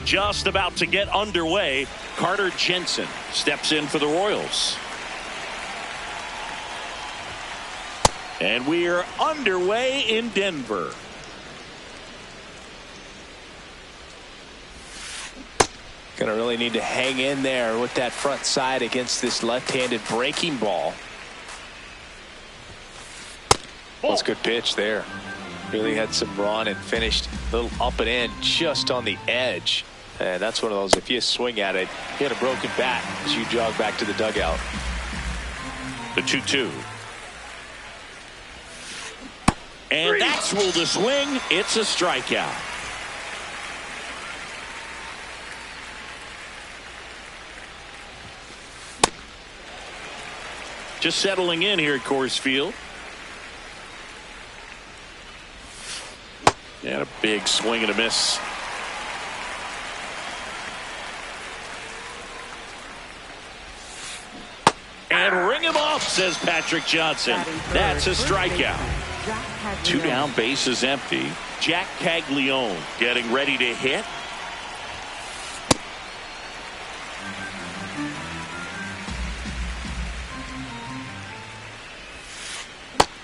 Just about to get underway. Carter Jensen steps in for the Royals. And we are underway in Denver. Gonna really need to hang in there with that front side against this left-handed breaking ball. That's a good pitch there. Really had some run and finished a little up and in just on the edge. And that's one of those, if you swing at it, you hit a broken bat as you jog back to the dugout. The 2-2. And that's ruled a swing. It's a strikeout. Just settling in here at Coors Field. And a big swing and a miss. And ring him off, says Patrick Johnson. That's a strikeout. 2 down, bases empty. Jack Caglione getting ready to hit.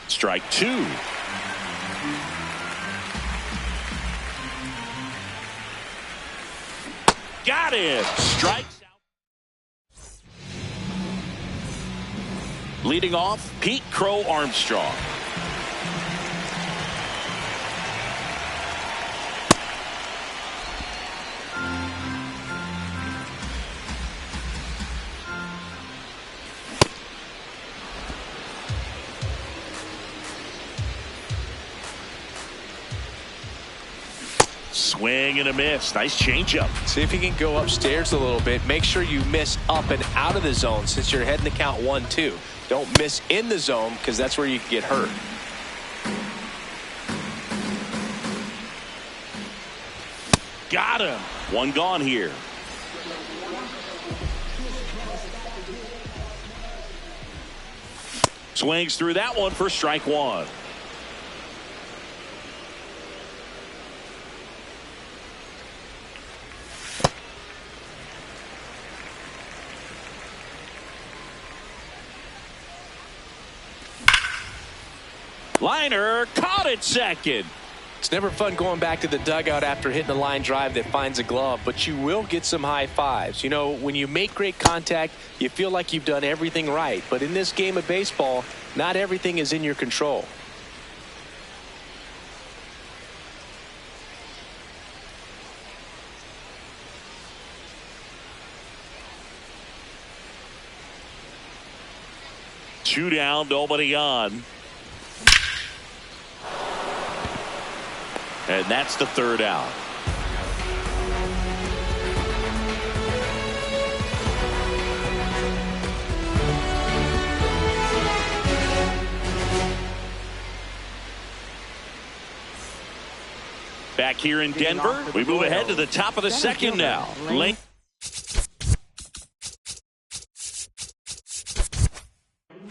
Strike 2. Got it. Strikes out. Leading off, Pete Crow Armstrong. Swing and a miss. Nice changeup. See if you can go upstairs a little bit. Make sure you miss up and out of the zone since you're heading to count 1-2. Don't miss in the zone because that's where you can get hurt. Got him. One gone here. Swings through that one for strike 1. Liner caught it second. It's never fun going back to the dugout after hitting a line drive that finds a glove, but you will get some high fives. You know, when you make great contact, you feel like you've done everything right. But in this game of baseball, not everything is in your control. Two down, nobody on. And that's the third out. Back here in Denver, we move ahead to the top of the second now.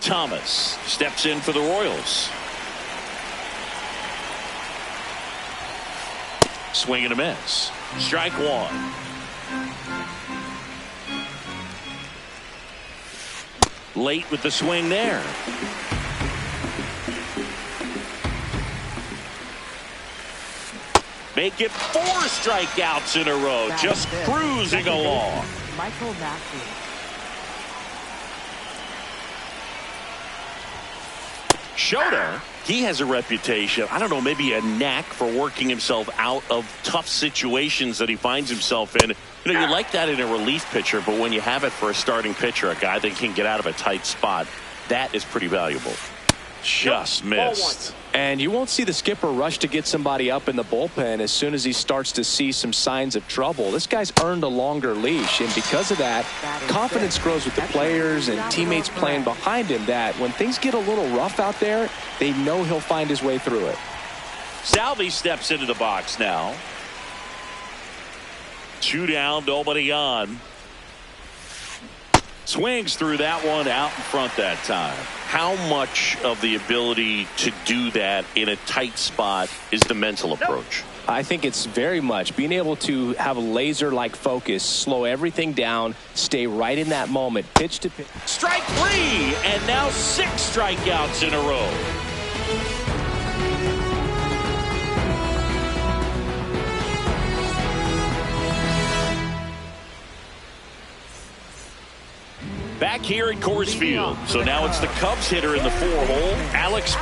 Thomas steps in for the Royals. Swing and a miss. Strike one. Late with the swing there. Make it 4 strikeouts in a row. Just cruising along. Michael Matthews. Shota, he has a reputation, I don't know, maybe a knack for working himself out of tough situations that he finds himself in. You know, you like that in a relief pitcher, but when you have it for a starting pitcher, a guy that can get out of a tight spot, that is pretty valuable. Just missed. And you won't see the skipper rush to get somebody up in the bullpen as soon as he starts to see some signs of trouble. This guy's earned a longer leash, and because of that, confidence grows with the players and teammates playing behind him, that when things get a little rough out there, they know he'll find his way through it. Salvi steps into the box now. 2 down, nobody on. Swings through that one out in front that time. How much of the ability to do that in a tight spot is the mental approach? I think it's very much being able to have a laser-like focus, slow everything down, stay right in that moment, pitch to pitch. Strike 3, and now 6 strikeouts in a row. Back here at Coors Field. So now it's the Cubs hitter in the 4-hole, Alex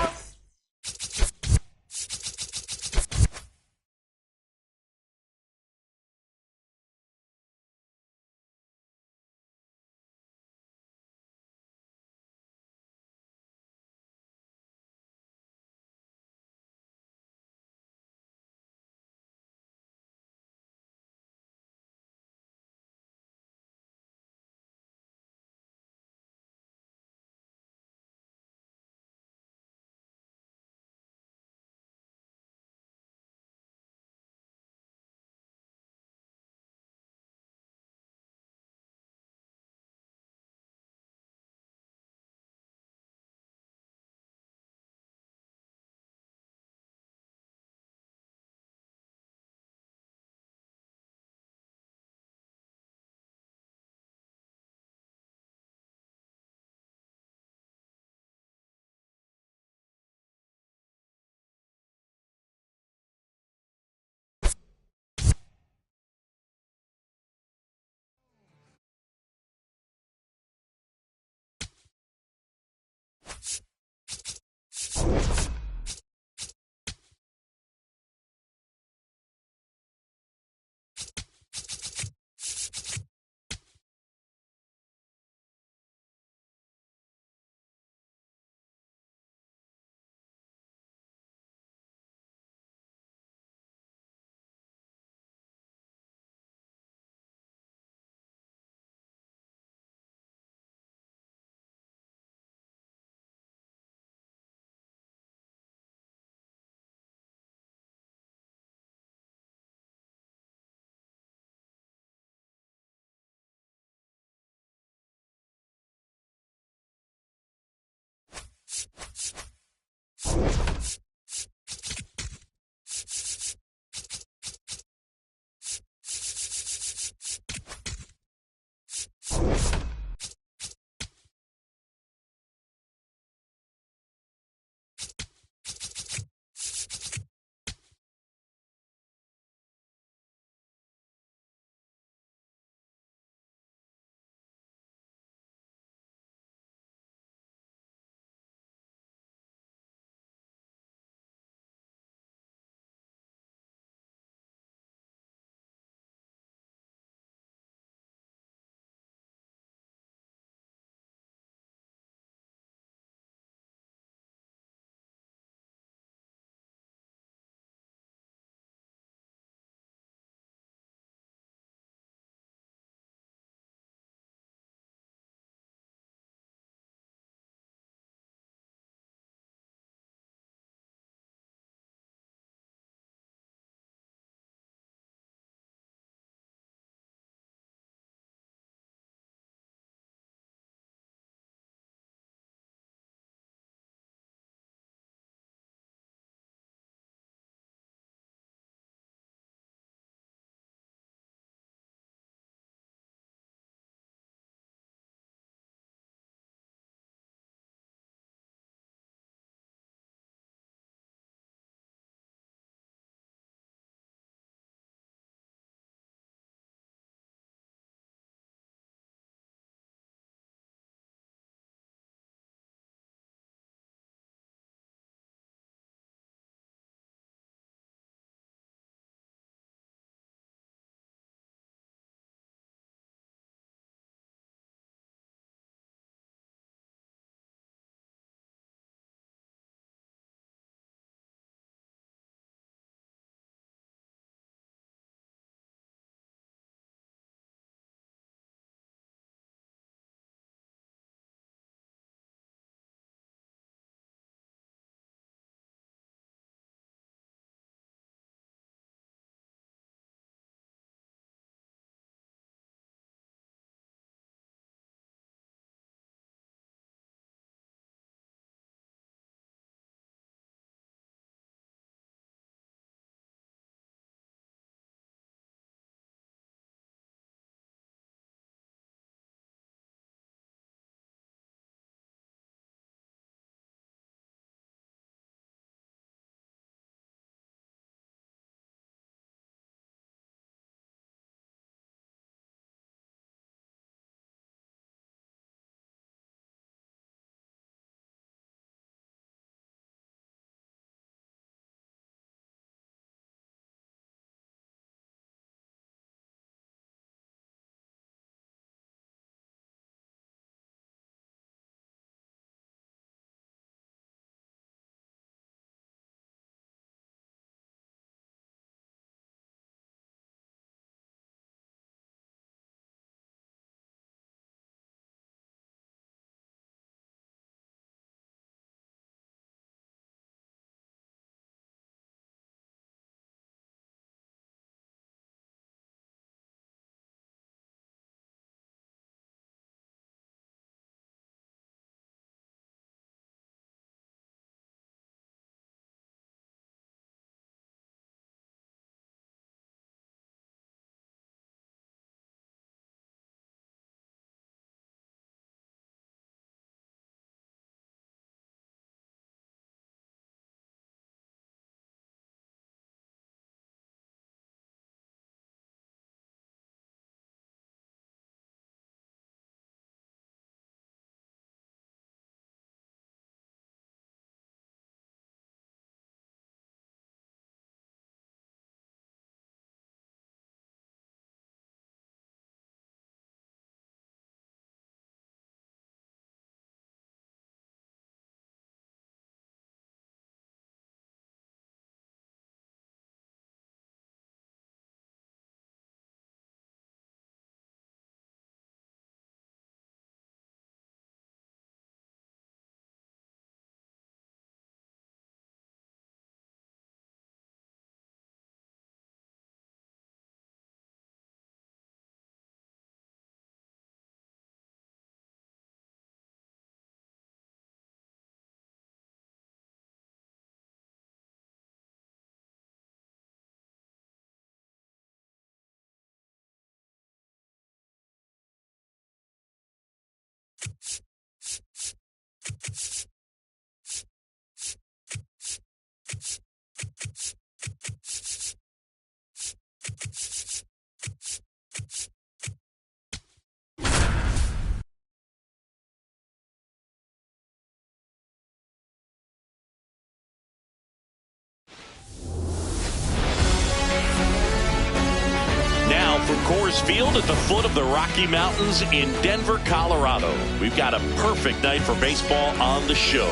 Coors Field at the foot of the Rocky Mountains in Denver, Colorado. We've got a perfect night for baseball on the show.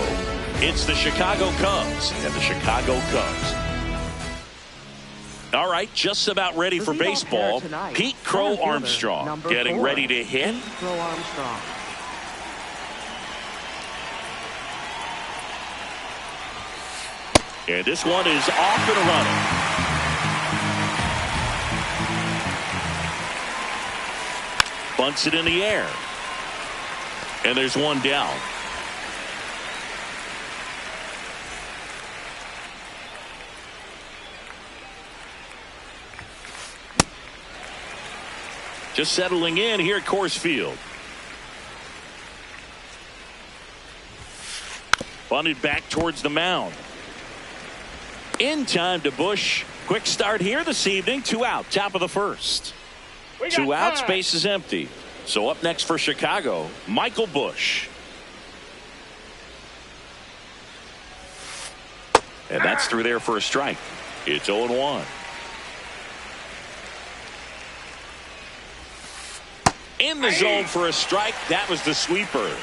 It's the Chicago Cubs and the Chicago Cubs. All right, just about ready for baseball. Pete Crow Armstrong getting ready to hit. Crow Armstrong. And this one is off and running. Bunts it in the air. And there's one down. Just settling in here at Coors Field. Bunted back towards the mound. In time to Bush. Quick start here this evening. 2 out. Top of the first. 2 out. Space is empty. So up next for Chicago, Michael Bush. And that's through there for a strike. It's 0-1. In the zone for a strike. That was the sweeper.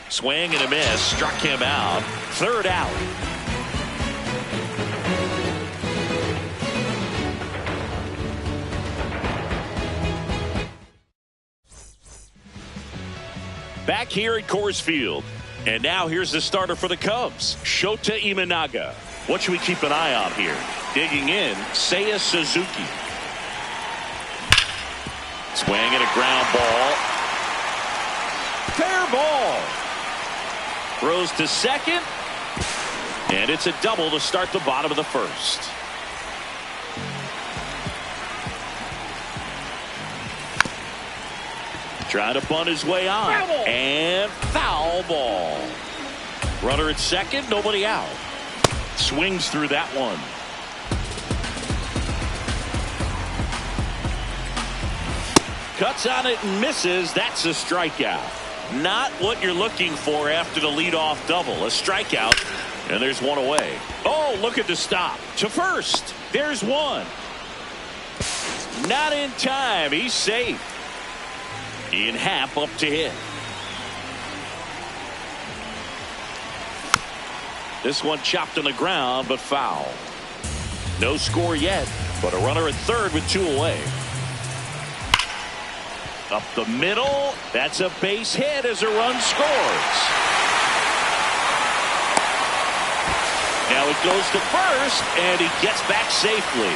Swing and a miss. Struck him out. 3rd out. Back here at Coors Field. And now here's the starter for the Cubs, Shota Imanaga. What should we keep an eye on here? Digging in, Seiya Suzuki. Swing and a ground ball. Fair ball. Throws to second. And it's a double to start the bottom of the first. Trying to bunt his way on. And foul ball. Runner at second, nobody out. Swings through that one. Cuts on it and misses. That's a strikeout. Not what you're looking for after the leadoff double. A strikeout. And there's one away. Oh, look at the stop. To first. There's one. Not in time. He's safe. Ian Happ up to hit. This one chopped on the ground, but foul. No score yet, but a runner at third with 2 away. Up the middle. That's a base hit as a run scores. Now it goes to first, and he gets back safely.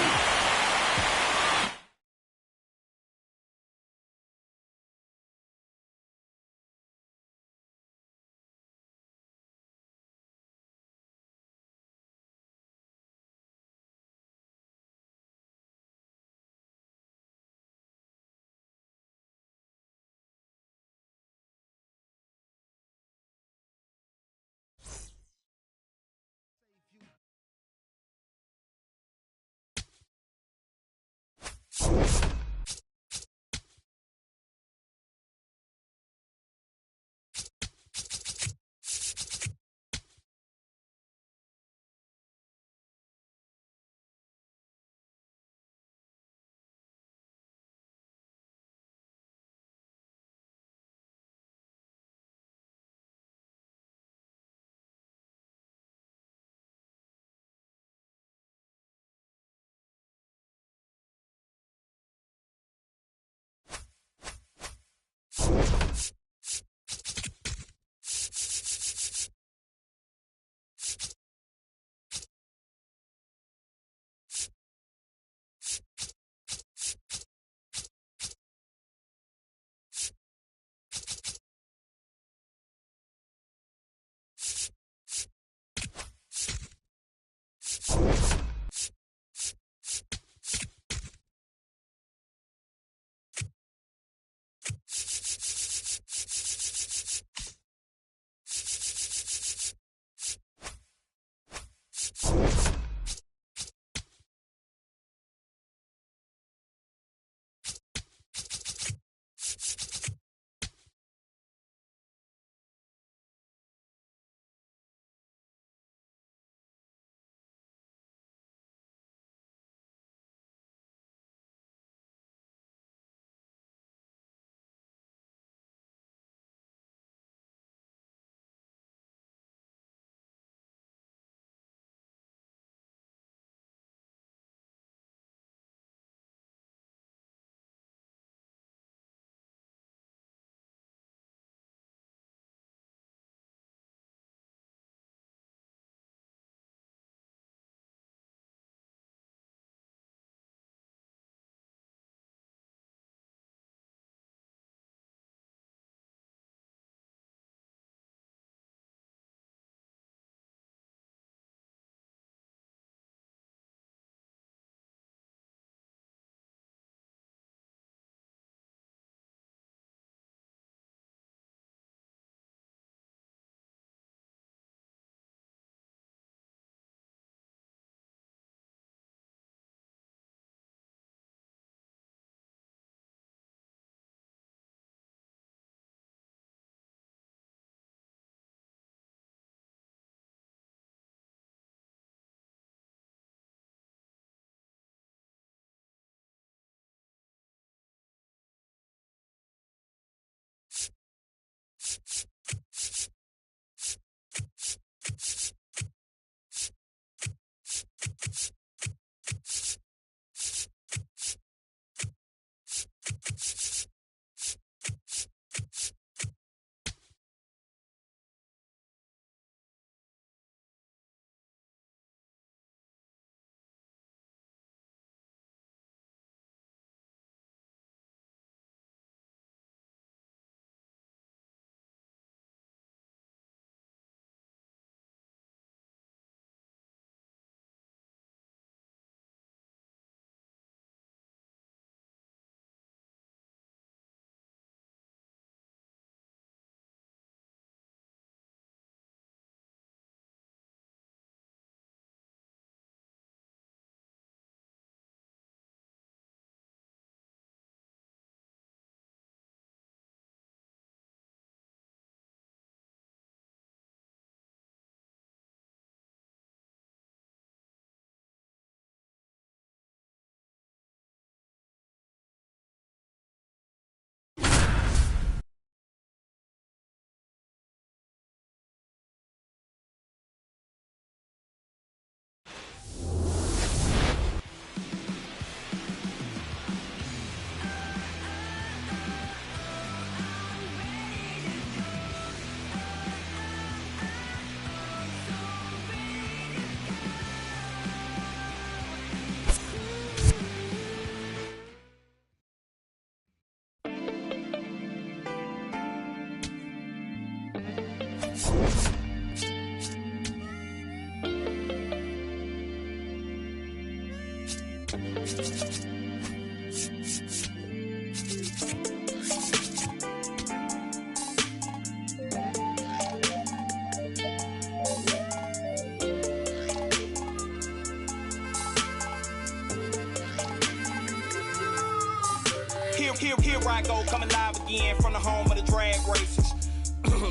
Here I go, coming live again from the home of the drag races.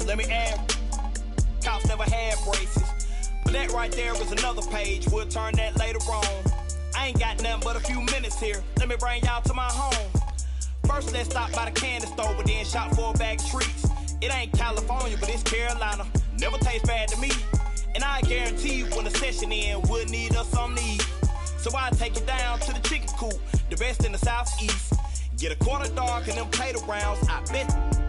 Let me add, cops never had braces. But that right there is another page, we'll turn that later on. I ain't got nothing but a few minutes here, let me bring y'all to my home. First let's stop by the candy store, but then shop for a bag of treats. It ain't California, but it's Carolina, never tastes bad to me. And I guarantee you when the session in, we'll need us some to eat. So I take it down to the chicken coop, the best in the southeast. Get a quarter dark and them potato rounds, I bet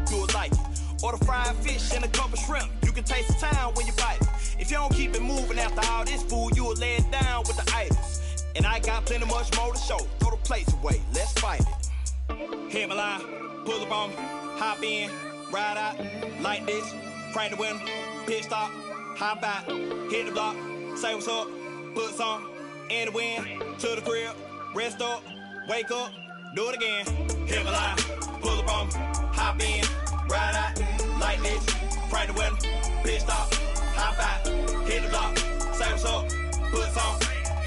you'll like it. Or the fried fish and a couple shrimp, you can taste the town when you bite it. If you don't keep it moving after all this food, you'll lay it down with the itis. And I got plenty much more to show, throw the plates away, let's fight it. Hit my line, pull up on me, hop in, ride out, like this, crank the window, pit stop, hop out, hit the block, say what's up, put some in the wind, to the crib, rest up, wake up, do it again. Hit my line, pull up on me, hop in, ride out, like this, crank the window, pit stop, hop out, hit the block, say what's up, put some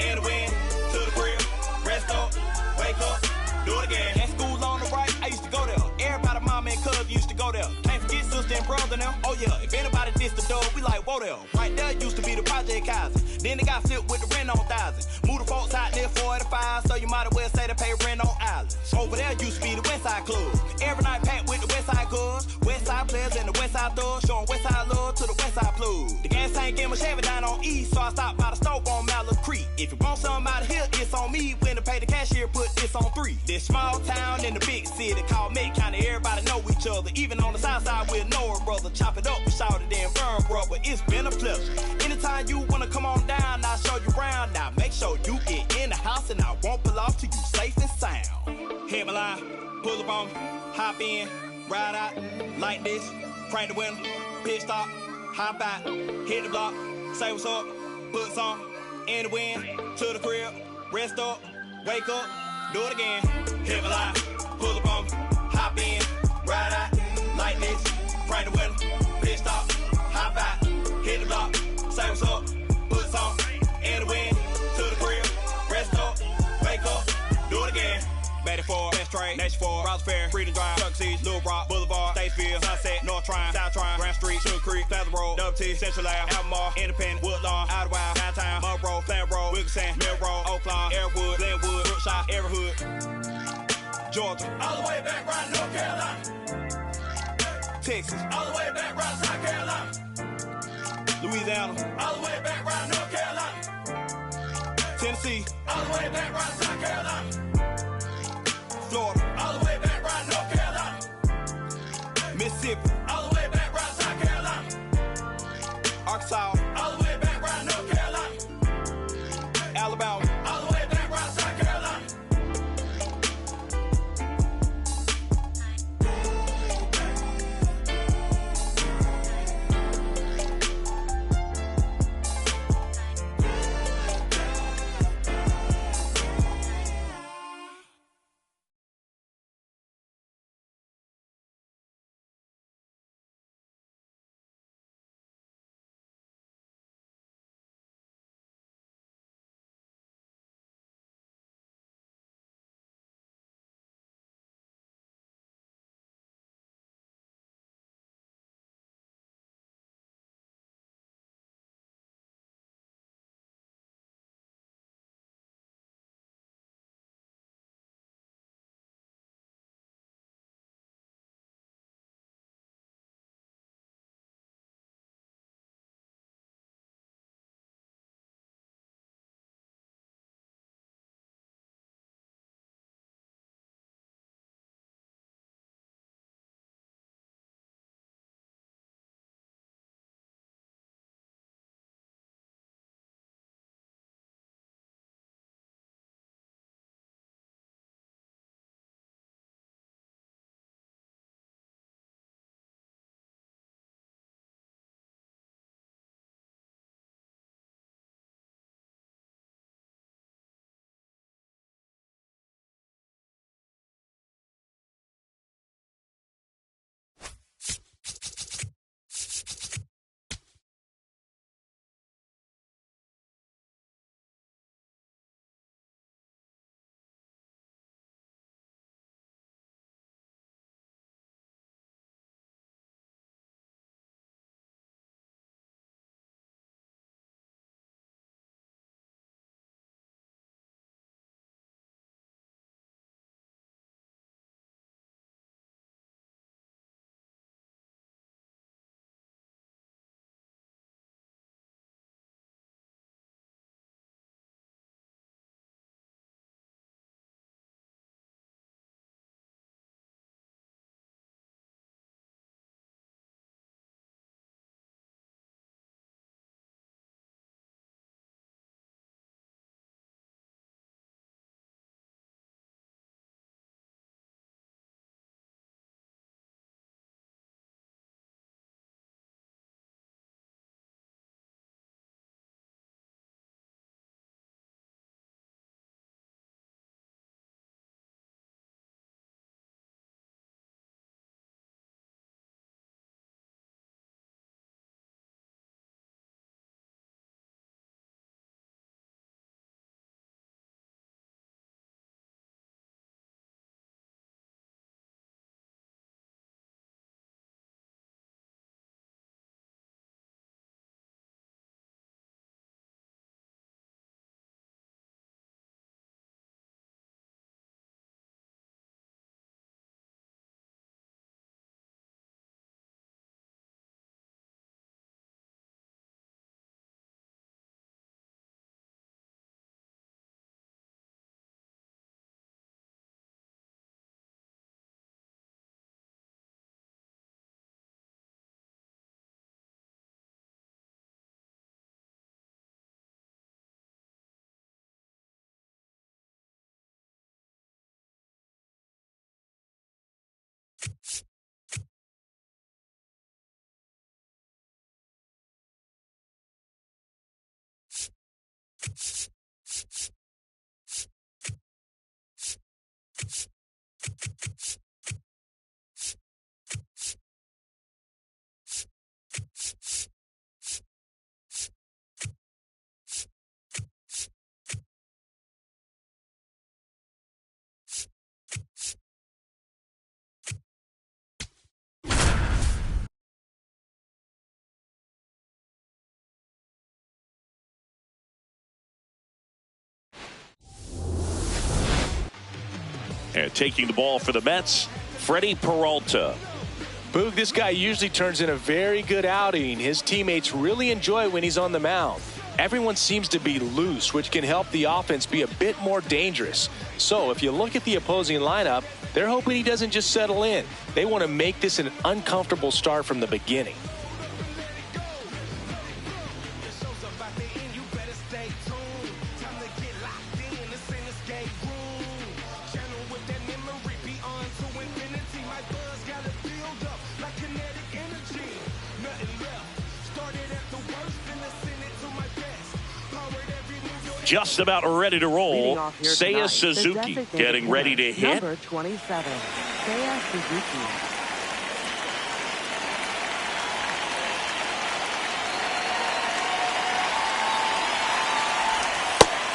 in the wind, to the crib, rest up, wake up, do it again. At school on the right, I used to go there. Everybody, mama and cuz used to go there. Can't forget sister and brother now. Oh yeah, if anybody dissed the dog, we like, whoa there. Right there used to be the Project Kaiser. Then they got flipped with the rent on thousand. Moved the folks out there 45, so you might as well say they pay rent on island. Over there used to be the West Side Club. Every night packed with the West Side cuz. West Side players and the West Side thugs, showing West Side love to the West Side plug. The gas tank in my Chevy down on East, so I stopped by the stove on Mallard Creek. If you want something out of here, it's on me. When to pay the cashier, put this on 3. This small town in the big city called Met County, everybody know each other. Even on the south side, we'll know a brother. Chop it up, we shout it in burn, brother. It's been a pleasure. Anytime you wanna come on down, I'll show you around. Now make sure you get in the house and I won't pull off till you safe and sound. Hit my line, pull up on me, hop in, ride out, like this, crank the window, pit stop, hop out, hit the block, say what's up, put some in the wind, to the crib, rest up, wake up, do it again. Hit my line, pull up on me, hop in, ride out, like this, crank the window, pit stop, hop out, hit the block, say what's up, put some in the wind, to the crib, rest up, wake up, do it again. Betty Ford, Best Trade, Nation Ford, Rouse Fair, Freedom Drive, Chuck Seas, Little Rock, Boulevard, Statesville, Sunset, North Trine, South Trine, Grand Street, Sugar Creek, Plaza Road, Dub T, Central Ave, Albemarle, Independent, Woodlawn, Outer Wild, Downtown, Mud Road, Flat Road, Wilkinson, Mill Road, Oaklawn, Airwood, Glenwood, Brookshire, every hood, Georgia, all the way back round North Carolina, Texas, all the way back round South Carolina, Louisiana, all the way back round North Carolina, Tennessee, all the way back round South Carolina, Florida, all the way back round North Carolina, Mississippi, all the way back round South Carolina, Arkansas, all the way back round North Carolina, Alabama, all the way back round South Carolina. And taking the ball for the Mets, Freddie Peralta. Boog, this guy usually turns in a very good outing. His teammates really enjoy when he's on the mound. Everyone seems to be loose, which can help the offense be a bit more dangerous. So if you look at the opposing lineup, they're hoping he doesn't just settle in. They want to make this an uncomfortable start from the beginning. Just about ready to roll. Seiya Suzuki getting ready to hit. Number 27, Seiya Suzuki.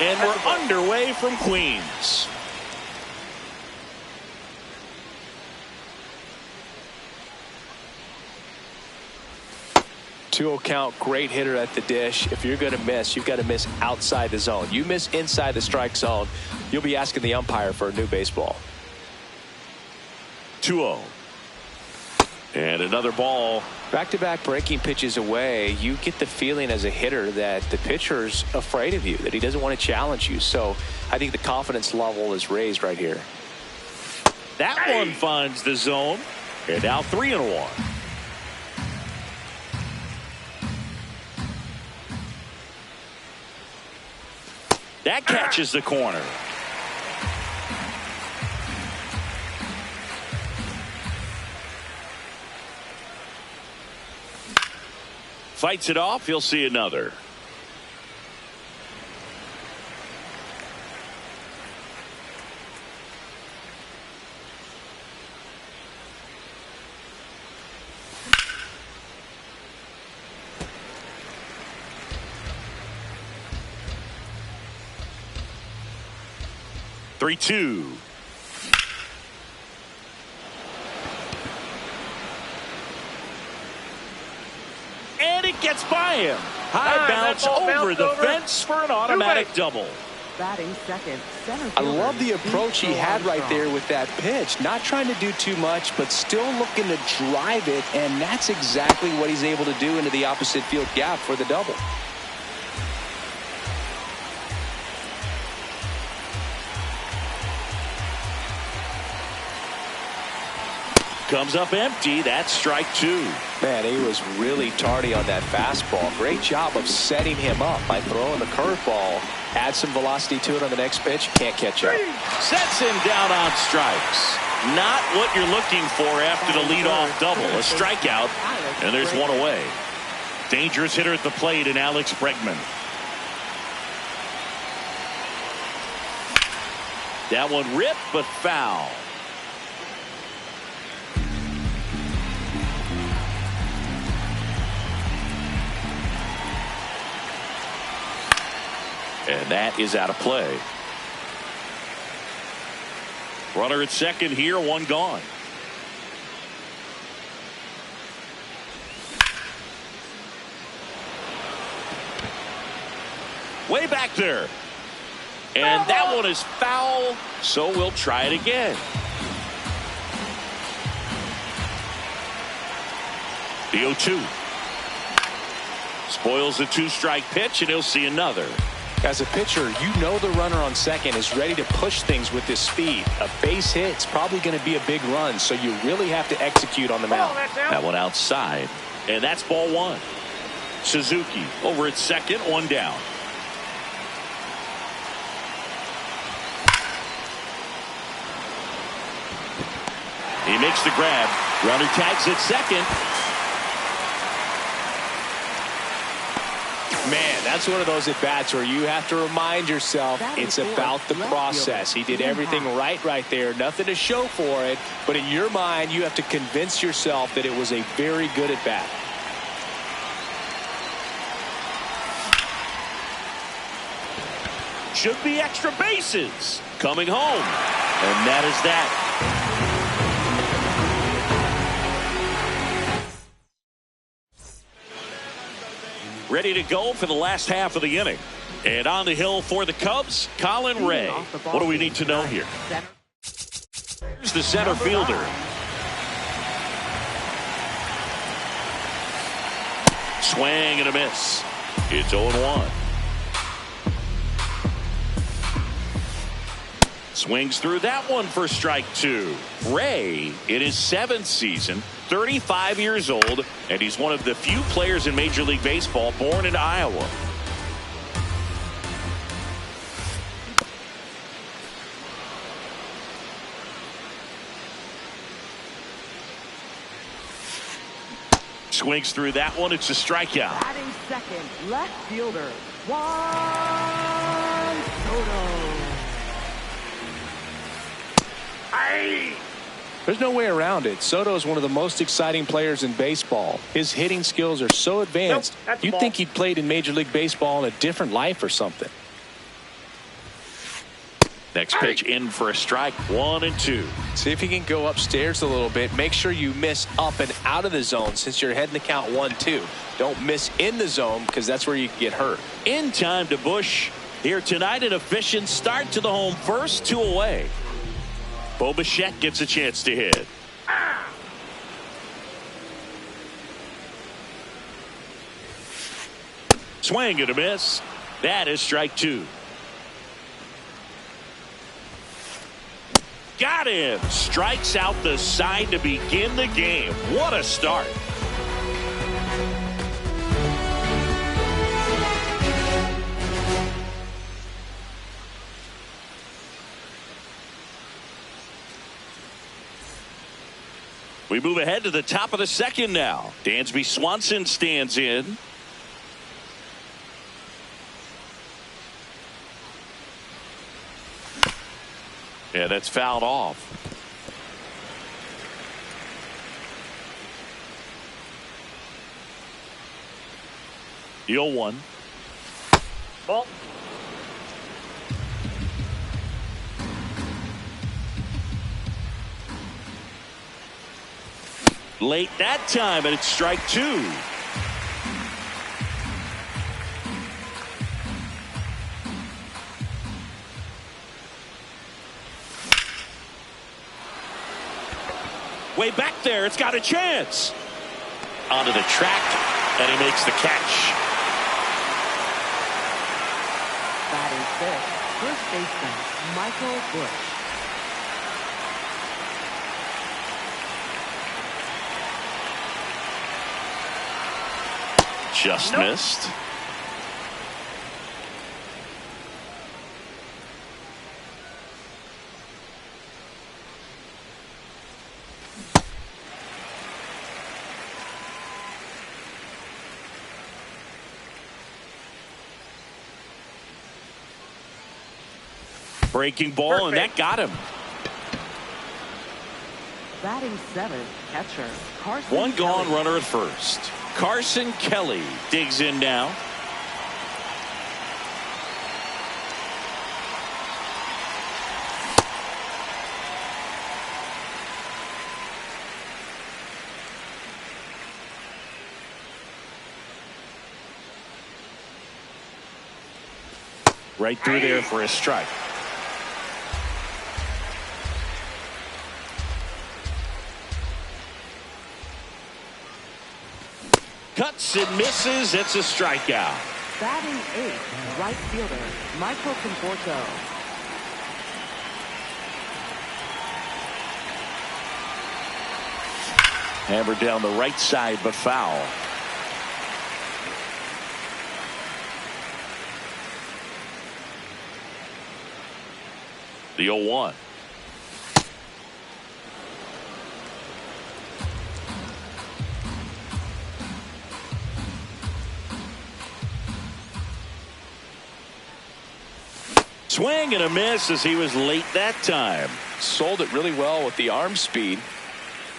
And we're underway from Queens. 2-0 count, great hitter at the dish. If you're going to miss, you've got to miss outside the zone. You miss inside the strike zone, you'll be asking the umpire for a new baseball. 2-0. And another ball. Back-to-back breaking pitches away, you get the feeling as a hitter that the pitcher's afraid of you, that he doesn't want to challenge you. So I think the confidence level is raised right here. That one finds the zone. And now 3-1. That catches the corner. Fights it off. He'll see another. Three-two. And it gets by him. High bounce over the fence for an automatic double. Batting second, center I fielder, love the approach he had right Armstrong. there with that pitch. Not trying to do too much, but still looking to drive it, and that's exactly what he's able to do into the opposite field gap for the double. Comes up empty. That's strike two. Man, he was really tardy on that fastball. Great job of setting him up by throwing the curveball. Add some velocity to it on the next pitch. Can't catch up. Sets him down on strikes. Not what you're looking for after the leadoff double. A strikeout, and there's one away. Dangerous hitter at the plate in Alex Bregman. That one ripped, but foul. And that is out of play. Runner at second here, one gone. Way back there. And that one is foul, so we'll try it again. The 0-2. Spoils the two-strike pitch, and he'll see another. As a pitcher, you know the runner on second is ready to push things with his speed. A base hit's probably going to be a big run, so you really have to execute on the mound. That one outside, and that's ball one. Suzuki over at second, one down. He makes the grab. Runner tags at second. Man, that's one of those at-bats where you have to remind yourself it's about the process. He did everything right there. Nothing to show for it. But in your mind, you have to convince yourself that it was a very good at-bat. Should be extra bases. Coming home. And that is that. Ready to go for the last half of the inning. And on the hill for the Cubs, Colin Ray. What do we need to know here? Here's the center fielder. Swing and a miss. It's 0-1. Swings through that one for strike two. Ray, in his 7th season, 35 years old, and he's one of the few players in Major League Baseball born in Iowa. Swings through that one. It's a strikeout. Batting second, left fielder, Juan Soto. There's no way around it. Soto is one of the most exciting players in baseball. His hitting skills are so advanced, you'd think he'd played in Major League Baseball in a different life or something. Next pitch in for a strike. 1-2. See if he can go upstairs a little bit. Make sure you miss up and out of the zone since you're heading to count 1-2. Don't miss in the zone because that's where you can get hurt. In time to Bush. Here tonight, an efficient start to the home first, 2 away. Bo Bichette gets a chance to hit. Swing and a miss. That is strike 2. Got him. Strikes out the side to begin the game. What a start. We move ahead to the top of the second now. Dansby Swanson stands in. Yeah, that's fouled off. The 0-1. Ball. Late that time, and it's strike 2. Way back there, it's got a chance. Onto the track, and he makes the catch. Batting fifth, first baseman, Michael Bush. Just missed. Breaking ball, and that got him. Batting seventh, catcher, Carson One gone, Kelly. runner at first. Carson Kelly digs in now. Right through there for a strike. Cuts and misses. It's a strikeout. Batting eighth, right fielder, Michael Conforto. Hammered down the right side, but foul. The 0-1. Swing and a miss as he was late that time. Sold it really well with the arm speed.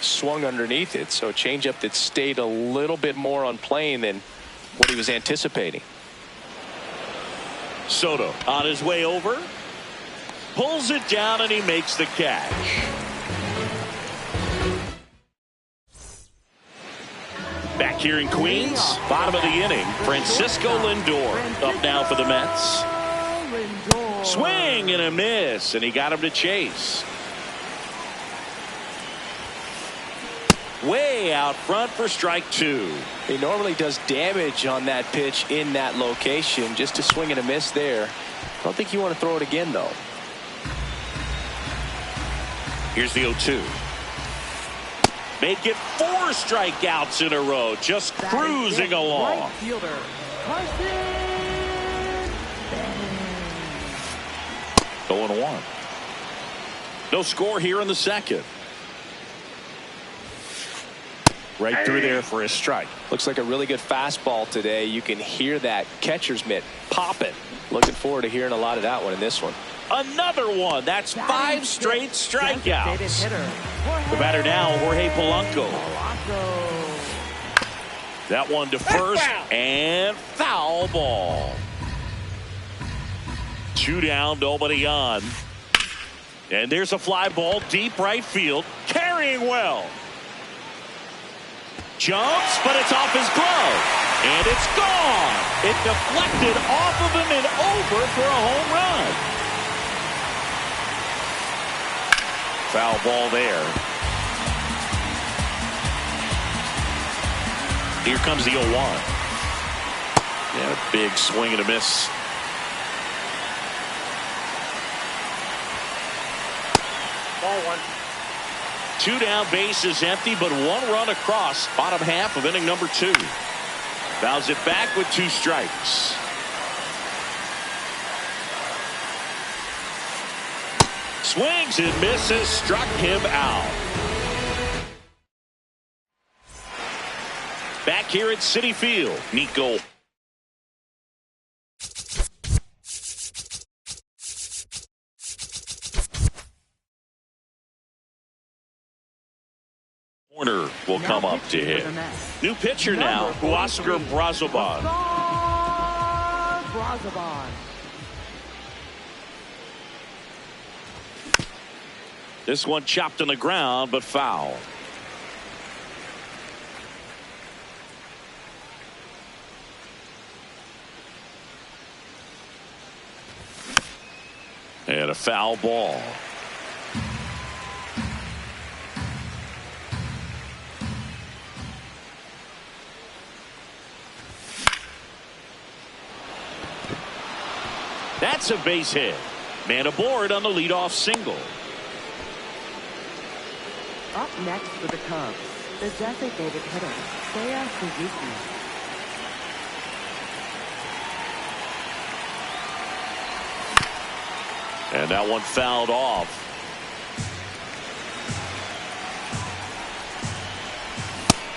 Swung underneath it, so a changeup that stayed a little bit more on plane than what he was anticipating. Soto on his way over. Pulls it down and he makes the catch. Back here in Queens, bottom of the inning, Francisco Lindor up now for the Mets. Swing and a miss, and he got him to chase. Way out front for strike two. He normally does damage on that pitch in that location. Just a swing and a miss there. I don't think you want to throw it again, though. Here's the 0-2. Make it 4 strikeouts in a row. Just cruising along. Right fielder, Carson. 0-1. No score here in the second. Right through there for a strike. Looks like a really good fastball today. You can hear that catcher's mitt popping. Looking forward to hearing a lot of that one in this one. Another one. That's 5 straight strikeouts. The batter now, Jorge Polanco. That one to first and foul ball. 2 down, nobody on. And there's a fly ball deep right field. Carrying well. Jumps, but it's off his glove. And it's gone. It deflected off of him and over for a home run. Foul ball there. Here comes the 0-1. Yeah, a big swing and a miss. Ball 1. 2 down, bases empty, but 1 run across. Bottom half of inning number 2. Fouls it back with 2 strikes. Swings and misses, struck him out. Back here at Citi Field, Nico. Corner will come up to him. New pitcher now, Oscar Brazoban. This one chopped on the ground, but foul. And a foul ball. That's a base hit. Man aboard on the leadoff single. Up next for the Cubs, the designated hitter, Suzuki. And that one fouled off.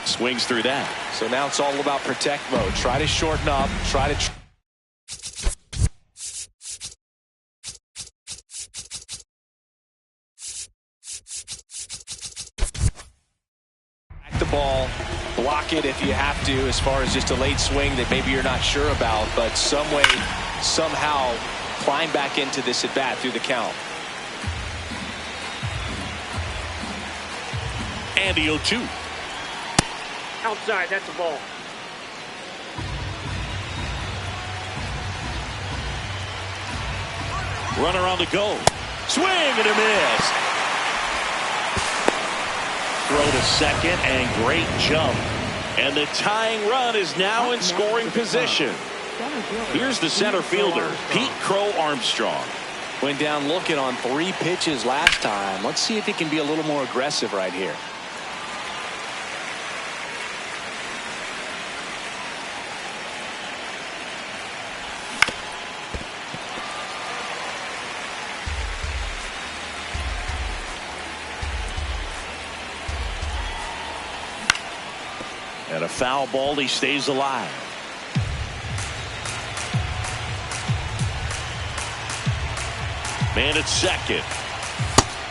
Swings through that. So now it's all about protect mode. Try to shorten up. Try to the ball, block it if you have to, as far as just a late swing that maybe you're not sure about, but some way, somehow climb back into this at bat through the count. And the 0-2. Outside, that's a ball. Runner on the go. Swing and a miss. Throw to second and great jump. And the tying run is now in scoring position. Here's the center fielder, Pete Crow Armstrong. Went down looking on 3 pitches last time. Let's see if he can be a little more aggressive right here. And a foul ball, he stays alive. Man at second.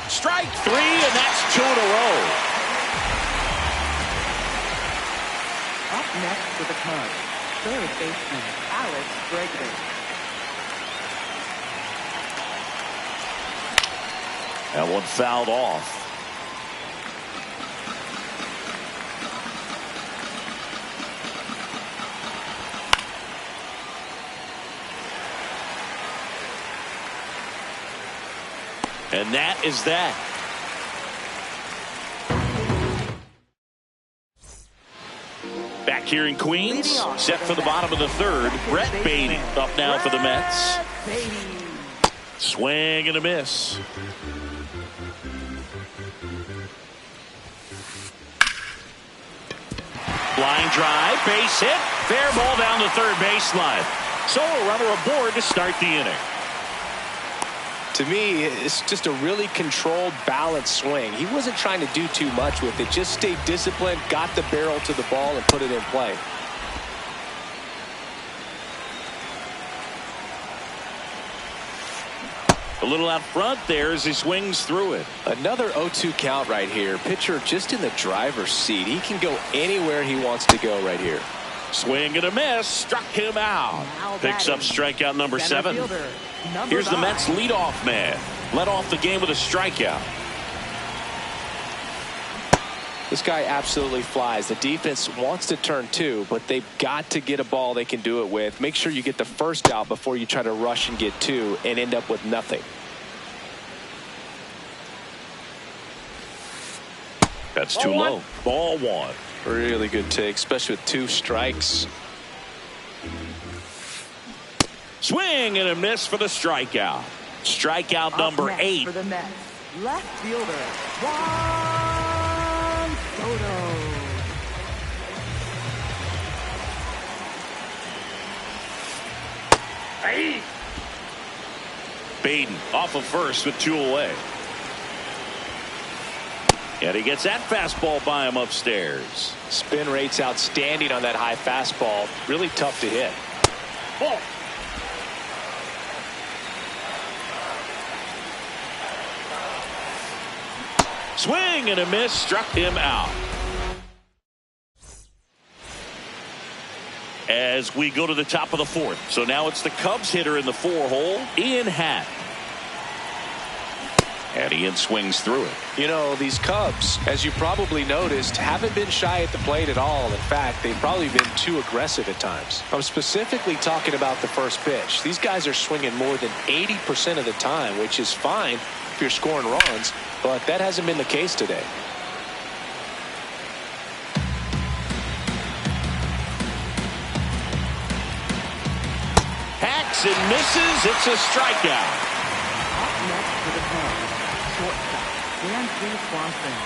Strike three, and that's 2 in a row. Up next for the Cubs, third baseman Alex Bregman. That one fouled off. And that is that. Back here in Queens, set for the bottom of the third. Brett Beatty up now for the Mets. Swing and a miss. Line drive, base hit, fair ball down the third baseline. So a runner aboard to start the inning. To me, it's just a really controlled, balanced swing. He wasn't trying to do too much with it. Just stayed disciplined, got the barrel to the ball, and put it in play. A little out front there as he swings through it. Another 0-2 count right here. Pitcher just in the driver's seat. He can go anywhere he wants to go right here. Swing and a miss. Struck him out. Picks up strikeout number 7. Here's the Mets leadoff man. Led off the game with a strikeout. This guy absolutely flies. The defense wants to turn 2, but they've got to get a ball they can do it with. Make sure you get the first out before you try to rush and get 2 and end up with nothing. That's too low. Ball 1. Really good take, especially with 2 strikes. Swing and a miss for the strikeout. Strikeout number 8. For the Mets, left fielder Juan Soto. Hey. Baden off of first with 2 away. And he gets that fastball by him upstairs. Spin rate's outstanding on that high fastball. Really tough to hit. Ball. Swing and a miss. Struck him out. As we go to the top of the 4th. So now it's the Cubs hitter in the 4-hole, Ian Happ. And Ian swings through it. You know, these Cubs, as you probably noticed, haven't been shy at the plate at all. In fact, they've probably been too aggressive at times. I'm specifically talking about the first pitch. These guys are swinging more than 80% of the time, which is fine if you're scoring runs, but that hasn't been the case today. Hacks and misses. It's a strikeout. Up next for the Cubs, shortstop Dansby Swanson.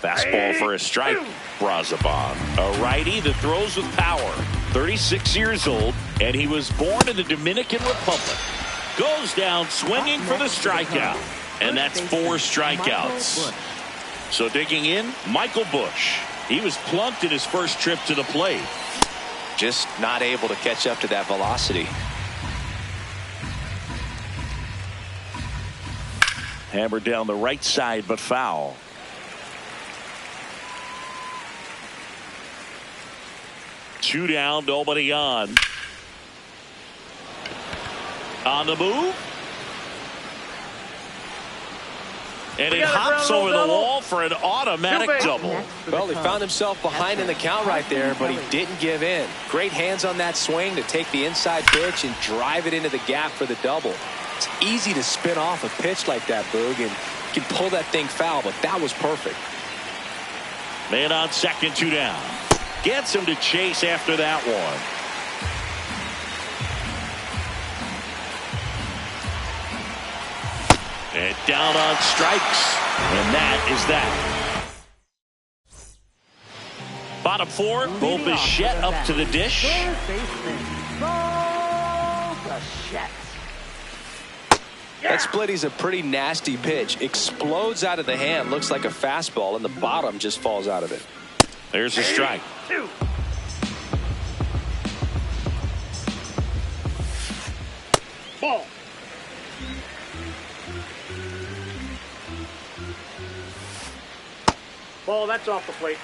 Fastball for a strike. Brazaban, a righty that throws with power. 36 years old, and he was born in the Dominican Republic. Goes down swinging for the strikeout. And that's 4 strikeouts. So digging in, Michael Busch. He was plunked in his first trip to the plate. Just not able to catch up to that velocity. Hammered down the right side, but foul. Two down, nobody on. On the move. And it hops over the wall for an automatic double. Well, he found himself behind in the count right there, but he didn't give in. Great hands on that swing to take the inside pitch and drive it into the gap for the double. It's easy to spin off a pitch like that, Boog, and you can pull that thing foul, but that was perfect. Man on second, 2 down. Gets him to chase after that one. And down on strikes. And that is that. Bottom 4, Bo Bichette up to the dish. Third baseman Bo Bichette. That splitty's a pretty nasty pitch. Explodes out of the hand, looks like a fastball, and the bottom just falls out of it. There's a strike. 2. Ball. Ball, that's off the plate.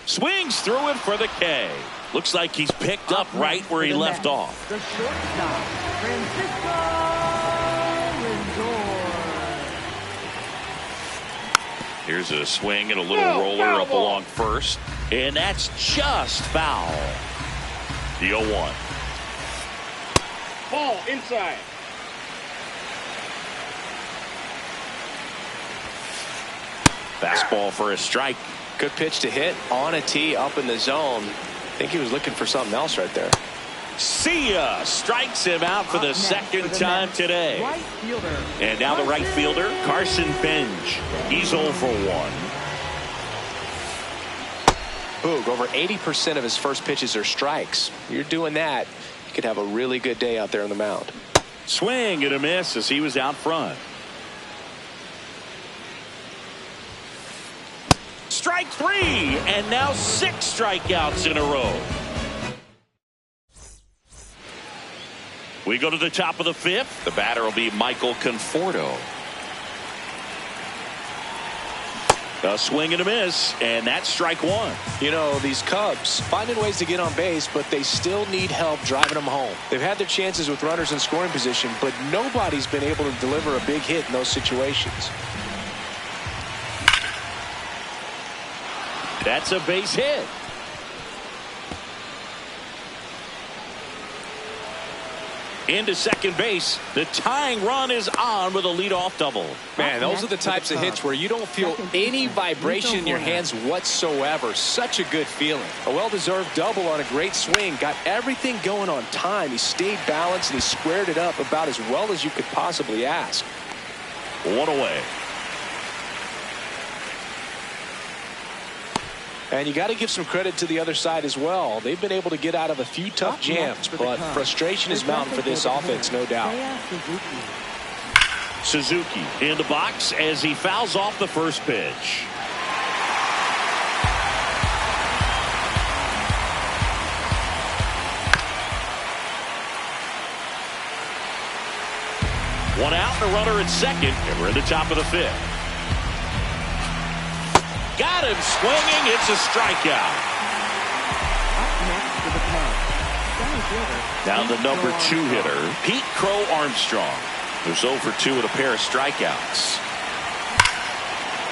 Swings through it for the K. Looks like he's picked up right where he left off. The shortstop, Francisco Lindor. Here's a swing and a little roller up along first. And that's just foul. The 0-1. Ball, inside. Fastball for a strike. Good pitch to hit on a tee up in the zone. I think he was looking for something else right there. See ya! Strikes him out for the second time today. Right fielder. And now the right fielder, Carson Bench. He's 0 for 1. Boog, over 80% of his first pitches are strikes. You're doing that, you could have a really good day out there on the mound. Swing and a miss as he was out front. Strike 3, and now 6 strikeouts in a row. We go to the top of the 5th. The batter will be Michael Conforto. A swing and a miss, and that's strike 1. You know, these Cubs finding ways to get on base, but they still need help driving them home. They've had their chances with runners in scoring position, but nobody's been able to deliver a big hit in those situations. That's a base hit. Into second base. The tying run is on with a leadoff double. Man, those are the types of hits where you don't feel any vibration in your hands whatsoever. Such a good feeling. A well-deserved double on a great swing. Got everything going on time. He stayed balanced and he squared it up about as well as you could possibly ask. 1 away. And you got to give some credit to the other side as well. They've been able to get out of a few tough jams, but frustration is mounting for this offense, no doubt. Suzuki in the box as he fouls off the first pitch. One out and a runner at second, and we're in the top of the 5th. Got him swinging. It's a strikeout. Up next to the Cubs, center fielder. Now the number 2 hitter, Pete Crow Armstrong, who's 0 for 2 with a pair of strikeouts.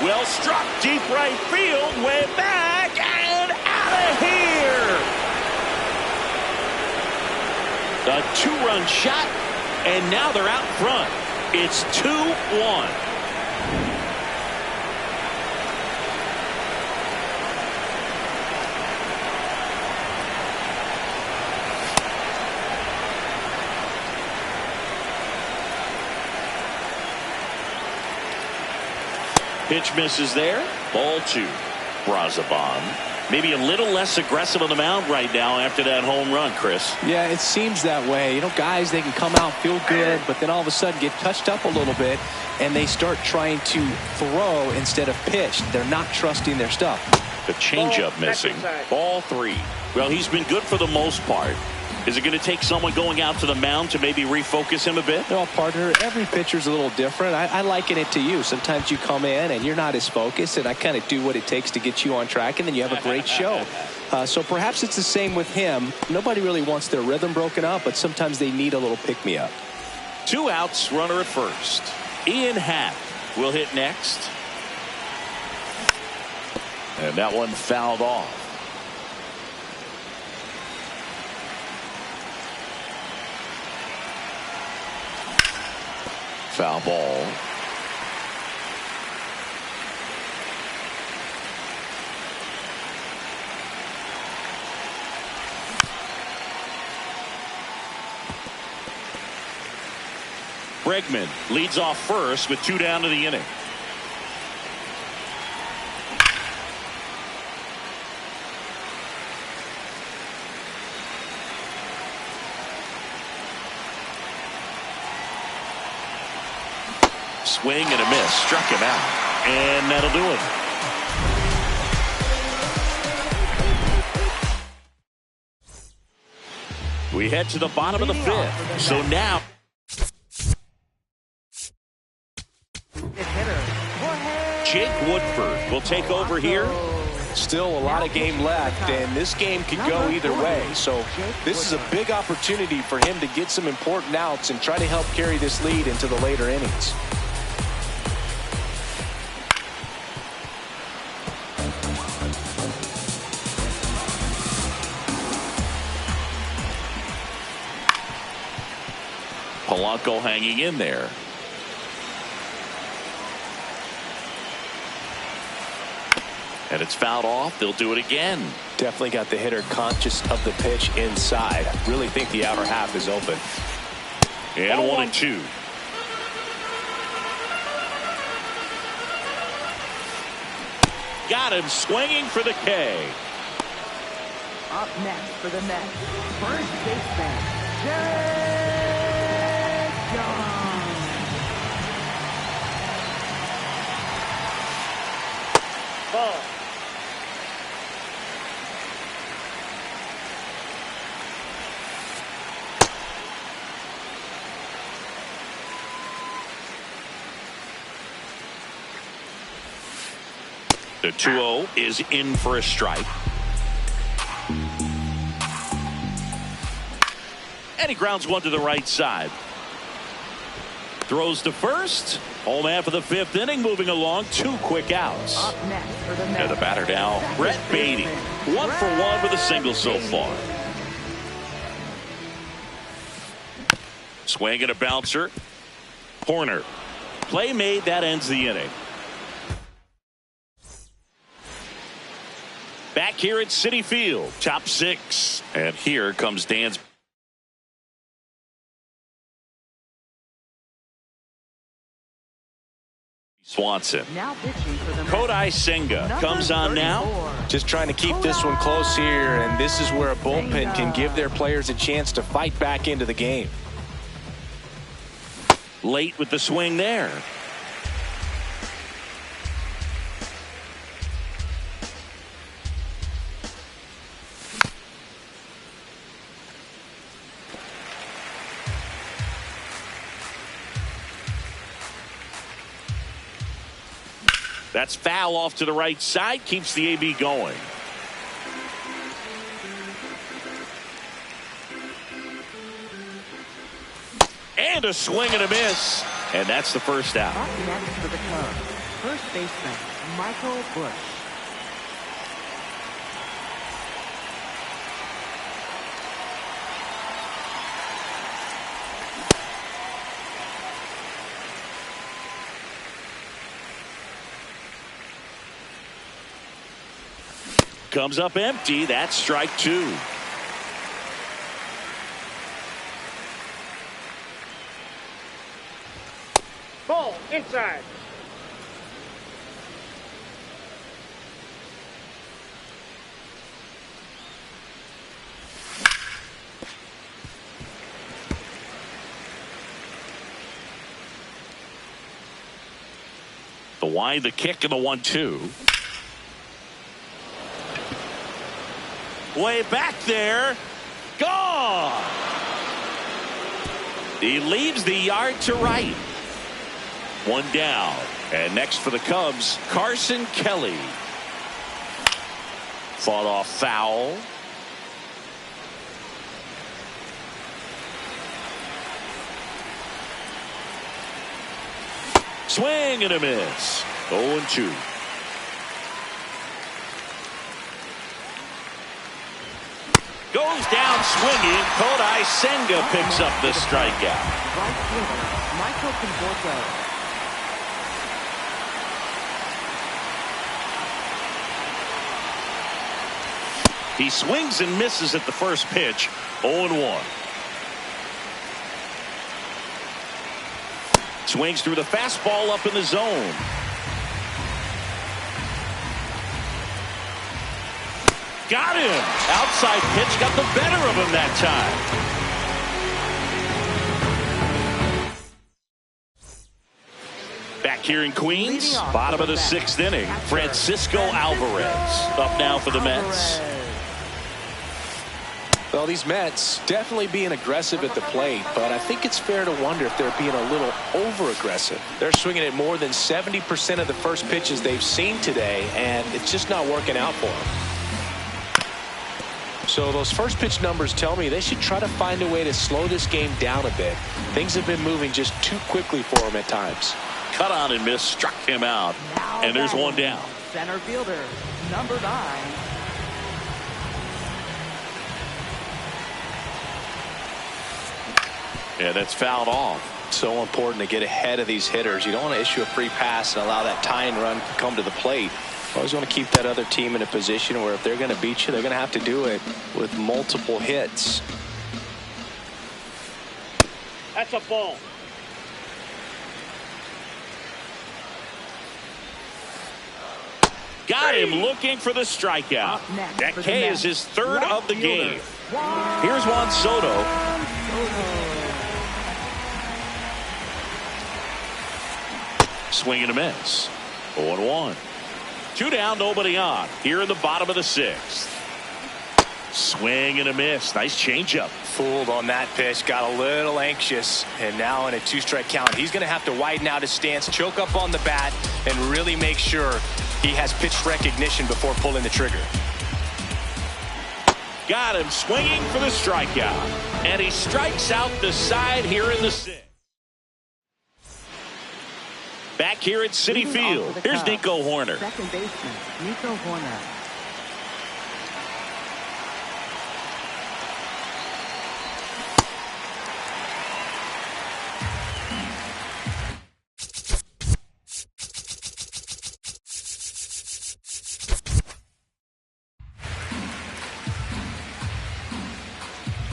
Well struck deep right field, way back and out of here. A 2-run shot, and now they're out front. It's 2-1. Pitch misses there. Ball 2. Brazaban. Maybe a little less aggressive on the mound right now after that home run, Chris. Yeah, it seems that way. You know, guys, they can come out, feel good, but then all of a sudden get touched up a little bit, and they start trying to throw instead of pitch. They're not trusting their stuff. The changeup missing. Ball 3. Well, he's been good for the most part. Is it going to take someone going out to the mound to maybe refocus him a bit? Well, partner, every pitcher's a little different. I liken it to you. Sometimes you come in and you're not as focused, and I kind of do what it takes to get you on track, and then you have a great show. So perhaps it's the same with him. Nobody really wants their rhythm broken up, but sometimes they need a little pick-me-up. 2 outs, runner at first. Ian Happ will hit next. And that one fouled off. Foul ball. Bregman leads off first with 2 down to the inning. Swing and a miss. Struck him out. And that'll do it. We head to the bottom of the fifth. So now Jake Woodford will take over here. Still a lot of game left, and this game could go either way. So this is a big opportunity for him to get some important outs and try to help carry this lead into the later innings. Polanco hanging in there. And it's fouled off. They'll do it again. Definitely got the hitter conscious of the pitch inside. Really think the outer half is open. And 1-2. Got him swinging for the K. Up next for the Mets, first baseman, Jared Jones. Ball. The 2-0 is in for a strike. And he grounds one to the right side. Throws to first. Home half of the fifth inning moving along. 2 quick outs. Up next for the Mets, And the batter now, Brett Beatty. 1 for 1 with a single so far. Swing and a bouncer. Horner. Play made. That ends the inning. Back here at Citi Field, top 6. And here comes Dan's. Swanson. now pitching for the Mets, Kodai Senga comes on now. 34. Just trying to keep this one close here, and this is where a bullpen can give their players a chance to fight back into the game. Late with the swing there. That's foul off to the right side. Keeps the AB going. And a swing and a miss. And that's the first out. Up next for the Cubs, first baseman, Michael Busch. Comes up empty. That's strike 2. Ball. Inside. The wide, the kick, and the 1-2. Way back there. Gone. He leaves the yard to right. 1 down. And next for the Cubs, Carson Kelly. Fought off foul. Swing and a miss. 0-2. Goes down swinging. Kodai Senga picks up the strikeout. Right fielder, Michael Conforto. He swings and misses at the first pitch. 0-1. Swings through the fastball up in the zone. Got him. Outside pitch got the better of him that time. Back here in Queens, bottom of the 6th inning, Francisco Alvarez up now for the Mets. Well, these Mets definitely being aggressive at the plate, but I think it's fair to wonder if they're being a little over-aggressive. They're swinging at more than 70% of the first pitches they've seen today, and it's just not working out for them. So those first pitch numbers tell me they should try to find a way to slow this game down a bit. Things have been moving just too quickly for them at times. Cut on and miss, struck him out. And there's one down. Center fielder, number 9. Yeah, that's fouled off. So important to get ahead of these hitters. You don't want to issue a free pass and allow that tying run to come to the plate. You always want to keep that other team in a position where if they're going to beat you, they're going to have to do it with multiple hits. That's a ball. Got him looking for the strikeout. That K is his 3rd of the game. Here's Juan Soto. Swing and a miss. 0-1. 2 down, nobody on. Here in the bottom of the 6th. Swing and a miss. Nice changeup. Fooled on that pitch, got a little anxious, and now in a 2-strike count, he's going to have to widen out his stance, choke up on the bat, and really make sure he has pitch recognition before pulling the trigger. Got him swinging for the strikeout. And he strikes out the side here in the 6th. Back here at Citi Field, here's Nico Horner. Second baseman, Nico Horner.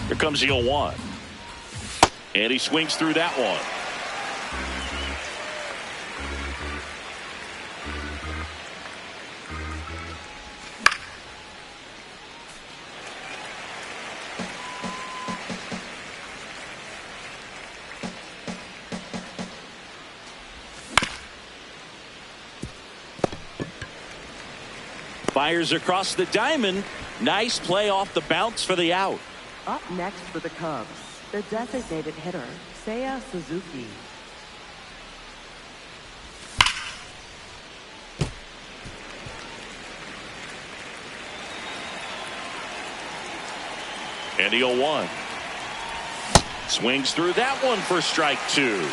Here comes the 0-1. And he swings through that one. Fires across the diamond. Nice play off the bounce for the out. Up next for the Cubs, the designated hitter, Seiya Suzuki. And the 0-1. Swings through that one for strike 2.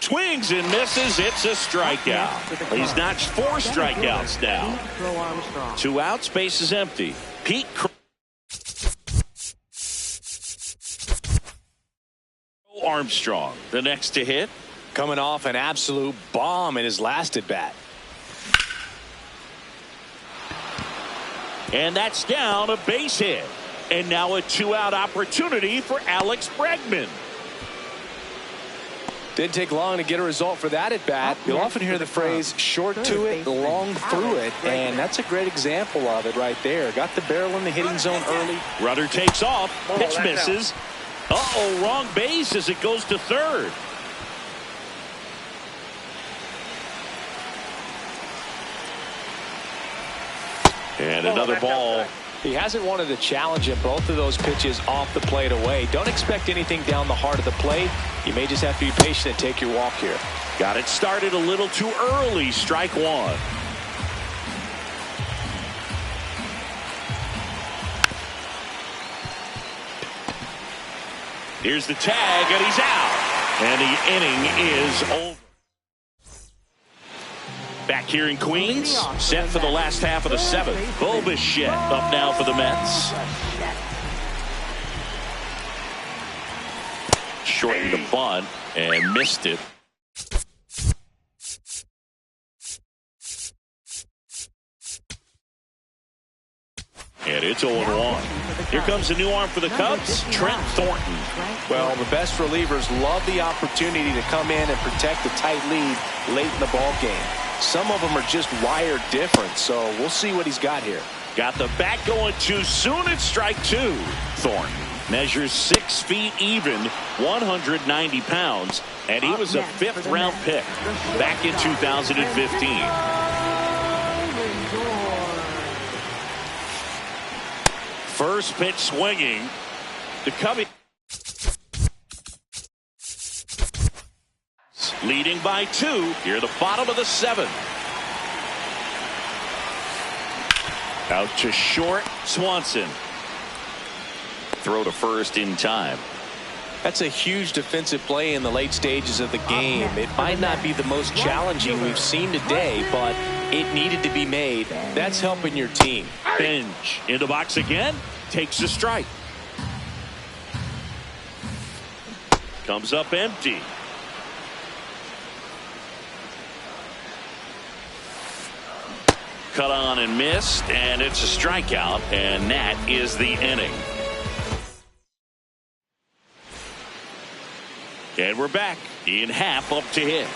Swings and misses. It's a strikeout. He's notched 4 strikeouts now. 2 outs, base is empty. Pete Armstrong, the next to hit. Coming off an absolute bomb in his last at bat. And that's down, a base hit. And now a 2-out opportunity for Alex Bregman. Didn't take long to get a result for that at bat. You'll often hear the phrase short to it, long through it, and that's a great example of it right there. Got the barrel in the hitting zone early. Runner takes off. Pitch misses. Uh-oh, wrong base as it goes to 3rd. And another ball. He hasn't wanted to challenge in both of those pitches off the plate away. Don't expect anything down the heart of the plate. You may just have to be patient and take your walk here. Got it started a little too early. Strike 1. Here's the tag, and he's out. And the inning is over. Back here in Queens, set for the last half of the 7th. Bobichette up now for the Mets. Shortened the bunt and missed it. And it's 0-1. Here comes a new arm for the Cubs, Trent Thornton. Well, the best relievers love the opportunity to come in and protect a tight lead late in the ball game. Some of them are just wired different, so we'll see what he's got here. Got the bat going too soon. It's strike two. Thornton measures 6 feet even, 190 pounds, and he was a 5th round pick back in 2015. First pitch swinging. The Cubbies leading by 2 here, the bottom of the 7th. Out to short, Swanson. Throw to first in time. That's a huge defensive play in the late stages of the game. It might not be the most challenging we've seen today, but it needed to be made. That's helping your team. Bench in the box again, takes a strike. Comes up empty. Cut on and missed, and it's a strikeout, and that is the inning. And we're back in half up to hit.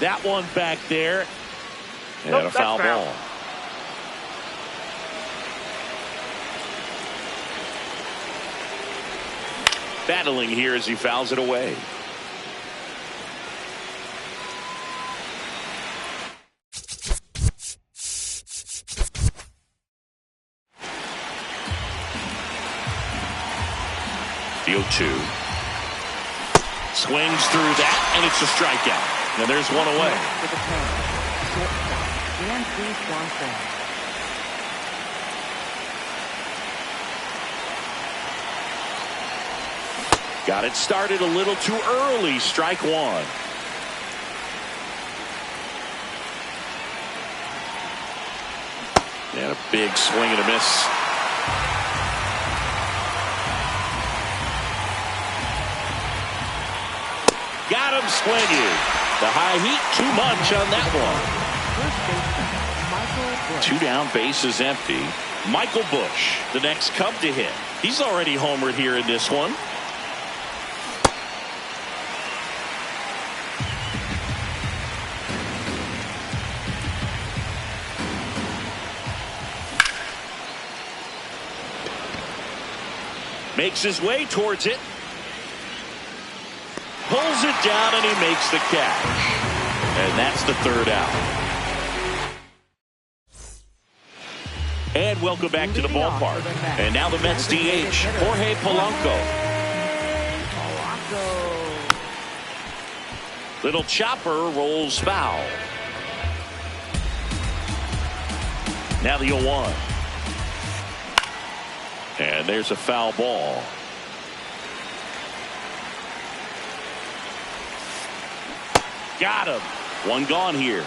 That one back there. And a foul ball. Battling here as he fouls it away. The 0-2. Swings through that, and it's a strikeout. Now there's one away. Got it started a little too early. Strike one. And a big swing and a miss. Got him swinging. The high heat, too much on that one. 2 down, bases empty. Michael Bush, the next Cub to hit. He's already homered here in this one. Makes his way towards it. Pulls it down, and he makes the catch. And that's the 3rd out. And welcome back to the ballpark. And now the Mets DH, Jorge Polanco. Little chopper rolls foul. Now the 0-1. And there's a foul ball. Got him. One gone here.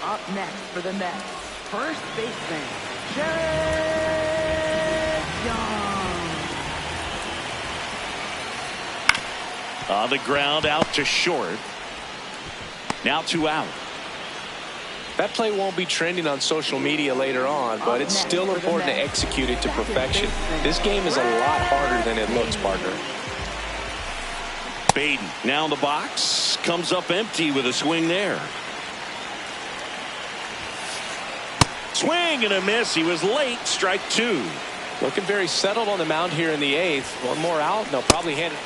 Up next for the Mets, first baseman, Jared Young. On the ground, out to short. Now 2 out. That play won't be trending on social media later on, but it's still important to execute it to perfection. This game is a lot harder than it looks, partner. Baden now in the box, comes up empty with a swing there. Swing and a miss. He was late. Strike 2. Looking very settled on the mound here in the 8th. One more out, and they'll probably hand it.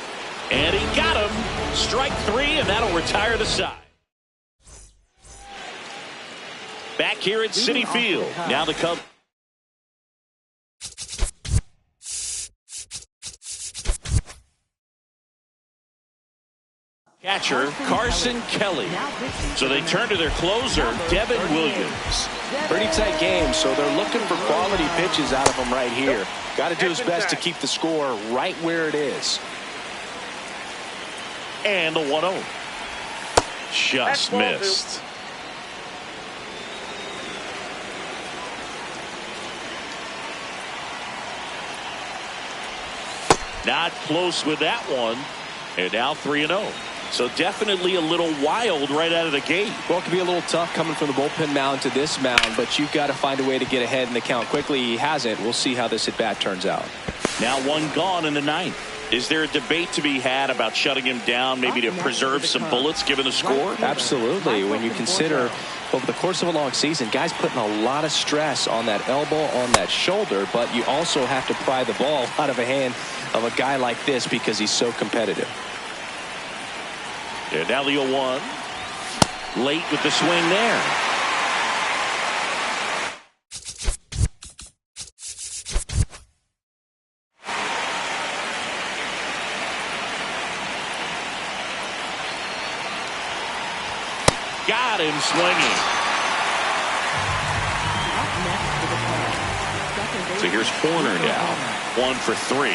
And he got him. Strike 3, and that'll retire the side. Back here at Citi Field. Now the Cubs. Catcher Carson Kelly. So they turn to their closer, Devin Williams. Pretty tight game, so they're looking for quality pitches out of him right here. Got to do his best to keep the score right where it is. And the 1-0. Just missed. Not close with that one. And now 3-0. So definitely a little wild right out of the gate. Well, it can be a little tough coming from the bullpen mound to this mound, but you've got to find a way to get ahead in the count quickly. He hasn't. We'll see how this at-bat turns out. Now one gone in the ninth. Is there a debate to be had about shutting him down, maybe to preserve some bullets given the score? Absolutely. When you consider over the course of a long season, guys putting a lot of stress on that elbow, on that shoulder, but you also have to pry the ball out of a hand of a guy like this because he's so competitive. Yeah, now the 0-1. Late with the swing there. Got him swinging. So here's Horner now. 1 for 3.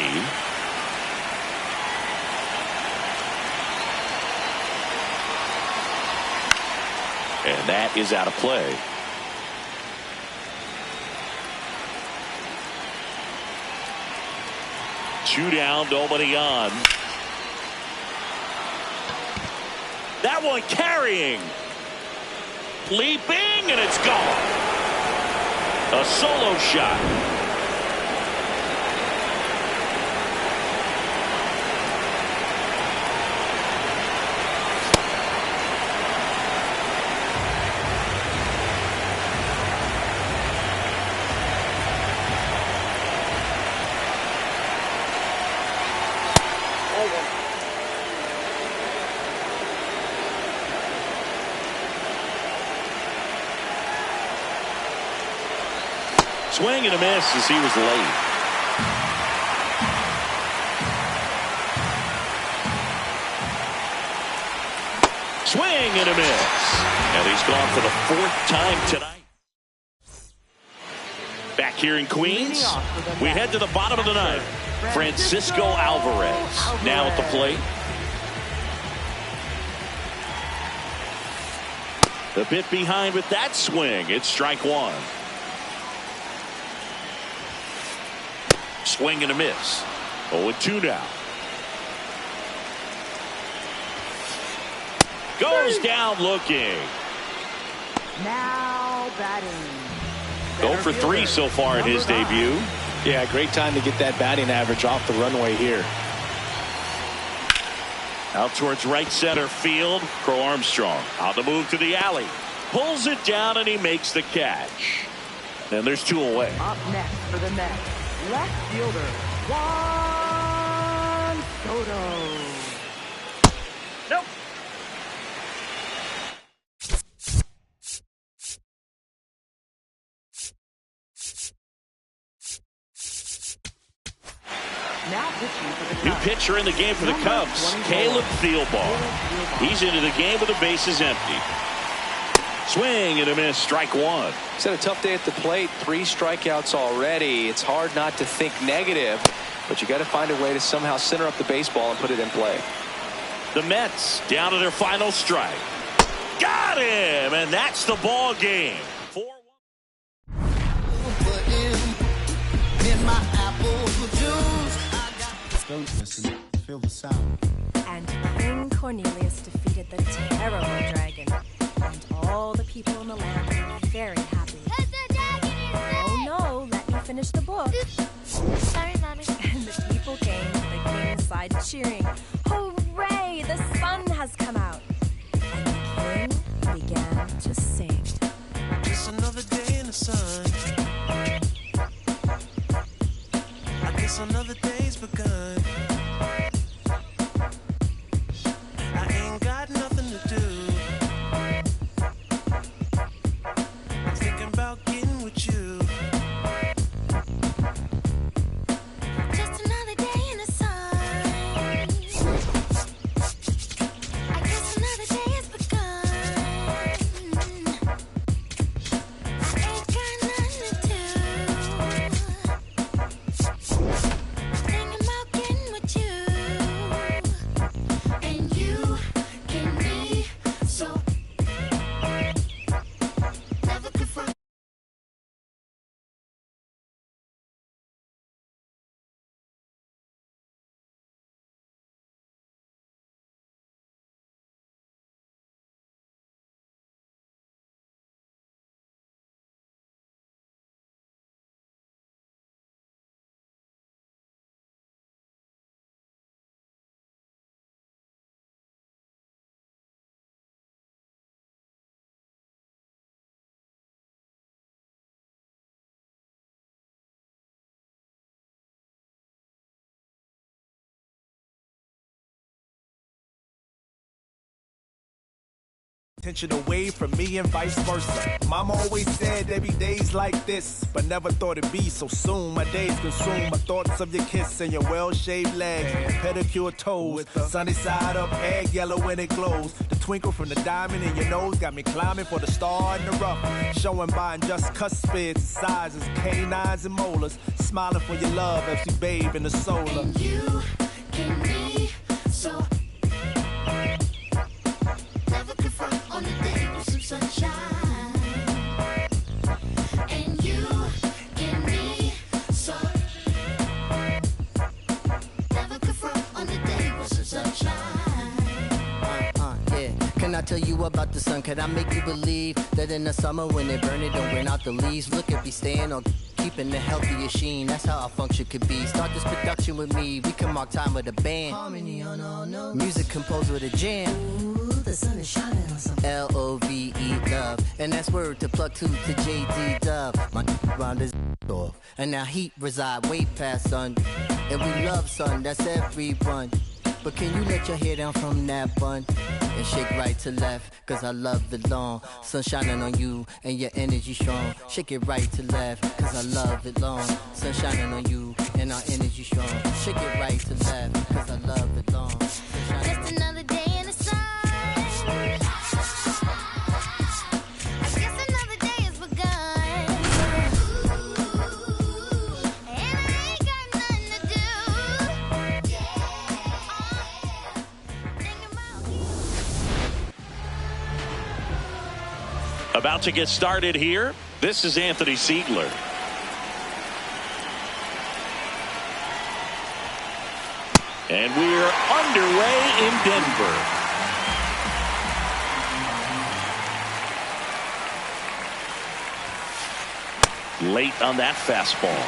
And that is out of play. Two down, nobody on. That one carrying. Leaping, and it's gone. A solo shot. Swing and a miss as he was late. Swing and a miss. And he's gone for the 4th time tonight. Back here in Queens, we head to the bottom of the ninth. Francisco Alvarez now at the plate. A bit behind with that swing. It's strike 1. Swing and a miss. 0-2 now. Goes down looking. Now batting. 0 for 3 so far in his debut. Yeah, great time to get that batting average off the runway here. Out towards right center field. Crow Armstrong on the move to the alley. Pulls it down and he makes the catch. And there's 2 away. Up next for the Mets, left fielder Juan Soto. Nope. Now pitching for the New Cubs. pitcher in the game for the Cubs, Caleb Thielbar. He's into the game with the bases empty. Swing and a miss, strike 1. He's had a tough day at the plate. 3 strikeouts already. It's hard not to think negative, but you got to find a way to somehow center up the baseball and put it in play. The Mets down to their final strike. Got him, and that's the ball game. 4-1. Don't listen, feel the sound. And King Cornelius defeated the terrible dragon. And all the people in the land were very happy. Oh no, let me finish the book. Sorry, Mommy. And the people came to the king's side cheering. Hooray, the sun has come out. And the king began to sing. Just another day in the sun. I guess another day's begun. I ain't got nothing to do. I'm thinking about getting with you. Just another day in the sun. Attention away from me and vice versa. Mama always said there be days like this, but never thought it'd be so soon. My days consume my thoughts of your kiss and your well-shaved legs, pedicure toes, with the sunny side up, egg yellow when it glows. The twinkle from the diamond in your nose got me climbing for the star in the rough, showing by just cuspids, sizes, canines and molars, smiling for your love as you bathe in the solar. And you can be so. On the day with some sunshine, and you give me so. Never confront on the day with some sunshine. Yeah. Can I tell you about the sun? Can I make you believe that in the summer when they burn it, don't burn out the leaves? Look at me staying on. Keeping the healthiest sheen, that's how our function could be. Start this production with me, we can mark time with a band. Harmony on all notes. Music composed with a jam. Ooh, the sun is shining on something. L-O-V-E, love. And that's word to plug 2 to J-D Dub. My round is off. And now heat reside way past sun. And we love sun, that's everyone. But can you let your hair down from that bun? And shake right to left, cause I love the long. Sun shining on you, and your energy strong. Shake it right to left, cause I love it long. Sun shining on you, and our energy strong. Shake it right to left, cause I love it long. Just another day in the sun. I guess another day has begun. And I ain't got nothing to do. About to get started here. This is Anthony Siegler. And we're underway in Denver. Late on that fastball.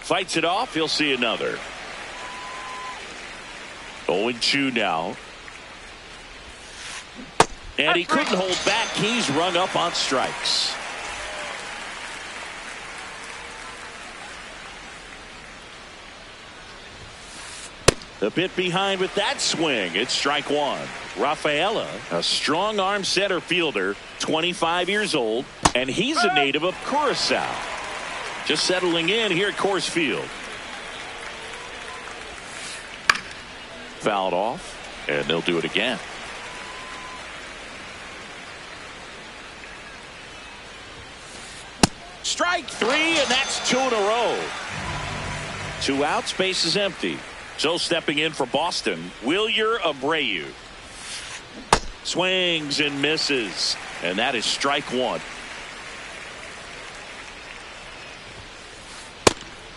Fights it off. He'll see another. 0-2 now. And he couldn't hold back. He's rung up on strikes. A bit behind with that swing. It's strike one. Rafaela, a strong arm center fielder, 25 years old, and he's a native of Curacao. Just settling in here at Coors Field. Fouled off, and they'll do it again. Strike three, and that's 2 in a row. 2 outs, base is empty. So stepping in for Boston, Wilyer Abreu. Swings and misses, and that is strike one.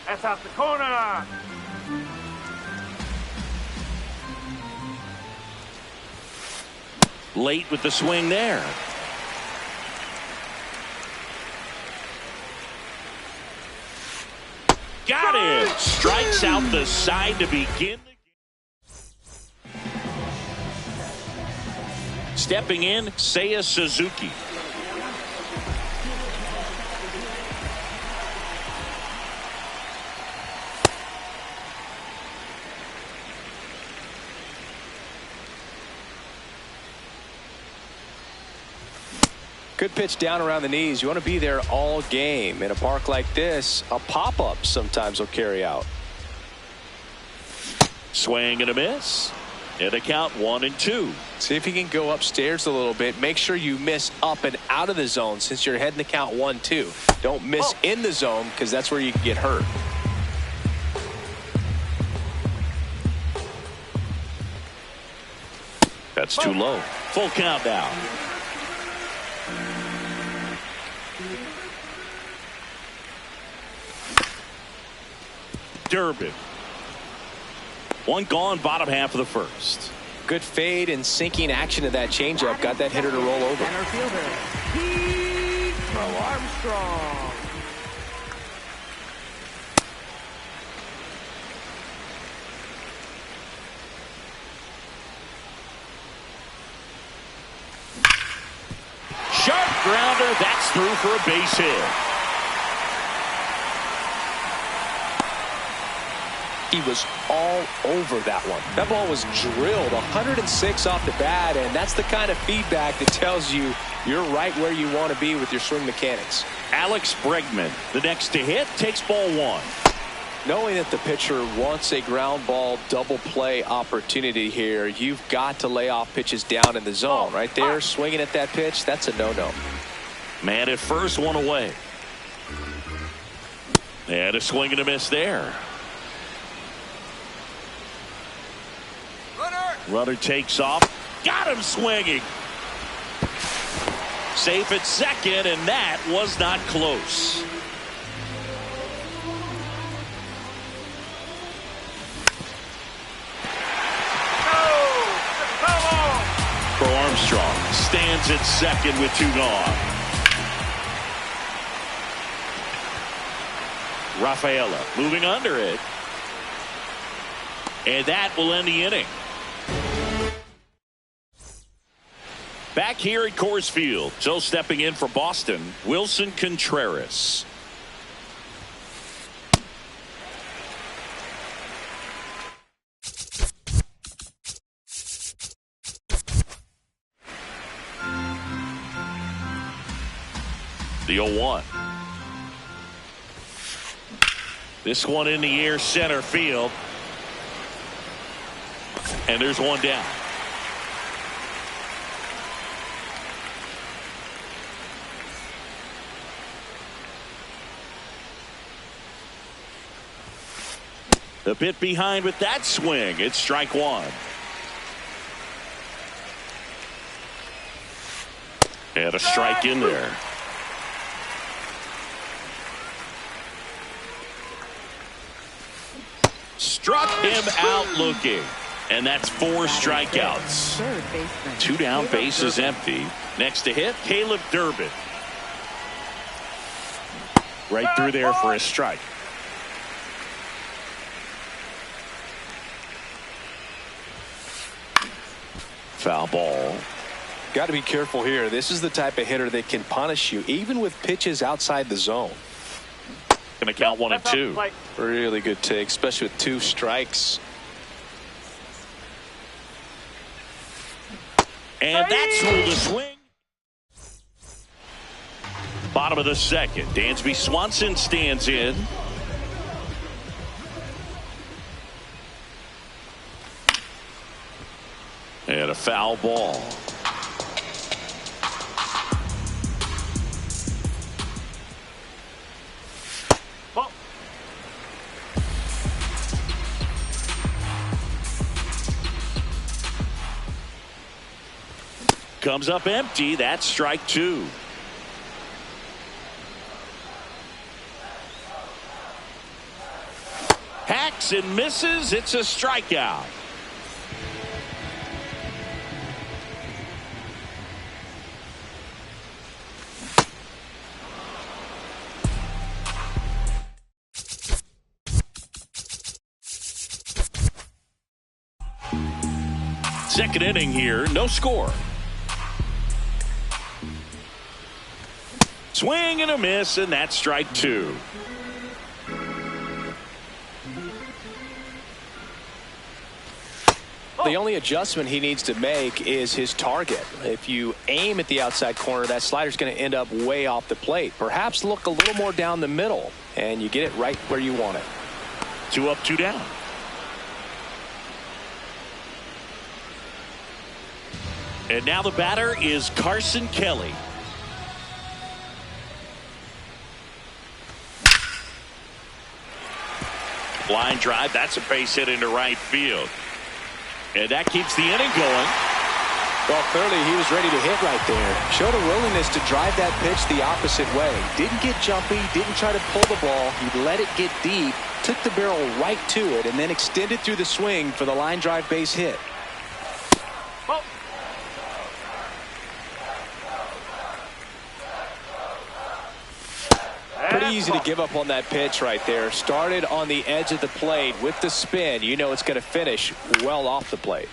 That's out the corner. Late with the swing there. Got it. Strikes out the side to begin the game. Stepping in, Seiya Suzuki. Good pitch down around the knees. You want to be there all game. In a park like this, a pop-up sometimes will carry out. Swing and a miss. And a count 1-2. See if you can go upstairs a little bit. Make sure you miss up and out of the zone since you're heading to count 1-2. Don't miss in the zone because that's where you can get hurt. That's too low. Full count now. Durbin. One gone, bottom half of the first. Good fade and sinking action of that changeup got that hitter to roll over. Center fielder, Pedro Armstrong. Sharp grounder. That's through for a base hit. He was all over that one. That ball was drilled 106 off the bat, and that's the kind of feedback that tells you you're right where you want to be with your swing mechanics. Alex Bregman, the next to hit, takes ball one. Knowing that the pitcher wants a ground ball double play opportunity here, you've got to lay off pitches down in the zone. Right there, swinging at that pitch, that's a no-no. Man at first, one away. And a swing and a miss there. Runner takes off. Got him swinging. Safe at second, and that was not close. For Armstrong, stands at second with two gone. Rafaela moving under it. And that will end the inning. Back here at Coors Field, so stepping in for Boston, Wilson Contreras. The 0-1. This one in the air, center field. And there's one down. A bit behind with that swing. It's strike one. And a strike in there. Struck him out looking. And that's 4 strikeouts. Two down, bases empty. Next to hit, Caleb Durbin. Right through there for a strike. Foul ball. Got to be careful here. This is the type of hitter that can punish you even with pitches outside the zone. Gonna count 1 and 2. Really good take, especially with 2 strikes. And that's ruled a swing. Bottom of the second. Dansby Swanson stands in. And a foul ball. Comes up empty. That's strike 2. Hacks and misses. It's a strikeout. Second inning here, no score. Swing and a miss, and that's strike 2. The only adjustment he needs to make is his target. If you aim at the outside corner, that slider's going to end up way off the plate. Perhaps look a little more down the middle, and you get it right where you want it. 2 up, 2 down. And now the batter is Carson Kelly. Line drive, that's a base hit into right field. And that keeps the inning going. Well, clearly he was ready to hit right there. Showed a willingness to drive that pitch the opposite way. Didn't get jumpy, didn't try to pull the ball. He let it get deep, took the barrel right to it, and then extended through the swing for the line drive base hit. Pretty easy to give up on that pitch right there. Started on the edge of the plate with the spin. You know it's going to finish well off the plate.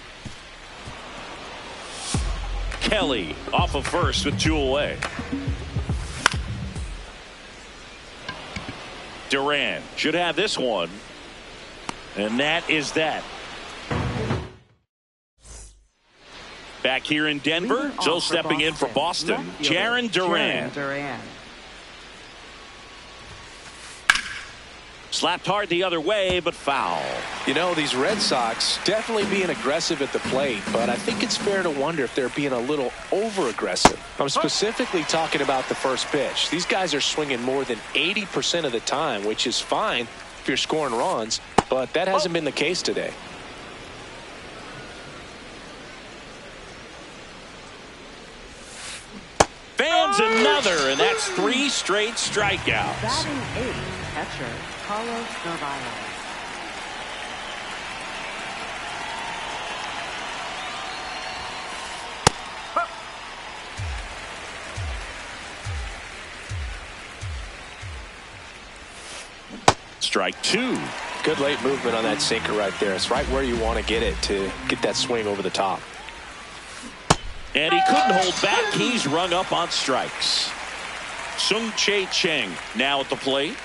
Kelly off of first with 2 away. Duran should have this one. And that is that. Back here in Denver, so stepping in for Boston, Jarren Duran. Slapped hard the other way, but foul. You know, these Red Sox definitely being aggressive at the plate, but I think it's fair to wonder if they're being a little over-aggressive. I'm specifically talking about the first pitch. These guys are swinging more than 80% of the time, which is fine if you're scoring runs, but that hasn't been the case today. Fans another, and that's 3 straight strikeouts. Batting 8, catcher Carlos Narvaez. Strike 2. Good late movement on that sinker right there. It's right where you want to get it to get that swing over the top. And he couldn't hold back. He's rung up on strikes. Sung-Chae Cheng now at the plate.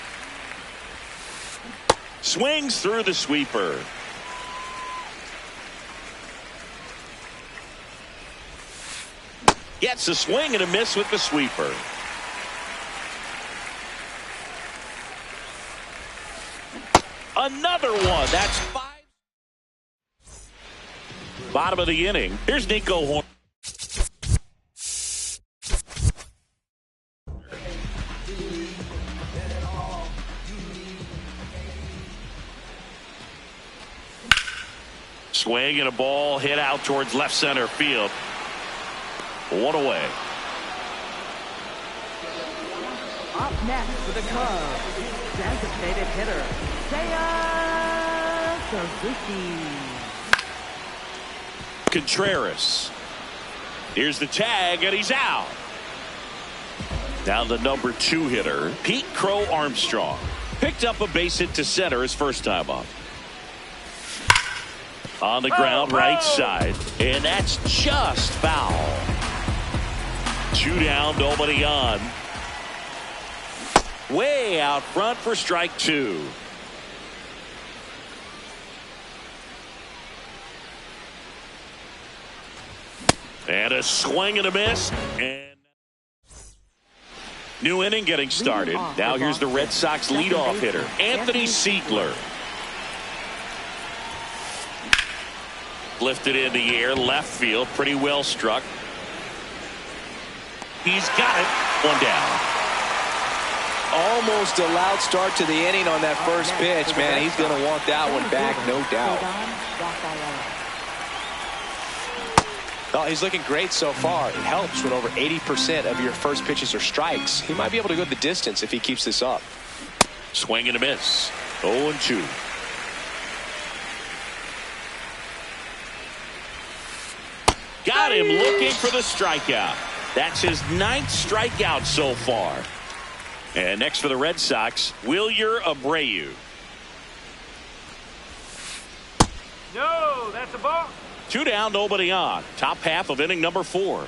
Swings through the sweeper. Gets a swing and a miss with the sweeper. Another one. That's 5. Bottom of the inning. Here's Nico Horn. Swing and a ball hit out towards left center field. One away. Up next for the Cubs, designated hitter Seiya Suzuki. Contreras. Here's the tag, and he's out. Now the number 2 hitter, Pete Crow Armstrong. Picked up a base hit to center his first time up. On the ground, right side. And that's just foul. 2 down, nobody on. Way out front for strike 2. And a swing and a miss. And new inning getting started. Now here's the Red Sox leadoff hitter, Anthony Siegler. Lifted in the air, left field, pretty well struck. He's got it. 1 down. Almost a loud start to the inning on that first pitch, man. He's going to want that one back, no doubt. Oh, he's looking great so far. It helps when over 80% of your first pitches are strikes. He might be able to go the distance if he keeps this up. Swing and a miss. 0-2. Got him looking for the strikeout. That's his 9th strikeout so far. And next for the Red Sox, Wilyer Abreu. No, that's a ball. 2 down, nobody on. Top half of inning number 4.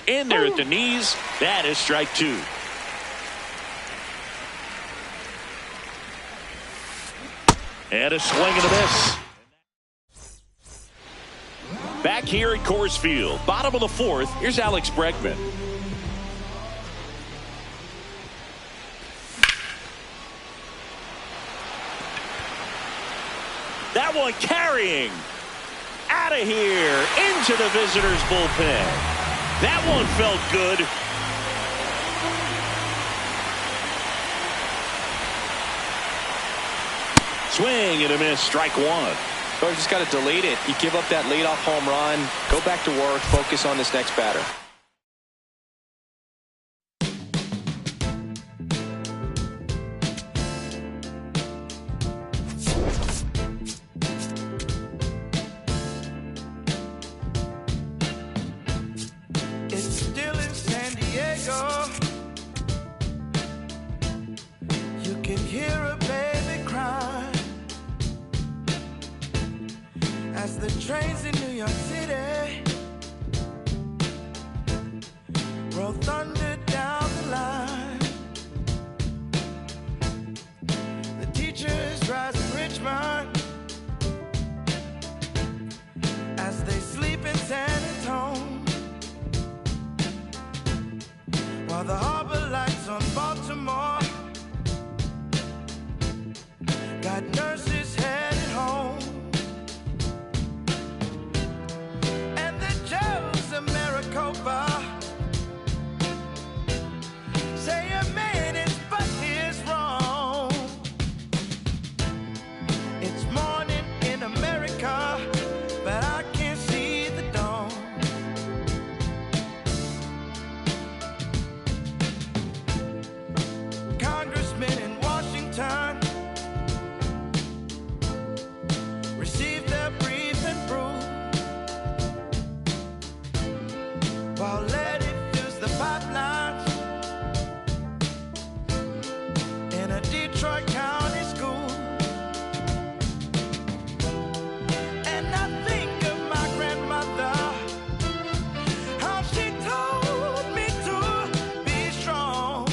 In there at the knees. That is strike 2. And a swing and a miss. Back here at Coors Field, bottom of the 4th, here's Alex Bregman. That one carrying out of here into the visitors' bullpen. That one felt good. Swing and a miss, strike 1. So you just got to delete it. You give up that leadoff home run, go back to work, focus on this next batter. It's still in San Diego. You can hear a baby cry as As the trains in New York City roll thunder down the line, the teachers rise in Richmond as they sleep in San Antonio, while the harbor lights on Baltimore got nurses headed home. And the Joes of Maricopa say a man is but is wrong. It's morning in America, but I can't see the dawn. Congressmen in Washington receive their briefing brew, while Letty fills the pipelines in a Detroit County school. And I think of my grandmother, how she told me to be strong.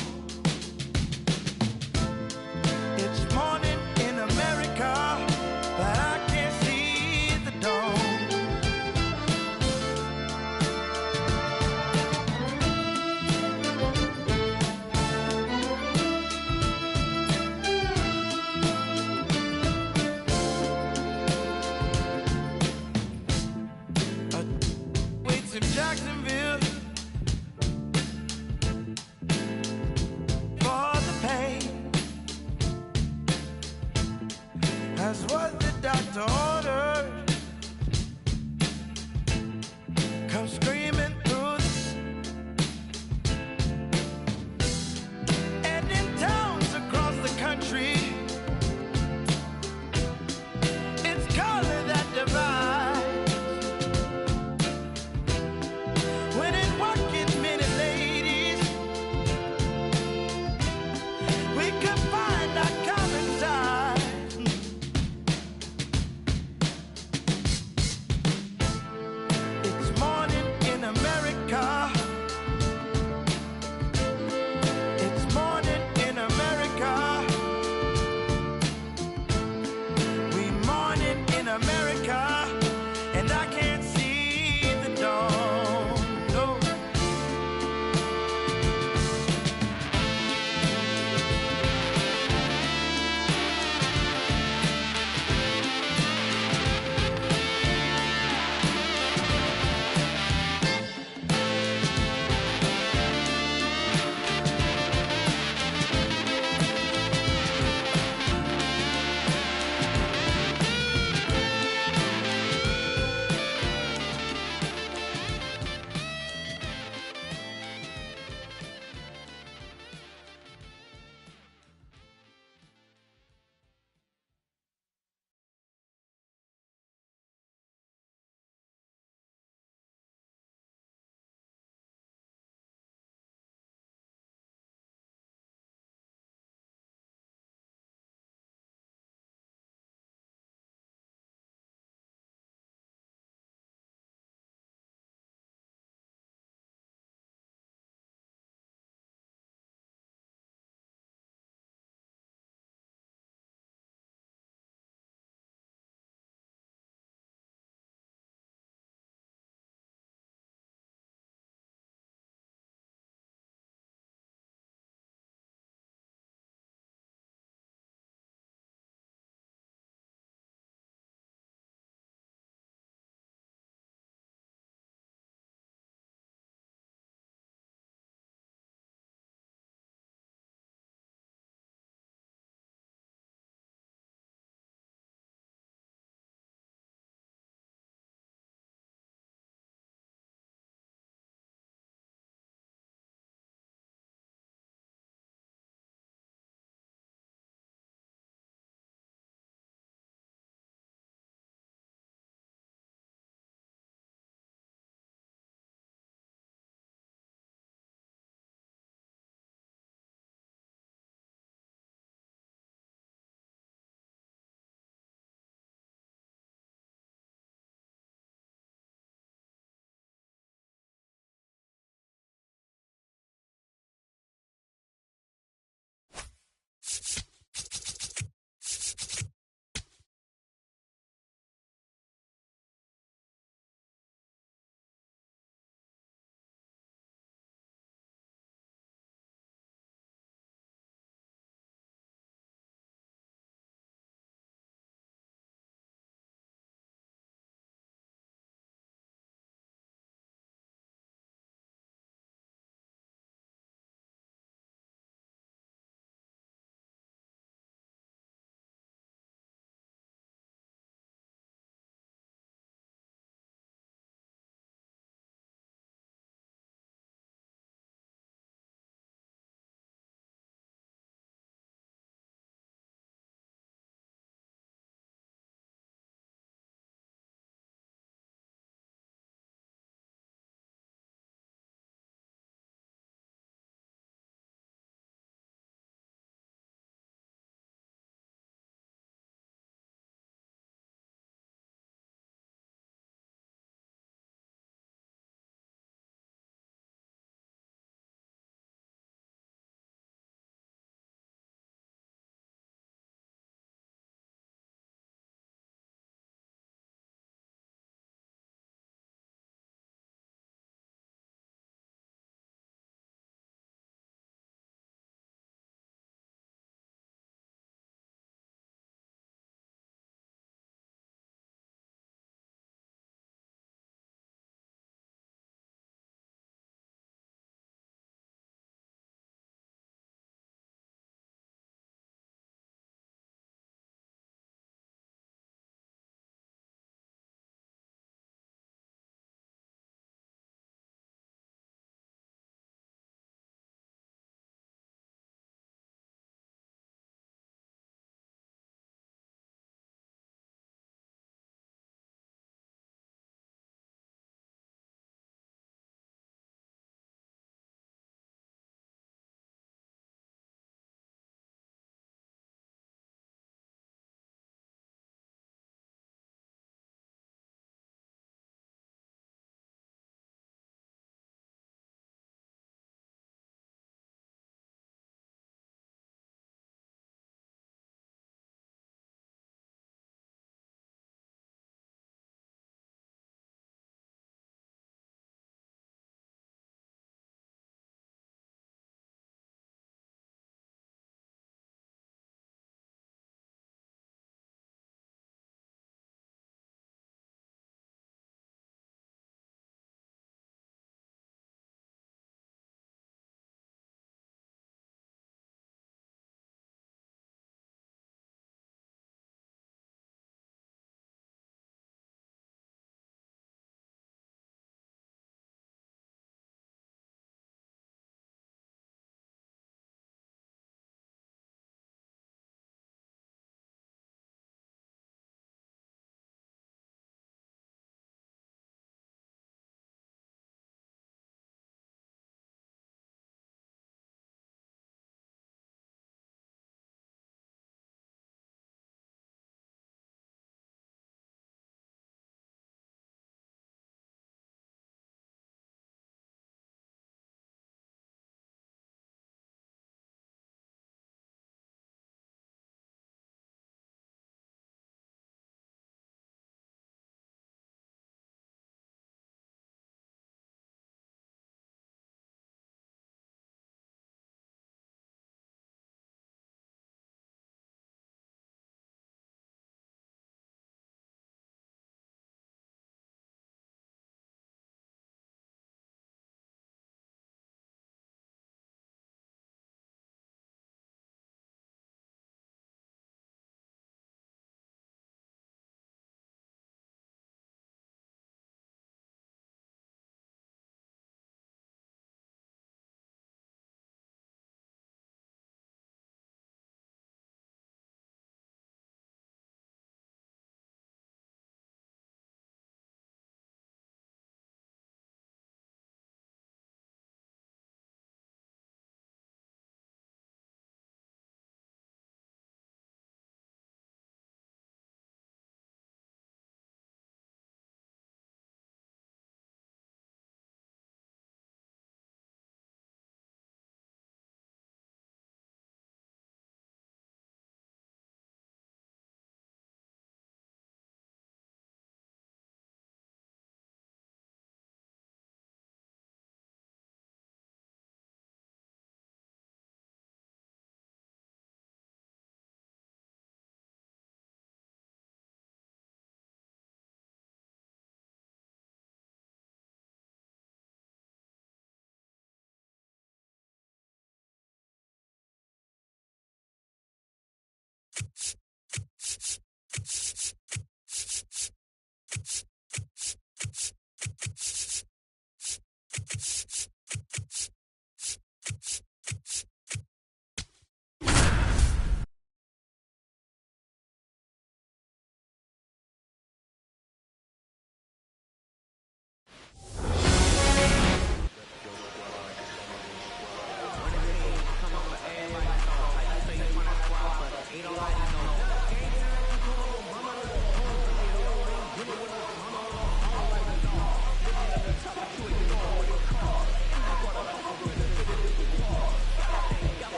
It's morning in America, but I can't see the dawn. Waits in Jacksonville for the pain, as what the doctor ordered comes screaming through and in towns across the country, it's color that divides. When in working men and ladies, we could find our common side.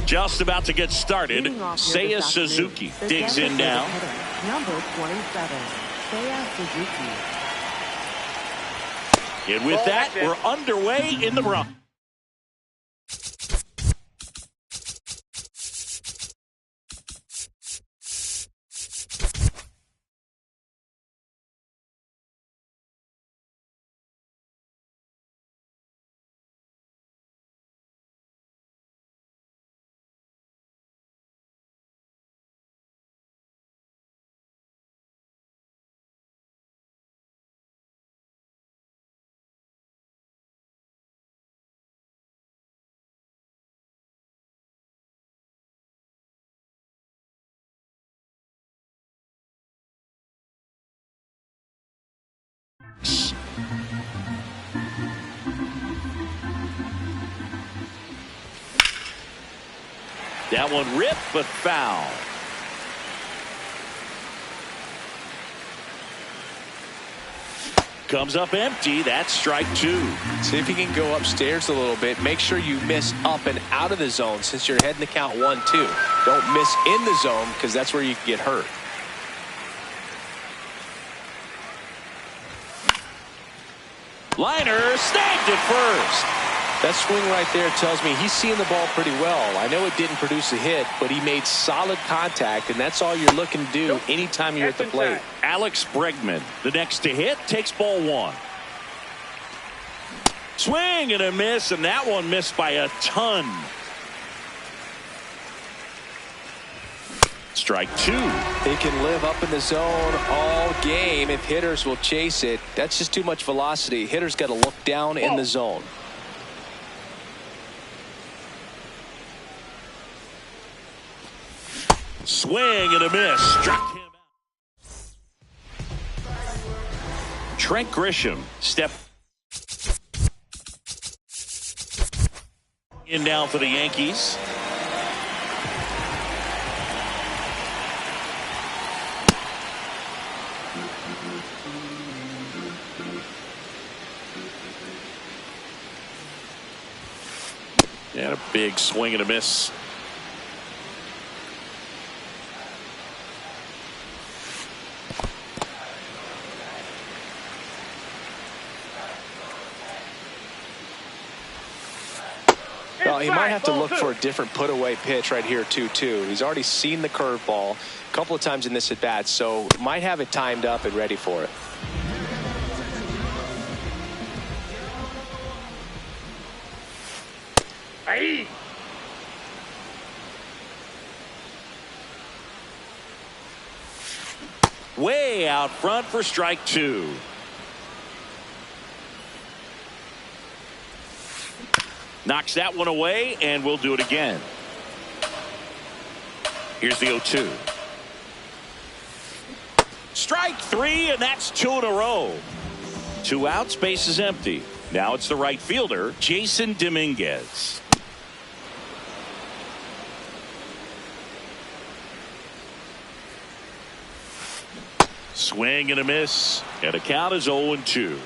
Just about to get started. Seiya Suzuki digs in now. Number 27, Seiya Suzuki. And with that, we're underway in the Bronx. That one ripped, but foul. Comes up empty. That's strike two. See if you can go upstairs a little bit. Make sure you miss up and out of the zone since you're heading to count 1-2. Don't miss in the zone because that's where you can get hurt. Liner snagged it first. That swing right there tells me he's seeing the ball pretty well. I know it didn't produce a hit, but he made solid contact, and that's all you're looking to do anytime you're at the plate. Alex Bregman, the next to hit, takes ball one. Swing and a miss, and that one missed by a ton. Strike two. It can live up in the zone all game if hitters will chase it. That's just too much velocity. Hitters got to look down in the zone. Swing and a miss. Struck him out. Trent Grisham step in now for the Yankees. And a big swing and a miss. Well, he might have to look for a different put-away pitch right here, 2-2. He's already seen the curveball a couple of times in this at-bat, so might have it timed up and ready for it. Hey. Way out front for strike two. Knocks that one away, and we'll do it again. Here's the 0-2. Strike three, and that's two in a row. 2 outs, base is empty. Now it's the right fielder, Jason Dominguez. Swing and a miss, and the count is 0-2.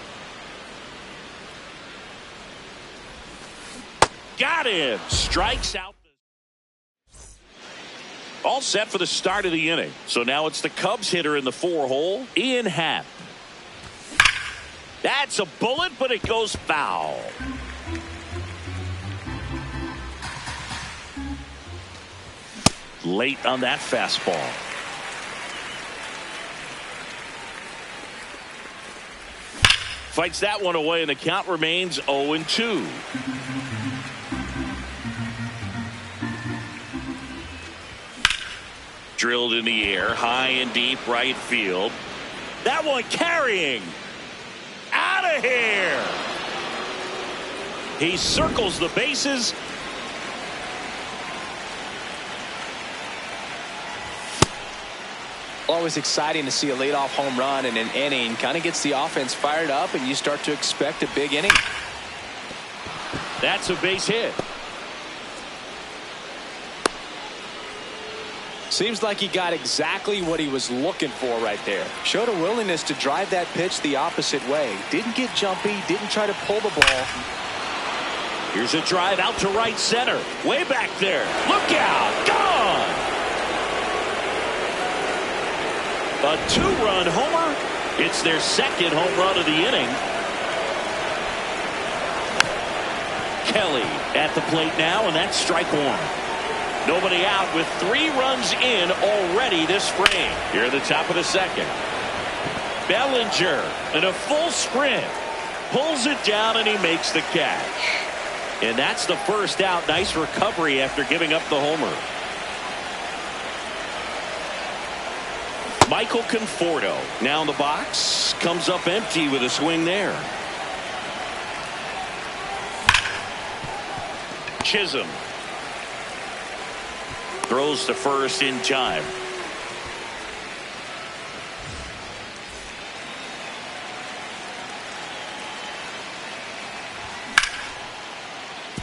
Got him. Strikes out. All set for the start of the inning. So now it's the Cubs hitter in the 4-hole, Ian Happ. That's a bullet, but it goes foul. Late on that fastball. Fights that one away, and the count remains 0-2. Drilled in the air, high and deep right field. That one carrying. Out of here. He circles the bases. Always exciting to see a leadoff home run in an inning. Kind of gets the offense fired up, and you start to expect a big inning. That's a base hit. Seems like he got exactly what he was looking for right there. Showed a willingness to drive that pitch the opposite way. Didn't get jumpy, didn't try to pull the ball. Here's a drive out to right center. Way back there. Look out. Gone. A 2-run homer. It's their second home run of the inning. Kelly at the plate now, and that's strike one. Nobody out with 3 runs in already this frame. Here at the top of the second. Bellinger in a full sprint. Pulls it down, and he makes the catch. And that's the first out. Nice recovery after giving up the homer. Michael Conforto now in the box. Comes up empty with a swing there. Chisholm throws to first in time.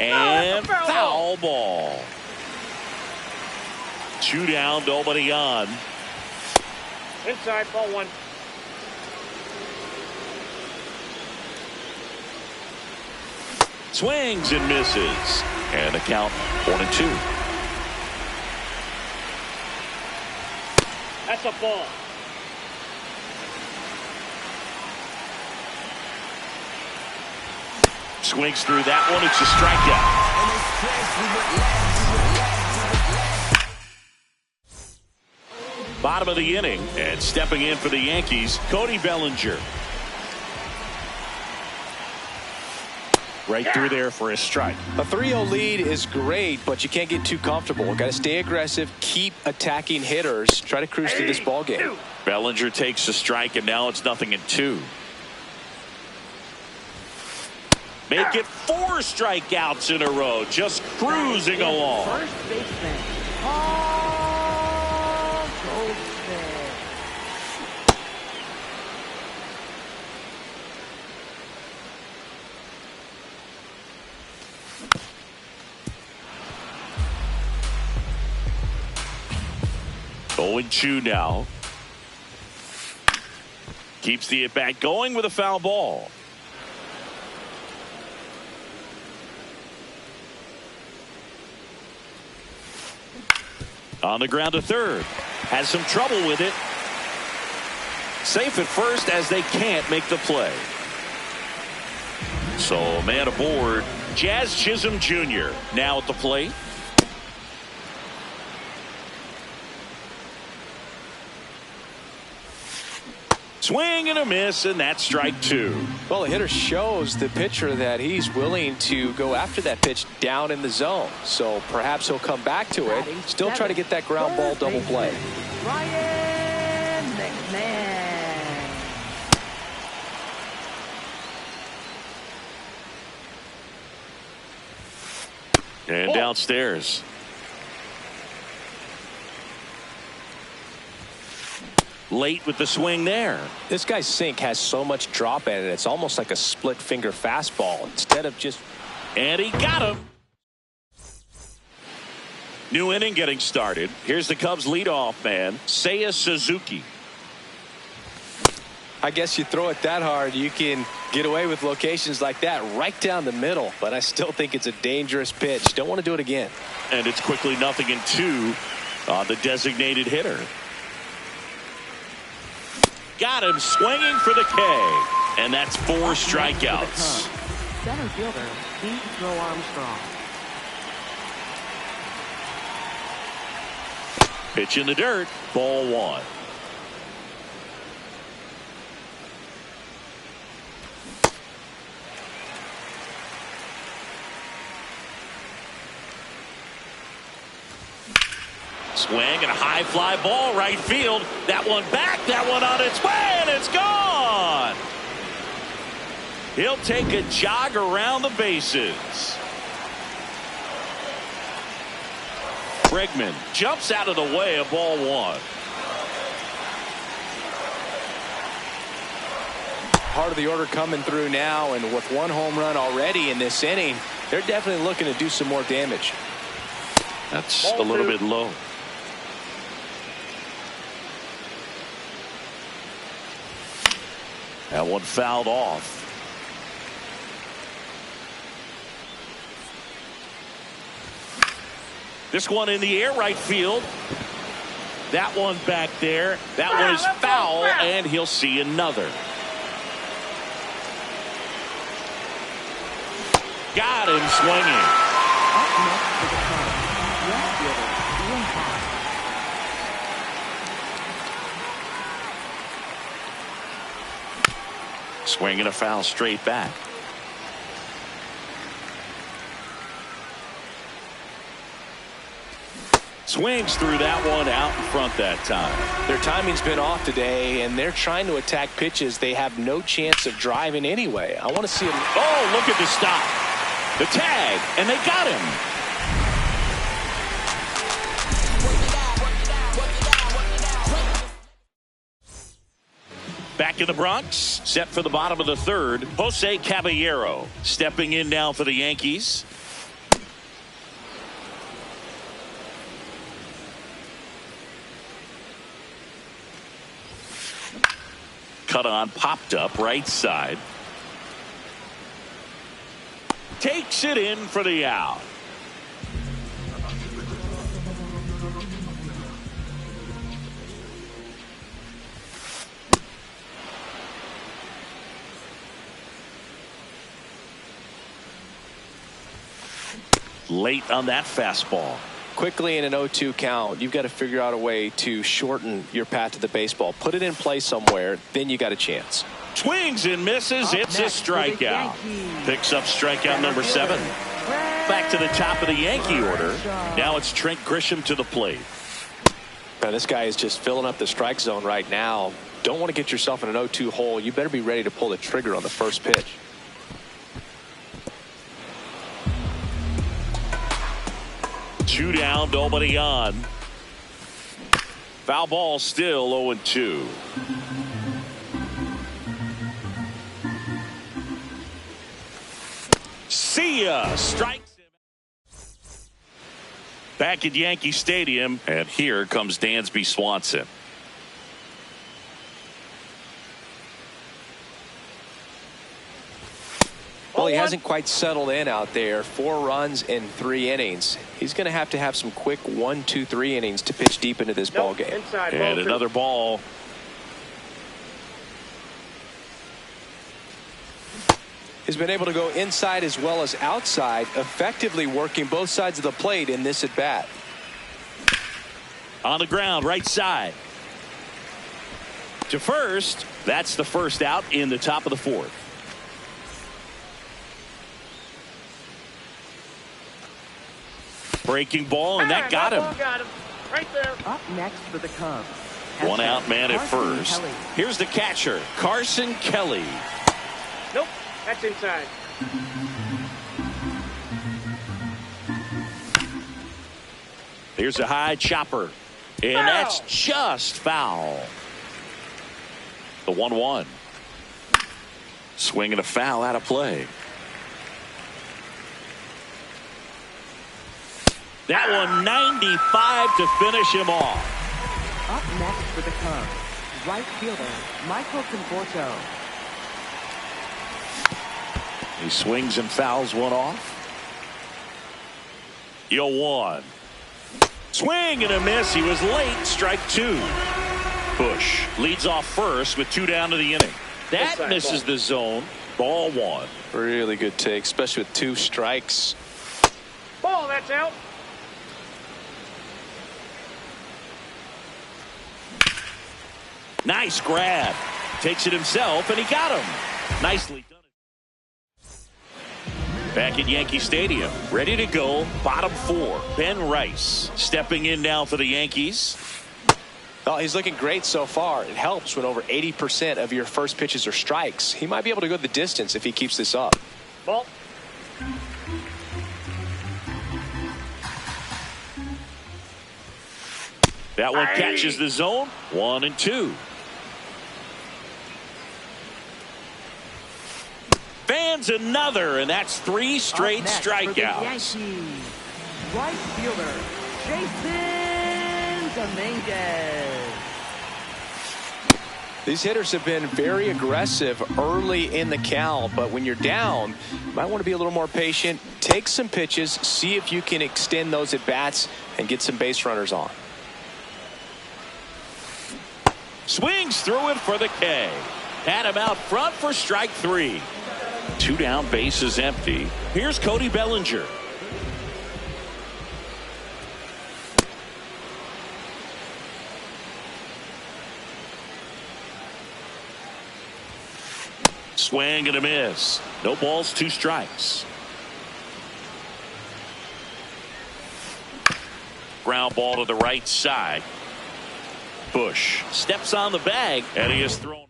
And foul ball. 2 down, nobody on. Inside, ball 1. Swings and misses. And the count 1-2. That's a ball. Swings through that one. It's a strikeout. Bottom of the inning, and stepping in for the Yankees, Cody Bellinger. Right through there for a strike. A 3-0 lead is great, but you can't get too comfortable. Got to stay aggressive, keep attacking hitters, try to cruise through this ball game. Bellinger takes a strike, and now it's 0-2. Make it 4 strikeouts in a row, just cruising along. First baseman, Paul Goldschmidt. Going 2 now. Keeps the at-bat going with a foul ball. On the ground to third. Has some trouble with it. Safe at first as they can't make the play. So man aboard. Jazz Chisholm Jr. now at the plate. Swing and a miss, and that's strike 2. Well, the hitter shows the pitcher that he's willing to go after that pitch down in the zone. So perhaps he'll come back to it. Still try to get that ground ball double play. Ryan McMahon. And downstairs. Late with the swing there. This guy's sink has so much drop in it. It's almost like a split finger fastball instead of just. And he got him. New inning getting started. Here's the Cubs leadoff man, Seiya Suzuki. I guess you throw it that hard, you can get away with locations like that right down the middle. But I still think it's a dangerous pitch. Don't want to do it again. And it's quickly 0-2 on the designated hitter. Got him swinging for the K. And that's 4 strikeouts. Center fielder, Theo Armstrong. Pitch in the dirt. Ball 1. Swing and a high fly ball right field. That one back, that one on its way, and it's gone. He'll take a jog around the bases. Bregman jumps out of the way of ball 1. Part of the order coming through now, and with 1 home run already in this inning, they're definitely looking to do some more damage. That's a little bit low. That one fouled off. This one in the air, right field. That one back there. That one is foul, and he'll see another. Got him swinging. Up next for the Cubs, left fielder Ian Happ. Swinging a foul straight back. Swings through that one out in front that time. Their timing's been off today, and they're trying to attack pitches they have no chance of driving anyway. I want to see them. Oh, look at the stop. The tag, and they got him. Back in the Bronx, set for the bottom of the third, Jose Caballero stepping in now for the Yankees. Cut on, popped up, right side. Takes it in for the out. Late on that fastball. Quickly in an 0-2 count, you've got to figure out a way to shorten your path to the baseball. Put it in play somewhere, then you got a chance. Swings and misses. It's a strikeout. Picks up strikeout number 7. Back to the top of the Yankee order. Now it's Trent Grisham to the plate. Now this guy is just filling up the strike zone right now. Don't want to get yourself in an 0-2 hole. You better be ready to pull the trigger on the first pitch. Two down, nobody on. Foul ball still 0-2. See ya. Strikes him. Back at Yankee Stadium, and here comes Dansby Swanson. Well, he hasn't quite settled in out there. 4 runs in 3 innings. He's going to have some quick 1, 2, 3 innings to pitch deep into this ball game. Inside, and another ball. He's been able to go inside as well as outside, effectively working both sides of the plate in this at bat. On the ground, right side. To first. That's the first out in the top of the 4th. Breaking ball, and that got him. Got him. Right there. Up next for the Cubs. One out man at Carson first. Kelly. Here's the catcher, Carson Kelly. Nope. That's inside. Here's a high chopper. And foul. That's just foul. The 1-1. Swinging a foul out of play. That one 95 to finish him off. Up next for the Cubs, right fielder Michael Conforto. He swings and fouls one off. 0-1. Swing and a miss. He was late. Strike 2. Bush leads off first with 2 down to the inning. That inside misses ball. the zone. Ball 1. Really good take, especially with 2 strikes. Ball, that's out. Nice grab. Takes it himself, and he got him. Nicely done. Back at Yankee Stadium, ready to go. Bottom 4. Ben Rice stepping in now for the Yankees. Well, he's looking great so far. It helps when over 80% of your first pitches are strikes. He might be able to go the distance if he keeps this up. Ball. That one catches the zone. 1-2. Fans another, and that's 3 straight strikeouts. Right fielder Jason Dominguez. These hitters have been very aggressive early in the count, but when you're down, you might want to be a little more patient. Take some pitches, see if you can extend those at bats and get some base runners on. Swings through it for the K. Had him out front for strike 3. 2 down, bases empty. Here's Cody Bellinger. Swing and a miss. No balls, 2 strikes. Ground ball to the right side. Bush steps on the bag, and he is thrown.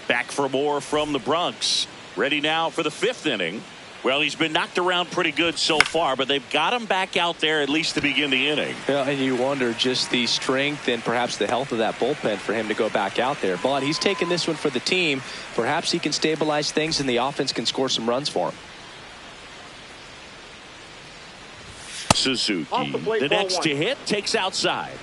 Back for more from the Bronx. Ready now for the 5th inning. Well, he's been knocked around pretty good so far, but they've got him back out there at least to begin the inning. Yeah, and you wonder just the strength and perhaps the health of that bullpen for him to go back out there. But he's taking this one for the team. Perhaps he can stabilize things and the offense can score some runs for him. Suzuki, the next to hit, takes outside.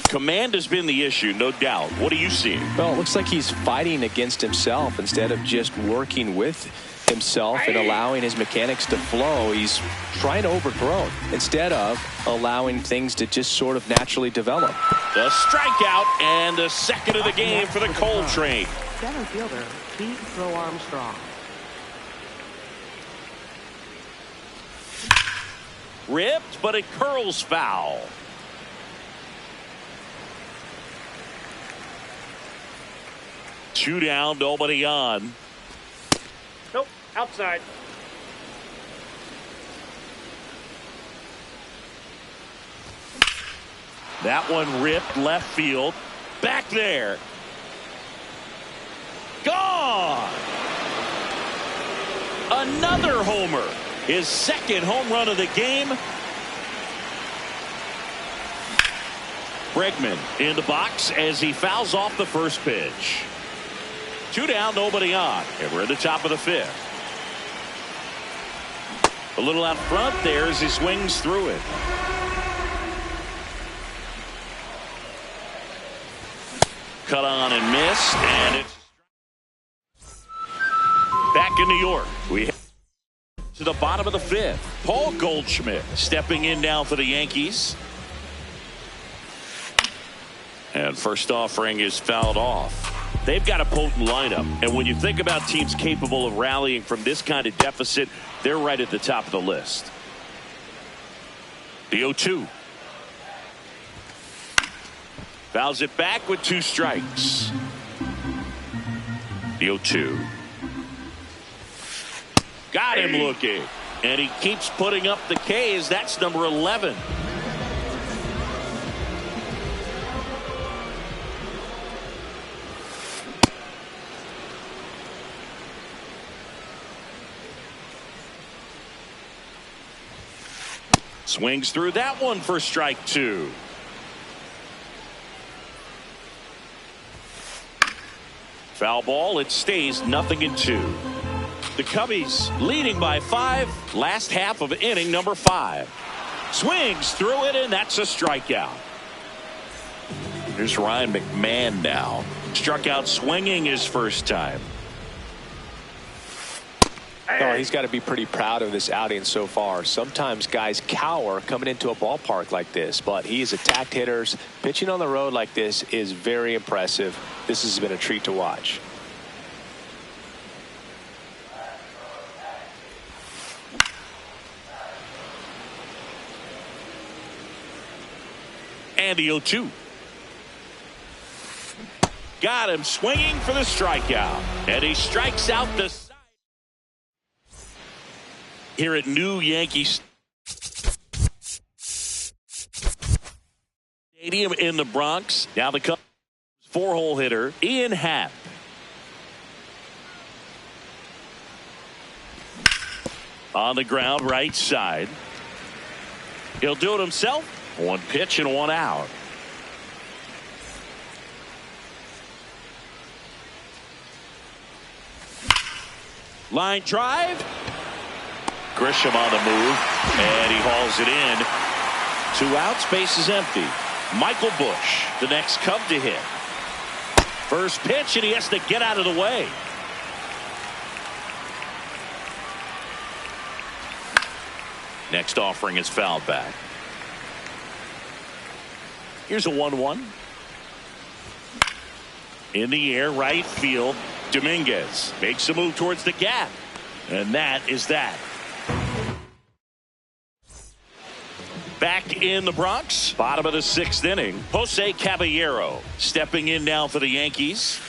Command has been the issue, no doubt. What are you seeing? Well, it looks like he's fighting against himself instead of just working with himself and allowing his mechanics to flow. He's trying to overthrow instead of allowing things to just sort of naturally develop. The strikeout and the second of the game for the Coltrane. Center fielder, Pete Throw Armstrong. Ripped, but it curls foul. Two down, nobody on. Nope, outside. That one ripped left field. Back there. Gone. Another homer. His second home run of the game. Bregman in the box as he fouls off the first pitch. Two down, nobody on. And we're at the top of the 5th. A little out front there as he swings through it. Cut on and missed, and it's back in New York. We head to the bottom of the 5th. Paul Goldschmidt stepping in now for the Yankees. And first offering is fouled off. They've got a potent lineup, and when you think about teams capable of rallying from this kind of deficit, they're right at the top of the list. The 0-2. Fouls it back with 2 strikes. The 0-2. Got him looking, and he keeps putting up the K's. That's number 11. Swings through that one for strike 2. Foul ball. It stays 0-2. The Cubbies leading by 5. Last half of inning number 5. Swings through it, and that's a strikeout. Here's Ryan McMahon now. Struck out swinging his first time. Oh, he's got to be pretty proud of this outing so far. Sometimes guys cower coming into a ballpark like this, but he's attacked hitters. Pitching on the road like this is very impressive. This has been a treat to watch. And the 0-2. Got him swinging for the strikeout. And he strikes out the side. Here at New Yankee Stadium in the Bronx. Now the Cubs 4-hole hitter, Ian Happ. On the ground, right side. He'll do it himself. 1 pitch and 1 out. Line drive. Grisham on the move, and he hauls it in. 2 outs, base is empty. Michael Bush, the next Cub to hit. First pitch, and he has to get out of the way. Next offering is fouled back. Here's a 1-1. In the air, right field. Dominguez makes a move towards the gap. And that is that. Back in the Bronx, bottom of the 6th inning, Jose Caballero stepping in now for the Yankees.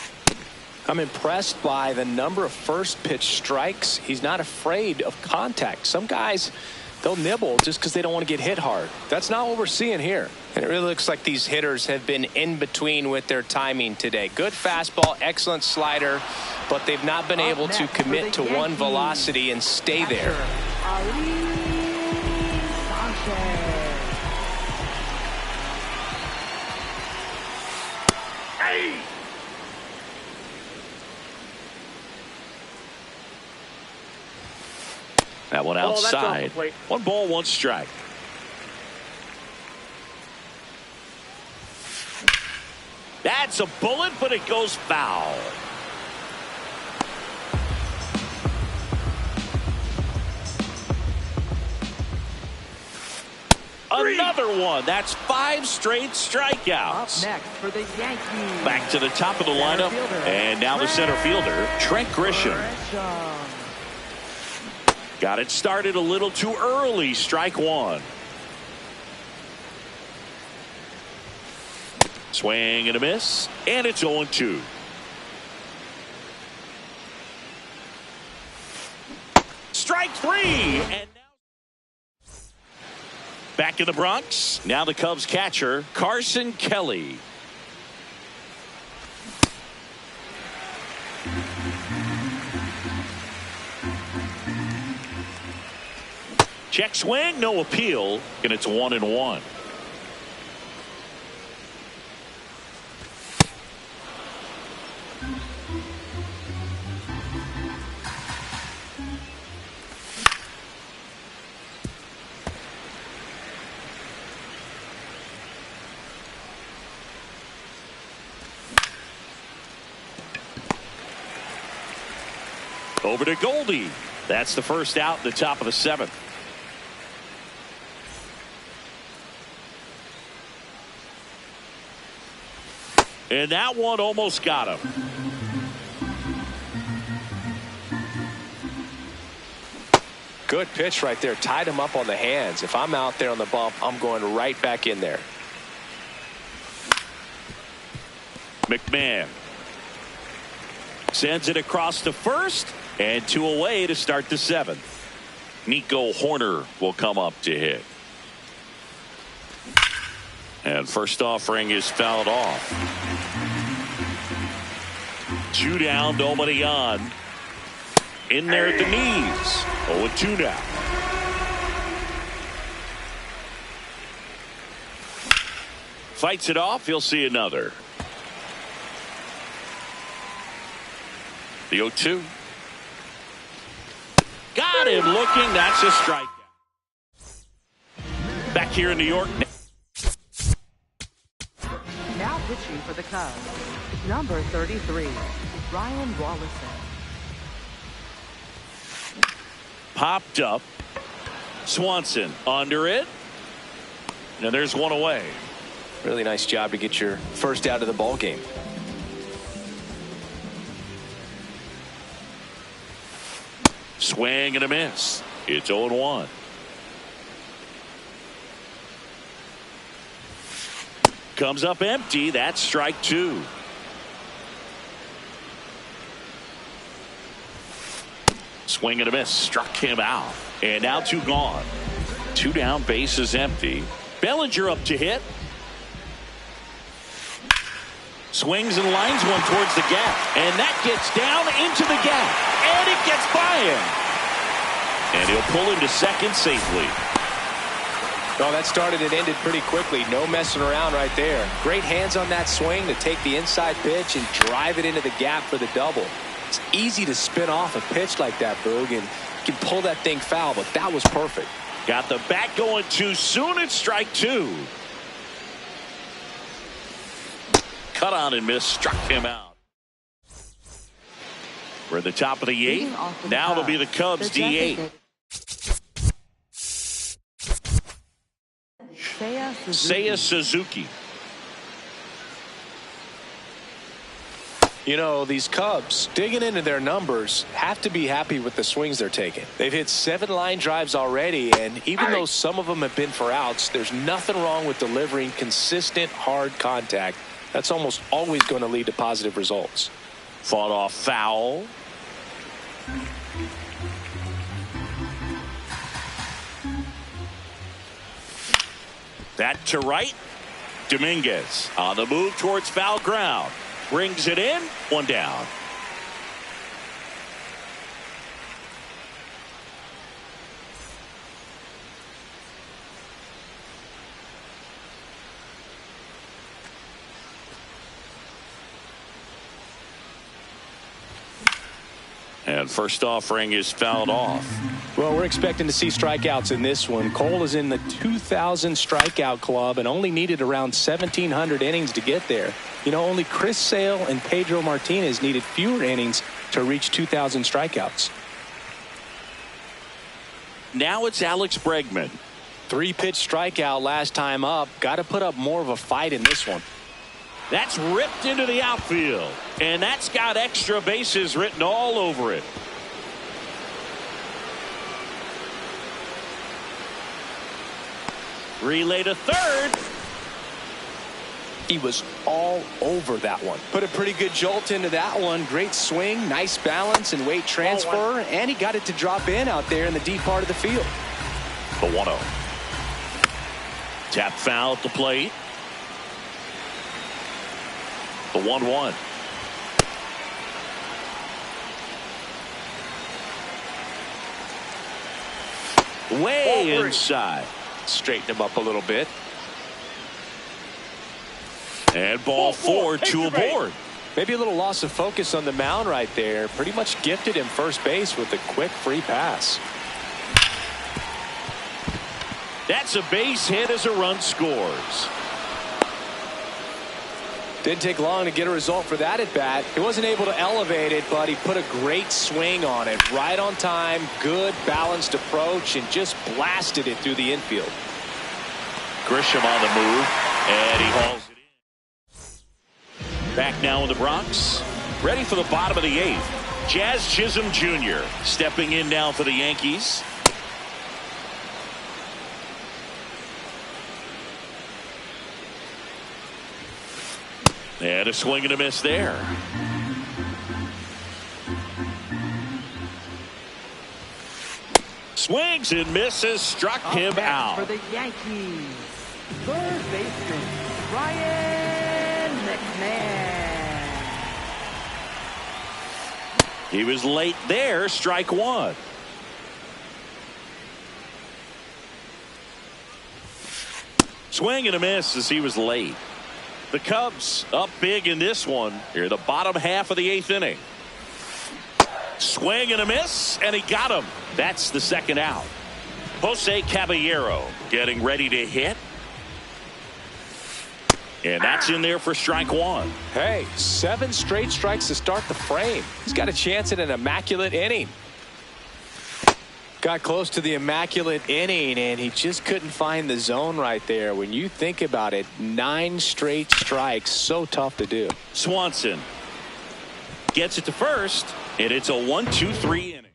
I'm impressed by the number of first pitch strikes. He's not afraid of contact. Some guys, they'll nibble just because they don't want to get hit hard. That's not what we're seeing here. And it really looks like these hitters have been in between with their timing today. Good fastball, excellent slider, but they've not been able to commit to one velocity and stay there. That one outside. 1 ball, 1 strike. That's a bullet, but it goes foul. Another one. That's 5 straight strikeouts. Up next for the Yankees. Back to the top of the lineup. And now the center fielder, Trent Grisham. Got it started a little too early. Strike 1. Swing and a miss. And it's 0-2. Strike 3. And now back in the Bronx. Now the Cubs catcher, Carson Kelly. Check swing, no appeal, and it's 1-1. Over to Goldie. That's the first out in the top of the 7th. And that one almost got him. Good pitch right there. Tied him up on the hands. If I'm out there on the bump, I'm going right back in there. McMahon sends it across to first, and 2 away to start the 7th. Nico Horner will come up to hit. And first offering is fouled off. 2 down, nobody on. In there at the knees. 0-2 now. Fights it off. He'll see another. The 0-2. Got him looking. That's a strikeout. Back here in New York. Now pitching for the Cubs, number 33, Ryan Wallison. Popped up. Swanson under it. And there's 1 away. Really nice job to get your first out of the ball game. Swing and a miss. It's 0-1. Comes up empty. That's strike 2. Swing and a miss. Struck him out. And now 2 gone. 2 down. Base is empty. Bellinger up to hit. Swings and lines one towards the gap. And that gets down into the gap. And it gets by him. And he'll pull him to second safely. Oh, that started and ended pretty quickly. No messing around right there. Great hands on that swing to take the inside pitch and drive it into the gap for the double. It's easy to spin off a pitch like that, Boog, and can pull that thing foul, but that was perfect. Got the bat going too soon. It's strike two. Cut on and miss. Struck him out. We're at the top of the eighth. Now it'll be the Cubs D8. Seiya Suzuki. You know, these Cubs, digging into their numbers, have to be happy with the swings they're taking. They've hit 7 line drives already, and even though some of them have been for outs, there's nothing wrong with delivering consistent, hard contact. That's almost always going to lead to positive results. Fought off foul. That to right. Dominguez on the move towards foul ground. Brings it in. One down. And first offering is fouled off. Well, we're expecting to see strikeouts in this one. Cole is in the 2,000 strikeout club and only needed around 1,700 innings to get there. You know, only Chris Sale and Pedro Martinez needed fewer innings to reach 2,000 strikeouts. Now it's Alex Bregman. 3-pitch strikeout last time up. Got to put up more of a fight in this one. That's ripped into the outfield, and that's got extra bases written all over it. Relay to third. He was all over that one. Put a pretty good jolt into that one. Great swing, nice balance and weight transfer, and he got it to drop in out there in the deep part of the field. The 1-0. Tap foul at the plate. The 1-1. Way inside. Straighten him up a little bit. And ball 4, 2 aboard. Maybe a little loss of focus on the mound right there. Pretty much gifted him first base with a quick free pass. That's a base hit as a run scores. Didn't take long to get a result for that at bat. He wasn't able to elevate it, but he put a great swing on it. Right on time, good balanced approach, and just blasted it through the infield. Grisham on the move, and he hauls it in. Back now in the Bronx. Ready for the bottom of the 8th. Jazz Chisholm Jr. stepping in now for the Yankees. And a swing and a miss there. Swings and misses, struck him out. For the Yankees, third baseman, Ryan McMahon. He was late there, strike 1. Swing and a miss as he was late. The Cubs up big in this one. Here, the bottom half of the 8th inning. Swing and a miss, and he got him. That's the second out. Jose Caballero getting ready to hit. And that's in there for strike 1. Hey, 7 straight strikes to start the frame. He's got a chance at an immaculate inning. Got close to the immaculate inning, and he just couldn't find the zone right there. When you think about it, 9 straight strikes, so tough to do. Swanson gets it to first, and it's a 1-2-3 inning.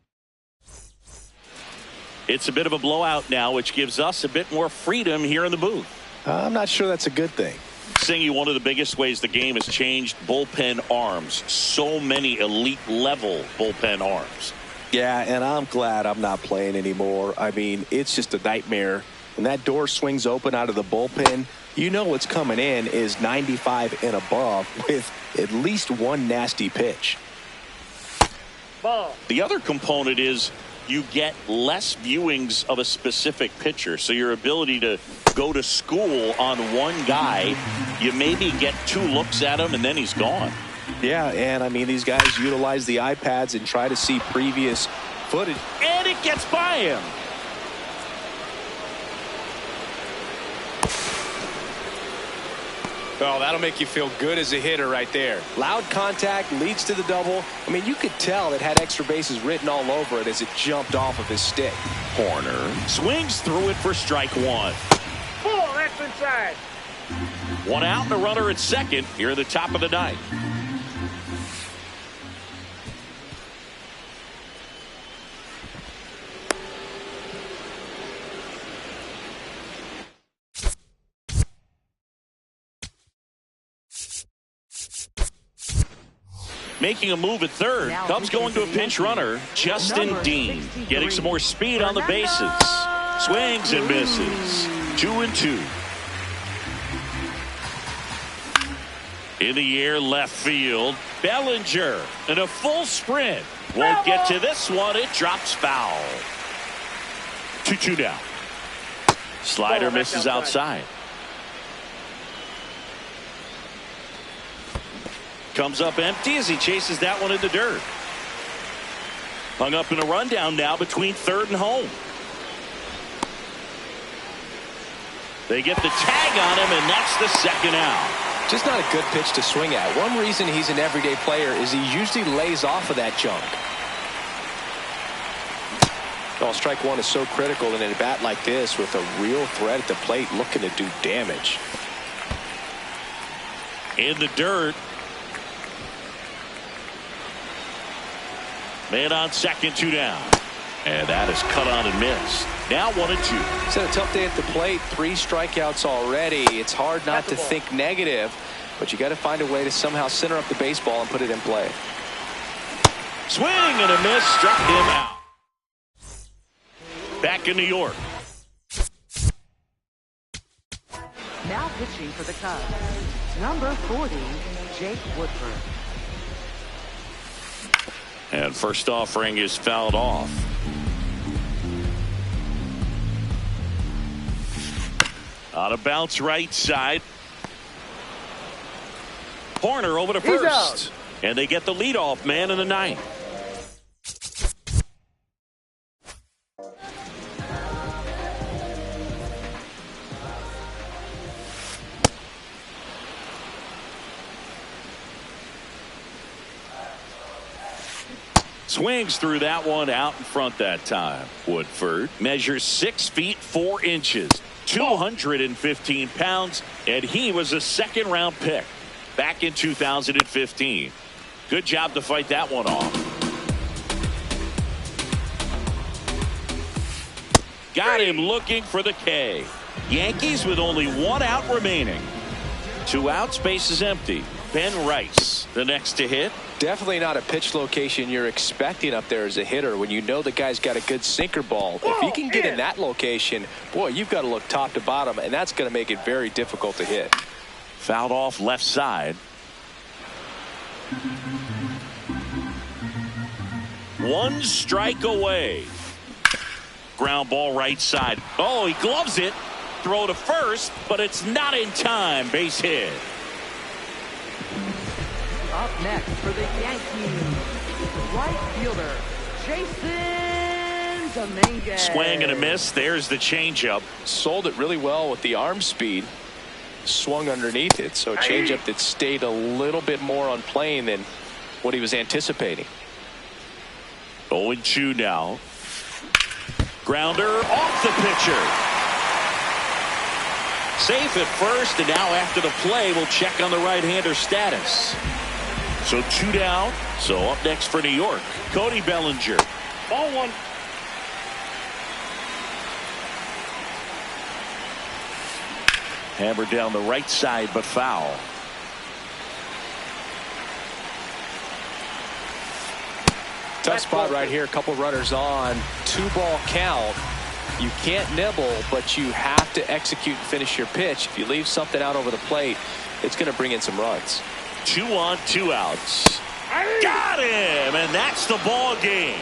It's a bit of a blowout now, which gives us a bit more freedom here in the booth. I'm not sure that's a good thing. Singy, one of the biggest ways the game has changed, bullpen arms. So many elite level bullpen arms. Yeah, and I'm glad I'm not playing anymore. I mean, it's just a nightmare. When that door swings open out of the bullpen, you know what's coming in is 95 and above with at least one nasty pitch. Ball. The other component is you get less viewings of a specific pitcher. So your ability to go to school on one guy, you maybe get 2 looks at him and then he's gone. Yeah, and I mean, these guys utilize the iPads and try to see previous footage. And he it gets by him. Oh, that'll make you feel good as a hitter right there. Loud contact leads to the double. I mean, you could tell it had extra bases written all over it as it jumped off of his stick. Horner swings through it for strike one. Ball, that's inside. One out and a runner at second here at the top of the ninth. Making a move at third. Cubs going to a pinch runner. Justin Dean getting some more speed on the bases. Swings and misses. 2-2. In the air, left field. Bellinger in a full sprint. Won't get to this one. It drops foul. 2-2 now. Slider misses outside. Comes up empty as he chases that one in the dirt. Hung up in a rundown now between third and home. They get the tag on him, and that's the second out. Just not a good pitch to swing at. One reason he's an everyday player is he usually lays off of that junk. Oh, strike one is so critical in a bat like this with a real threat at the plate looking to do damage. In the dirt. Man on second, 2 down. And that is cut on and missed. Now 1-2. He's had a tough day at the plate. 3 strikeouts already. It's hard not to think negative, but you got to find a way to somehow center up the baseball and put it in play. Swing and a miss. Struck him out. Back in New York. Now pitching for the Cubs, number 40, Jake Woodford. And first offering is fouled off. On a bounce right side. Horner over to first. And they get the leadoff man in the ninth. Swings through that one out in front that time. Woodford measures 6 feet 4 inches, 215 pounds, and he was a second-round pick back in 2015. Good job to fight that one off. Got him looking for the K. Yankees with only 1 out remaining. 2 outs, base is empty. Ben Rice, the next to hit. Definitely not a pitch location you're expecting up there as a hitter when you know the guy's got a good sinker ball. If he can get in that location, boy, you've got to look top to bottom, and that's going to make it very difficult to hit. Fouled off left side. 1 strike away. Ground ball right side. Oh, he gloves it. Throw to first, but it's not in time. Base hit. Up next for the Yankees, right fielder, Jason Dominguez. Swing and a miss. There's the changeup. Sold it really well with the arm speed. Swung underneath it, so a changeup that stayed a little bit more on plane than what he was anticipating. 0-2 now. Grounder off the pitcher. Safe at first, and now after the play, we'll check on the right-hander status. So 2 down. So up next for New York, Cody Bellinger. Ball 1. Hammered down the right side, but foul. Tough spot right here. A couple runners on. 2-ball count. You can't nibble, but you have to execute and finish your pitch. If you leave something out over the plate, it's going to bring in some runs. 2 on, 2 outs. Got him, and that's the ball game.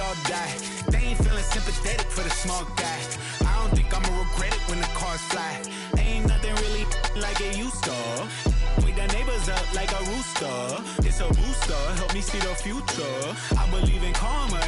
all die. They ain't feeling sympathetic for the small guy. I don't think I'ma regret it when the cars fly. Ain't nothing really like it used to. Wake the neighbors up like a rooster. It's a booster, help me see the future. I believe in karma,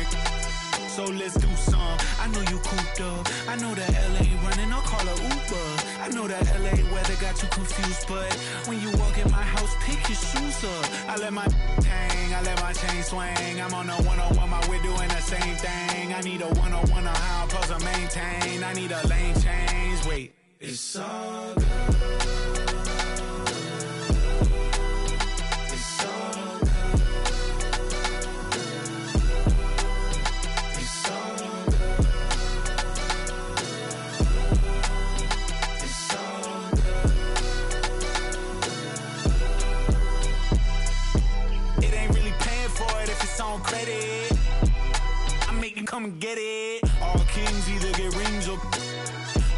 so let's do some. I know you cooped up. I know that LA running, I'll call a Uber. I know that LA weather got you confused, but when you walk in my house, pick your shoes up. I let my hang, I let my chain swing. I'm on a 101, my we're doing the same thing. I need a 101 on how I'm supposed to maintain. I need a lane change. Wait, it's all good. On credit, I make you come and get it. All kings either get rings or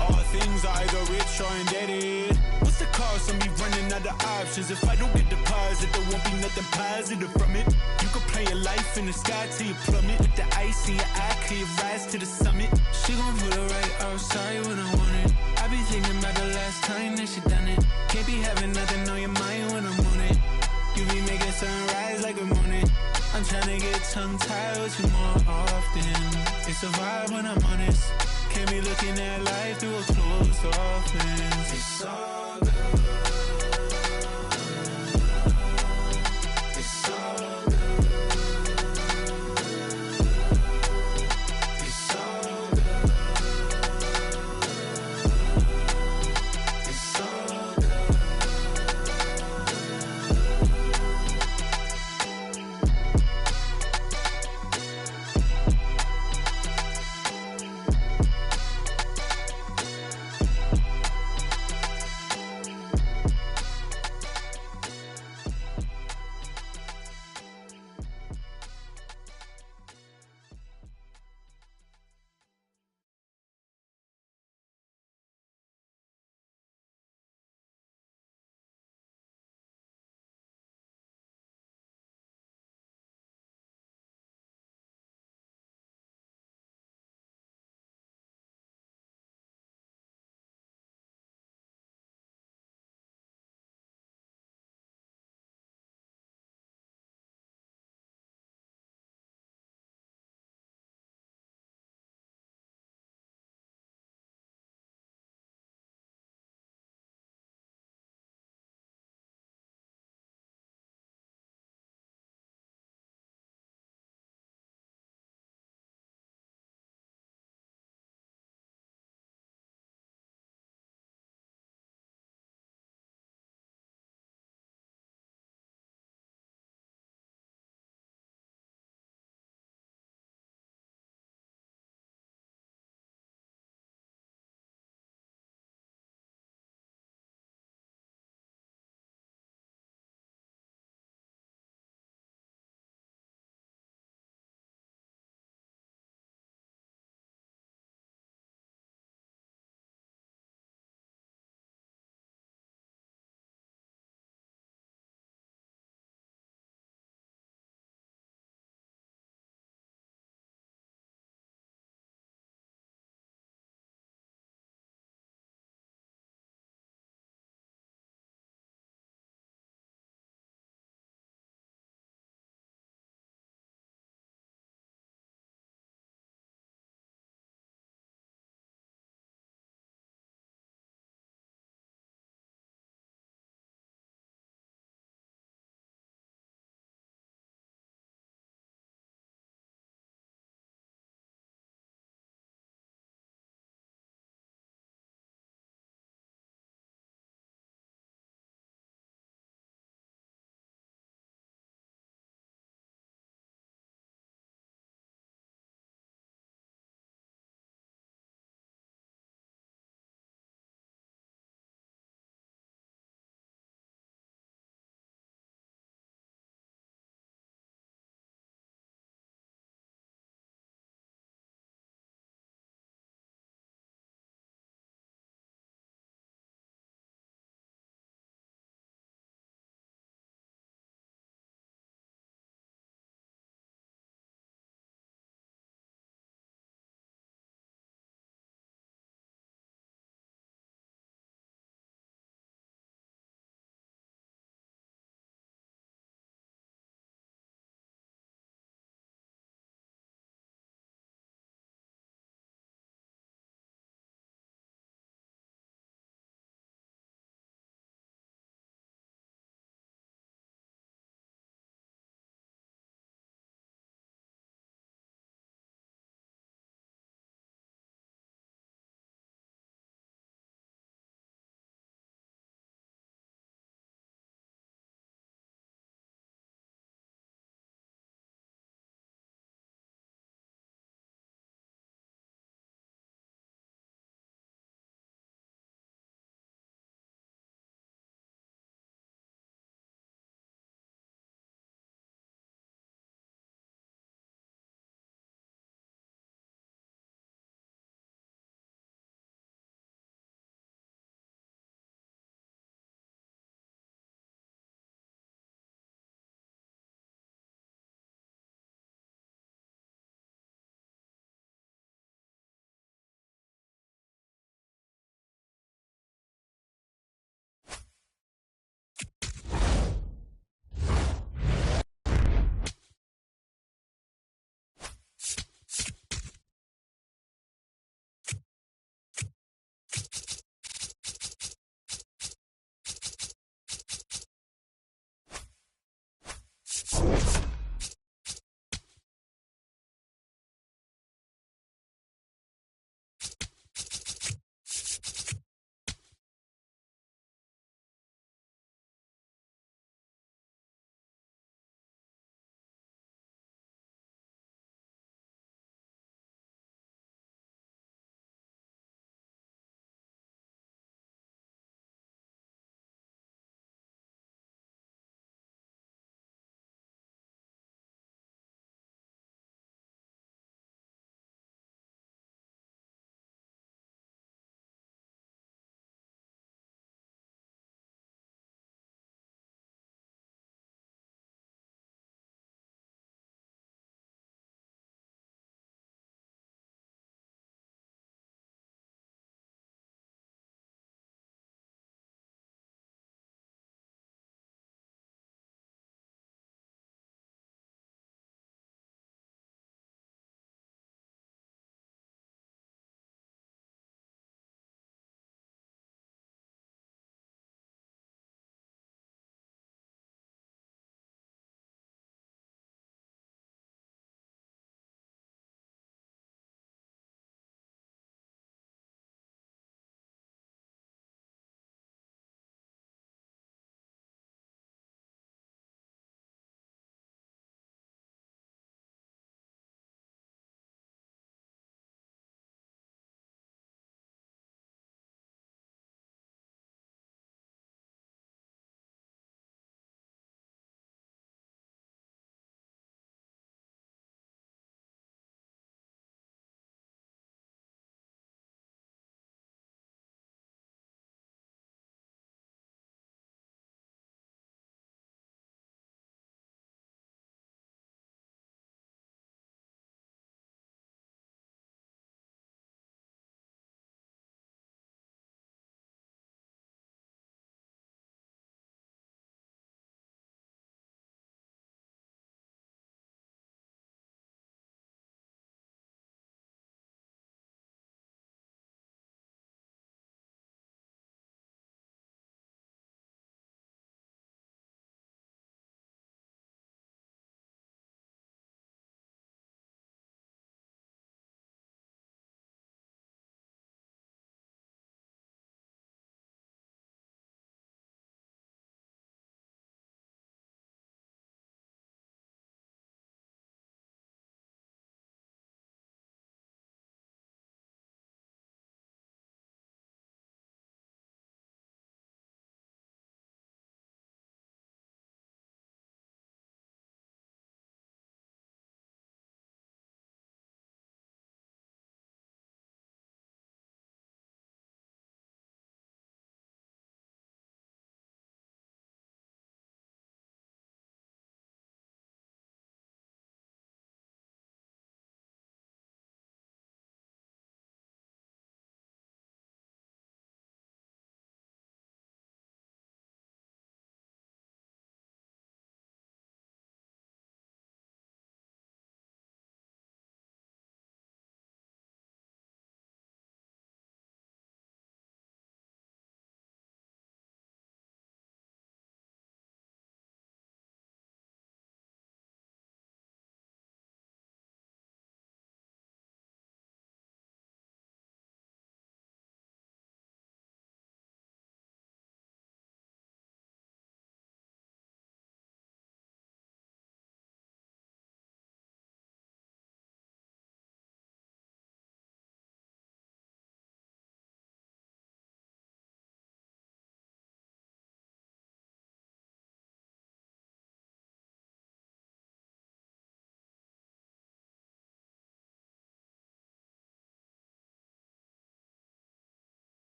all things are either rich or indebted. What's the cost of me running out of options? If I don't get deposit, there won't be nothing positive from it. You could play your life in the sky till you plummet. With the ice in your eye, till you rise to the summit. She gon' put it right outside when I want it. I be thinking about the last time that she done it. Can't be having nothing on your mind when I'm on it. You be making sunrise like a morning. I'm tryna get tongue-tied with you more often. It's a vibe when I'm honest. Can't be looking at life through a closed off lens. It's all good. It's all good. It's all good. It's all good.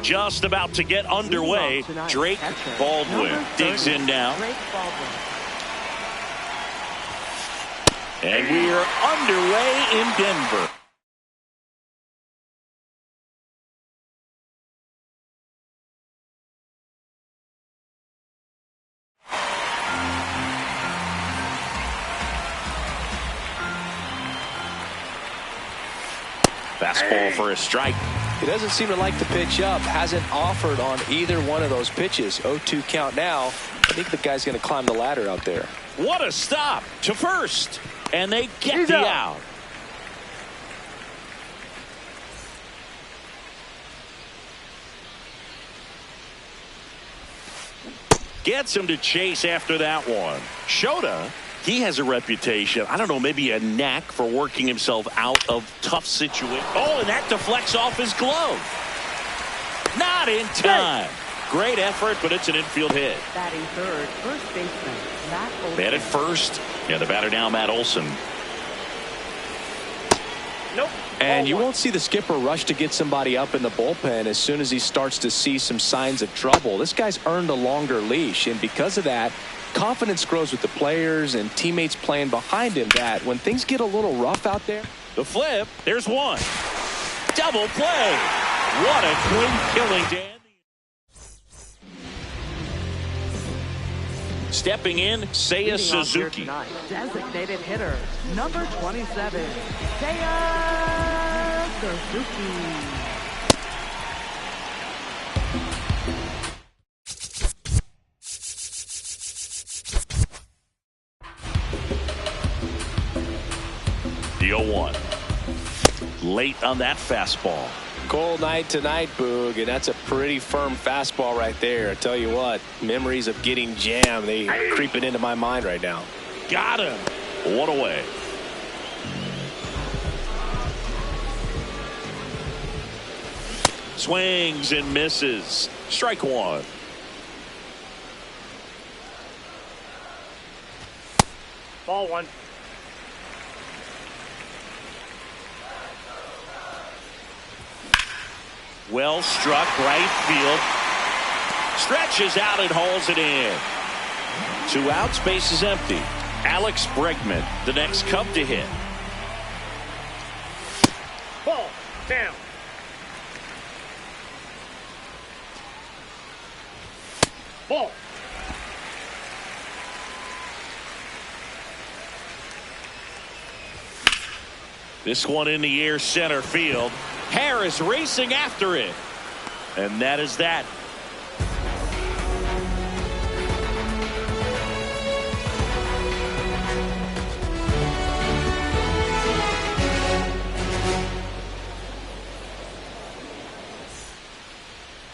just about to get underway. Drake Baldwin digs in now. And we're underway in Denver. Fastball for a strike. He doesn't seem to like the pitch up. Hasn't offered on either one of those pitches. 0-2 count now. I think the guy's going to climb the ladder out there. What a stop to first. And they get the out. Gets him to chase after that one. Shota, he has a reputation, I don't know, maybe a knack for working himself out of tough situations. Oh, and that deflects off his glove. Not in time. Great effort, but it's an infield hit. Batting third, first baseman, Matt Olson. Bat at first. Yeah, the batter now, Matt Olson. Nope. And you won't see the skipper rush to get somebody up in the bullpen as soon as he starts to see some signs of trouble. This guy's earned a longer leash, and because of that, confidence grows with the players and teammates playing behind him that when things get a little rough out there. The flip, there's one. Double play. What a clean killing, Dan. Stepping in, Seiya Suzuki. Designated hitter, number 27, Seiya Suzuki. The 0-1. Late on that fastball. Cold night tonight, Boog, and that's a pretty firm fastball right there. I tell you what, memories of getting jammed, they creeping into my mind right now. Got him. One away. Swings and misses. Strike one. Ball one. Well struck, right field. Stretches out and hauls it in. 2 outs, base is empty. Alex Bregman, the next Cub to hit. Ball down. Ball. This one in the air, center field. Harris racing after it. And that is that.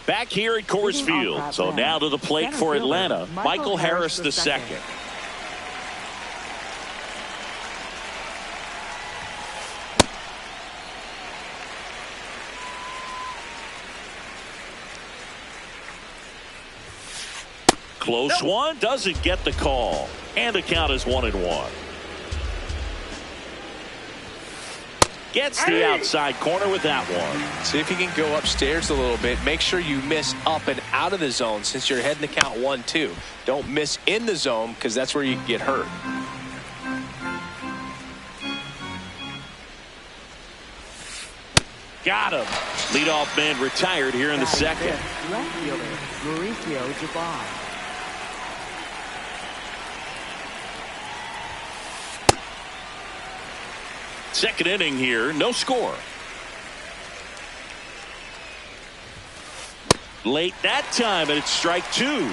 Back here at Coors Field. So now to the plate for Atlanta, Michael Harris II. Close one, doesn't get the call. And the count is 1-1. Gets the outside corner with that one. See if you can go upstairs a little bit. Make sure you miss up and out of the zone since you're heading to count 1-2. Don't miss in the zone because that's where you can get hurt. Got him. Leadoff man retired here in the second. Left fielder, Mauricio Dubon. Second inning here, no score. Late that time, and it's strike 2.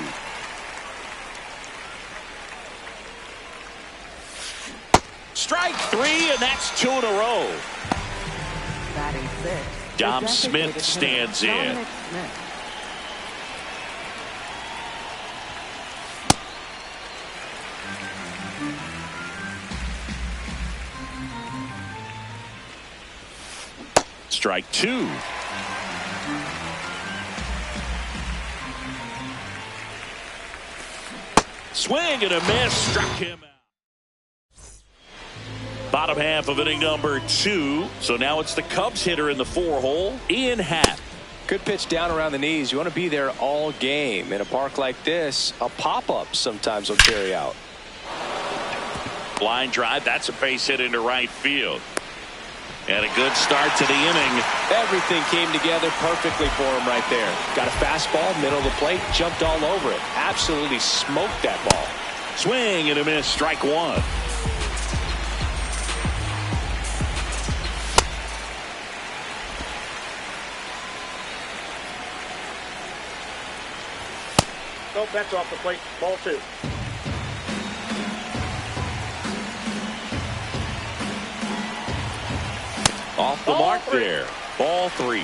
Strike 3, and that's 2 in a row. Batting 6. Dom Smith stands in. Strike 2. Swing and a miss, struck him out. Bottom half of inning number 2. So now it's the Cubs hitter in the 4 hole, Ian Happ. Good pitch down around the knees. You want to be there all game. In a park like this, a pop-up sometimes will carry out. Line drive. That's a base hit into right field. And a good start to the inning. Everything came together perfectly for him right there. Got a fastball, middle of the plate, jumped all over it. Absolutely smoked that ball. Swing and a miss. Strike one. Nope, that's off the plate. Ball two. Off the mark there. Ball three.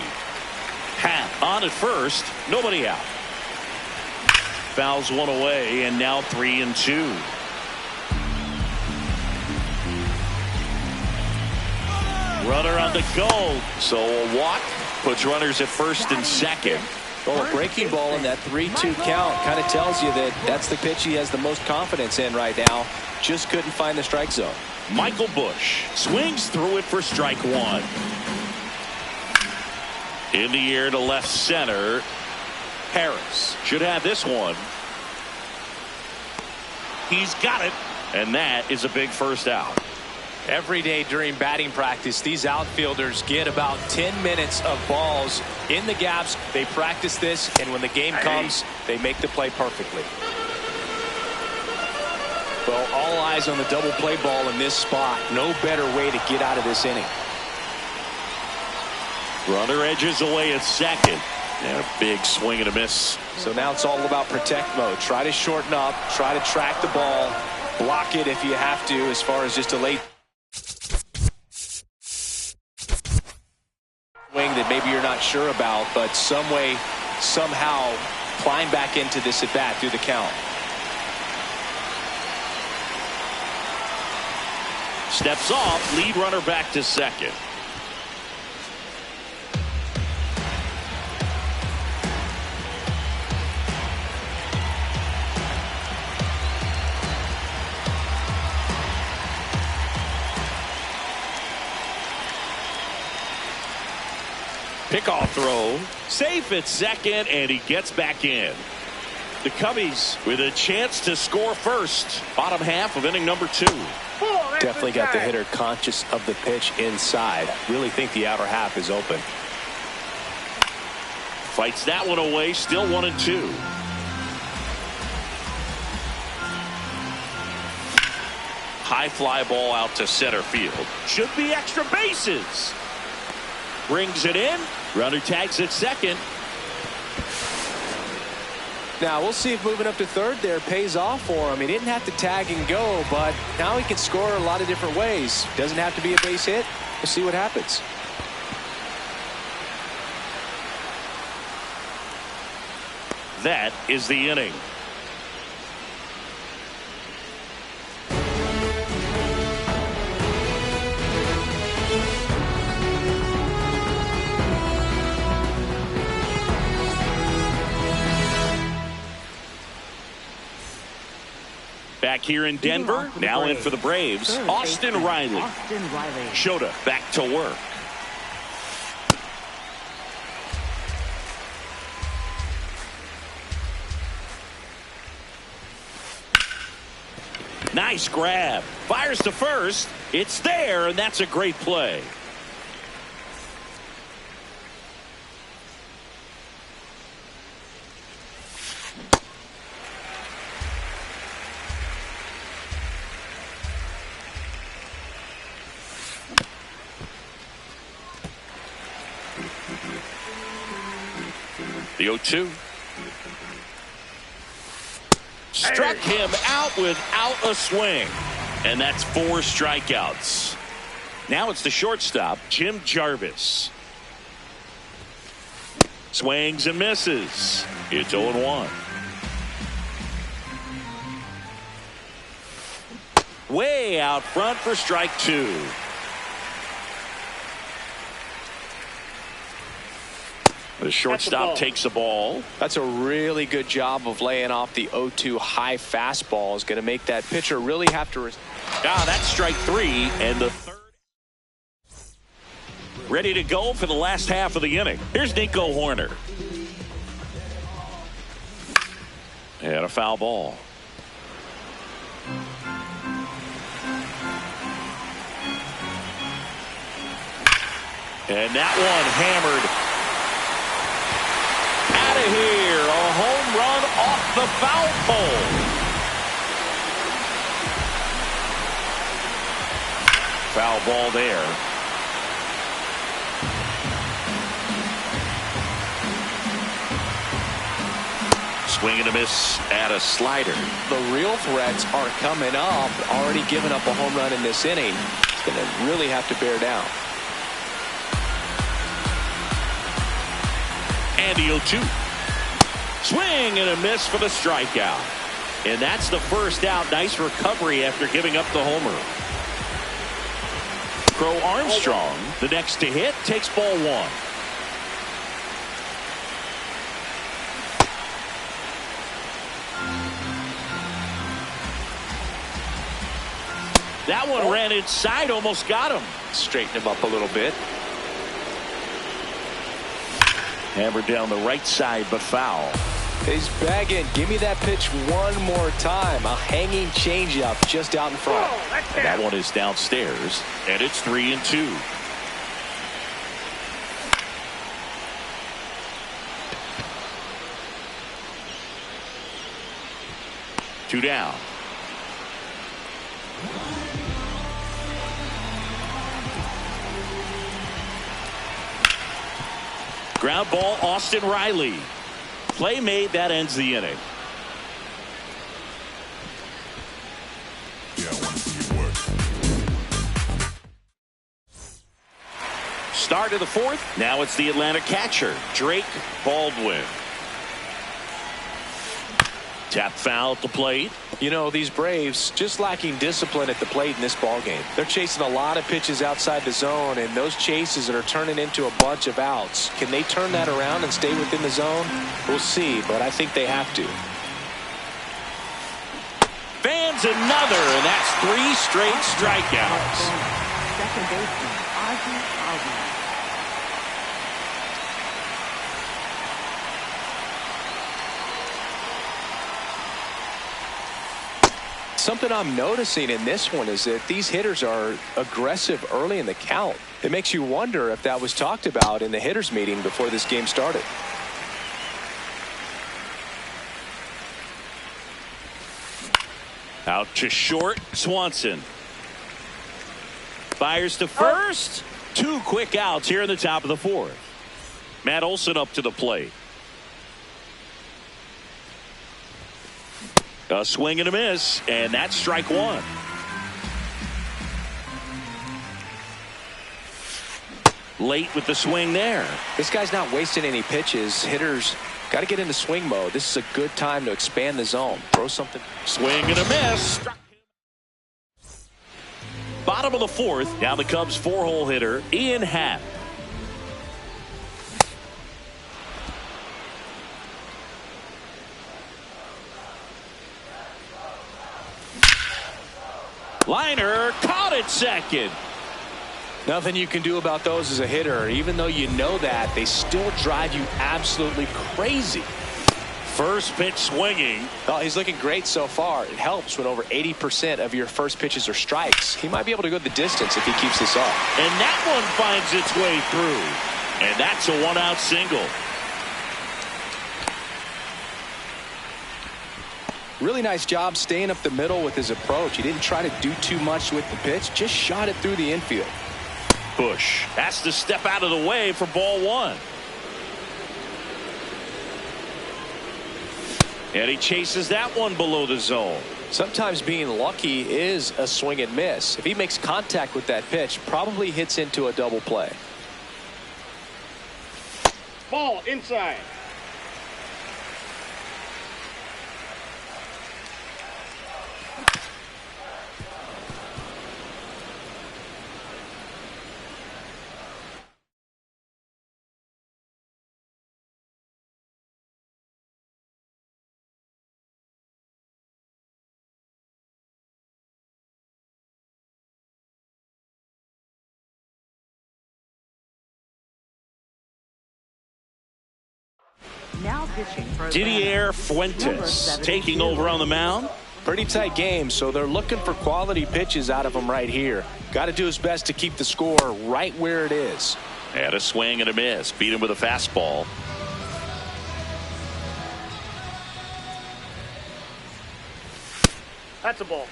Pat on at first. Nobody out. Fouls one away, and now 3-2. Runner on the go. So a walk puts runners at first and second. Well, a breaking ball in that 3-2 count kind of tells you that that's the pitch he has the most confidence in right now. Just couldn't find the strike zone. Michael Bush swings through it for strike one. In the air to left center. Harris should have this one. He's got it, and that is a big first out. Every day during batting practice, these outfielders get about 10 minutes of balls in the gaps. They practice this, and when the game comes, they make the play perfectly. Well, all eyes on the double play ball in this spot. No better way to get out of this inning. Runner edges away at second. And a big swing and a miss. So now it's all about protect mode. Try to shorten up. Try to track the ball. Block it if you have to, as far as just a late swing that maybe you're not sure about, but some way, somehow climb back into this at bat through the count. Steps off, lead runner back to second. Pickoff throw, safe at second, and he gets back in. The Cubbies with a chance to score first. Bottom half of inning number 2. Definitely got the hitter conscious of the pitch inside. Really think the outer half is open. Fights that one away, still 1-2. High fly ball out to center field. Should be extra bases. Brings it in. Runner tags at second. Now we'll see if moving up to third there pays off for him. He didn't have to tag and go, but now he can score a lot of different ways. Doesn't have to be a base hit. We'll see what happens. That is the inning. Back here in Denver, now in for the Braves, Austin Riley. Shota back to work. Nice grab. Fires to first. It's there, and that's a great play. The 0-2. Struck him out without a swing. And that's 4 strikeouts. Now it's the shortstop, Jim Jarvis. Swings and misses. It's 0-1. Way out front for strike 2. The shortstop takes the ball. That's a really good job of laying off the 0-2 high fastball. Is going to make that pitcher really have to. That's strike 3, and the third. ready to go for the last half of the inning. Here's Nico Horner. And a foul ball. And that one hammered out of here. A home run off the foul pole. Foul ball there. Swing and a miss at a slider. The real threats are coming up. Already giving up a home run in this inning. It's going to really have to bear down. And the 0-2. Swing and a miss for the strikeout. And that's the first out. Nice recovery after giving up the homer. Crow Armstrong, the next to hit, takes ball one. That one ran inside, almost got him. Straighten him up a little bit. Hammered down the right side, but foul. He's begging. Give me that pitch one more time. A hanging changeup just out in front. And that one is downstairs, and it's 3-2. Two down. Ground ball, Austin Riley. Play made, that ends the inning. Start of the fourth. Now it's the Atlanta catcher, Drake Baldwin. Tap foul at the plate. You know, these Braves just lacking discipline at the plate in this ballgame. They're chasing a lot of pitches outside the zone, and those chases are turning into a bunch of outs. Can they turn that around and stay within the zone? We'll see, but I think they have to. Fans another, and that's 3 straight strikeouts. Second baseman, Ozzie. Something I'm noticing in this one is that these hitters are aggressive early in the count. It makes you wonder if that was talked about in the hitters meeting before this game started. Out to short, Swanson. Fires to first. 2 quick outs here in the top of the fourth. Matt Olson up to the plate. A swing and a miss, and that's strike one. Late with the swing there. This guy's not wasting any pitches. Hitters got to get into swing mode. This is a good time to expand the zone. Throw something. Swing and a miss. Bottom of the fourth. Now the Cubs 4-hole hitter, Ian Happ. Liner caught at second. Nothing you can do about those as a hitter. Even though you know that, they still drive you absolutely crazy. First pitch swinging. Oh, he's looking great so far. It helps when over 80% of your first pitches are strikes. He might be able to go the distance if he keeps this up. And that one finds its way through. And that's a 1-out single. Really nice job staying up the middle with his approach. He didn't try to do too much with the pitch, just shot it through the infield. Bush has to step out of the way for ball one. And he chases that one below the zone. Sometimes being lucky is a swing and miss. If he makes contact with that pitch, probably hits into a double play. Ball inside. Now pitching for Didier Atlanta, Fuentes number 72. taking over on the mound. Pretty tight game, so they're looking for quality pitches out of him right here. Got to do his best to keep the score right where it is. And a swing and a miss. Beat him with a fastball. That's a ball.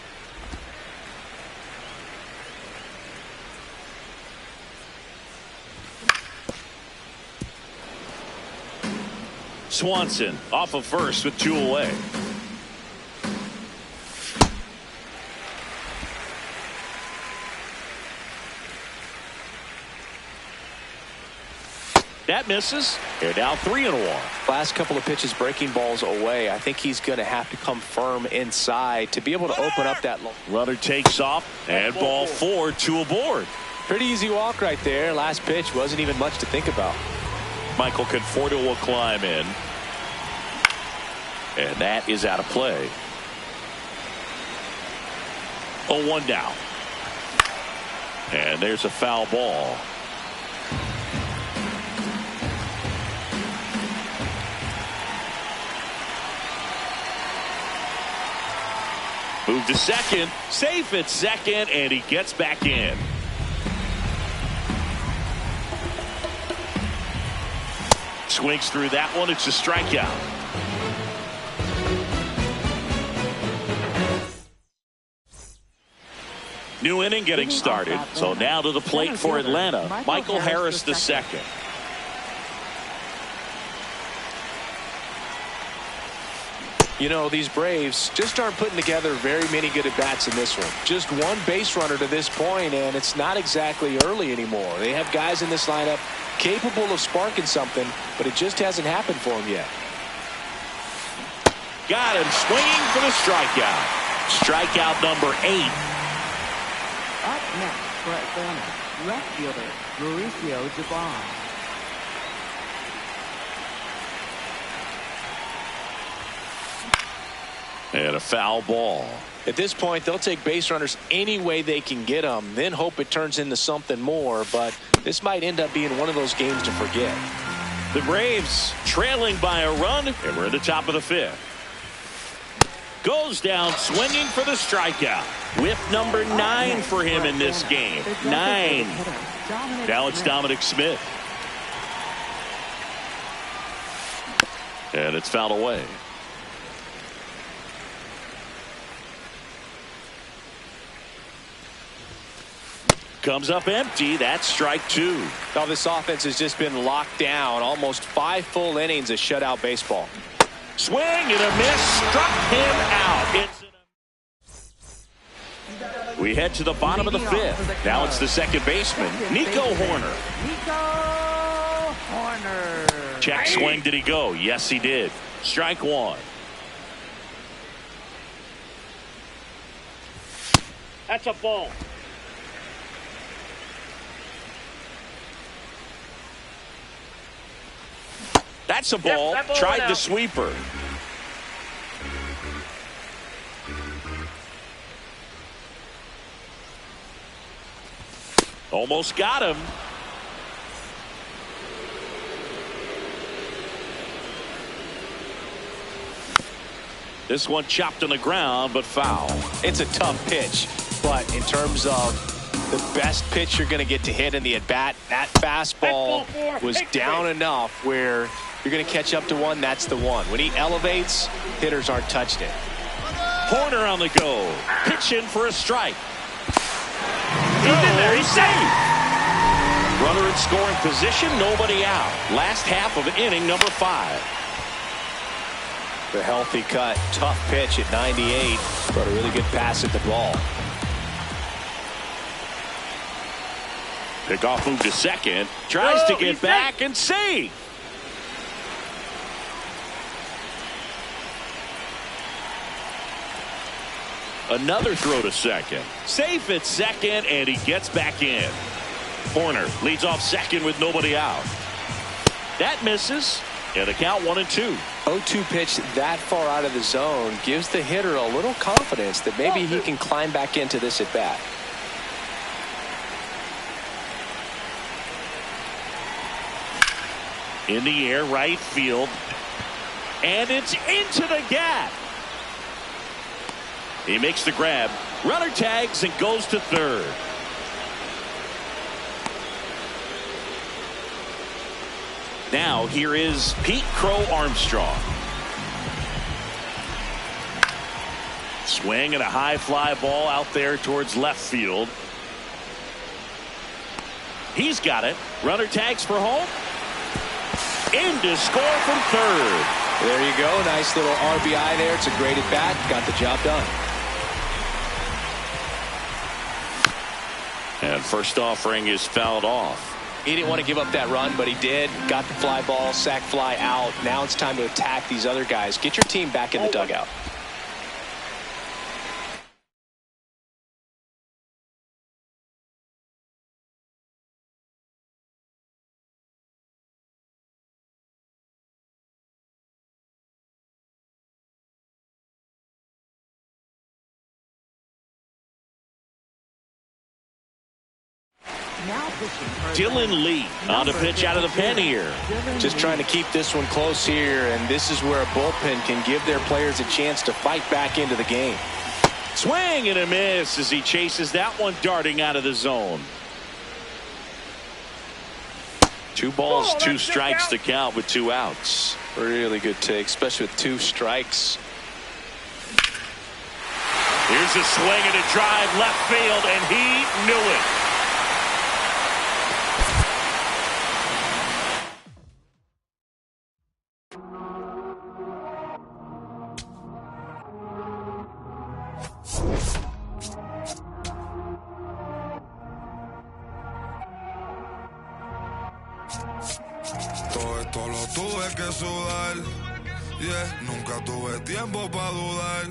Swanson off of first with 2 away. That misses. They're now 3-1. Last couple of pitches breaking balls away. I think he's going to have to come firm inside to be able to open up that long. Runner takes off and ball 4, 2 aboard. Pretty easy walk right there. Last pitch wasn't even much to think about. Michael Conforto will climb in. And that is out of play. 0-1 now. And there's a foul ball. Move to second. Safe at second, and he gets back in. Swings through that one. It's a strikeout. New inning getting started. So now to the plate for Atlanta, Michael Harris II. You know, these Braves just aren't putting together very many good at-bats in this one. Just one base runner to this point, and it's not exactly early anymore. They have guys in this lineup capable of sparking something, but it just hasn't happened for them yet. Got him swinging for the strikeout. Strikeout number 8. Up next for Atlanta, left fielder Mauricio Dubon. And a foul ball. At this point, they'll take base runners any way they can get them, then hope it turns into something more. But this might end up being one of those games to forget. The Braves trailing by a run, and we're at the top of the 5th. Goes down swinging for the strikeout. Whip number 9 for him in this game. 9. Now it's Dominic Smith. And it's fouled away. Comes up empty. That's strike 2. Now this offense has just been locked down. Almost 5 full innings of shutout baseball. Swing and a miss. Struck him out. We head to the bottom of the 5th. Now it's the second baseman, Nico Horner. Nico Horner. Check swing. Did he go? Yes, he did. Strike 1. That's a ball. That's a ball. That ball Tried went the out. sweeper. Almost got him. This one chopped on the ground, but foul. It's a tough pitch, but in terms of the best pitch you're going to get to hit in the at-bat, that fastball was down enough where you're going to catch up to one. That's the one. When he elevates, hitters aren't touching it. Horner on the go. Pitching for a strike. He's in there. He's safe. Runner in scoring position. Nobody out. Last half of inning number 5. The healthy cut. Tough pitch at 98, but a really good pass at the ball. Pickoff move to second. Tries to get back and save. Another throw to second. Safe at second, and he gets back in. Horner leads off second with nobody out. That misses, and the count 1-2. 0-2 pitch that far out of the zone gives the hitter a little confidence that maybe he can climb back into this at bat. In the air, right field. And it's into the gap. He makes the grab. Runner tags and goes to third. Now here is Pete Crow Armstrong. Swing and a high fly ball out there towards left field. He's got it. Runner tags for home. In to score from third. There you go. Nice little RBI there. It's a great at bat. Got the job done. And first offering is fouled off. He didn't want to give up that run, but he did. Got the fly ball, sac fly out. Now it's time to attack these other guys. Get your team back in the dugout. Now pitching for Dylan Lee on the pitch out of the pen here. Just trying to keep this one close here, and this is where a bullpen can give their players a chance to fight back into the game. Swing and a miss as he chases that one darting out of the zone. 2 balls, 2 strikes to count with 2 outs. Really good take, especially with 2 strikes. Here's a swing and a drive left field, and he knew it. Todo esto lo tuve que sudar, yeah, nunca tuve tiempo para dudar.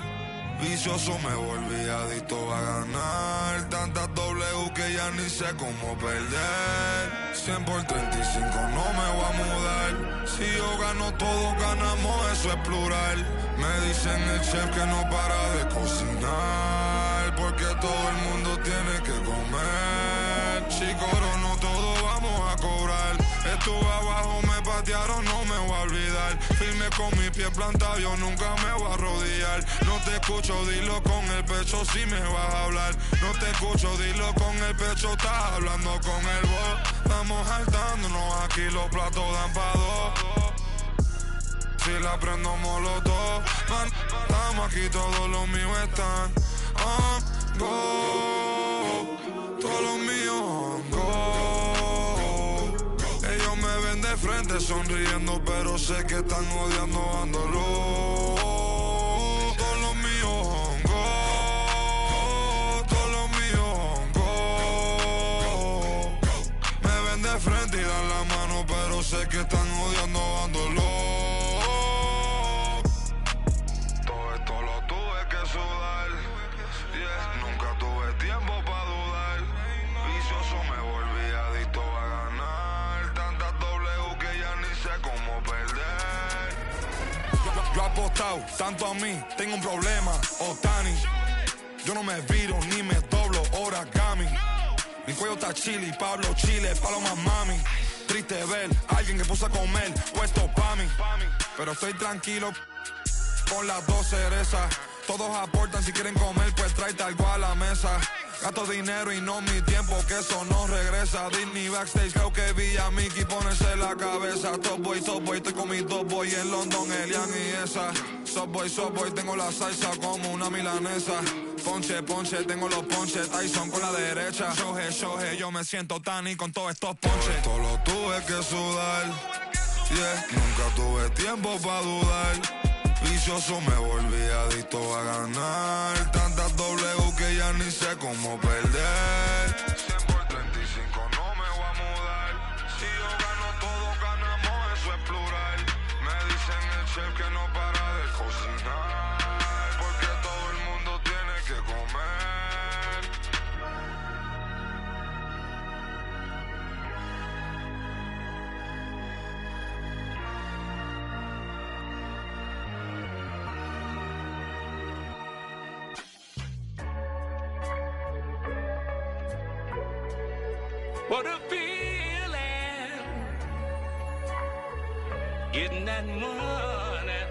Vicioso me volví adicto a ganar. Tantas W que ya ni sé cómo perder. 100 por 35 no me voy a mudar. Si yo gano todos ganamos, eso es plural. Me dicen el chef que no para de cocinar, porque todo el mundo tiene que comer. Si corono todo vamos a cobrar. Estuve abajo, me patearon, no me voy a olvidar. Firme con mi pie plantado, yo nunca me voy a arrodillar. No te escucho, dilo con el pecho si me vas a hablar. No te escucho, dilo con el pecho, estás hablando con el voz. Estamos saltándonos aquí, los platos dan pa' 2. Si la prendo molotov, man, estamos aquí, todos los míos están on go. Todos los míos on go. Ellos me ven de frente sonriendo, pero sé que están odiando, ándolo. Todos los míos on go. Todos los míos on go. Me ven de frente y dan la mano, pero sé que están odiando, ándolo. Todo esto lo tuve que sudar, yeah, nunca tuve tiempo para dudar. Vicioso me volví adicto a ganar. Tantas W que ya ni sé cómo perder. Yo apostado tanto a mí, tengo un problema, Otani. Yo no me viro ni me doblo, origami. Mi cuello está chili, Pablo Chile, paloma mami. Triste ver a alguien que puso a comer, puesto pa' mí. Pero estoy tranquilo con las 2 cerezas. Todos aportan, si quieren comer, pues tráete algo a la mesa. Gasto dinero y no mi tiempo, que eso no regresa. Disney backstage, creo que vi a Mickey ponerse la cabeza. Top boy, estoy con mis top boy en London, Elian y esa. Subway, tengo la salsa como una milanesa. Ponche, tengo los ponches, Tyson con la derecha. Shohei, yo me siento Tani con todos estos ponches. Esto lo tuve que sudar, yeah, nunca tuve tiempo para dudar. Vicioso me volví adicto a ganar. Tantas W que ya ni sé cómo perder. 100 por 35 no me voy a mudar. Si yo gano todo ganamos, eso es plural. Me dicen el chef que no para de cocinar, porque todo el mundo tiene que comer. What a feeling, getting that money.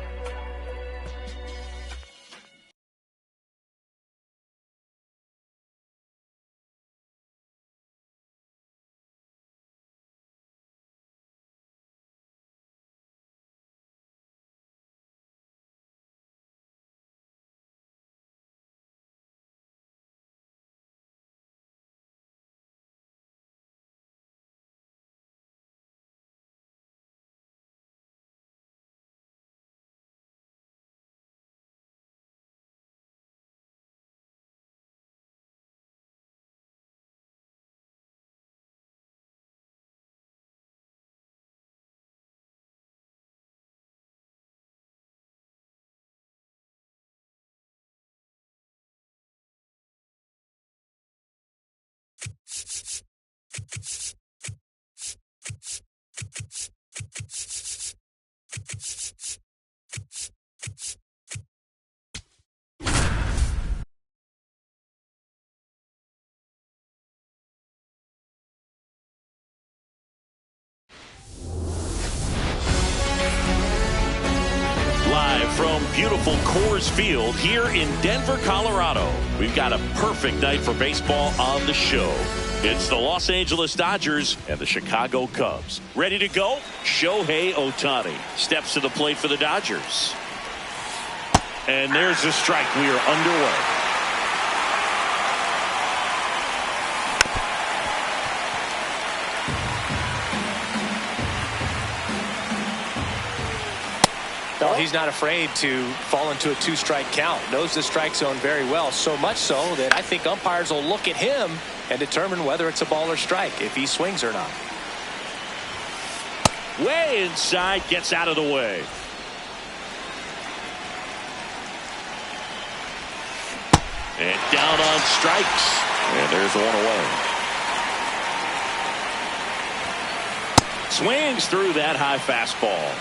beautiful Coors Field here in Denver, Colorado. We've got a perfect night for baseball on the show. It's the Los Angeles Dodgers and the Chicago Cubs. Ready to go? Shohei Ohtani steps to the plate for the Dodgers. And there's the strike. We are underway. Well, he's not afraid to fall into a two-strike count. Knows the strike zone very well, so much so that I think umpires will look at him and determine whether it's a ball or strike, if he swings or not. Way inside, gets out of the way. And down on strikes. And there's one away. Swings through that high fastball.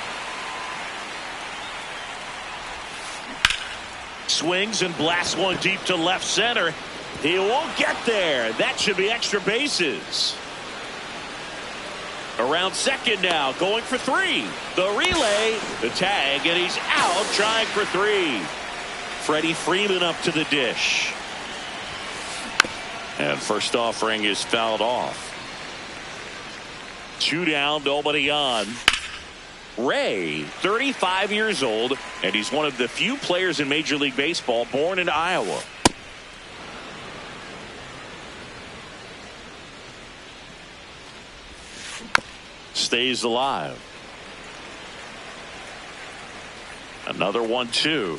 Swings and blasts one deep to left center. He won't get there. That should be extra bases. Around second now, going for three. The relay, the tag, and he's out trying for three. Freddie Freeman up to the dish. And first offering is fouled off. 2 down, nobody on. Ray, 35 years old, and he's one of the few players in Major League Baseball born in Iowa. Stays alive. Another 1-2.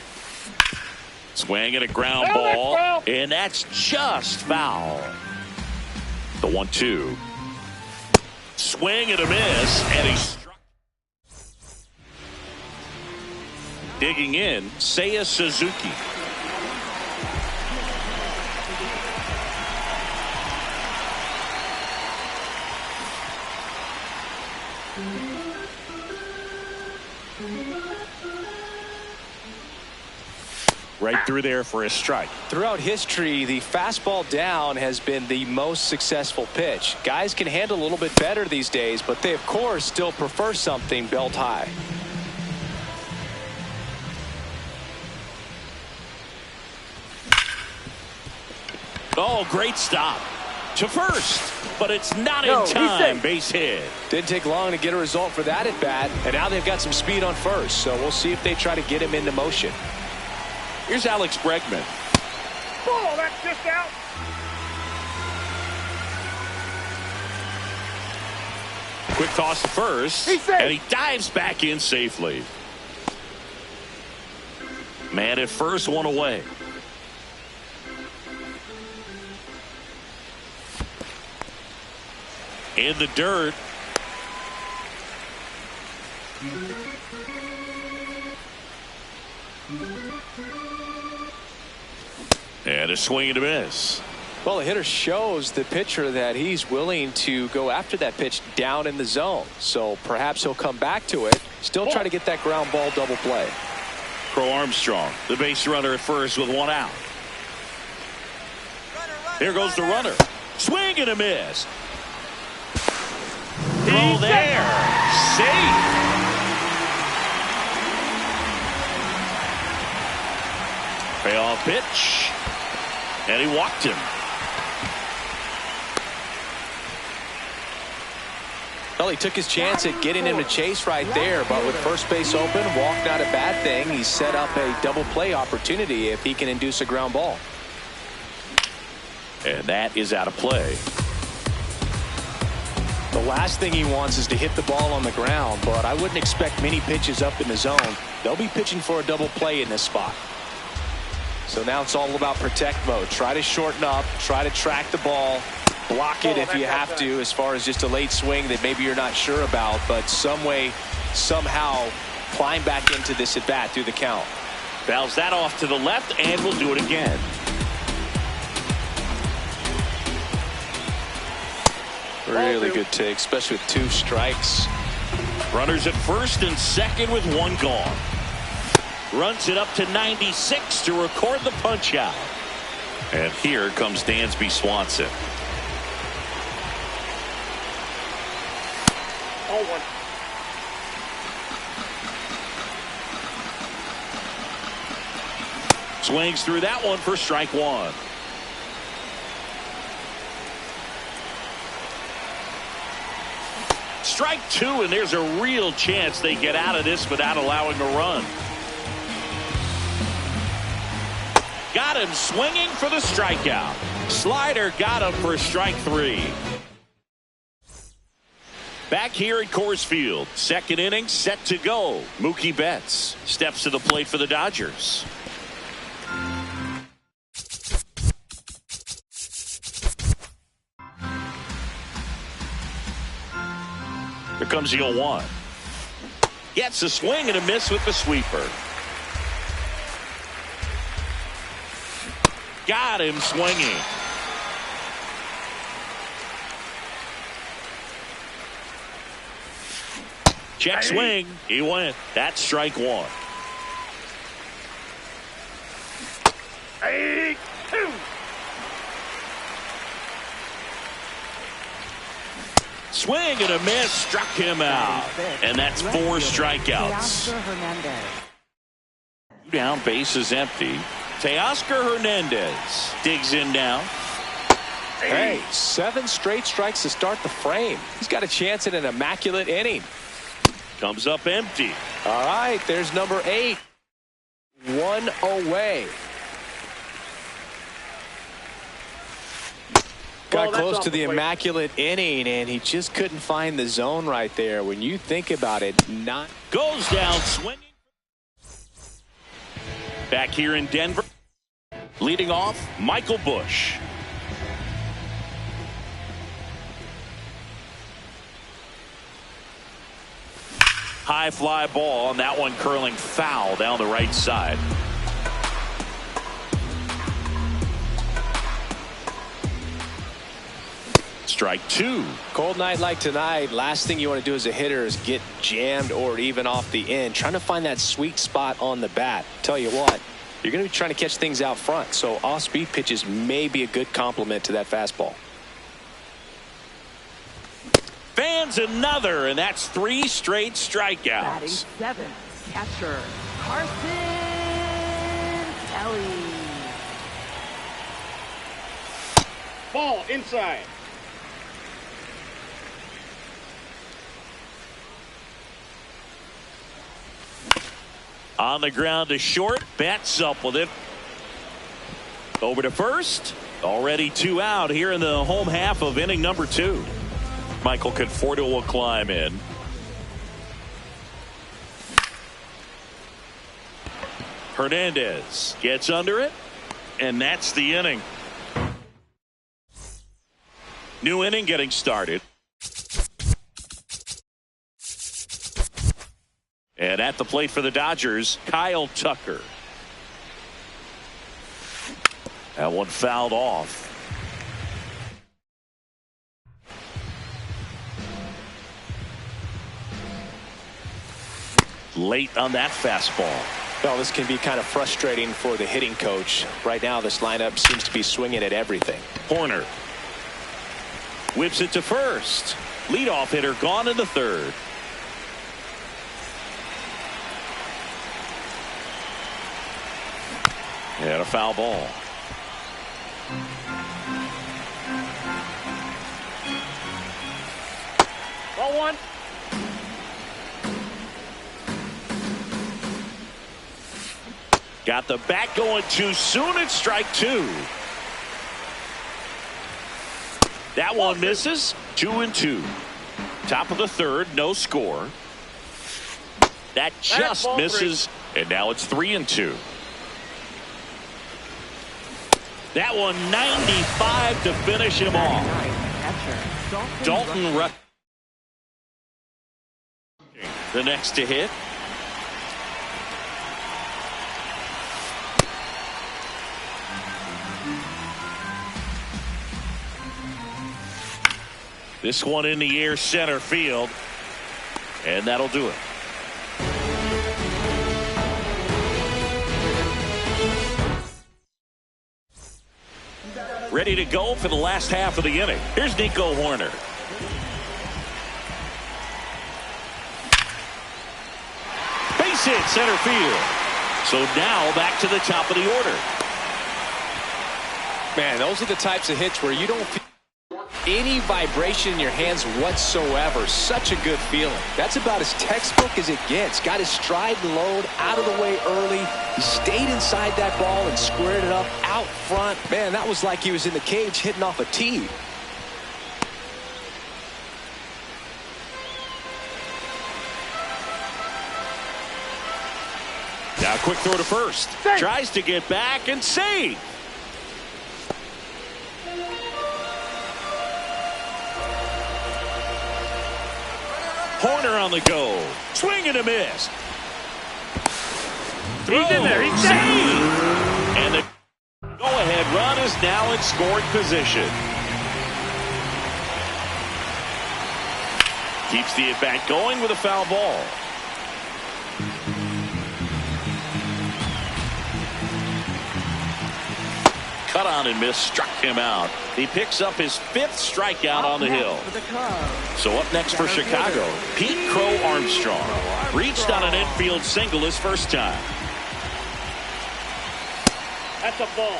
Swing and a ground ball, and that's just foul. The 1-2. Swing and a miss, and he's digging in, Seiya Suzuki. Right through there for a strike. Throughout history, the fastball down has been the most successful pitch. Guys can handle a little bit better these days, but they, of course, still prefer something belt high. Oh, great stop to first, but it's not in time. Base hit. Didn't take long to get a result for that at bat, and now they've got some speed on first, so we'll see if they try to get him into motion. Here's Alex Bregman. Oh, that's just out. Quick toss to first, and he dives back in safely. Man at first, one away. In the dirt. And a swing and a miss. Well, the hitter shows the pitcher that he's willing to go after that pitch down in the zone. So perhaps he'll come back to it. Still try to get that ground ball double play. Crow Armstrong, the base runner at first with one out. Here goes the runner. Swing and a miss. Throw there. Safe. Payoff pitch. And he walked him. Well, he took his chance at getting him to chase right there, but with first base open, walk not a bad thing. He set up a double play opportunity if he can induce a ground ball. And that is out of play. The last thing he wants is to hit the ball on the ground, but I wouldn't expect many pitches up in the zone. They'll be pitching for a double play in this spot. So now it's all about protect mode. Try to shorten up, try to track the ball, block it if you have to, as far as just a late swing that maybe you're not sure about, but some way, somehow climb back into this at bat through the count. Fouls that off to the left, and we'll do it again. Really good take, especially with 2 strikes. Runners at first and second with 1 gone. Runs it up to 96 to record the punch out. And here comes Dansby Swanson. Swings through that one for strike one. Strike two, and there's a real chance they get out of this without allowing a run. Got him swinging for the strikeout. Slider got him for strike three. Back here at Coors Field, second inning set to go. Mookie Betts steps to the plate for the Dodgers. Here comes the 0-1. Gets a swing and a miss with the sweeper. Got him swinging. Check swing. He went. That's strike one. 2. Swing and a miss, struck him out. And that's 4 strikeouts. Down, base is empty. Teoscar Hernandez digs in now. Hey, 7 straight strikes to start the frame. He's got a chance at an immaculate inning. Comes up empty. All right, there's number 8. 1 away. Got close to the immaculate inning, and he just couldn't find the zone right there. When you think about it, not goes down swinging. Back here in Denver, leading off, Michael Busch. High fly ball, and that one curling foul down the right side. Strike 2. Cold night like tonight, last thing you want to do as a hitter is get jammed or even off the end. Trying to find that sweet spot on the bat. Tell you what, you're going to be trying to catch things out front, so off-speed pitches may be a good complement to that fastball. Fans another, and that's 3 straight strikeouts. Batting 7, catcher Carson Kelly. Ball inside. On the ground to short. Betts up with it. Over to first. Already 2 out here in the home half of inning number 2. Michael Conforto will climb in. Hernandez gets under it, and that's the inning. New inning getting started. And at the plate for the Dodgers, Kyle Tucker. That one fouled off. Late on that fastball. Well, this can be kind of frustrating for the hitting coach. Right now, this lineup seems to be swinging at everything. Horner whips it to first. Leadoff hitter gone in the third. And a foul ball. Ball 1. Got the bat going too soon. It's strike 2. That one misses. 2-2. Top of the third, no score. That just misses, and now it's 3-2. That one 95 to finish him off. Dalton Rutt. The next to hit. This one in the air center field. And that'll do it. Ready to go for the last half of the inning. Here's Nico Horner. Base hit center field. So now back to the top of the order. Man, those are the types of hits where you don't feel any vibration in your hands whatsoever. Such a good feeling. That's about as textbook as it gets. Got his stride and load out of the way early. He stayed inside that ball and squared it up out front. Man, that was like he was in the cage hitting off a tee. Now quick throw to first. Tries to get back and save. Horner on the go. Swing and a miss. He's in there. He's saved. And the go-ahead run is now in scoring position. Keeps the at-bat going with a foul ball. Cut on and miss, struck him out. He picks up his 5th strikeout on the hill. So up next for Chicago, Pete Crow Armstrong. Reached on an infield single his first time. That's a ball.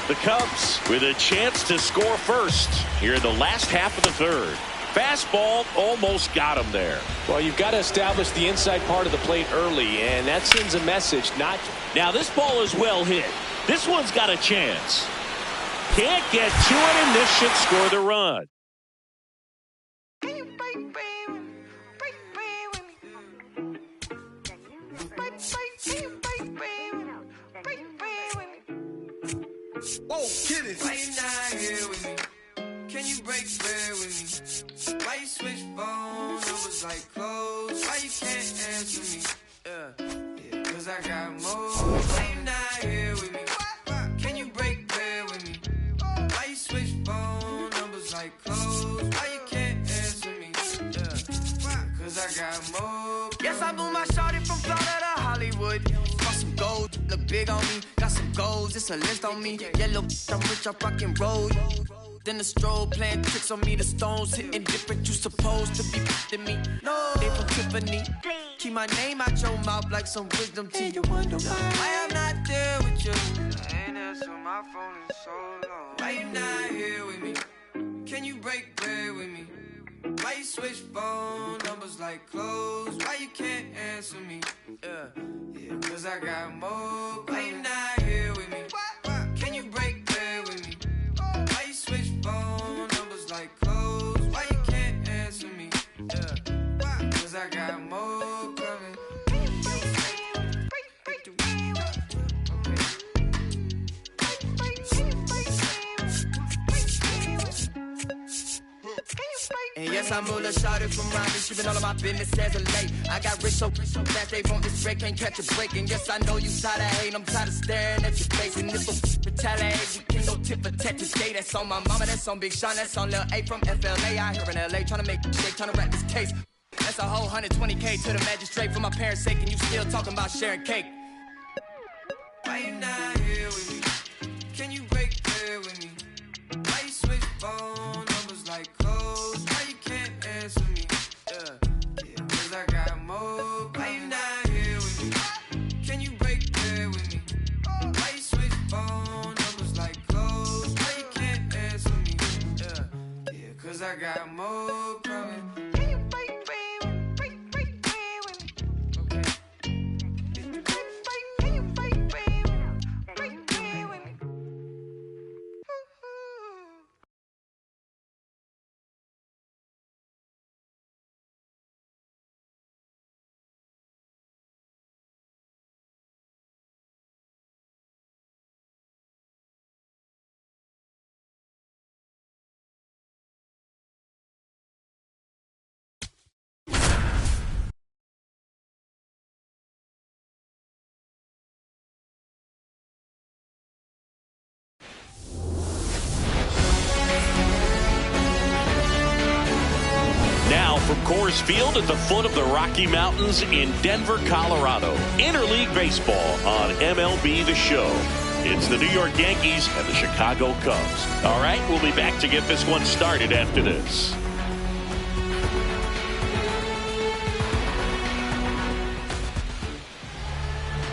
The Cubs with a chance to score first here in the last half of the 3rd. Fastball almost got him there. Well, you've got to establish the inside part of the plate early, and that sends a message. Not now, this ball is well hit. This one's got a chance. Can't get to it, and this should score the run. Whoa, kid it. Why you not here with me? Can you break bread with me? Why you switch phone numbers like clothes? Why you can't answer me? Yeah, cause I got more. Why you not here with me? Can you break bread with me? Why you switch phone numbers like clothes? Why you can't answer me? Yeah, cause I got more. Yes, I moved my shorty from Florida to Hollywood. Got some gold, look big on me. Got some goals, it's a list on me. Yellow, I'm rich, I rock and roll. Then the strobe playing tricks on me. The stones hitting different. You supposed to be f***ing me. No, they from Tiffany. Keep my name out your mouth like some wisdom teeth. You wonder why I'm not there with you. I ain't answer my phone in so long. Why you not here with me? Can you break bread with me? Why you switch phone numbers like clothes? Why you can't answer me? Yeah, cause I got more. Why you not here with me? Can you break bread with me? Why you switch phone numbers like clothes? Why you can't answer me? Yeah, cause I got more coming. And yes, I'm Mula Shawty from Rhyming. She been all of my business as of late. I got rich so fast they want this break, can't catch a break. And yes, I know you tired of hating, I'm tired of staring at your face. And if a retaliate, we can go tit for tat today. That's on my mama, that's on Big Sean, that's on Lil A from FLA. I here in LA, tryna make shake, tryna wrap this case. That's a whole 120K to the magistrate for my parents' sake. And you still talking about sharing cake. Why you not here with me? Can you break bread with me? Why you switch phone numbers like clothes? Why you can't answer me? Yeah, cause I got more. Why you not here with me? Can you break bread with me? Why you switch phone numbers like clothes? Why you can't answer me? Yeah, cause I got more coming. Can you break bread with me? Okay. Can you break bread with me? Now from Coors Field at the foot of the Rocky Mountains in Denver, Colorado. Interleague Baseball on MLB The Show. It's the New York Yankees and the Chicago Cubs. All right, we'll be back to get this one started after this.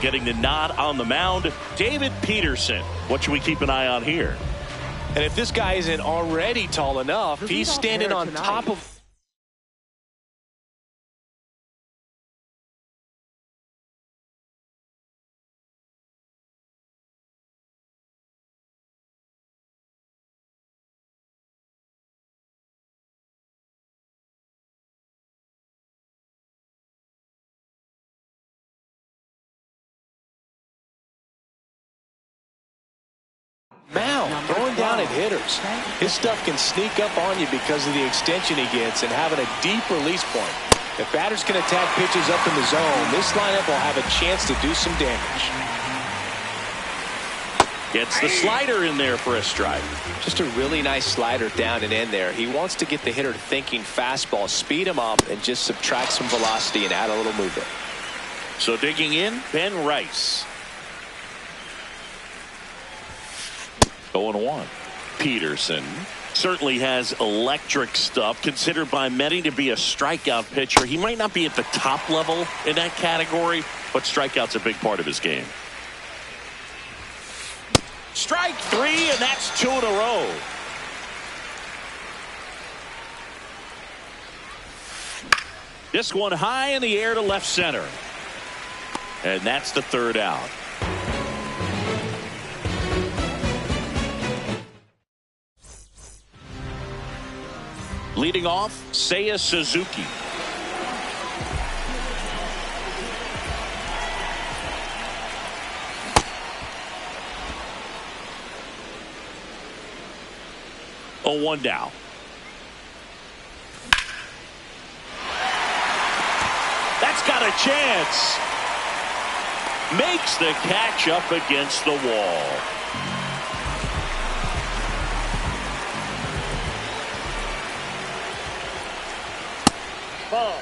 getting the nod on the mound. David Peterson. What should we keep an eye on here? And if this guy isn't already tall enough, he's standing on top of... mound, throwing down at hitters. His stuff can sneak up on you because of the extension he gets and having a deep release point. If batters can attack pitches up in the zone, this lineup will have a chance to do some damage. Gets the slider in there for a strike. Just a really nice slider down and in there. He wants to get the hitter thinking fastball, speed him up, and just subtract some velocity and add a little movement. So digging in, Ben Rice. 0-1. Peterson certainly has electric stuff, considered by many to be a strikeout pitcher. He might not be at the top level in that category, but strikeout's a big part of his game. Strike 3, and that's 2 in a row. This one high in the air to left center. And that's the third out. Leading off, Seiya Suzuki. Oh, 1 down. That's got a chance. Makes the catch up against the wall. Ball.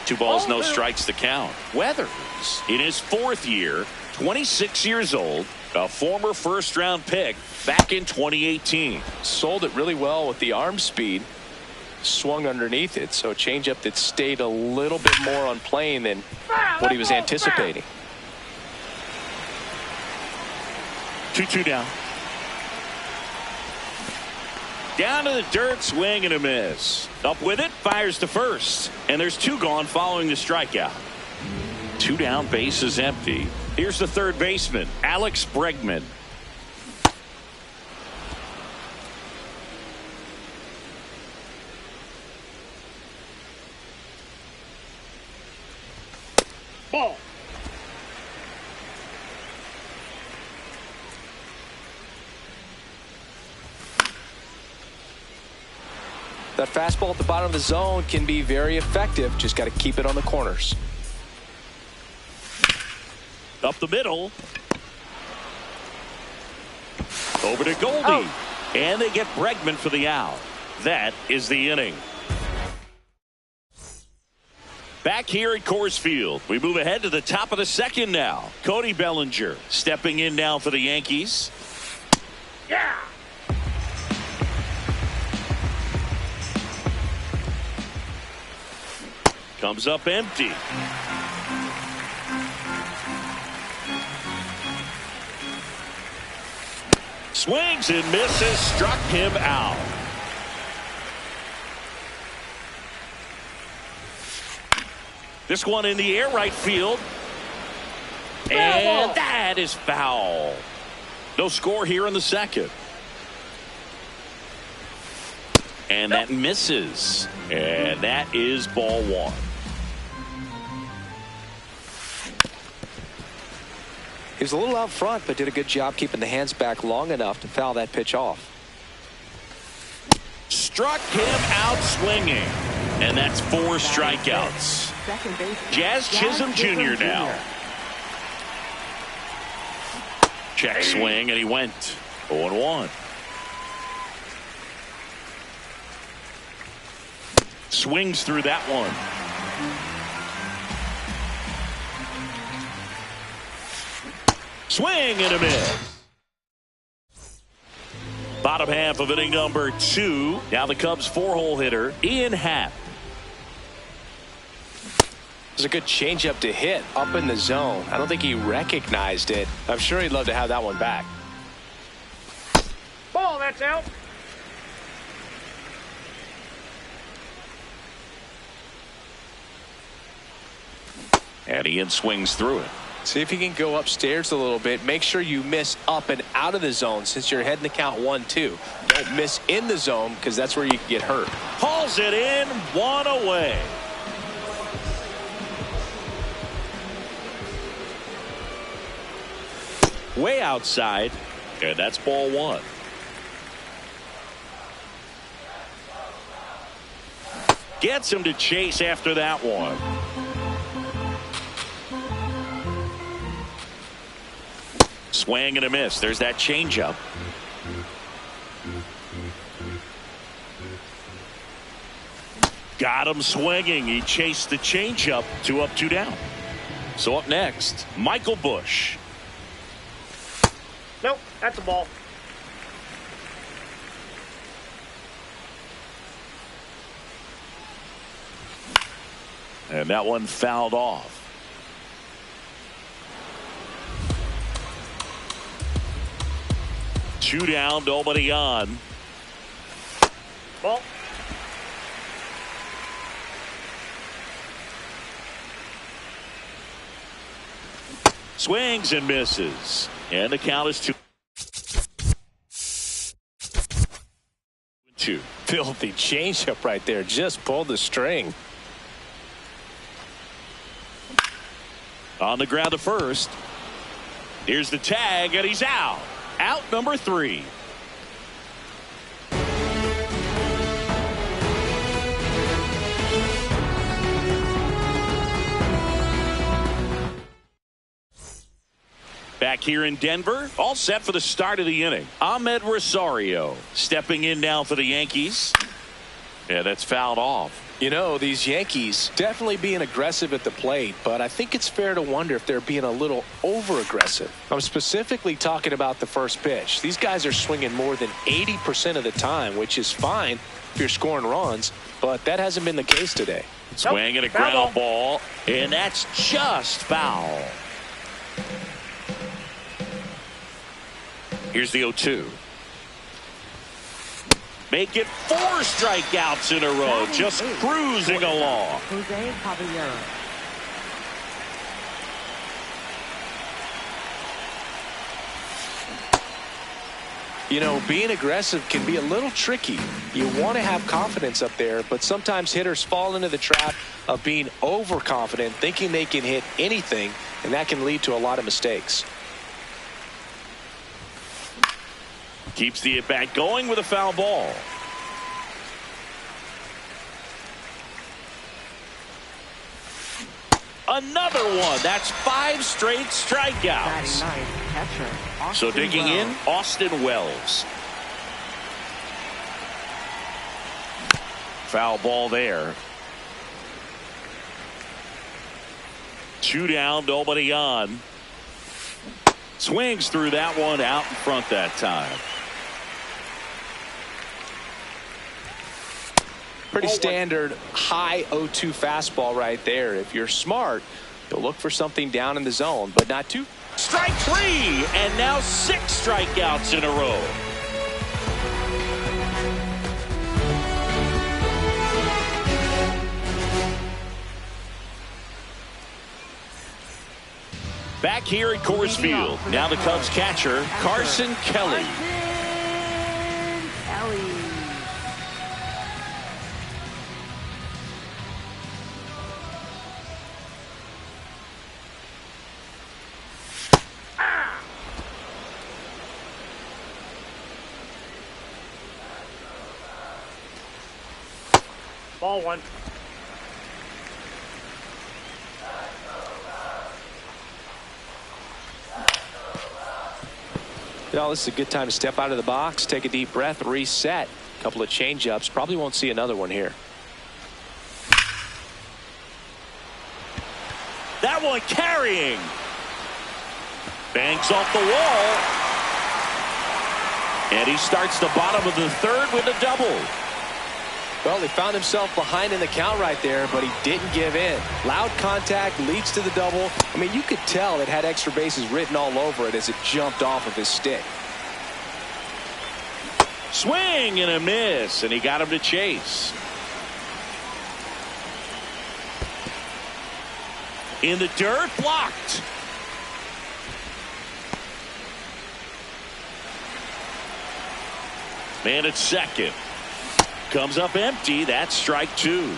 Two balls, no strikes to count. Weathers, in his 4th year, 26 years old, a former first-round pick back in 2018. Sold it really well with the arm speed. Swung underneath it, so a changeup that stayed a little bit more on plane than what he was anticipating. 2-2 down. Down to the dirt, swing and a miss. Up with it, fires to first. And there's 2 gone following the strikeout. 2 down, base is empty. Here's the third baseman, Alex Bregman. Ball. That fastball at the bottom of the zone can be very effective. Just got to keep it on the corners. Up the middle. Over to Goldie. And they get Bregman for the out. That is the inning. Back here at Coors Field, we move ahead to the top of the second now. Cody Bellinger stepping in now for the Yankees. Yeah. Comes up empty. Swings and misses, struck him out. This one in the air, right field. And that is foul. No score here in the second. And that misses. And that is ball 1. He was a little out front, but did a good job keeping the hands back long enough to foul that pitch off. Struck him out swinging. And that's 4 strikeouts. Jazz Chisholm Jr. now. Check swing, and he went 0-1. Swings through that one. Swing and a miss. Bottom half of inning number 2. Now the Cubs 4-hole hitter, Ian Happ. It was a good changeup to hit up in the zone. I don't think he recognized it. I'm sure he'd love to have that one back. Ball, that's out. And Ian swings through it. See if you can go upstairs a little bit. Make sure you miss up and out of the zone since you're heading to count 1-2. Don't miss in the zone because that's where you can get hurt. Hauls it in, 1 away. Way outside, and that's ball 1. Gets him to chase after that one. Swing and a miss. There's that changeup. Got him swinging. He chased the changeup. 2 up, 2 down. So up next, Michael Busch. Nope, that's a ball. And that one fouled off. Two down, nobody on. Ball. Swings and misses. And the count is 2-2. Filthy changeup right there. Just pulled the string. On the ground to first. Here's the tag, and he's out. Out number 3. Back here in Denver, all set for the start of the inning. Ahmed Rosario stepping in now for the Yankees. Yeah, that's fouled off. You know, these Yankees definitely being aggressive at the plate, but I think it's fair to wonder if they're being a little over-aggressive. I'm specifically talking about the first pitch. These guys are swinging more than 80% of the time, which is fine if you're scoring runs, but that hasn't been the case today. Swing and a ground ball, and that's just foul. Here's the 0-2. Make it 4 strikeouts in a row, just cruising along. Jose Caballero. You know, being aggressive can be a little tricky. You want to have confidence up there, but sometimes hitters fall into the trap of being overconfident, thinking they can hit anything, and that can lead to a lot of mistakes. Keeps the at-bat going with a foul ball. Another one. That's 5 straight strikeouts. So digging in, Austin Wells. Foul ball there. 2 down, nobody on. Swings through that one, out in front that time. Pretty standard high 0-2 fastball right there. If you're smart, you'll look for something down in the zone, but not too. Strike 3, and now 6 strikeouts in a row. Back here at Coors Field, now the Cubs catcher, Carson Kelly. Ball 1. Well, this is a good time to step out of the box, take a deep breath, reset. A couple of change-ups. Probably won't see another one here. That one carrying. Banks off the wall. And he starts the bottom of the third with a double. Well, he found himself behind in the count right there, but he didn't give in. Loud contact leads to the double. I mean, you could tell it had extra bases written all over it as it jumped off of his stick. Swing and a miss, and he got him to chase. In the dirt, blocked. Man at second. Comes up empty. That's strike two.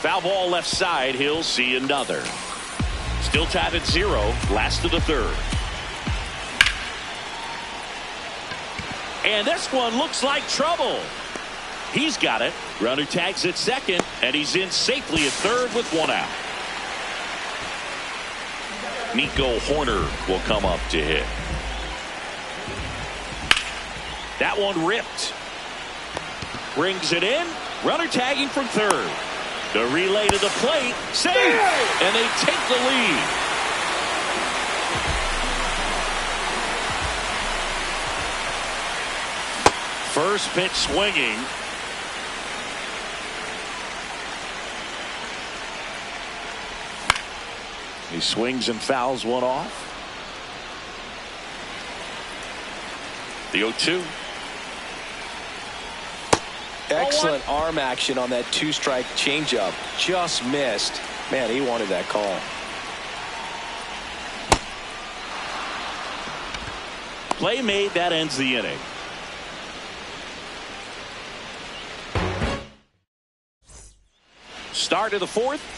Foul ball left side. He'll see another. Still tied at 0. Last of the third. And this one looks like trouble. He's got it. Runner tags at second, and he's in safely at third with one out. Nico Horner will come up to hit. That one ripped. Brings it in. Runner tagging from third. The relay to the plate. Safe. And they take the lead. First pitch swinging. He swings and fouls one off. The 0-2. Excellent arm action on that two-strike changeup. Just missed. Man, he wanted that call. Play made. That ends the inning. Start of the fourth.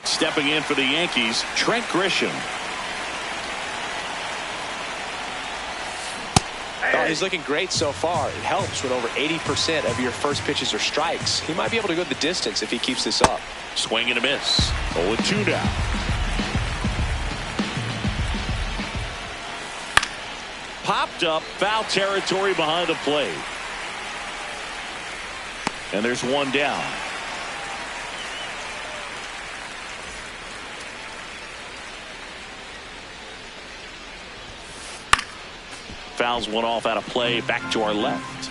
Stepping in for the Yankees, Trent Grisham. Oh, he's looking great so far. It helps when over 80% of your first pitches are strikes. He might be able to go the distance if he keeps this up. Swing and a miss. 0-2 now. Popped up, foul territory behind the plate. And there's one down. Fouls one off out of play. Back to our left.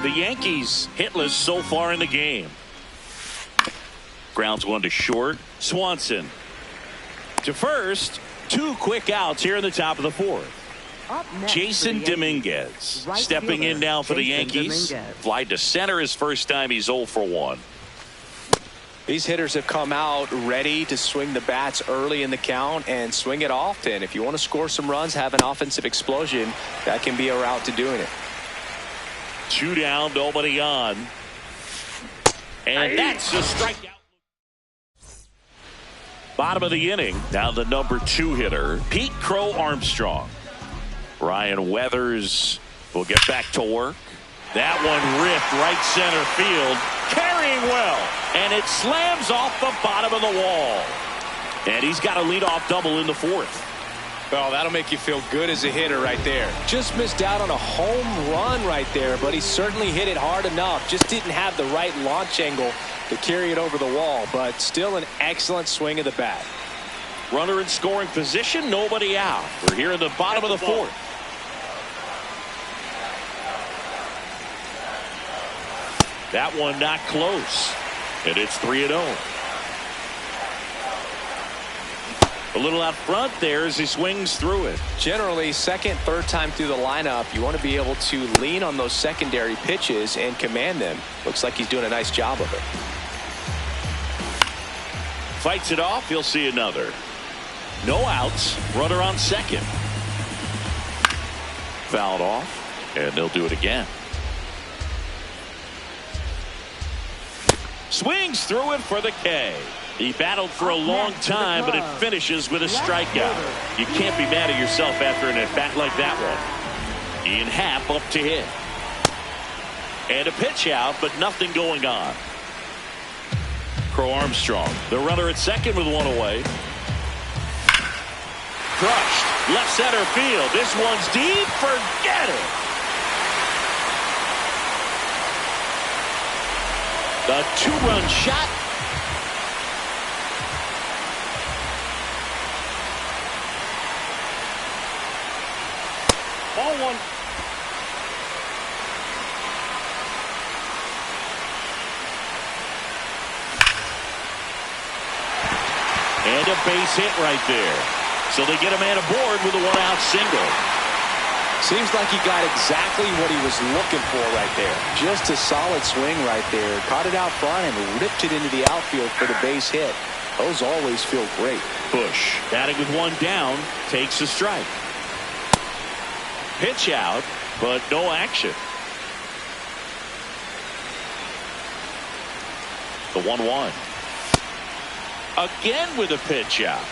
The Yankees hitless so far in the game. Grounds one to short. Swanson to first. 2 quick outs here in the top of the fourth. Jason Dominguez stepping in now for the Yankees. Fly to center his first time. He's 0 for 1. These hitters have come out ready to swing the bats early in the count and swing it often. If you want to score some runs, have an offensive explosion, that can be a route to doing it. 2 down, nobody on. And that's a strikeout. Bottom of the inning. Now the number 2 hitter, Pete Crow Armstrong. Ryan Weathers will get back to work. That one ripped right center field. Carrying well. And it slams off the bottom of the wall. And he's got a leadoff double in the fourth. Well, that'll make you feel good as a hitter right there. Just missed out on a home run right there, but he certainly hit it hard enough. Just didn't have the right launch angle to carry it over the wall, but still an excellent swing of the bat. Runner in scoring position, nobody out. We're here in the bottom of the fourth. That one not close. And it's 3-0. A little out front there as he swings through it. Generally, second, third time through the lineup, you want to be able to lean on those secondary pitches and command them. Looks like he's doing a nice job of it. Fights it off. He'll see another. No outs. Runner on second. Fouled off. And they'll do it again. Swings through it for the K. He battled for a long time, but it finishes with a strikeout. You can't be mad at yourself after an at-bat like that one. Ian Happ up to hit. And a pitch out, but nothing going on. Crow Armstrong, the runner at second with one away. Crushed. Left center field. This one's deep. Forget it. The 2-run shot. 1. And a base hit right there. So they get a man aboard with a one-out single. Seems like he got exactly what he was looking for right there. Just a solid swing right there. Caught it out front and ripped it into the outfield for the base hit. Those always feel great. Bush, batting with one down, takes a strike. Pitch out, but no action. The 1-1. Again with a pitch out.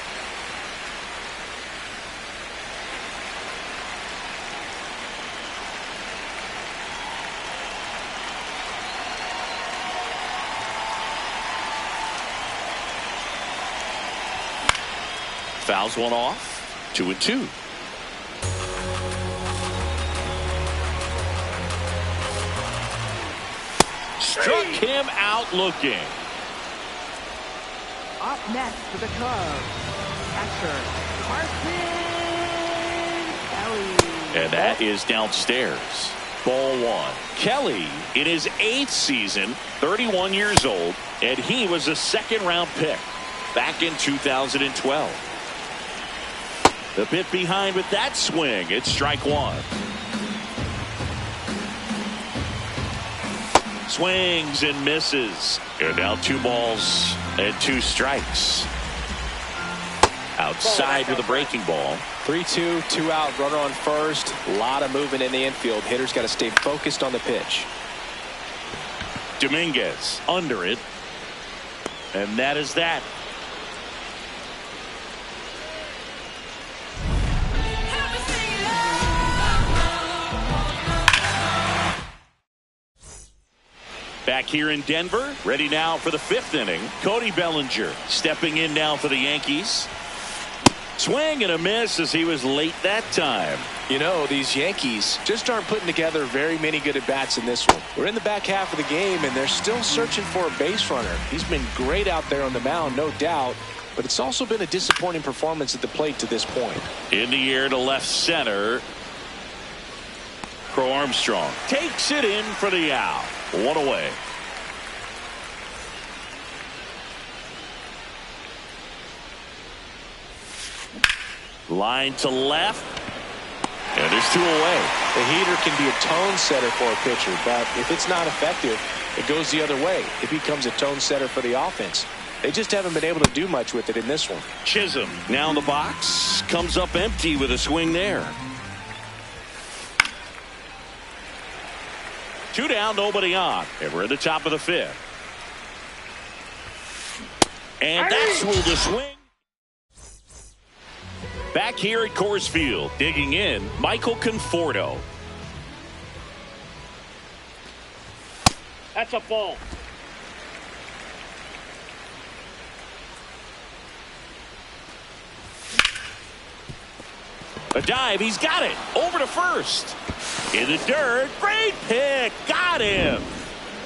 Fouls one off. 2-2. Struck him out looking. Up next for the Cubs, catcher Carson Kelly. And that is downstairs. Ball 1. Kelly in his 8th season, 31 years old, and he was a second-round pick back in 2012. The bit behind with that swing. It's strike 1. Swings and misses. And now 2 balls and 2 strikes. Outside with a breaking ball. 3-2, 2 out, runner on first. A lot of movement in the infield. Hitters got to stay focused on the pitch. Dominguez under it. And that is that. Back here in Denver, ready now for the 5th inning. Cody Bellinger stepping in now for the Yankees. Swing and a miss as he was late that time. You know, these Yankees just aren't putting together very many good at-bats in this one. We're in the back half of the game, and they're still searching for a base runner. He's been great out there on the mound, no doubt, but it's also been a disappointing performance at the plate to this point. In the air to left center. Crow Armstrong takes it in for the out. 1 away. Line to left. And there's 2 away. The heater can be a tone setter for a pitcher, but if it's not effective, it goes the other way. It becomes a tone setter for the offense. They just haven't been able to do much with it in this one. Chisholm now in the box. Comes up empty with a swing there. 2 down, nobody on. And we're at the top of the 5th. And that's ruled a swing. Back here at Coors Field, digging in, Michael Conforto. That's a ball. A dive, he's got it. Over to first. In the dirt, great pick. Got him.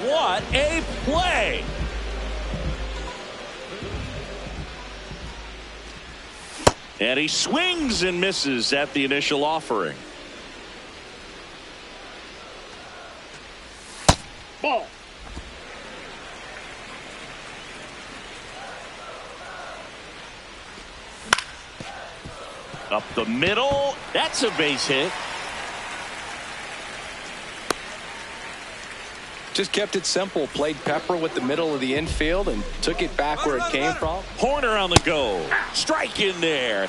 What a play. And he swings and misses at the initial offering. Ball. Up the middle. That's a base hit. Just kept it simple. Played pepper with the middle of the infield and took it back where it came from. Horner on the go. Strike in there.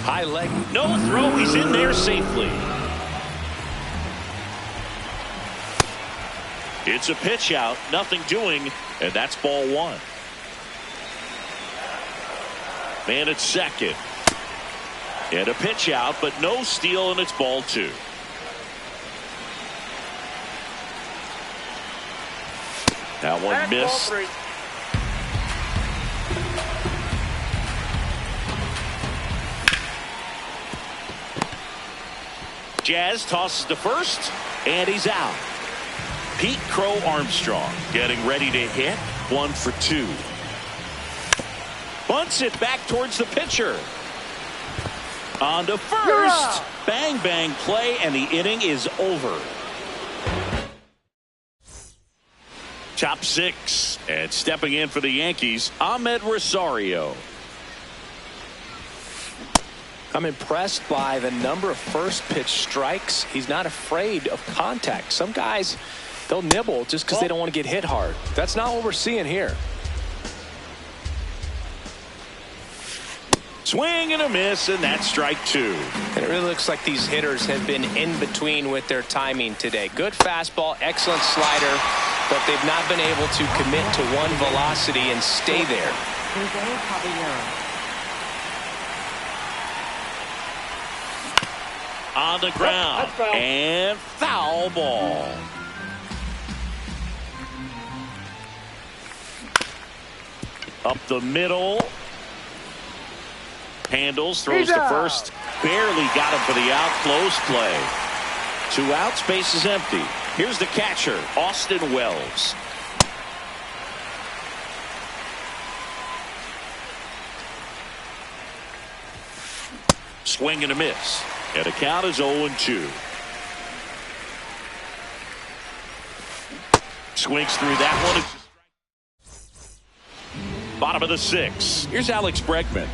High leg. No throw. He's in there safely. It's a pitch out. Nothing doing. And that's ball 1. Man at second. And a pitch out, but no steal, and it's ball 2. That one missed. Jazz tosses to first, and he's out. Pete Crow Armstrong getting ready to hit. 1 for 2. Bunts it back towards the pitcher. On to first. Bang, bang play, and the inning is over. Top 6. And stepping in for the Yankees, Ahmed Rosario. I'm impressed by the number of first pitch strikes. He's not afraid of contact. Some guys, they'll nibble just because they don't want to get hit hard. That's not what we're seeing here. Swing and a miss, and that's strike 2. And it really looks like these hitters have been in between with their timing today. Good fastball, excellent slider, but they've not been able to commit to one velocity and stay there. On the ground, and foul ball. Up the middle. Handles, throws to first. Barely got him for the out. Close play. 2 outs, base is empty. Here's the catcher, Austin Wells. Swing and a miss. And the count is 0-2. Swings through that one. Bottom of the 6th. Here's Alex Bregman.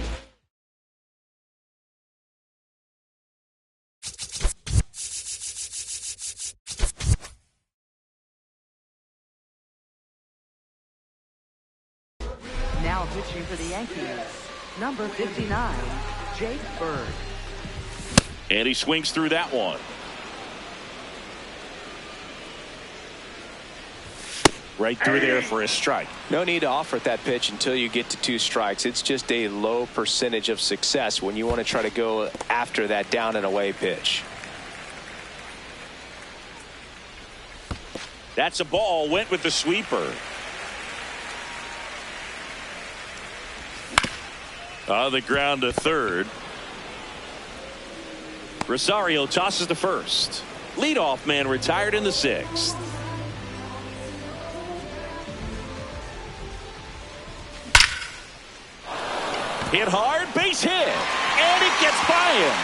Now pitching for the Yankees, number 59, Jake Bird. And he swings through that one. Right through there for a strike. No need to offer at that pitch until you get to 2 strikes. It's just a low percentage of success when you want to try to go after that down and away pitch. That's a ball. Went with the sweeper. On the ground to third. Rosario tosses to first. Leadoff man retired in the 6th. Hit hard, base hit, and it gets by him.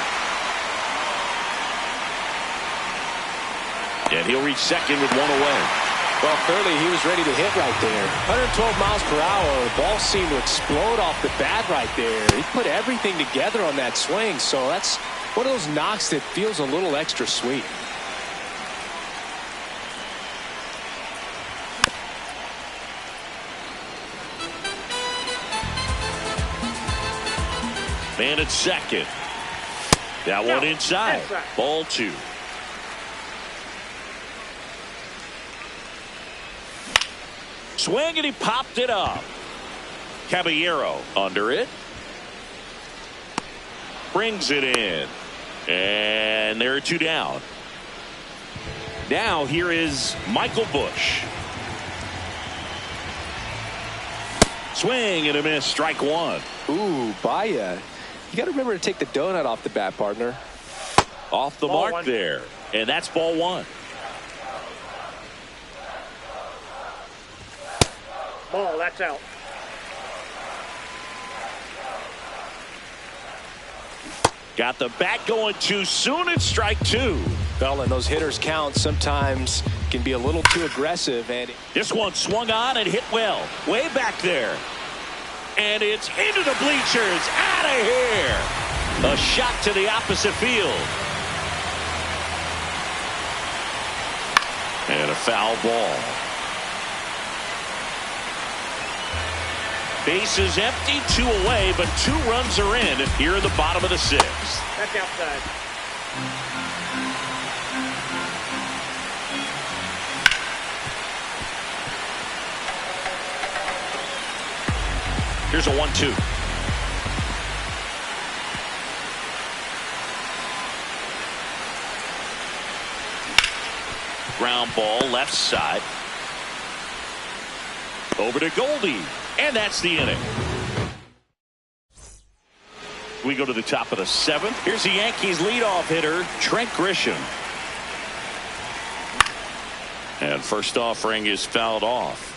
And he'll reach second with 1 away. Well, clearly he was ready to hit right there. 112 miles per hour. The ball seemed to explode off the bat right there. He put everything together on that swing, so that's one of those knocks that feels a little extra sweet. Man at second. That one inside. Ball 2. Swing, and he popped it up. Caballero under it. Brings it in. And there are 2 down. Now here is Michael Busch. Swing and a miss. Strike 1. Ooh, Baya. You got to remember to take the donut off the bat, partner. Off the Ball mark 1. there. And that's ball 1. Ball, that's out. Got the bat going too soon. It's strike 2. Well, and those hitters count sometimes can be a little too aggressive. And this one swung on and hit well. Way back there. And it's into the bleachers. Out of here. A shot to the opposite field. And a foul ball. Bases empty, 2 away, but 2 runs are in here in the bottom of the 6th. That's outside. Here's a 1-2. Ground ball left side. Over to Goldie. And that's the inning. We go to the top of the 7th. Here's the Yankees leadoff hitter, Trent Grisham. And first offering is fouled off.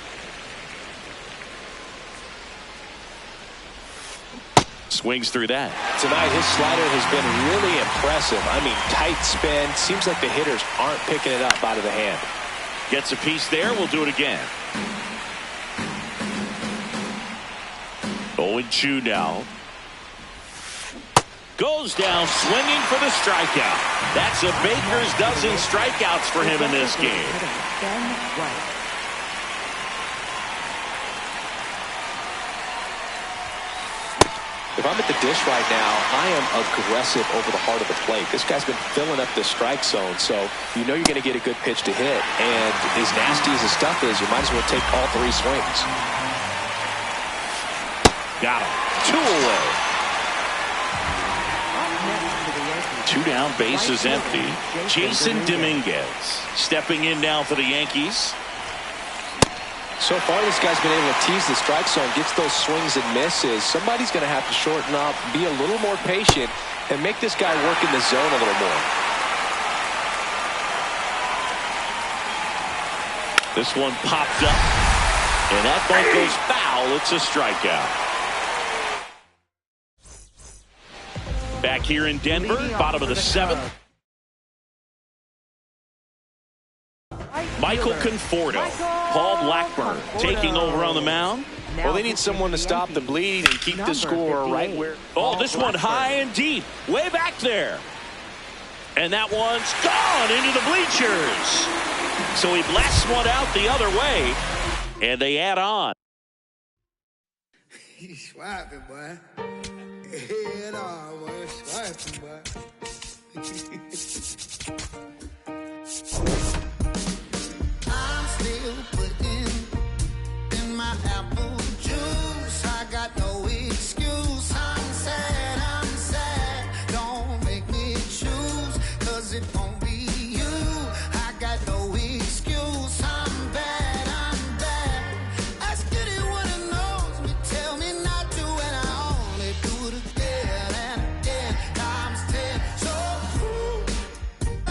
swings through that. Tonight, his slider has been really impressive. I mean, tight spin. Seems like the hitters aren't picking it up out of the hand. Gets a piece there. We'll do it again. 0-2 now. Goes down swinging for the strikeout. That's a baker's dozen strikeouts for him in this game. If I'm at the dish right now, I am aggressive over the heart of the plate. This guy's been filling up the strike zone, so you know you're going to get a good pitch to hit. And as nasty as the stuff is, you might as well take all 3 swings. Got him. 2 away. 2 down, base is empty. Jason Dominguez stepping in now for the Yankees. So far, this guy's been able to tease the strike zone, gets those swings and misses. Somebody's going to have to shorten up, be a little more patient, and make this guy work in the zone a little more. This one popped up, and that ball goes foul. It's a strikeout. Back here in Denver, bottom of the 7th. Michael Conforto, Paul Blackburn taking over on the mound. Well, they need someone to stop the bleeding and keep the score right where. Oh, this one high and deep, way back there. And that one's gone into the bleachers. So he blasts one out the other way, and they add on. He's swiping, boy. Head on, boy. Swiping, boy. I'm still putting in my apple juice. I got no excuse. I'm sad. Don't make me choose, 'cause it won't be you. I got no excuse. I'm bad. Ask anyone who knows me, tell me not to, and I only do it again and again. Times 10. So prove I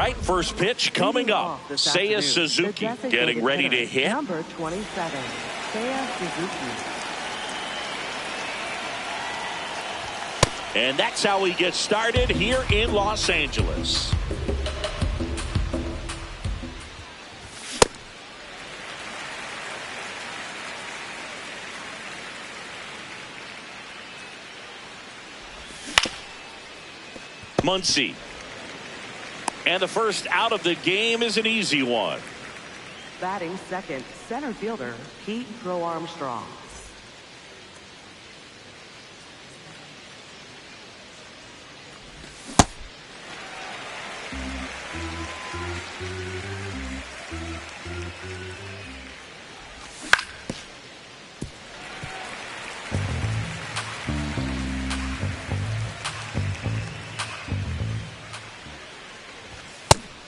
right, first pitch coming up. Seiya Suzuki getting ready to hit. Number 27, Seiya Suzuki. And that's how he gets started here in Los Angeles. Muncy. And the first out of the game is an easy one. Batting second, center fielder, Pete Crow Armstrong.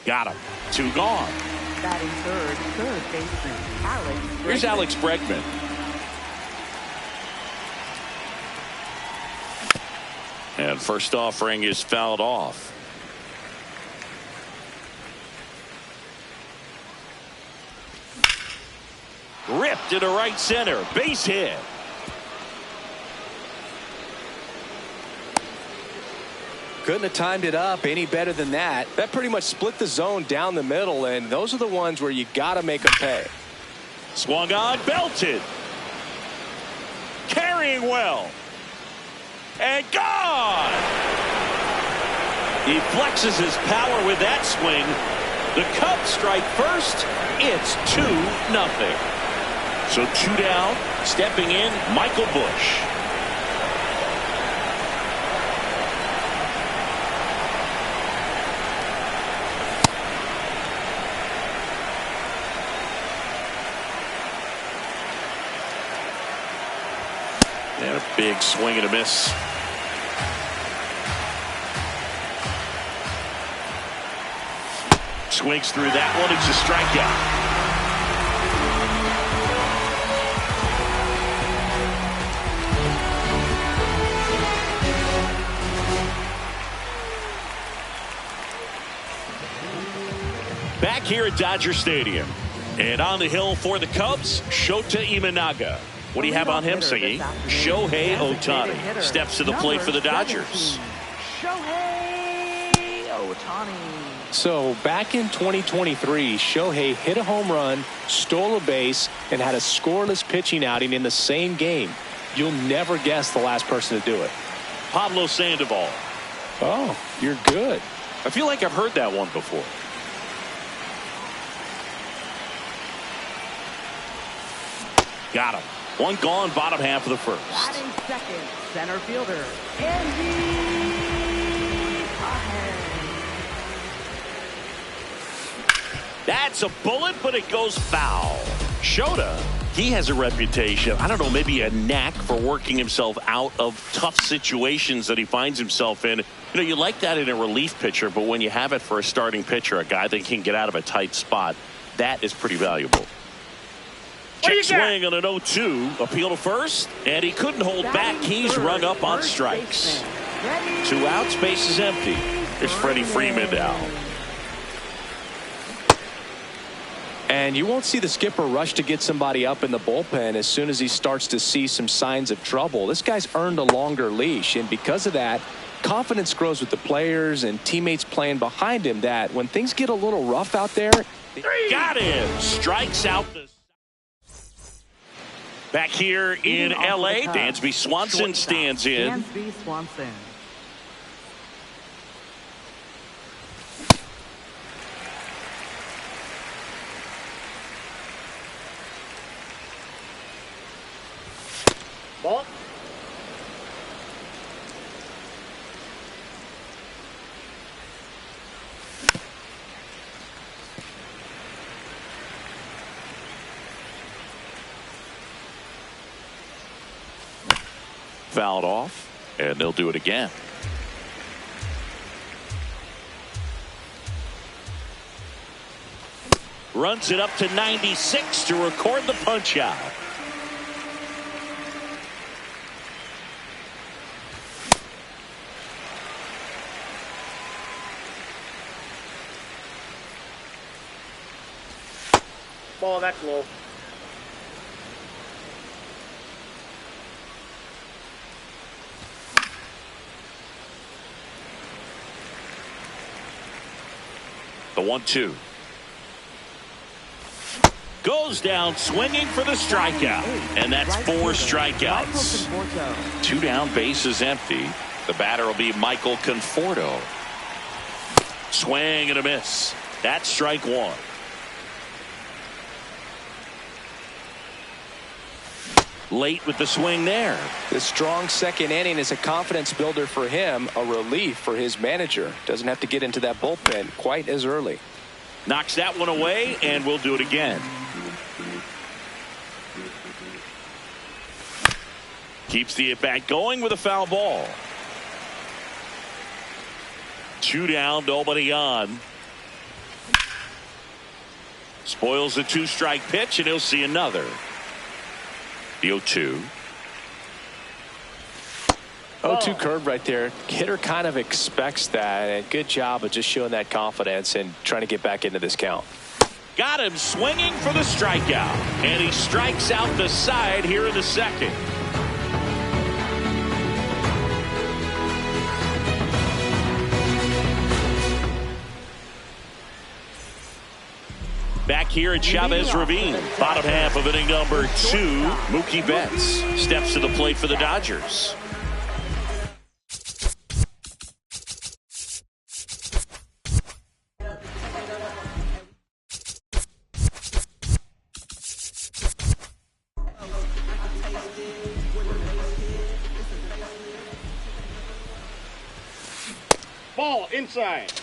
Got him. 2 gone. Batting third baseman, Alex Bregman. Here's Alex Bregman. And first offering is fouled off. Ripped into right center. Base hit. Couldn't have timed it up any better than that. That pretty much split the zone down the middle, and those are the ones where you got to make them pay. Swung on, belted. Carrying well. And gone! He flexes his power with that swing. The Cubs strike first. It's 2-0. So 2 down. Stepping in, Michael Busch. And a big swing and a miss. Swings through that one. It's a strikeout. Back here at Dodger Stadium. And on the hill for the Cubs, Shota Imanaga. What do you have on him, Singy? Shohei Ohtani steps to the plate for the Dodgers. Shohei Ohtani. So back in 2023, Shohei hit a home run, stole a base, and had a scoreless pitching outing in the same game. You'll never guess the last person to do it. Pablo Sandoval. Oh, you're good. I feel like I've heard that one before. Got him. 1 gone, bottom half of the first. Batting second, center fielder, Andy Pahen. That's a bullet, but it goes foul. Shota, he has a reputation, I don't know, maybe a knack for working himself out of tough situations that he finds himself in. You know, you like that in a relief pitcher, but when you have it for a starting pitcher, a guy that can get out of a tight spot, that is pretty valuable. Check swing on an 0-2. Appeal to first, and he couldn't hold back. He's rung up on strikes. 2 outs, base is empty. There's Freddie Freeman now. And you won't see the skipper rush to get somebody up in the bullpen as soon as he starts to see some signs of trouble. This guy's earned a longer leash, and because of that, confidence grows with the players and teammates playing behind him that when things get a little rough out there. Got him. Strikes out the. Back here in L.A., Dansby Swanson stands in. Dansby Swanson. Ball. Fouled off, and they'll do it again. Runs it up to 96 to record the punch out. Ball, that's low. The 1-2. Goes down swinging for the strikeout. And that's 4 strikeouts. 2 down, bases empty. The batter will be Michael Conforto. Swing and a miss. That's strike 1. Late with the swing there. The strong second inning is a confidence builder for him, a relief for his manager. Doesn't have to get into that bullpen quite as early. Knocks that one away, and we'll do it again. Keeps the at-bat going with a foul ball. 2 down, nobody on. Spoils the 2-strike pitch, and he'll see another. The 0-2. 0-2 curve right there. Hitter kind of expects that, and good job of just showing that confidence and trying to get back into this count. Got him swinging for the strikeout, and he strikes out the side here in the second. Back here at Chavez Ravine, bottom half of inning number 2, Mookie Betts steps to the plate for the Dodgers. Ball inside.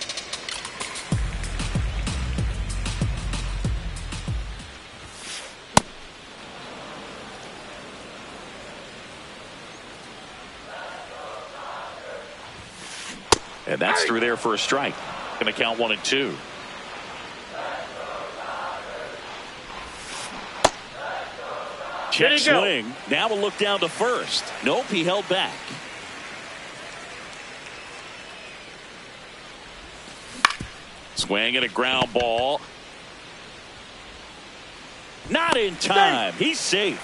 And that's through there for a strike. Going to count 1 and 2. Check swing. Now we'll look down to first. Nope, he held back. Swing and a ground ball. Not in time. He's safe.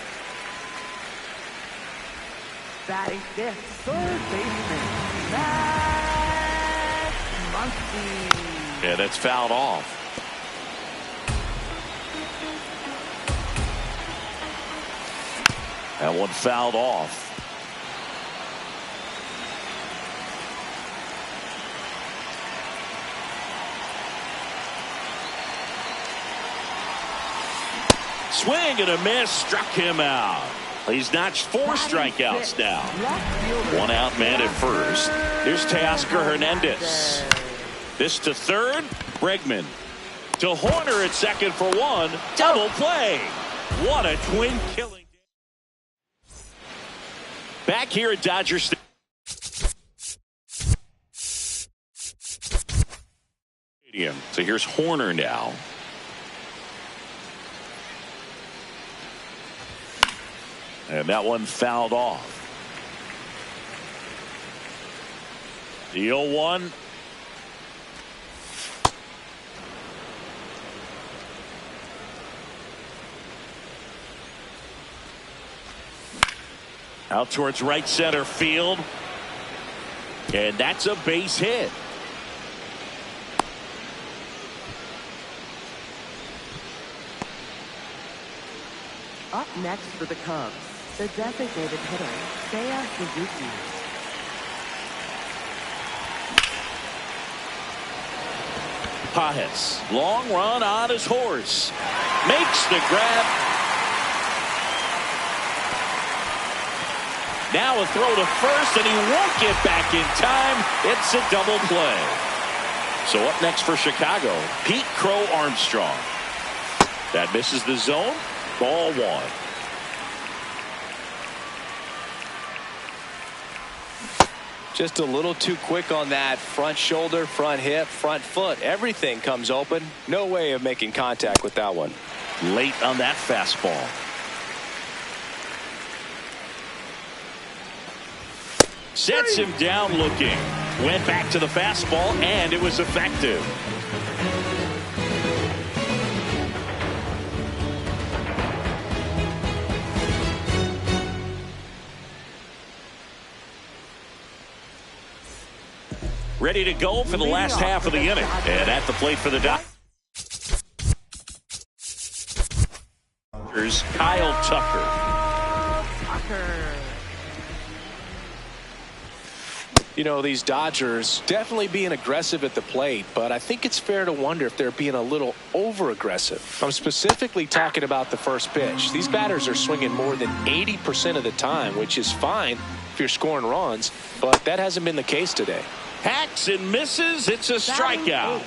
Batting fifth, third baseman. Yeah, that's fouled off. That one fouled off. Swing and a miss, struck him out. He's notched 4 strikeouts now. 1 out, man at first. Here's Teoscar Hernandez. This to third, Bregman. To Horner at second for 1. Double play. What a twin killing. Back here at Dodger Stadium. So here's Horner now. And that one fouled off. The 0-1. Out towards right center field. And that's a base hit. Up next for the Cubs, the designated hitter, Seiya Suzuki. Pajes, long run on his horse. Makes the grab. Now a throw to first, and he won't get back in time. It's a double play. So up next for Chicago, Pete Crow Armstrong. That misses the zone. Ball 1. Just a little too quick on that front shoulder, front hip, front foot. Everything comes open. No way of making contact with that one. Late on that fastball. Sets him down looking. Went back to the fastball, and it was effective. ready to go for the last half of the inning. And at the plate for the Dodgers, Kyle Tucker. You know, these Dodgers definitely being aggressive at the plate, but I think it's fair to wonder if they're being a little over-aggressive. I'm specifically talking about the first pitch. These batters are swinging more than 80% of the time, which is fine if you're scoring runs, but that hasn't been the case today. Hacks and misses. It's a strikeout.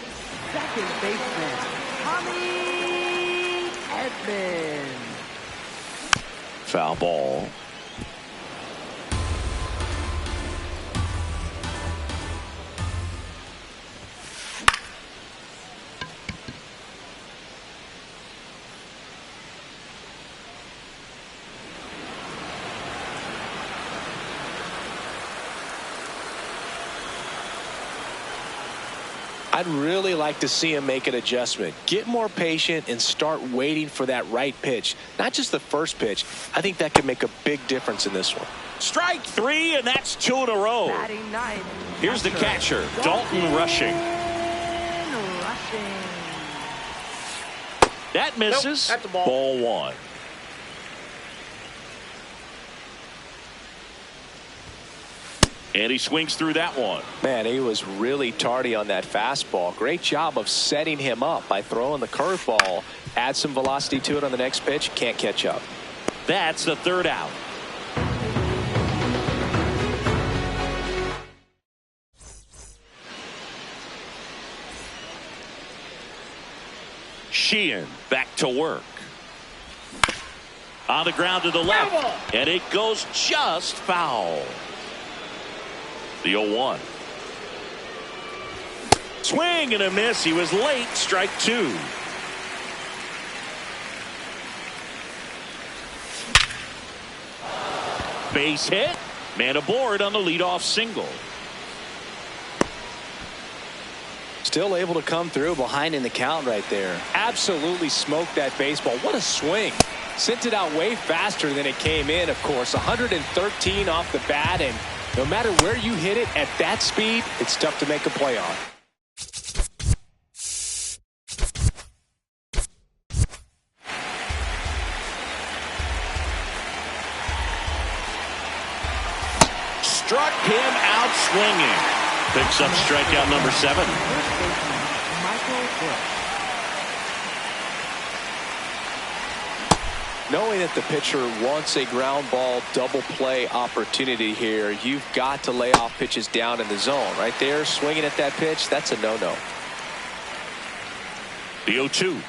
Second baseman, Tommy Edman. Foul ball. I'd really like to see him make an adjustment. Get more patient and start waiting for that right pitch. Not just the first pitch. I think that could make a big difference in this one. Strike three, and that's 2 in a row. Here's the catcher, Dalton Rushing. That misses. Nope, that's a ball. Ball one. And he swings through that one. Man, he was really tardy on that fastball. Great job of setting him up by throwing the curveball. Add some velocity to it on the next pitch. Can't catch up. That's the third out. Sheehan back to work. On the ground to the left. And it goes just foul. The 0-1. Swing and a miss. He was late. Strike two. Base hit. Man aboard on the leadoff single. Still able to come through behind in the count right there. Absolutely smoked that baseball. What a swing. Sent it out way faster than it came in, of course. 113 off the bat, and no matter where you hit it at that speed, it's tough to make a play on. Struck him out swinging. Picks up strikeout number 7. Knowing that the pitcher wants a ground ball double play opportunity here, you've got to lay off pitches down in the zone. Right there, swinging at that pitch, that's a no-no. The 0-2.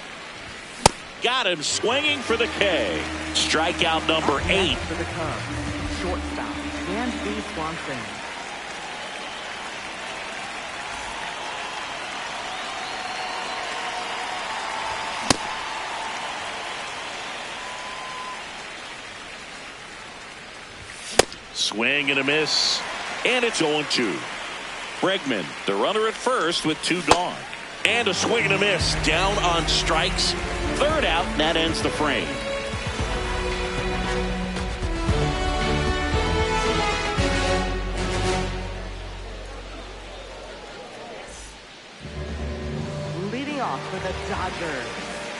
Got him swinging for the K. Strikeout number 8. For the Cubs, shortstop, Dan B. Swanson. Swing and a miss. And it's 0-2. Bregman, the runner at first with 2 gone. And a swing and a miss. Down on strikes. Third out, and that ends the frame. Leading off for the Dodgers,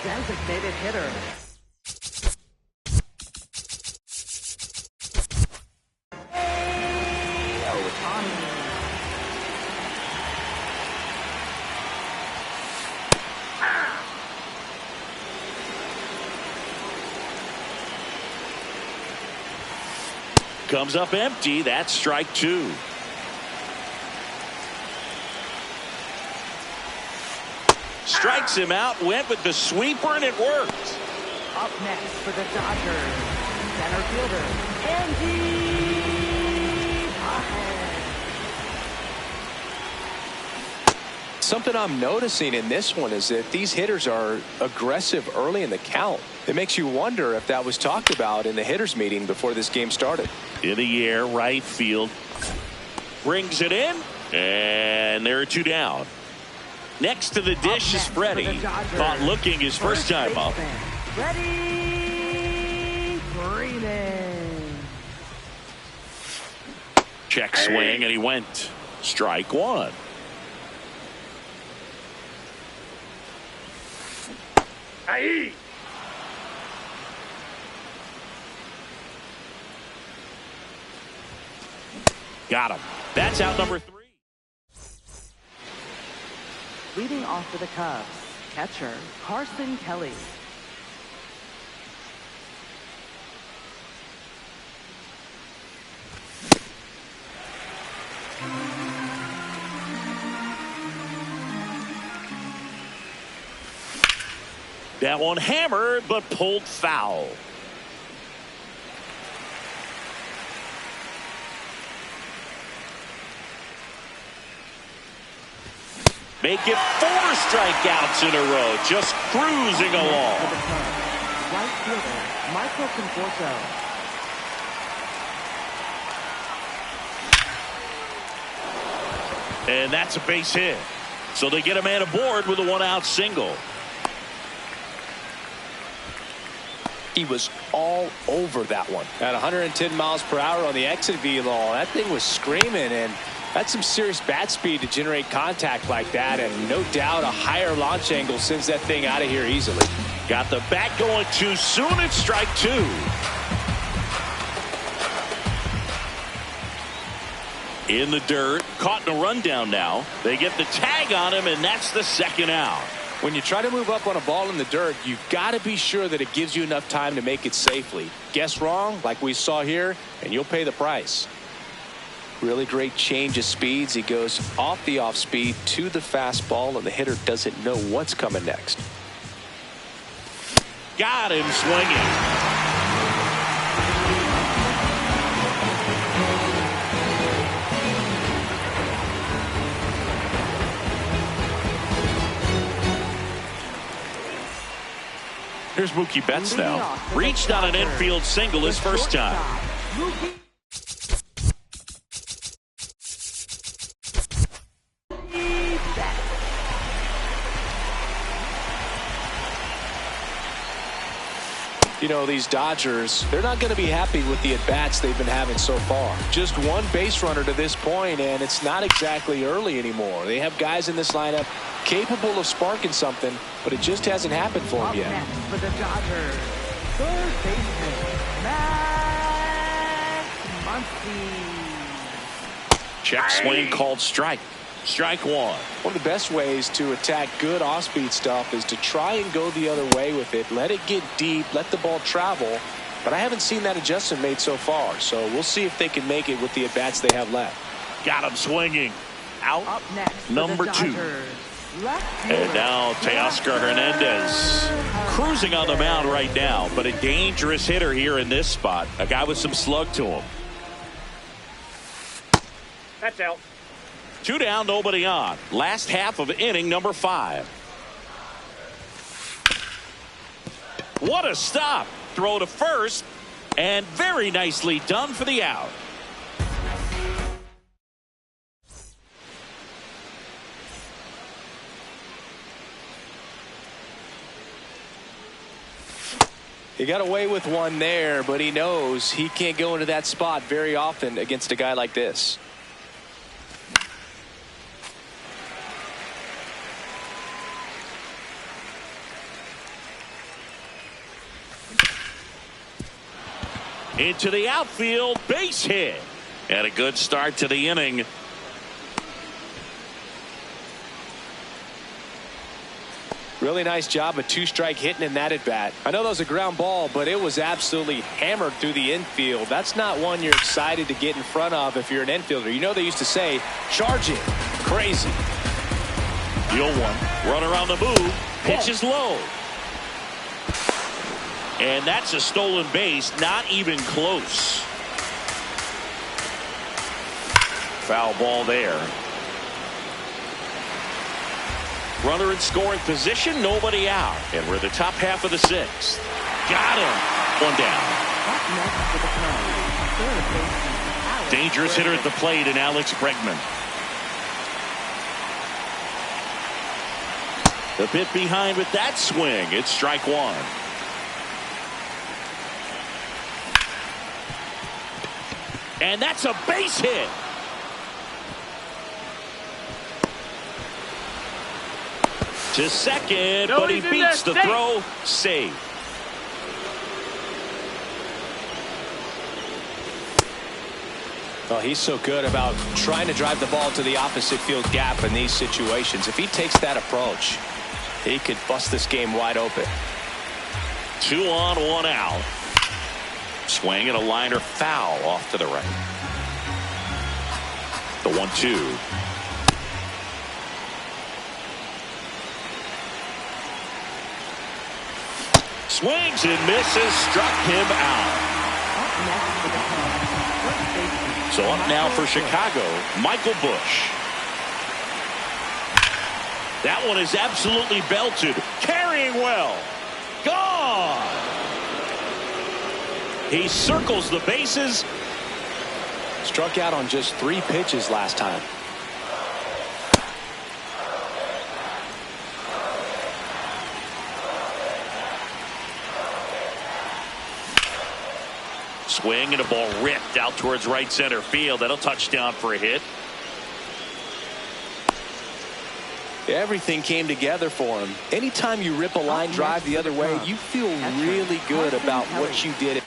designated hitter. Comes up empty. That's strike 2. Strikes him out. Went with the sweeper, and it worked. Up next for the Dodgers, center fielder, Andy Pahen. Something I'm noticing in this one is that these hitters are aggressive early in the count. It makes you wonder if that was talked about in the hitters meeting before this game started. In the air, right field. Brings it in, and there are 2 down. Next to the dish is Freddie. Caught looking his first time up. Freddie Freeman. Check swing, and he went. Strike 1. Ahí. Got him. That's out number 3. Leading off for the Cubs, catcher Carson Kelly. That one hammered, but pulled foul. Make it 4 strikeouts in a row, just cruising along. Right fielder Michael Conforto. And that's a base hit. So they get a man aboard with a 1-out single. He was all over that one. At 110 miles per hour on the exit velo, that thing was screaming, and that's some serious bat speed to generate contact like that, and no doubt a higher launch angle sends that thing out of here easily. Got the bat going too soon. It's strike 2. In the dirt, caught in a rundown now. They get the tag on him, and that's the 2nd out. When you try to move up on a ball in the dirt, you've got to be sure that it gives you enough time to make it safely. Guess wrong, like we saw here, and you'll pay the price. Really great change of speeds. He goes off the off speed to the fastball, and the hitter doesn't know what's coming next. Got him swinging. Here's Mookie Betts now. Reached on an infield single his first time. You know, these Dodgers, they're not going to be happy with the at-bats they've been having so far. Just one base runner to this point, and it's not exactly early anymore. They have guys in this lineup capable of sparking something, but it just hasn't happened for them yet. Next for the Dodgers, third baseman Max Muncy. Check swing called strike. Strike 1. One of the best ways to attack good off-speed stuff is to try and go the other way with it. Let it get deep, let the ball travel. But I haven't seen that adjustment made so far, so we'll see if they can make it with the at-bats they have left. Got him swinging. Out. Up next, number 2. And now Teoscar Hernandez cruising on the mound right now, but a dangerous hitter here in this spot. A guy with some slug to him. That's out. 2 down, nobody on. Last half of inning number 5. What a stop. Throw to first, and very nicely done for the out. He got away with one there, but he knows he can't go into that spot very often against a guy like this. Into the outfield, base hit. And a good start to the inning. Really nice job of 2-strike hitting in that at bat. I know that was a ground ball, but it was absolutely hammered through the infield. That's not one you're excited to get in front of if you're an infielder. You know they used to say, charge it. Crazy. The 0-1. Runner on the move. Pitch is low. And that's a stolen base, not even close. Foul ball there. Runner in scoring position, nobody out. And we're the top half of the 6th. Got him. 1 down. Dangerous hitter at the plate in Alex Bregman. The bit behind with that swing. It's strike 1. And that's a base hit. to second, but he beats the throw. Save. Well, he's so good about trying to drive the ball to the opposite field gap in these situations. If he takes that approach, he could bust this game wide open. 2 on, 1 out. Swing and a liner foul off to the right. The 1-2. Swings and misses, struck him out. So up now for Chicago, Michael Bush. That one is absolutely belted. Carrying well. Gone. He circles the bases. Struck out on just 3 pitches last time. Swing and a ball ripped out towards right center field. That'll touchdown for a hit. Everything came together for him. Anytime you rip a line drive the other way, you feel really good about what you did.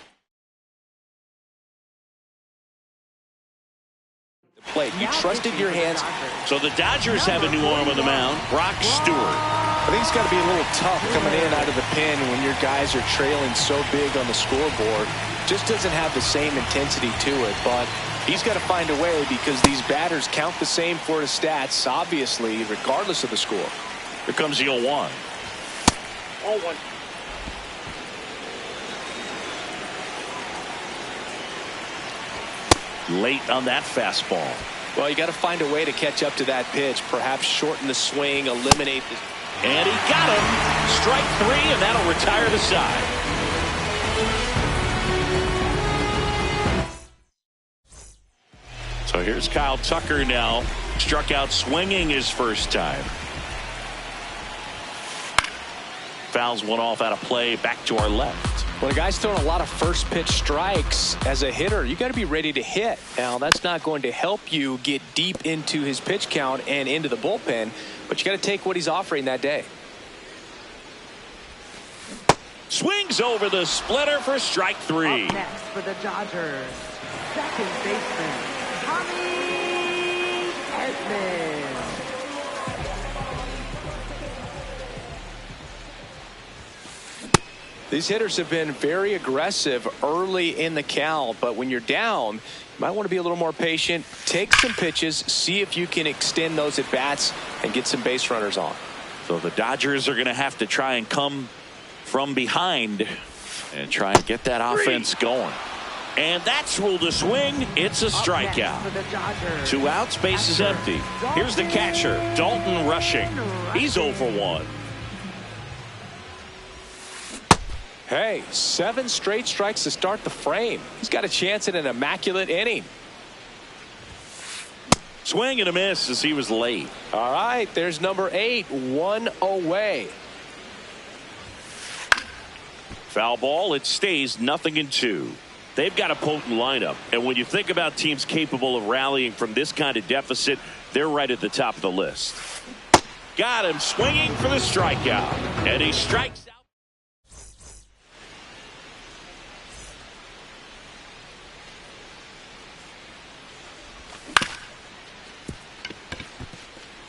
Plate. You trusted your hands. So the Dodgers have a new arm on the mound, Brock Stewart. I think it's got to be a little tough coming in out of the pen when your guys are trailing so big on the scoreboard. Just doesn't have the same intensity to it, but he's got to find a way because these batters count the same for his stats, obviously, regardless of the score. Here comes the 0-1. 0-1. Late on that fastball. Well, you got to find a way to catch up to that pitch. Perhaps shorten the swing, eliminate the... And he got him. Strike 3, and that'll retire the side. So here's Kyle Tucker now. Struck out swinging his first time. Fouls one off out of play. Back to our left. When a guy's throwing a lot of first pitch strikes as a hitter, you got to be ready to hit. Now, that's not going to help you get deep into his pitch count and into the bullpen, but you got to take what he's offering that day. Swings over the splitter for strike 3. Up next for the Dodgers, second baseman, Tommy Edman. These hitters have been very aggressive early in the count, but when you're down, you might want to be a little more patient. Take some pitches, see if you can extend those at bats and get some base runners on. So the Dodgers are going to have to try and come from behind and try and get that offense going. And that's ruled a swing. It's a strikeout. 2 outs, base is empty. Here's the catcher, Dalton Rushing. He's 0 for 1. Hey, 7 straight strikes to start the frame. He's got a chance at an immaculate inning. Swing and a miss as he was late. All right, there's number 8, 1 away. Foul ball, it stays 0-2. They've got a potent lineup, and when you think about teams capable of rallying from this kind of deficit, they're right at the top of the list. Got him swinging for the strikeout, and he strikes out.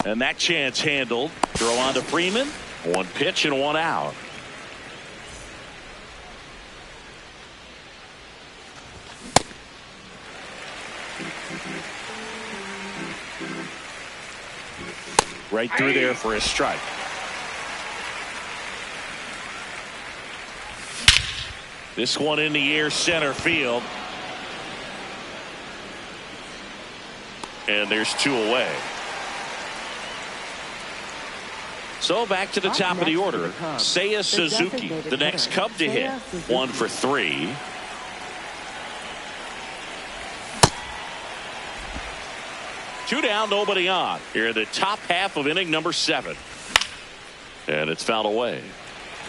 And that chance handled. Throw on to Freeman. 1 pitch and 1 out. Right through there for a strike. This one in the air, center field. And there's 2 away. So back to the top of the order. Seiya Suzuki, the next Cub to hit. 1 for 3. Two down, nobody on. Here in the top half of inning number 7. And it's fouled away.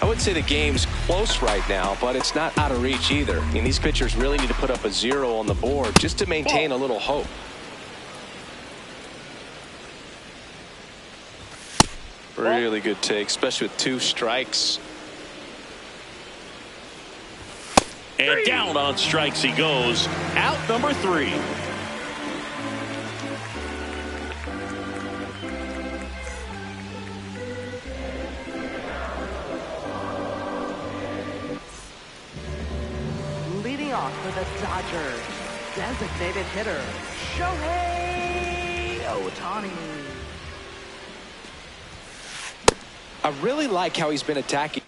I would say the game's close right now, but it's not out of reach either. I mean, these pitchers really need to put up a 0 on the board just to maintain a little hope. Really good take, especially with 2 strikes. And down on strikes he goes. Out number 3. Leading off for the Dodgers, designated hitter, Shohei Ohtani. I really like how he's been attacking.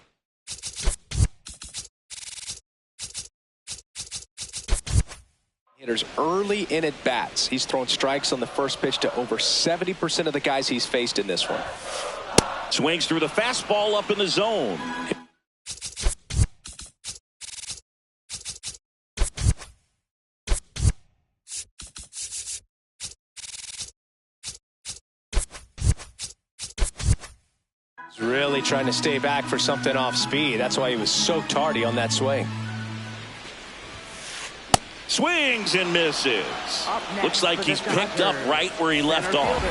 Hitters early in at bats. He's thrown strikes on the first pitch to over 70% of the guys he's faced in this one. Swings through the fastball up in the zone. He's really trying to stay back for something off speed. That's why he was so tardy on that swing. Swings and misses. Looks like he's picked up right where he left off.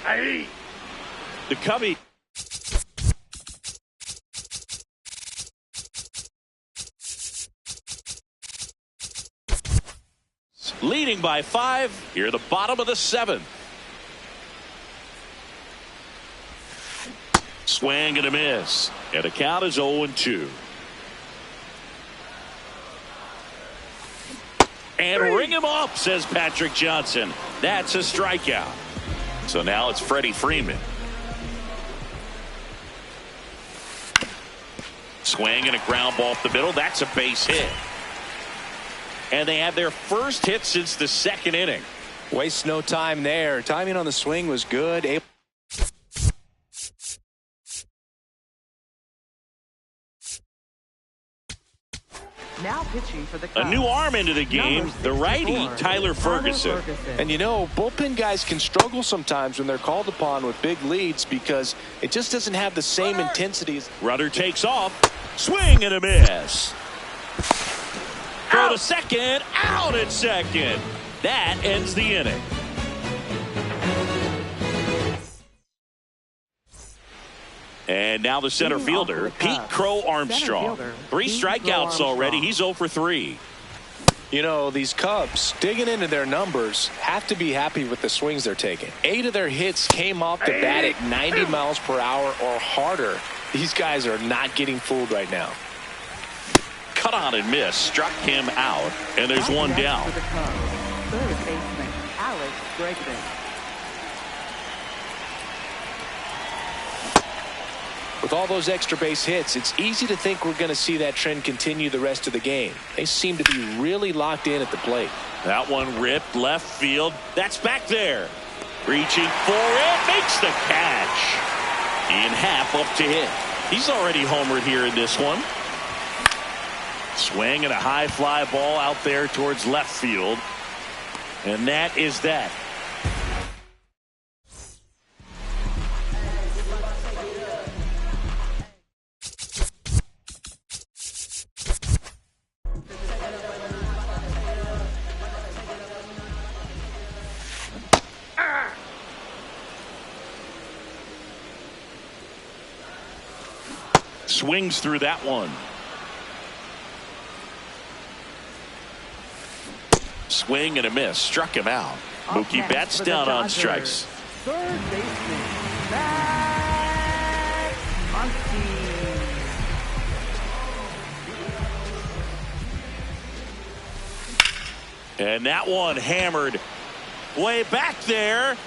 Hey. The Cubby. Leading by 5 here at the bottom of the 7th. Swing and a miss. And the count is 0-2. And ring him up, says Patrick Johnson. That's a strikeout. So now it's Freddie Freeman. Swing and a ground ball up the middle. That's a base hit. And they have their first hit since the 2nd inning. Waste no time there. Timing on the swing was good. Now pitching for the Cubs. A new arm into the game, the righty, Tyler Ferguson. And you know, bullpen guys can struggle sometimes when they're called upon with big leads because it just doesn't have the same intensity. Rudder takes off. Swing and a miss. Throw to second. Out at second. That ends the inning. And now the center fielder, Pete Crow Armstrong. 3 strikeouts already. He's 0 for 3. You know, these Cubs, digging into their numbers, have to be happy with the swings they're taking. 8 of their hits came off the bat at 90 miles per hour or harder. These guys are not getting fooled right now. Cut on and miss. Struck him out. And there's one down. Third baseman, Alex Bregman. With all those extra base hits, it's easy to think we're going to see that trend continue the rest of the game. They seem to be really locked in at the plate. That one ripped left field. That's back there. Reaching for it. Makes the catch. Ian Happ up to hit. He's already homered here in this one. Swing and a high fly ball out there towards left field. And that is that. Swings through that one. Swing and a miss. Struck him out. Mookie Betts down on strikes. Third baseman, Matt Muncy. And that one hammered way back there.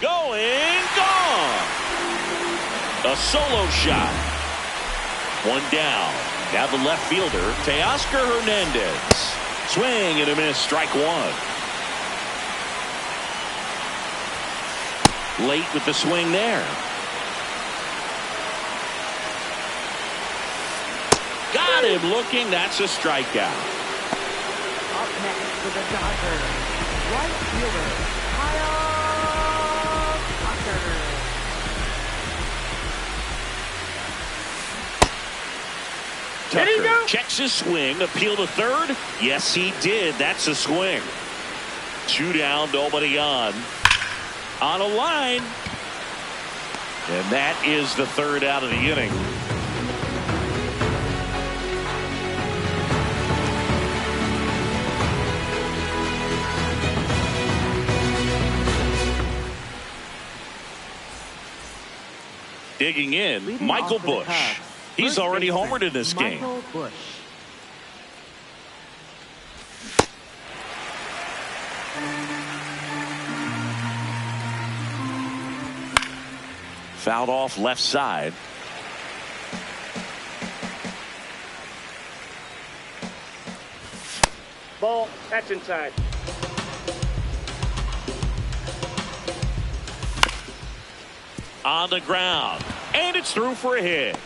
Going, gone. A solo shot. One down. Now the left fielder, Teoscar Hernandez. Swing and a miss. Strike 1. Late with the swing there. Got him looking. That's a strikeout. Up next for the Dodgers, right fielder, Kyle Tucker. Tucker checks his swing. Appeal to third. Yes, he did. That's a swing. 2 down, nobody on. On a line. And that is the 3rd out of the inning. Digging in, Michael Bush. He's already homered in this game. Fouled off left side. Ball, that's inside. On the ground, and it's through for a hit.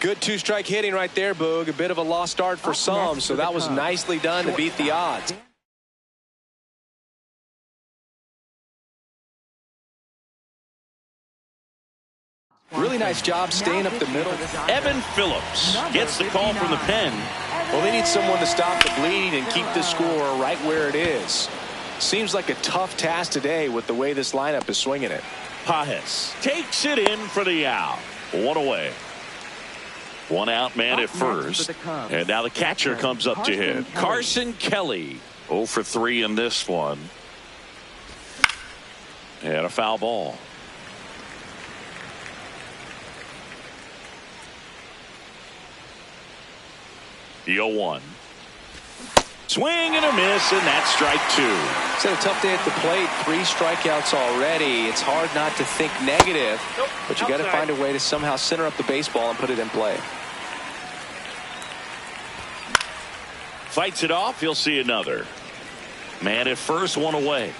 Good 2-strike hitting right there, Boog. A bit of a lost start for some, so that was nicely done to beat the odds. Really nice job staying up the middle. Evan Phillips gets the call from the pen. Well, they need someone to stop the bleeding and keep the score right where it is. Seems like a tough task today with the way this lineup is swinging it. Pajes takes it in for the out. 1 away. 1 out, man at first. And now the catcher comes up to hit. Carson Kelly. 0 for 3 in this one. And a foul ball. The 0-1. Swing and a miss, and that's strike 2. It's had a tough day at the plate. 3 strikeouts already. It's hard not to think negative, but you got to find a way to somehow center up the baseball and put it in play. Fights it off. He'll see another. Man at first, 1 away.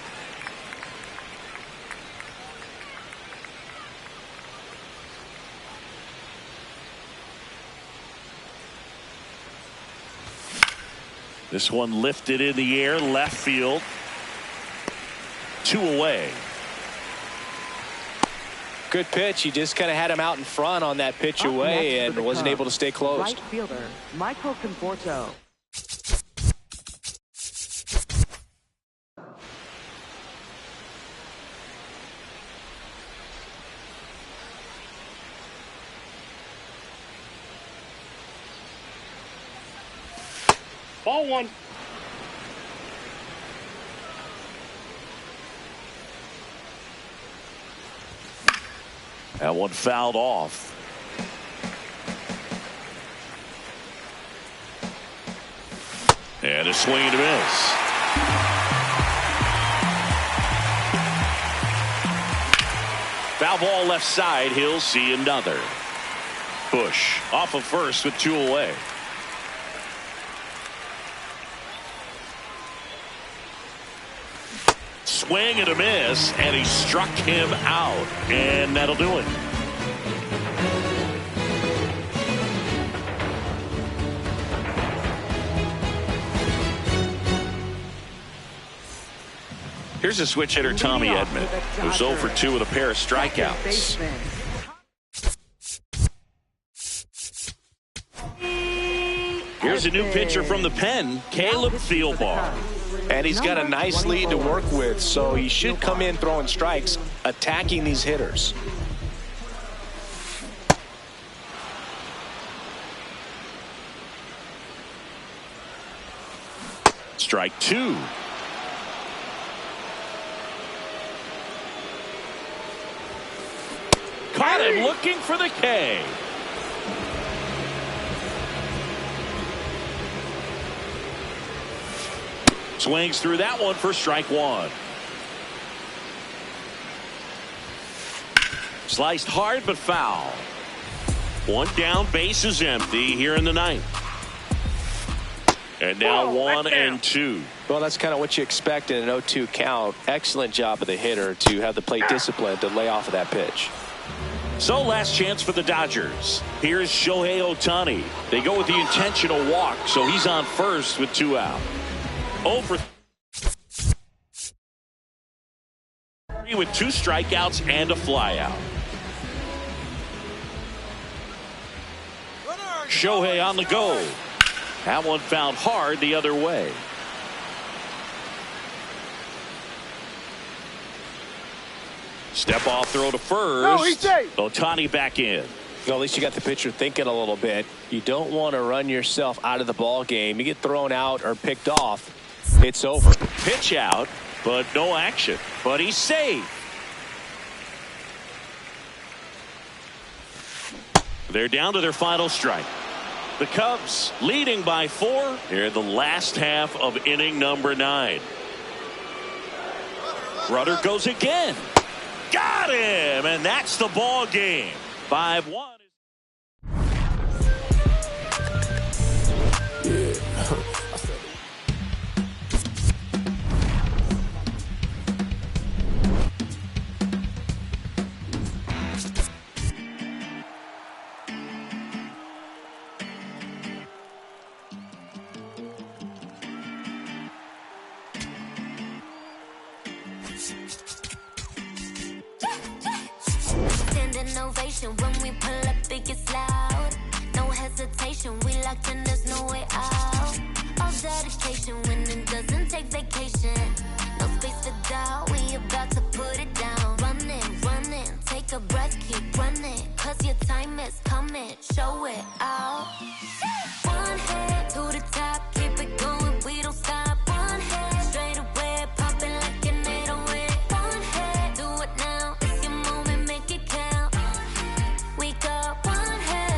This one lifted in the air, left field. 2 away. Good pitch. He just kind of had him out in front on that pitch away and wasn't able to stay close. Right fielder, Michael Conforto. Ball 1. That one fouled off. And a swing and a miss. Foul ball left side. He'll see another. Bush off of first with 2 away. Swing and a miss, and he struck him out, and that'll do it. Here's a switch hitter, Tommy Edman, who's 0 for 2 with a pair of strikeouts. Here's a new pitcher from the pen, Caleb Thielbar. And he's got a nice lead to work with, so he should come in throwing strikes, attacking these hitters. Strike 2. Caught him looking for the K. Swings through that one for strike 1. Sliced hard but foul. 1 down, base is empty here in the 9th. And now 1 and 2. Well, that's kind of what you expect in an 0-2 count. Excellent job of the hitter to have the plate discipline to lay off of that pitch. So last chance for the Dodgers. Here's Shohei Ohtani. They go with the intentional walk, so he's on first with 2 out. 0 for 3 with 2 strikeouts and a flyout. Shohei on the go. That one fouled hard the other way. Step off throw to first. Ohtani back in. Well, at least you got the pitcher thinking a little bit. You don't want to run yourself out of the ball game. You get thrown out or picked off, it's over. Pitch out, but no action. But he's safe. They're down to their final strike. The Cubs leading by 4 here in the last half of inning number 9. Rudder goes again. Got him, and that's the ball game. 5-1. Innovation when we pull up, it gets loud. No hesitation, we locked in, there's no way out. All dedication when it doesn't take vacation. No space for doubt, we about to put it down. Running, take a breath, keep running. Cause your time is coming, show it out. One head to the top, keep it going, we don't stop. One head straight away, popping like an 808. One head, do it now, it's your moment, make it count. We got one head.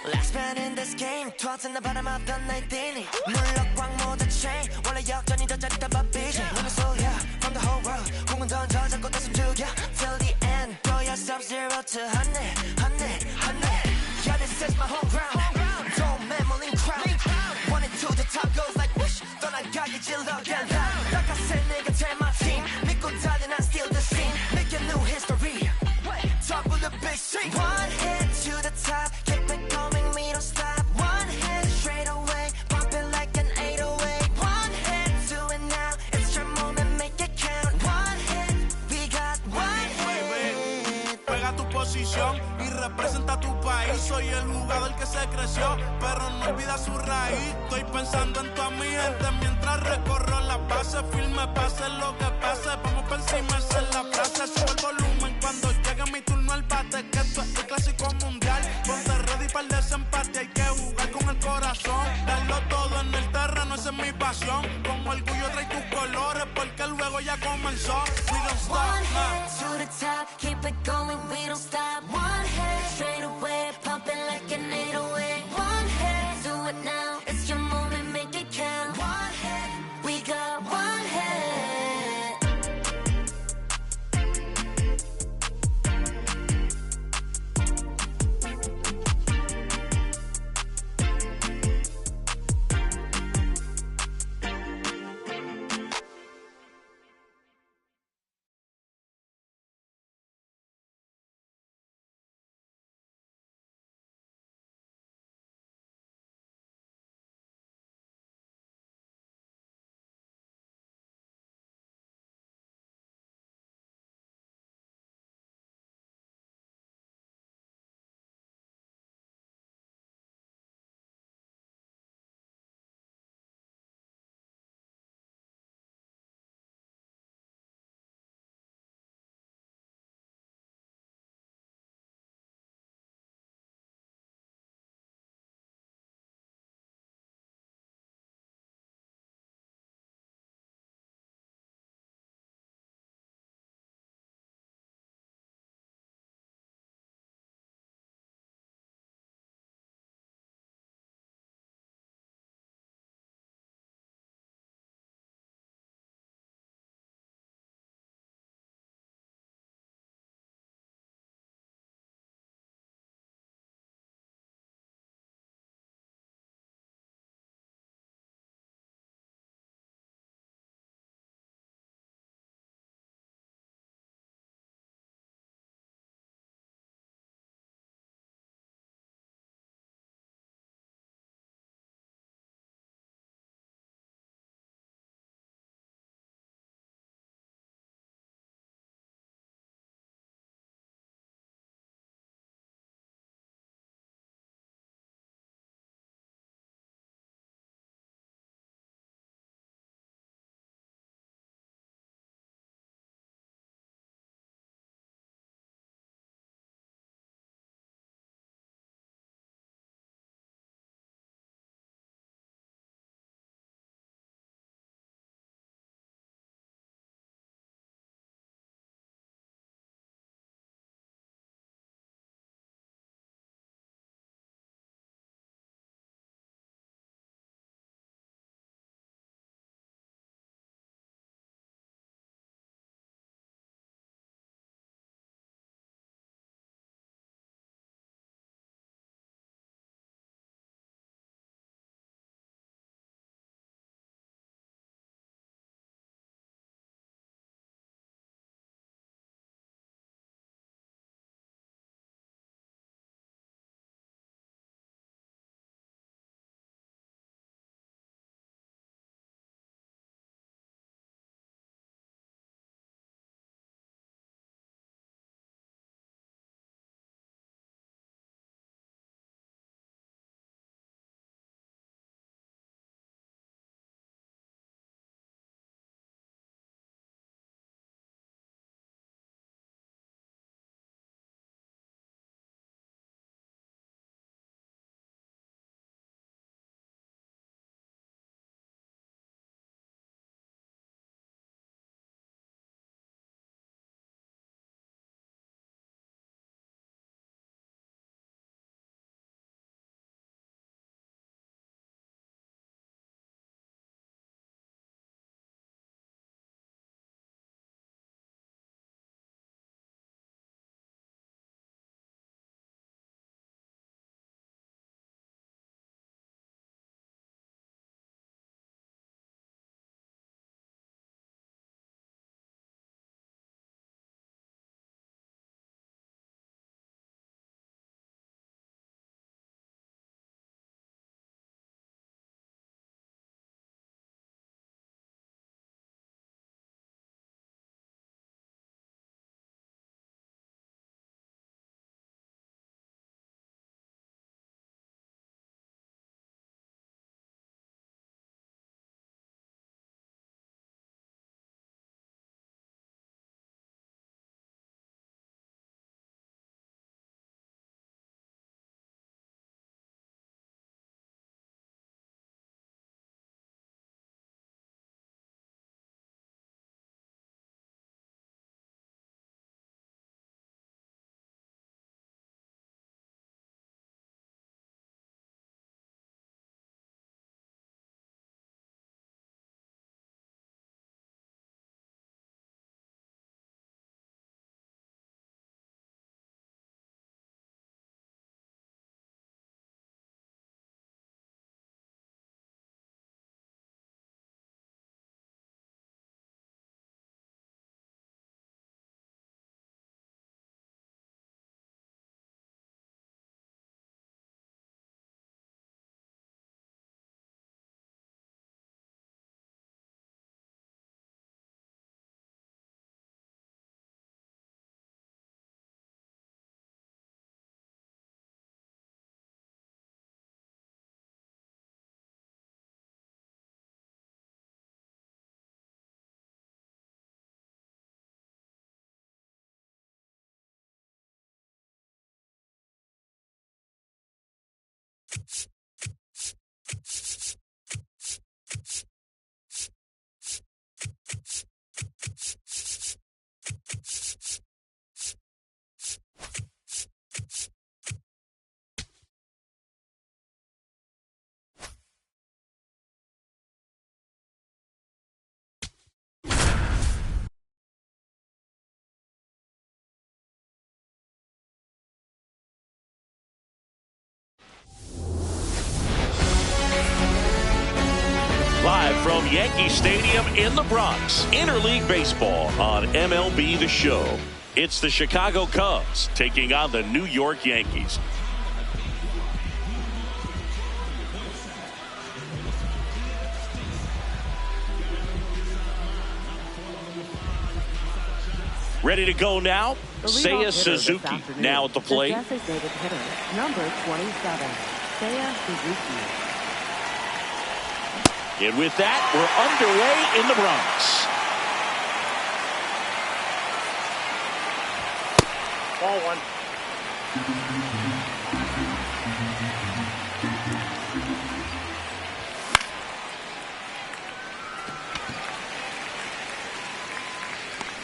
Last man in this game, toss in the bottom of the night inning. 물럭광 모두 chain, 원래 역전이 더 짜릿한 바삐지. 눈을 쏠려 from the whole world, 공은 던져 잡고 다시 죽여 till the end. Throw yourself 0 to 100. Yeah, this is my home ground. Don't memory crowd. 1 and 2, the top goes like whoosh. 떠나가기 질러간 Like I said, nigga, tell my team. 믿고 달린 I steal the scene. Make a new history. Top of the big scene. One hit to the top. Keep it going, we don't stop. One hit straight away. Pop it like an 808. One hit, do it now. It's your moment, make it count. One hit, we got one hit. Pega tu posición y representa tu país. Soy el jugador que se creció, pero no olvida su raíz. Estoy pensando en toda mi gente mientras recorro la base. Firme, pase lo que pase. Vamos por encima, esa es la frase. Sube el volumen cuando llegue mi turno al bate. Que esto es el clásico mundial. Ponte ready para el desempate. Hay que jugar con el corazón. Darlo todo en el terreno, esa es mi pasión. Con orgullo trae tus colores porque luego ya comenzó. We don't stop. One head to the top, keep it going, we don't stop. One head straight away, pumping like an 808. One head, do it now, it's your moment, make it count. One head, we got one Yankee Stadium in the Bronx. Interleague baseball on MLB The Show. It's the Chicago Cubs taking on the New York Yankees. Ready to go now? Seiya Suzuki now at the plate. The designated hitter, number 27, Seiya Suzuki. And with that, we're underway in the Bronx. Ball one.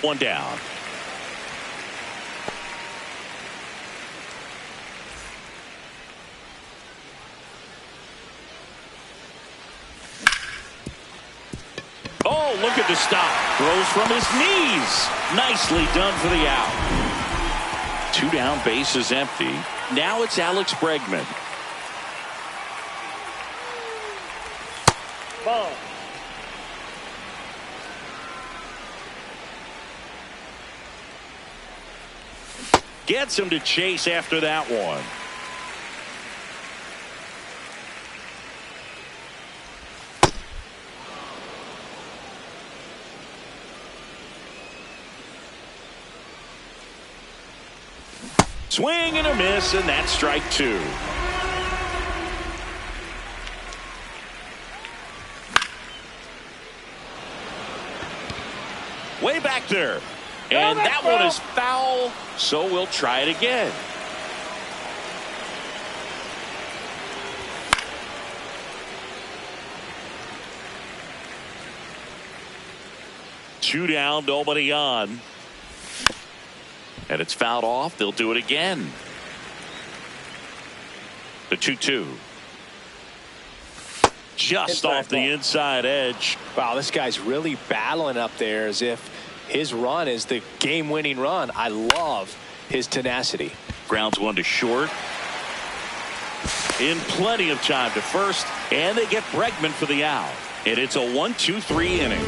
One down. Oh, look at the stop. Throws from his knees. Nicely done for the out. 2 down, base is empty. Now it's Alex Bregman. Ball. Gets him to chase after that one. Swing and a miss, and that's strike 2. Way back there. And that one is foul, so we'll try it again. Two down, nobody on. And it's fouled off. They'll do it again. The 2-2. Just off the inside edge. Wow, this guy's really battling up there as if his run is the game-winning run. I love his tenacity. Grounds one to short. In plenty of time to first, and they get Bregman for the out. And it's a 1-2-3 inning.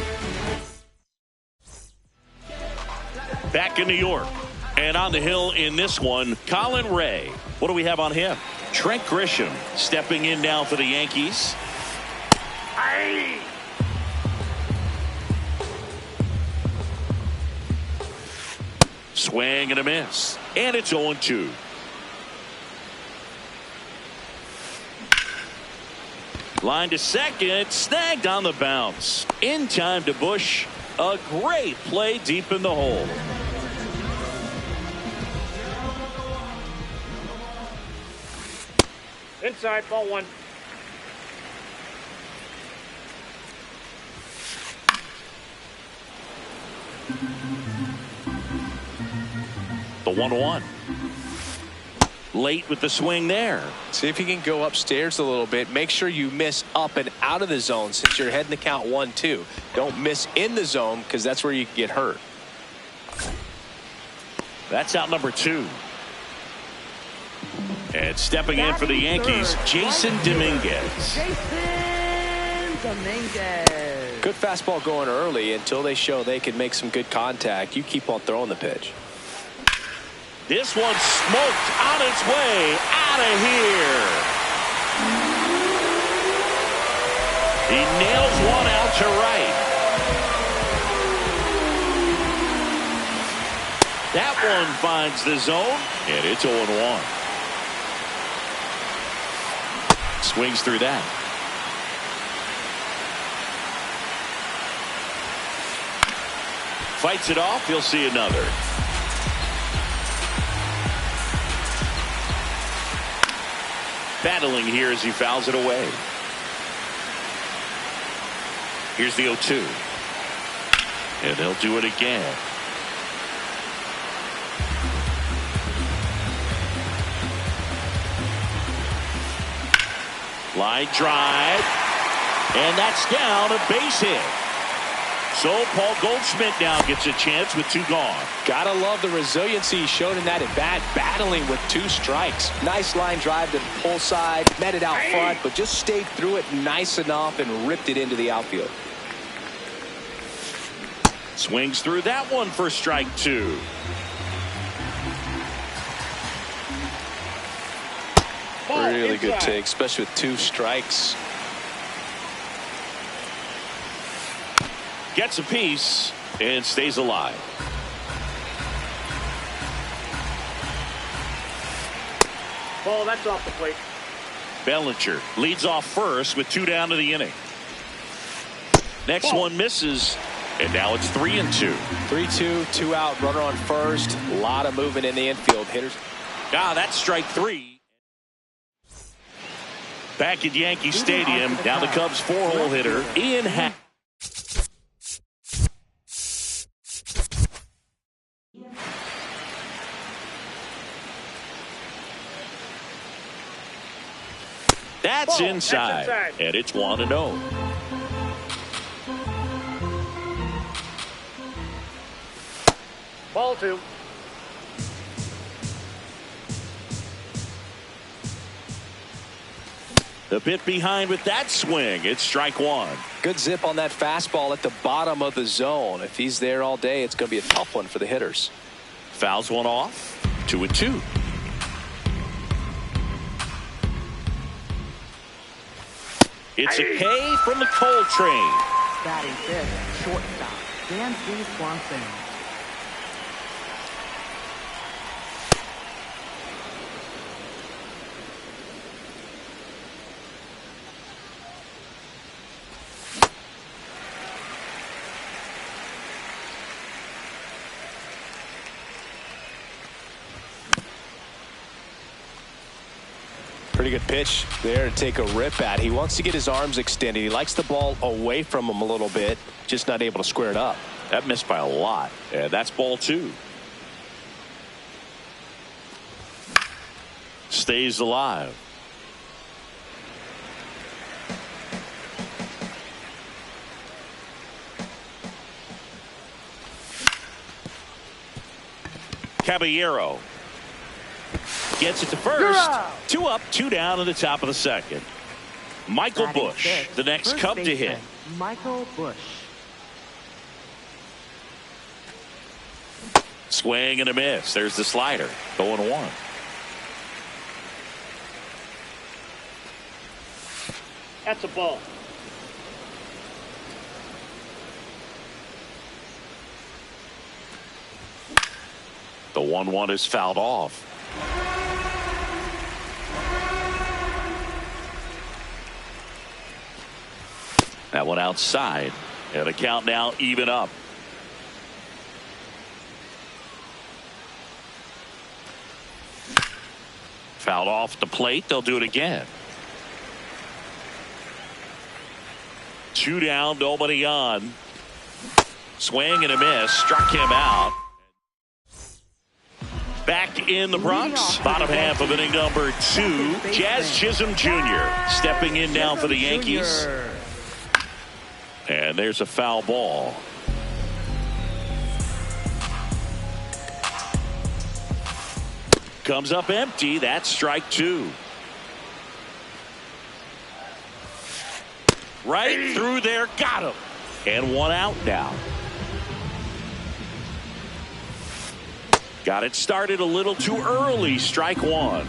Back in New York. And on the hill in this one, Colin Ray. What do we have on him? Trent Grisham stepping in now for the Yankees. Aye. Swing and a miss. And it's 0-2. Line to second. Snagged on the bounce. In time to Bush. A great play deep in the hole. Inside, ball one. The 1-1. Late with the swing there. See if you can go upstairs a little bit. Make sure you miss up and out of the zone since you're heading to count 1-2. Don't miss in the zone because that's where you can get hurt. That's out number 2. And stepping in for the Yankees, Jason Dominguez. Good fastball going early until they show they can make some good contact. You keep on throwing the pitch. This one smoked on its way out of here. He nails one out to right. That one finds the zone, and it's 0-1. Swings through that. Fights it off. He'll see another. Battling here as he fouls it away. Here's the 0-2. And they'll do it again. Line drive. And that's down, a base hit. So Paul Goldschmidt now gets a chance with 2 gone. Gotta love the resiliency he showed in that at bat, battling with 2 strikes. Nice line drive to the pull side, met it out front, but just stayed through it nice enough and ripped it into the outfield. Swings through that one for strike 2. Really good take, especially with 2 strikes. Gets a piece and stays alive. Ball, that's off the plate. Bellinger leads off first with 2 down to the inning. Next one misses, and now it's 3-2. 3-2, 2 out, runner on first. A lot of movement in the infield. Hitters. That's strike 3. Back at Yankee Stadium, now the Cubs 4-hole hitter, Ian Happ. That's inside, and it's 1-0. Ball 2. The bit behind with that swing. It's strike 1. Good zip on that fastball at the bottom of the zone. If he's there all day, it's going to be a tough one for the hitters. Fouls one off. 2-2. It's a K from the Coltrane. Batting fifth, shortstop, Dan Swanson. Pretty good pitch there to take a rip at. He wants to get his arms extended. He likes the ball away from him a little bit, just not able to square it up. That missed by a lot. And that's ball 2. Stays alive. Caballero gets it to first. 2 up, 2 down in the top of the second. Michael Bush, the next Cub to hit. Michael Bush. Swing and a miss. There's the slider. 0-1. That's a ball. The 1-1 is fouled off. That one outside. And the count now even up. Fouled off the plate. They'll do it again. 2 down, nobody on. Swing and a miss. Struck him out. Back in the Bronx, bottom half of inning number 2. Jazz Chisholm Jr. stepping in now for the Yankees. And there's a foul ball. Comes up empty. That's strike 2. Right through there. Got him. And 1 out now. Got it started a little too early. Strike 1.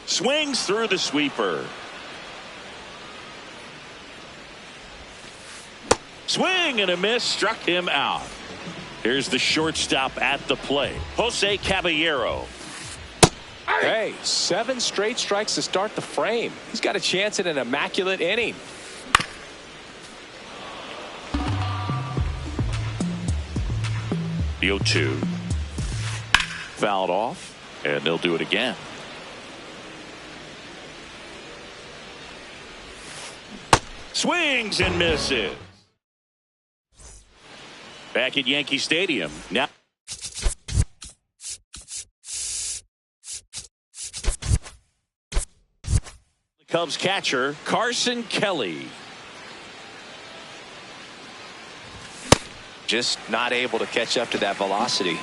Swings through the sweeper. Swing and a miss. Struck him out. Here's the shortstop at the plate, Jose Caballero. Hey, 7 straight strikes to start the frame. He's got a chance at an immaculate inning. The 0-2. Fouled off, and they'll do it again. Swings and misses. Back at Yankee Stadium. Now the Cubs catcher, Carson Kelly. Just not able to catch up to that velocity.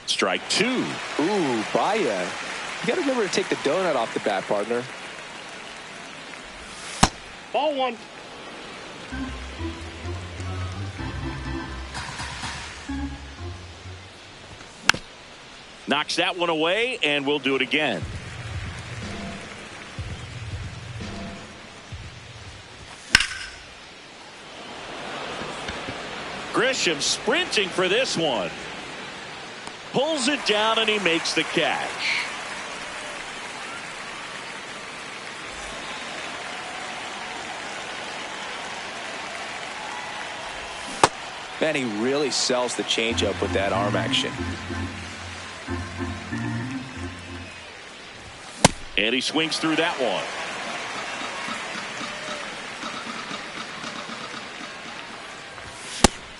Strike 2. Ooh, Baya. You got to remember to take the donut off the bat, partner. Ball one. Knocks that one away, and we'll do it again. Grisham sprinting for this one. Pulls it down, and he makes the catch. Man, he really sells the changeup with that arm action. And he swings through that one.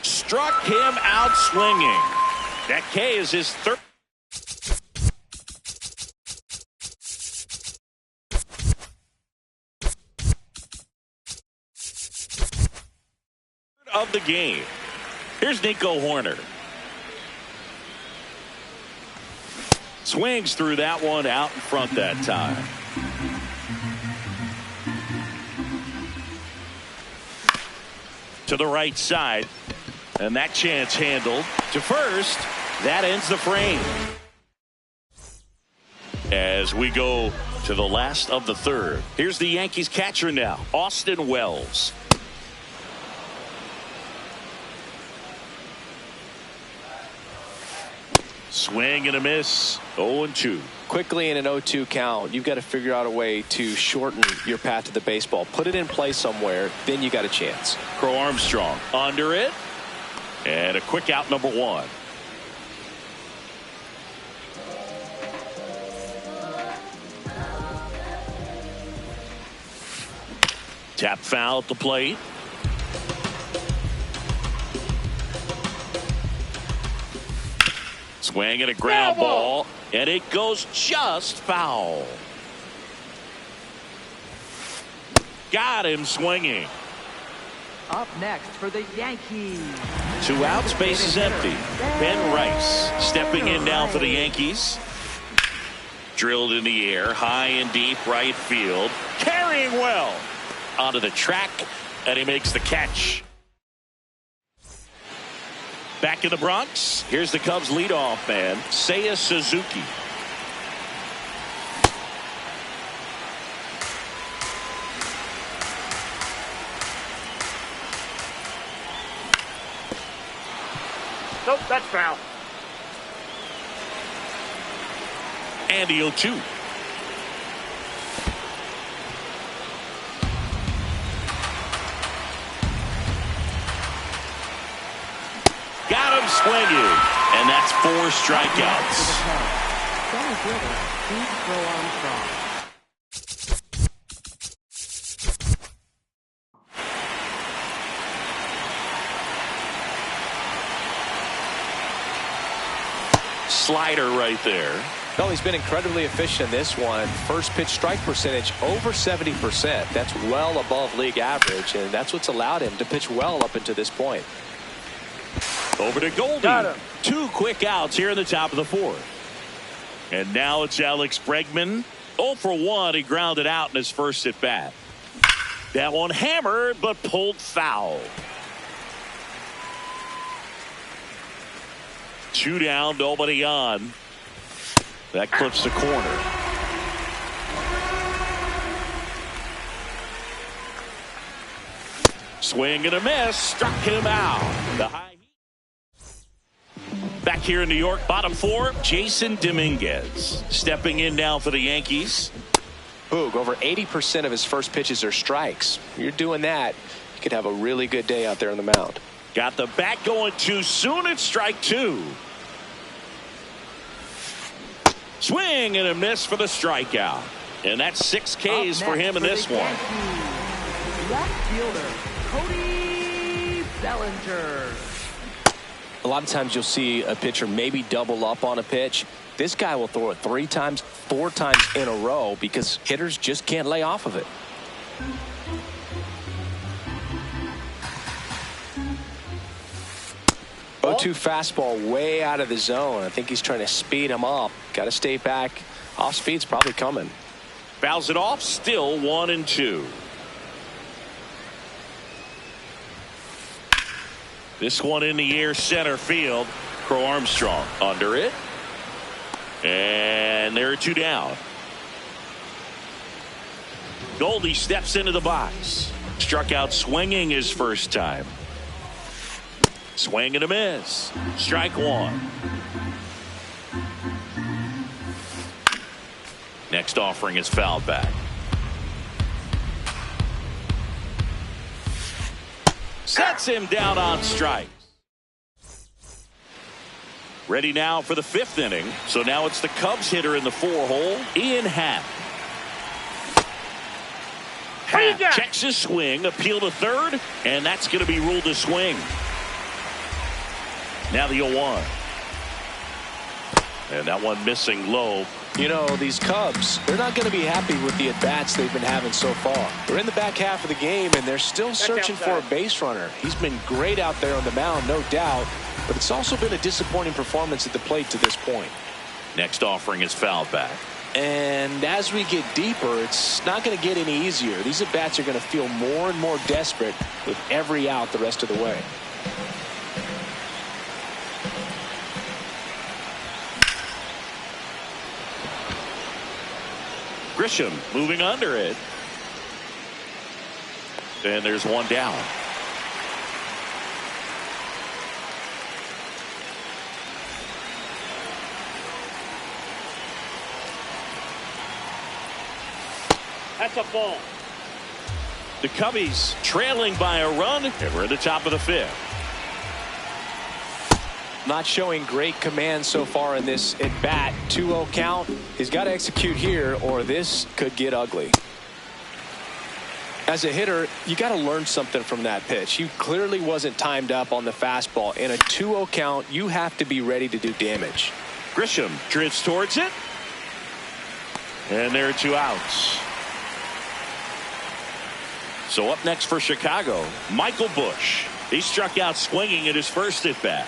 Struck him out swinging. That K is his third. Of the game. Here's Nico Horner. Swings through that one out in front that time. To the right side. And that chance handled to first. That ends the frame. As we go to the last of the third. Here's the Yankees catcher now, Austin Wells. Swing and a miss. 0-2. Quickly in an 0-2 count, you've got to figure out a way to shorten your path to the baseball. Put it in play somewhere, then you got a chance. Crow Armstrong under it. And a quick out, number one. Tap foul at the plate. Swing and a ground ball, and it goes just foul. Got him swinging. Up next for the Yankees. 2 outs, base is empty. Ben Rice stepping in now for the Yankees. Drilled in the air, high and deep right field. Carrying well onto the track, and he makes the catch. Back in the Bronx, here's the Cubs leadoff man, Seiya Suzuki. Nope, that's foul. And the 0-2. Got him swinging, and that's 4 strikeouts. Slider right there. Well, he's been incredibly efficient in this one. First pitch strike percentage over 70%. That's well above league average, and that's what's allowed him to pitch well up until this point. Over to Goldie. 2 quick outs here in the top of the 4th. And now it's Alex Bregman. 0 for 1. He grounded out in his first at bat. That one hammered but pulled foul. 2 down, nobody on. That clips the corner. Swing and a miss. Struck him out. The high. Back here in New York, bottom 4, Jason Dominguez stepping in now for the Yankees. Boog, over 80% of his first pitches are strikes. You're doing that, you could have a really good day out there on the mound. Got the bat going too soon. It's strike 2. Swing and a miss for the strikeout. And that's 6 Ks for him in this one. Left fielder, Cody Bellinger. A lot of times you'll see a pitcher maybe double up on a pitch. This guy will throw it 3 times, 4 times in a row because hitters just can't lay off of it. Oh, 0-2 fastball way out of the zone. I think he's trying to speed him up. Got to stay back. Off speed's probably coming. Fouls it off. Still 1-2. This one in the air center field. Crow Armstrong under it. And there are two down. Goldie steps into the box. Struck out swinging his first time. Swing and a miss. Strike one. Next offering is fouled back. Sets him down on strikes. Ready now for the fifth inning. So now it's the Cubs hitter in the 4-hole, Ian Happ. Happ checks his swing, appeal to third, and that's going to be ruled a swing. Now the 0-1. And that one missing low. You know, these Cubs, they're not going to be happy with the at-bats they've been having so far. They're in the back half of the game, and they're still searching for a base runner. He's been great out there on the mound, no doubt, but it's also been a disappointing performance at the plate to this point. Next offering is fouled back. And as we get deeper, it's not going to get any easier. These at-bats are going to feel more and more desperate with every out the rest of the way. Grisham moving under it. And there's one down. That's a ball. The Cubbies trailing by a run, and we're at the top of the fifth. Not showing great command so far in this at bat. 2-0 count. He's got to execute here or this could get ugly. As a hitter, you got to learn something from that pitch. He clearly wasn't timed up on the fastball. In a 2-0 count, you have to be ready to do damage. Grisham drifts towards it. And there are two outs. So up next for Chicago, Michael Busch. He struck out swinging at his first at bat.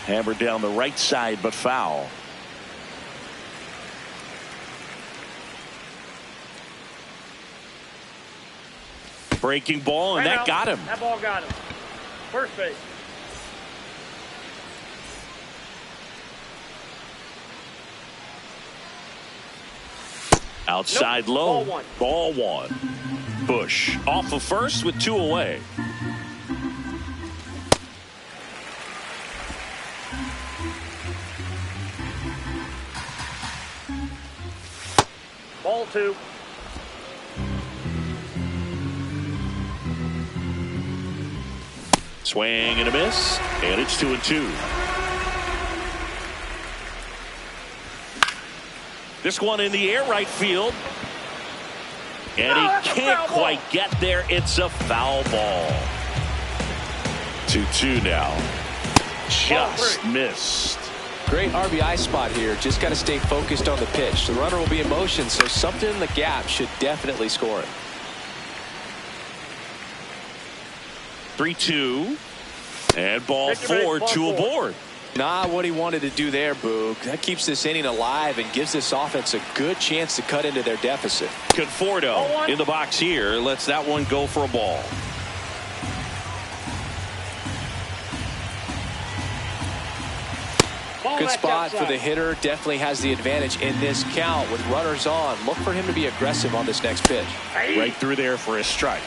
Hammered down the right side, but foul. Breaking ball, and that got him. That ball got him. First base. Outside low. Ball one. Busch off of first with two away. Ball two. Swing and a miss, and it's 2-2. This one in the air right field. And he can't quite get there. It's a foul ball. 2-2 now. Just missed. Great RBI spot here. Just got to stay focused on the pitch. The runner will be in motion, so something in the gap should definitely score it. 3-2. And ball four, two aboard. Not what he wanted to do there, Boog. That keeps this inning alive and gives this offense a good chance to cut into their deficit. Conforto in the box here. Lets that one go for a ball. Good spot for the hitter. Definitely has the advantage in this count with runners on. Look for him to be aggressive on this next pitch. Right through there for a strike.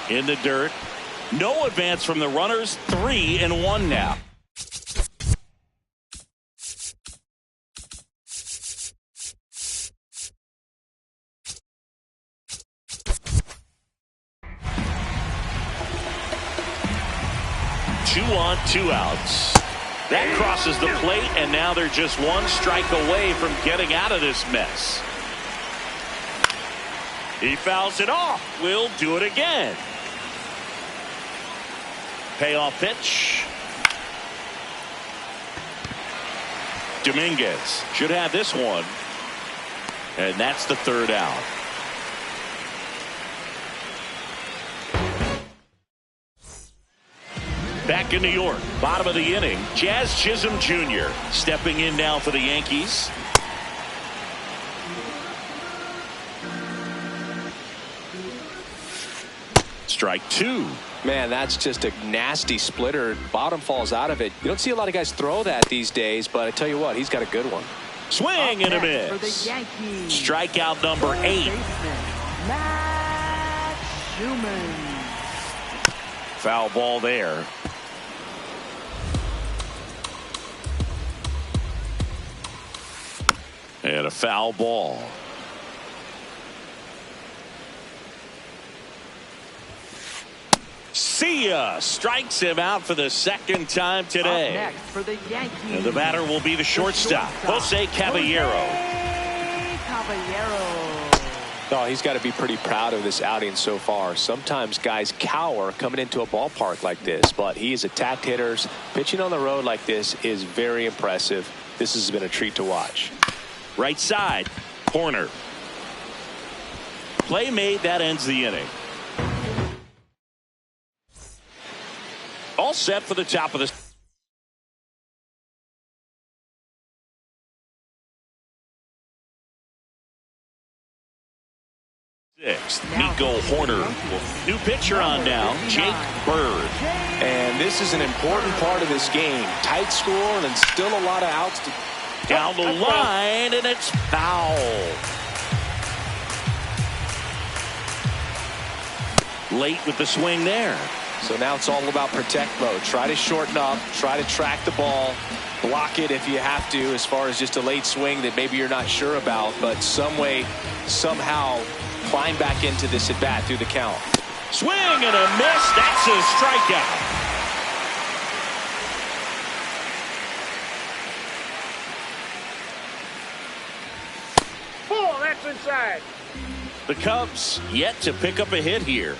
In the dirt. No advance from the runners. 3-1 now. Two on, two outs. That crosses the plate, and now they're just one strike away from getting out of this mess. He fouls it off. We'll do it again. Payoff pitch. Dominguez should have this one. And that's the third out. Back in New York, bottom of the inning, Jazz Chisholm Jr. stepping in now for the Yankees. strike two. Man, that's just a nasty splitter. Bottom falls out of it. You don't see a lot of guys throw that these days, but I tell you what, he's got a good one. Swing and a miss. Strikeout number 8. Matt Schumann. Foul ball there. And a foul ball. See ya. Strikes him out for the second time today. Up next for the Yankees. And the batter will be the shortstop, Jose Caballero. Oh, he's got to be pretty proud of this outing so far. Sometimes guys cower coming into a ballpark like this, but he has attacked hitters. Pitching on the road like this is very impressive. This has been a treat to watch. Right side, corner. Play made, that ends the inning. All set for the top of the sixth. Nico Horner. New pitcher on now, Jake Bird. And this is an important part of this game. Tight score and still a lot of outs. Down the line, and it's foul. Late with the swing there. So now it's all about protect mode. Try to shorten up, try to track the ball, block it if you have to, as far as just a late swing that maybe you're not sure about, but some way, somehow climb back into this at bat through the count. Swing and a miss. That's a strikeout. Oh, that's inside. The Cubs yet to pick up a hit here.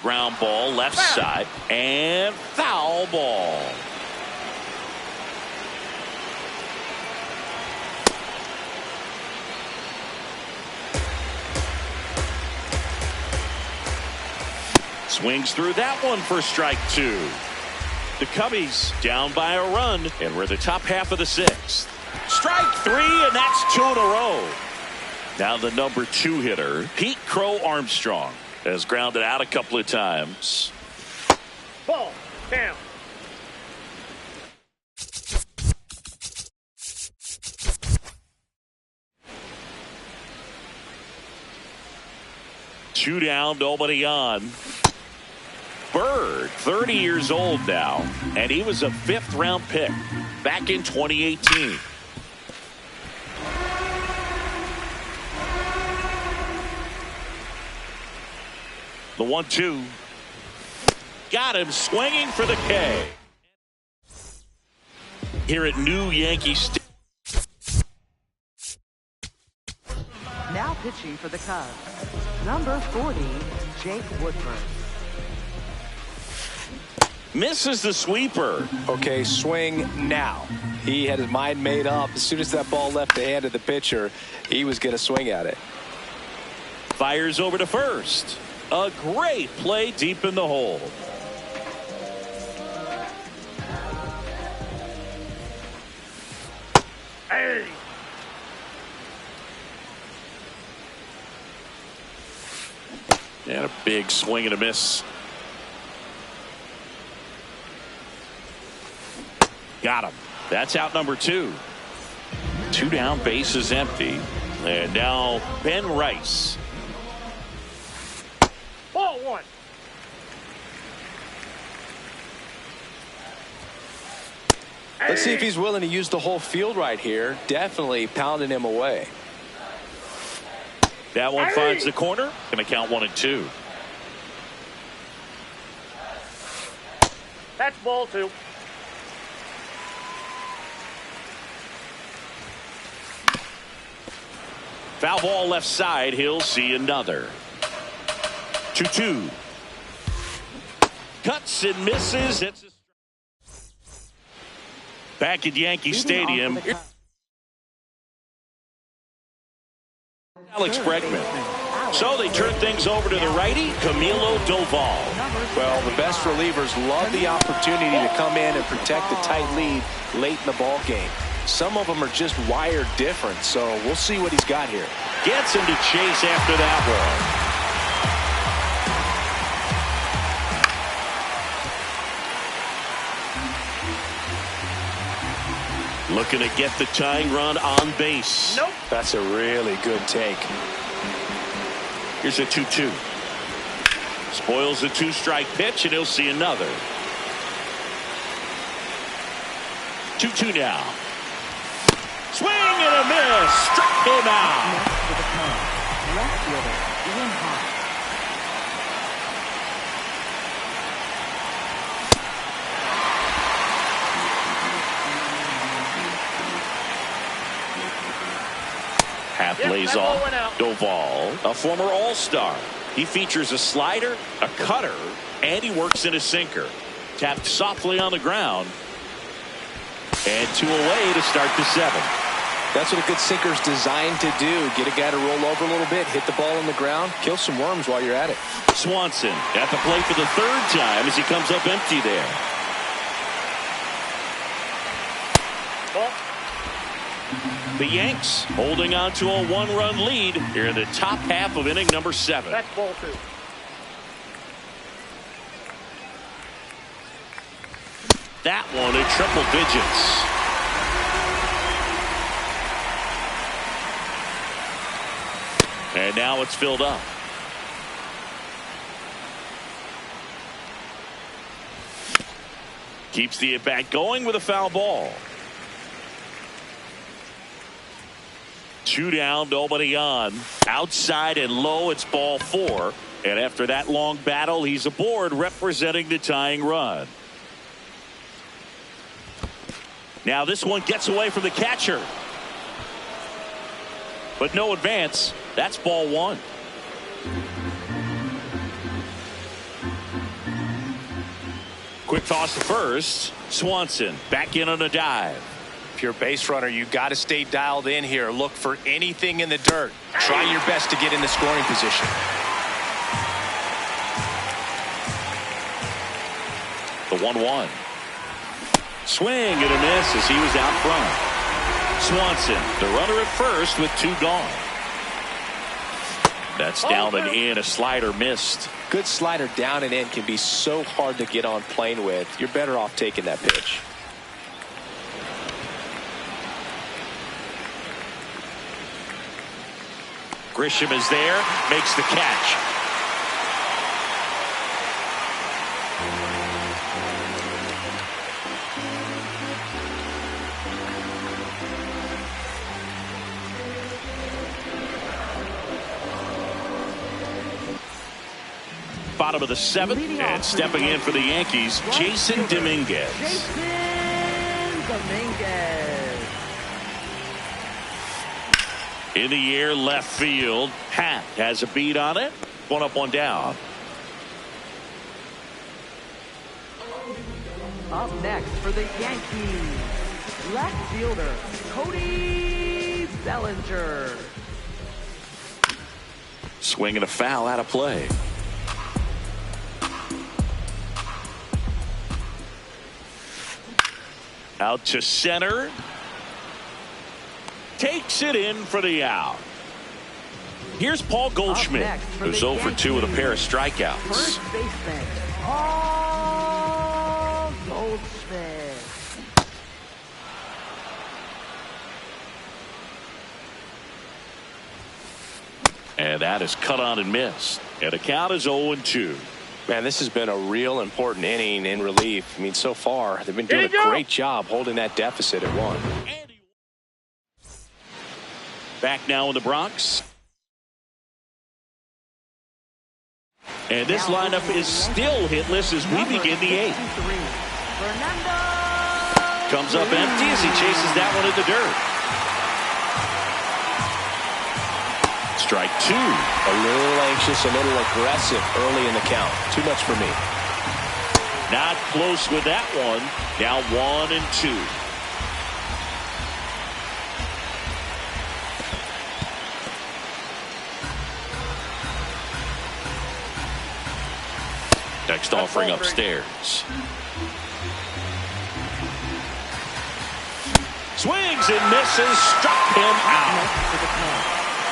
Ground ball left side and foul ball. Swings through that one for strike two. The Cubbies down by a run, and we're the top half of the sixth. Strike three, and that's 2 in a row. Now the number 2 hitter, Pete Crow Armstrong, has grounded out a couple of times. Ball, down. Two down, nobody on. Bird, 30 years old now, and he was a 5th-round pick back in 2018. The 1-2. Got him swinging for the K. Here at New Yankee Stadium. Now pitching for the Cubs, number 40, Jake Woodford. Misses the sweeper. Okay, swing now. He had his mind made up. As soon as that ball left the hand of the pitcher, he was going to swing at it. Fires over to first. A great play deep in the hole. Hey. And a big swing and a miss. Got him. That's out number 2. 2 down, bases empty. And now Ben Rice. Ball 1. Let's see if he's willing to use the whole field right here. Definitely pounding him away. That one finds the corner. Going to count 1 and 2. That's ball 2. Foul ball left side. He'll see another. 2-2. Cuts and misses. It's a... Back at Yankee Stadium. Alex Bregman. So they turn things over to the righty, Camilo Doval. Well, the best relievers love the opportunity to come in and protect the tight lead late in the ball game. Some of them are just wired different, so we'll see what he's got here. Gets him to chase after that one. Looking to get the tying run on base. Nope. That's a really good take. Here's a 2-2. Spoils the 2-strike pitch, and he'll see another. 2-2 now. Swing and a miss. Struck him out. Next with the Cubs, left fielder Ian Happ. Half lays off. Doval, a former All-Star. He features a slider, a cutter, and he works in a sinker. Tapped softly on the ground. And 2 away to start the 7th. That's what a good sinker's designed to do. Get a guy to roll over a little bit, hit the ball on the ground, kill some worms while you're at it. Swanson at the plate for the 3rd time as he comes up empty there. The Yanks holding on to a 1-run lead here in the top half of inning number 7. That's ball 2. That one in triple digits. And now it's filled up. Keeps the at-bat going with a foul ball. 2 down, nobody on. Outside and low, it's ball 4. And after that long battle, he's aboard representing the tying run. Now this one gets away from the catcher. But no advance. That's ball 1. Quick toss to first. Swanson back in on a dive. If you're a base runner, you got to stay dialed in here. Look for anything in the dirt. Try your best to get in the scoring position. The 1-1. Swing and a miss as he was out front. Swanson, the runner at first with 2 gone. That's down and in. A slider missed. Good slider down and in can be so hard to get on plane with. You're better off taking that pitch. Grisham is there, makes the catch. Bottom of the 7th, and stepping in for the Yankees, Jason Dominguez. In the air, left field. Happ has a beat on it. 1 up, 1 down. Up next for the Yankees, left fielder Cody Bellinger. Swing and a foul out of play. Out to center. Takes it in for the out. Here's Paul Goldschmidt, who's 0 for 2 with a pair of strikeouts. First baseman Paul Goldschmidt. And that is cut on and missed. And the count is 0-2. Man, this has been a real important inning in relief. I mean, so far, they've been doing a great job holding that deficit at 1. Back now in the Bronx. And this lineup is still hitless as we begin the 8th. Comes up empty as he chases that one in the dirt. Strike 2. A little anxious, a little aggressive early in the count. Too much for me. Not close with that one. Now 1-2. Next offering upstairs. Swings and misses. Struck him out. Next to the Cubs,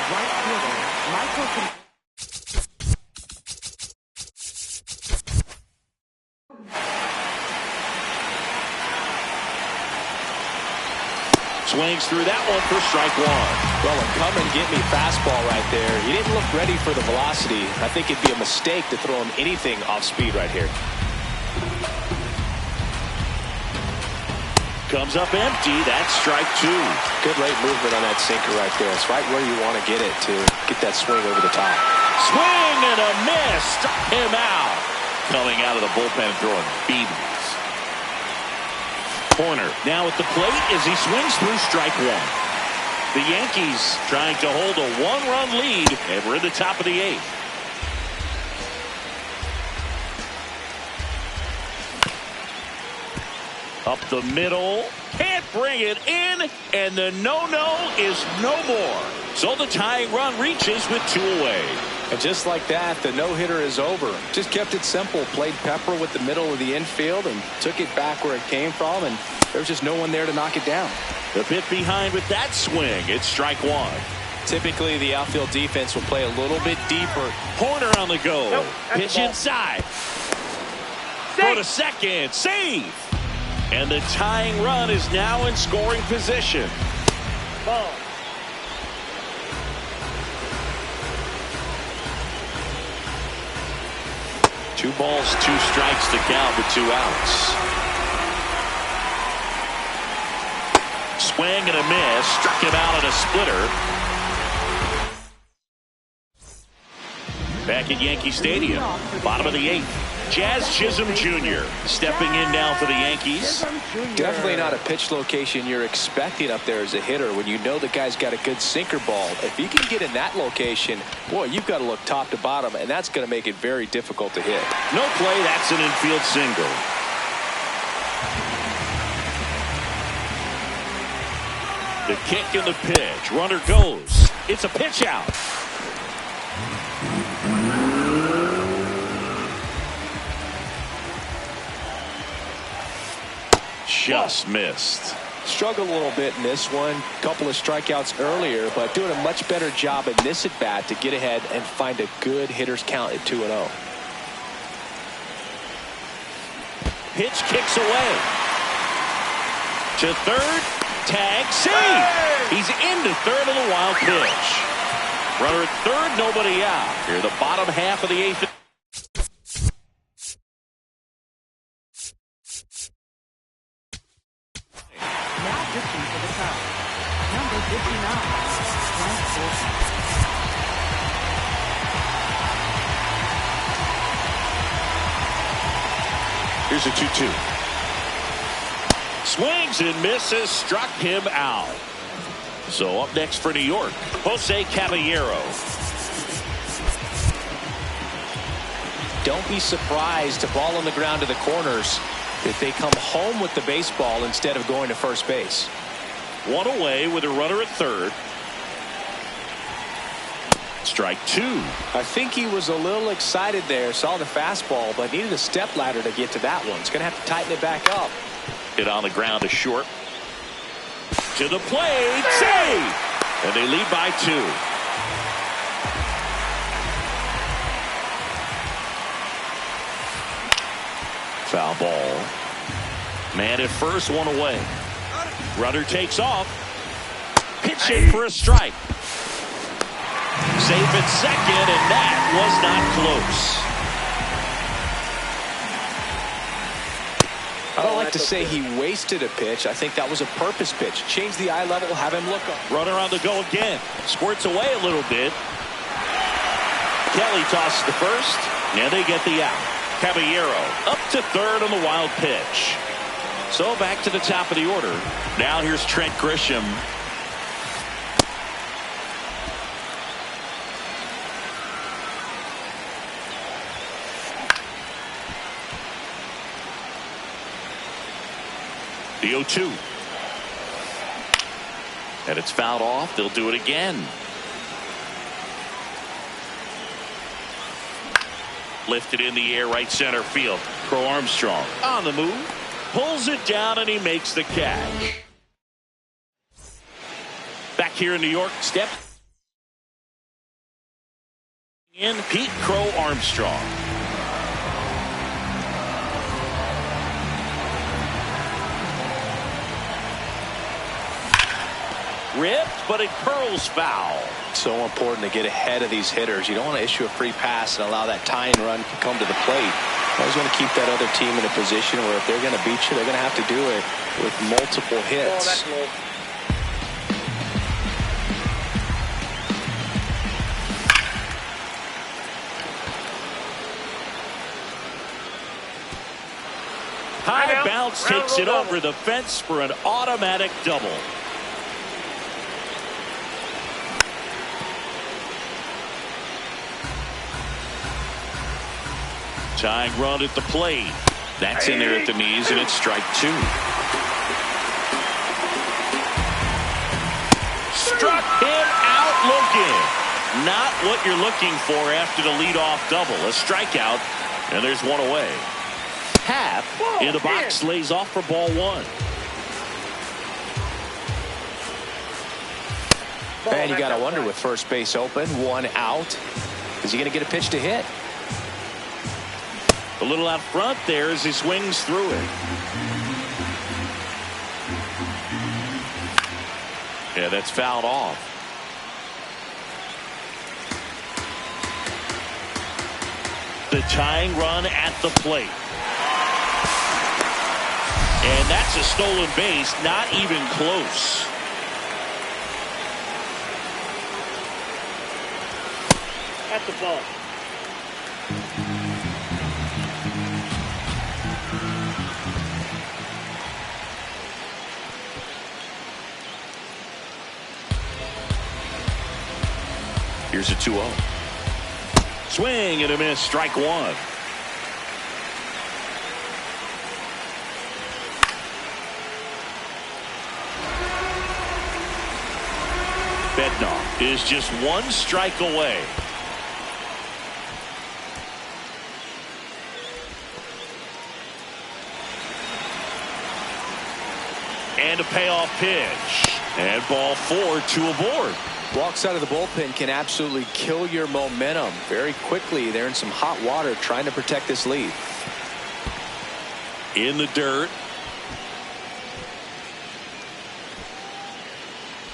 right fielder Michael. Swings through that one for strike one. Well, a come and get me fastball right there. He didn't look ready for the velocity. I think it'd be a mistake to throw him anything off speed right here. Comes up empty. That's strike two. Good late movement on that sinker right there. It's right where you want to get it to get that swing over the top. Swing and a miss. Struck him out. Coming out of the bullpen throwing BBs. Corner now at the plate as he swings through strike one. The Yankees trying to hold a one-run lead, and we're in the top of the eighth. Up the middle, can't bring it in, and the no-no is no more. So the tying run reaches with two away. And just like that, the no-hitter is over. Just kept it simple, played Pepper with the middle of the infield and took it back where it came from, and there's just no one there to knock it down. The bit behind with that swing, it's strike one. Typically, the outfield defense will play a little bit deeper. Corner on the go. Nope, pitch inside. Go to second, save. And the tying run is now in scoring position. Ball. Two balls, two strikes to count with two outs. Swing and a miss. Struck him out on a splitter. Back at Yankee Stadium, bottom of the eighth. Jazz Chisholm Jr. stepping in now for the Yankees. Definitely not a pitch location you're expecting up there as a hitter when you know the guy's got a good sinker ball. If you can get in that location, boy, you've got to look top to bottom, and that's going to make it very difficult to hit. No play, that's an infield single. The kick and the pitch. Runner goes. It's a pitch out. Just missed. Struggled a little bit in this one. Couple of strikeouts earlier, but doing a much better job in this at bat to get ahead and find a good hitter's count at 2-0. Pitch kicks away. To third. Tag. Save. He's into third on the wild pitch. Runner at third. Nobody out. Here the bottom half of the eighth. Here's a 2-2. Swings and misses. Struck him out. So up next for New York, Jose Caballero. Don't be surprised to ball on the ground to the corners if they come home with the baseball instead of going to first base. One away with a runner at third. Strike two. I think he was a little excited there, saw the fastball, but needed a step ladder to get to that one. He's going to have to tighten it back up. Hit on the ground to short. To the plate. Save. And they lead by two. Foul ball. Man at first, one away. Runner takes off. Pitch in for a strike. Safe at second, and that was not close. I don't like to say he wasted a pitch. I think that was a purpose pitch. Change the eye level, have him look up. Runner on the go again. Squirts away a little bit. Kelly tosses the first, and they get the out. Caballero up to third on the wild pitch. So back to the top of the order. Now here's Trent Grisham. The 0-2. And it's fouled off. They'll do it again. Lifted in the air, right center field. Crow Armstrong on the move. Pulls it down, and he makes the catch. here in New York. Step in Pete Crow Armstrong. Ripped, but it curls foul. So important to get ahead of these hitters. You don't want to issue a free pass and allow that tying run to come to the plate. You always want to keep that other team in a position where if they're going to beat you, they're going to have to do it with multiple hits. Oh, that's low. High bounce takes it over the fence for an automatic double. Tying run at the plate. That's in there at the knees, and it's strike two. Struck him out looking. Not what you're looking for after the leadoff double. A strikeout, and there's one away. Half in the box lays off for ball one. And you got to wonder with first base open, one out, is he going to get a pitch to hit? A little out front there as he swings through it. Yeah, that's fouled off. The tying run at the plate. And that's a stolen base, not even close. At the ball. Here's a 2-0. Swing and a miss, strike one. Bednar is just one strike away. And a payoff pitch. And ball four, two aboard. Walks out of the bullpen can absolutely kill your momentum very quickly. They're in some hot water trying to protect this lead. In the dirt.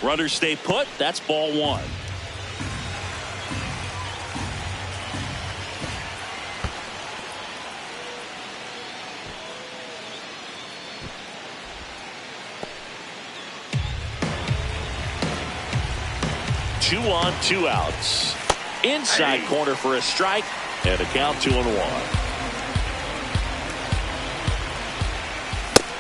Runners stay put. That's ball one. Two on, two outs. Inside corner for a strike, and a count 2-1.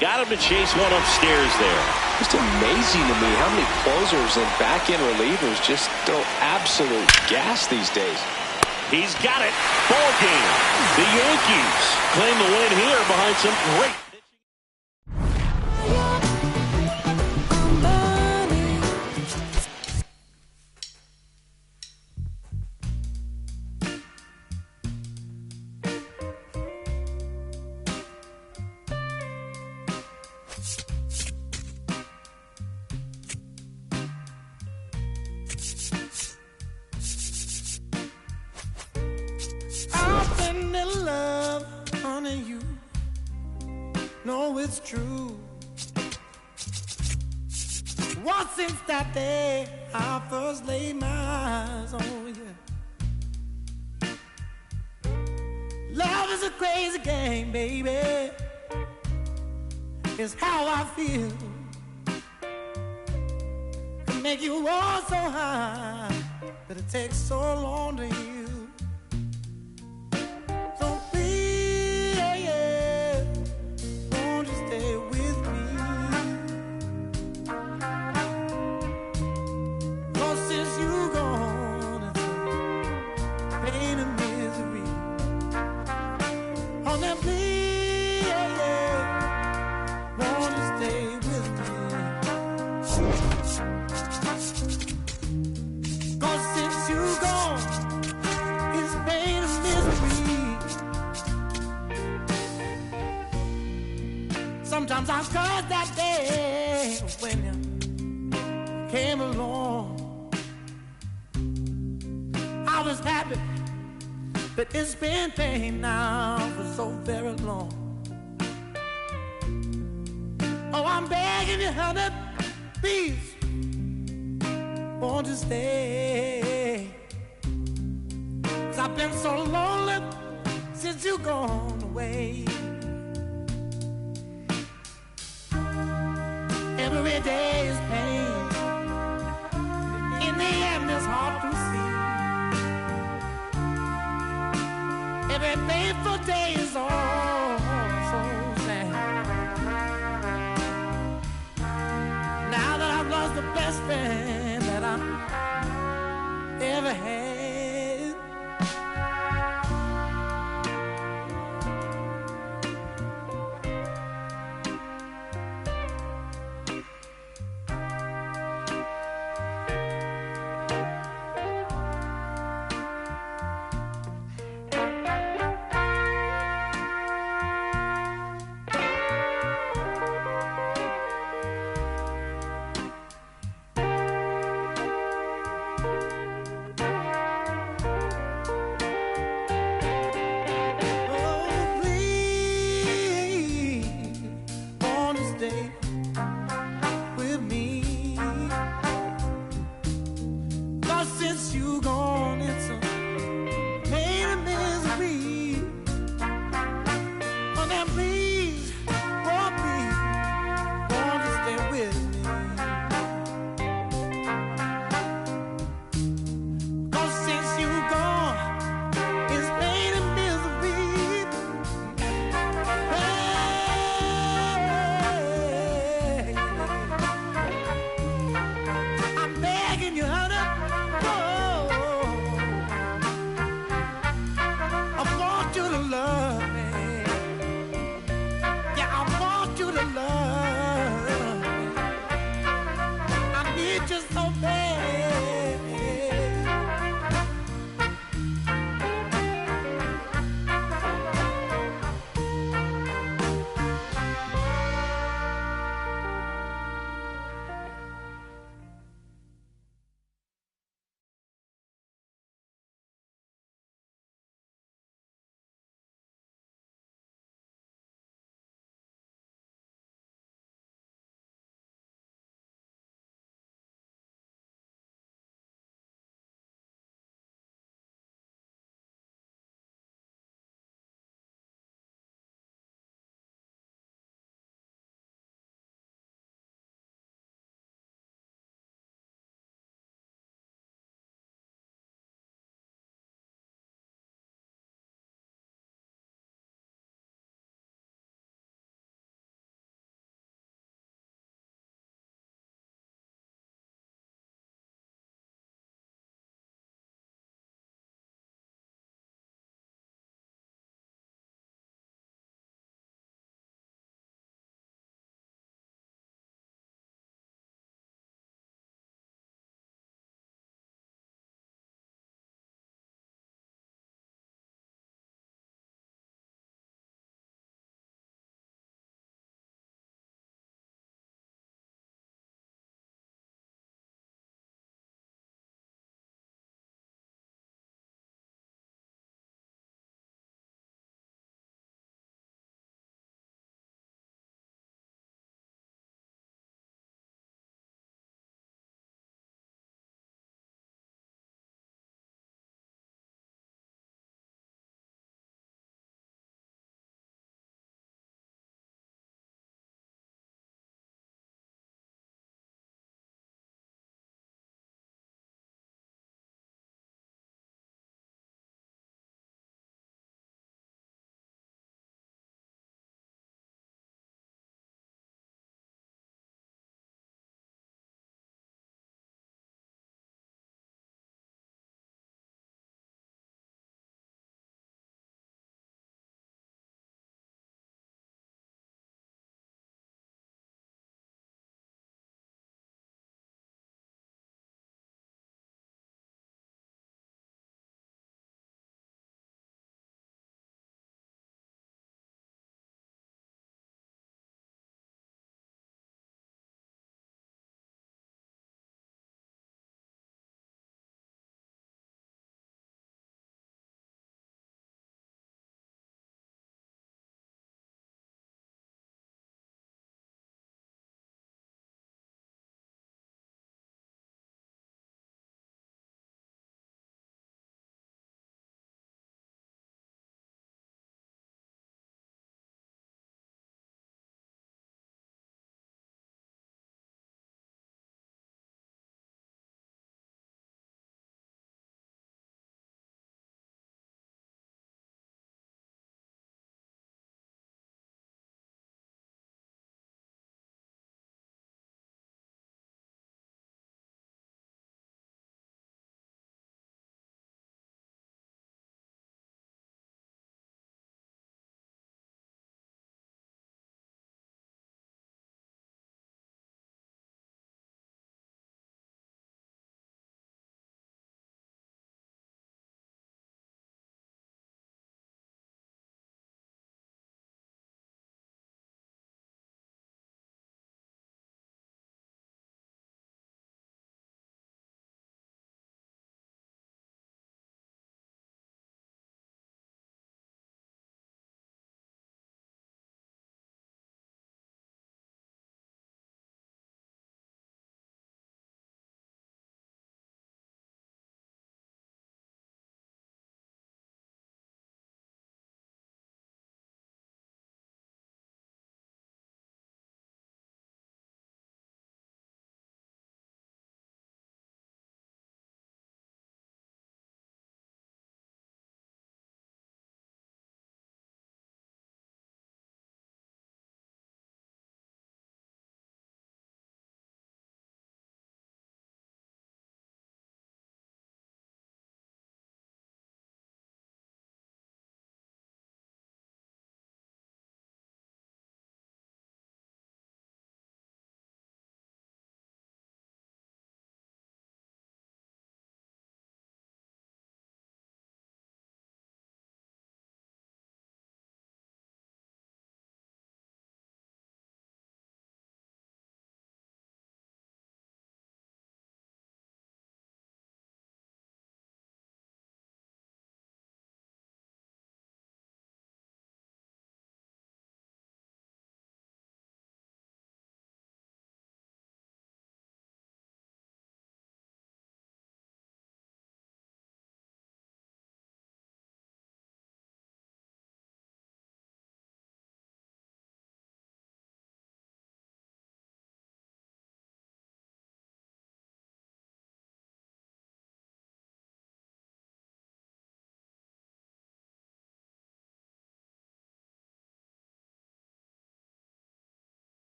Got him to chase one upstairs there. Just amazing to me how many closers and back-end relievers just throw absolute gas these days. He's got it. Ball game. The Yankees claim the win here behind some great. It's true. What since that day I first laid my eyes on you. Love is a crazy game, baby. It's how I feel. Can make you all so high, but it takes so long to heal. Sometimes I curse that day when you came along, I was happy, but it's been pain now for so very long. Oh, I'm begging you, honey, please, won't you stay? 'Cause I've been so lonely since you gone away. Every day is pain. In the end, it's hard to see. Every painful day is all so sad. Now that I've lost the best friend that I ever had.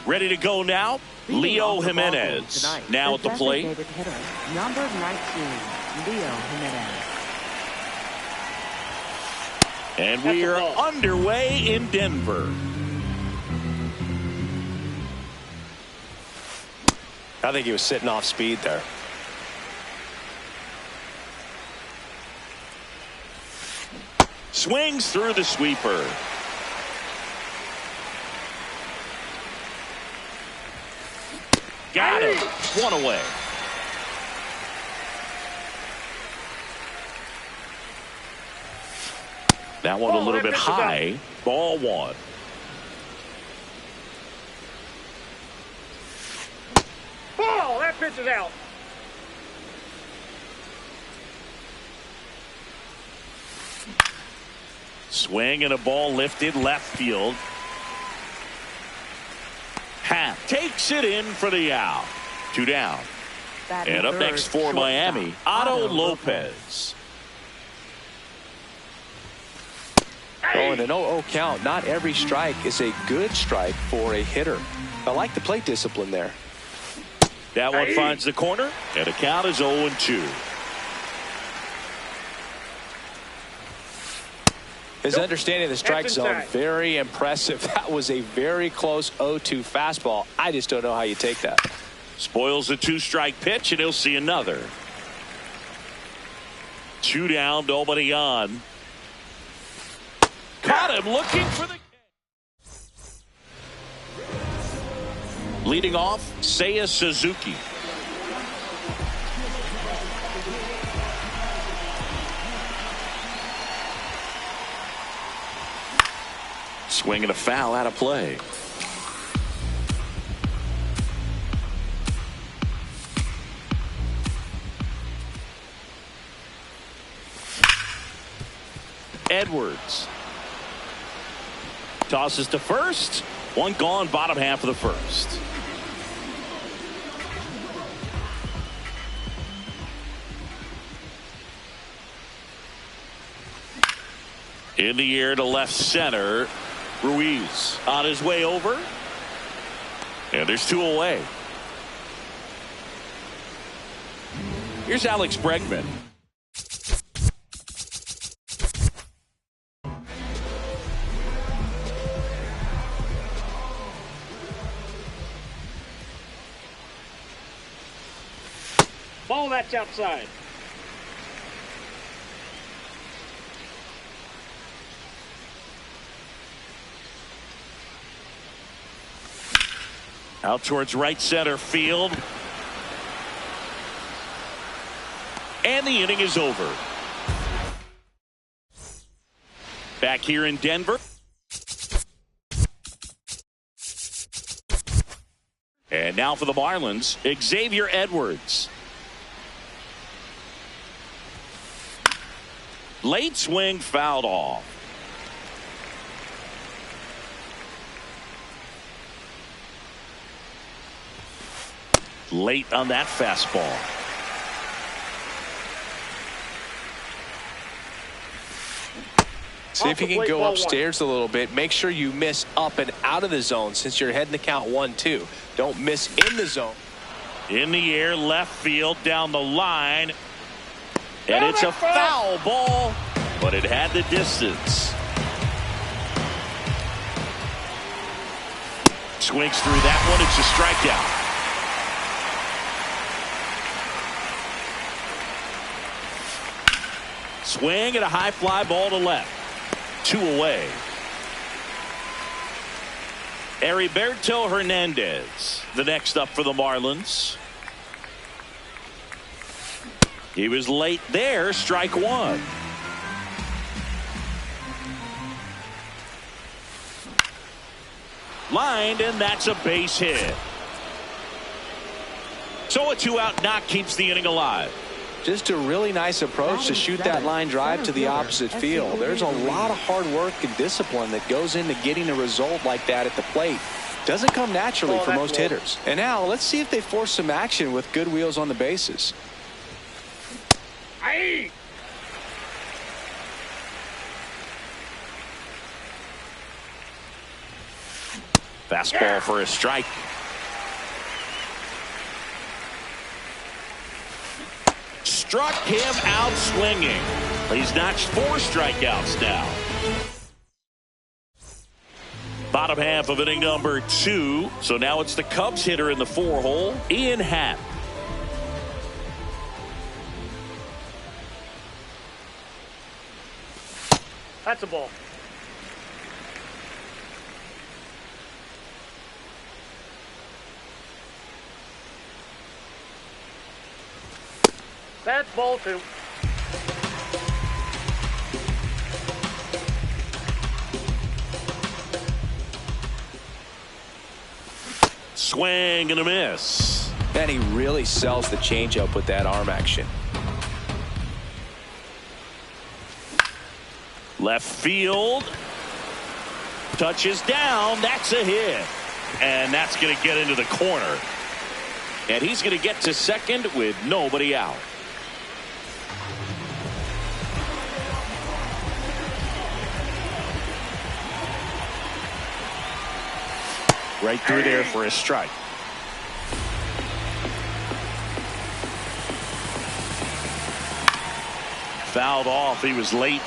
Ready to go now, Leo Jimenez now at the plate. Hitter, number 19, Leo Jimenez. And we are underway in Denver. I think he was sitting off speed there. Swings through the sweeper. Got him. One away. That one a little bit high. Ball one. Oh, that pitch is out. Swing and a ball lifted left field. Half takes it in for the out. 2 down. And up next for Miami, Otto Lopez. Oh, and an 0-0 count. Not every strike is a good strike for a hitter. I like the plate discipline there. That one finds the corner, and the count is 0-2. His understanding of the strike zone, very impressive. That was a very close 0-2 fastball. I just don't know how you take that. Spoils the 2-strike pitch, and he'll see another. 2 down, nobody on. Caught him looking for the... Leading off, Seiya Suzuki. Swing and a foul out of play. Edwards tosses to first. One gone, bottom half of the first. In the air to left center. Ruiz on his way over. And there's 2 away. Here's Alex Bregman. Ball, that's outside. Out towards right center field. And the inning is over. Back here in Denver. And now for the Marlins, Xavier Edwards. Late swing fouled off. Late on that fastball. See if you can go upstairs a little bit. Make sure you miss up and out of the zone since you're heading to count 1-2. Don't miss in the zone. In the air, left field, down the line. And it's a foul ball, but it had the distance. Swings through that one. It's a strikeout. Swing and a high fly ball to left. 2 away. Heriberto Hernandez, the next up for the Marlins. He was late there. Strike 1. Lined, and that's a base hit. So a 2-out knock keeps the inning alive. Just a really nice approach to shoot that line drive to the opposite field. There's a lot of hard work and discipline that goes into getting a result like that at the plate. Doesn't come naturally for most hitters. And now let's see if they force some action with good wheels on the bases. Aye. Fastball for a strike. Struck him out swinging. He's notched 4 strikeouts now. Bottom half of inning number 2. So now it's the Cubs hitter in the 4-hole, Ian Happ. That's a ball. That's ball 2. Swing and a miss. And he really sells the changeup with that arm action. Left field. Touches down. That's a hit. And that's going to get into the corner. And he's going to get to second with nobody out. Right through there for a strike. Fouled off. He was late.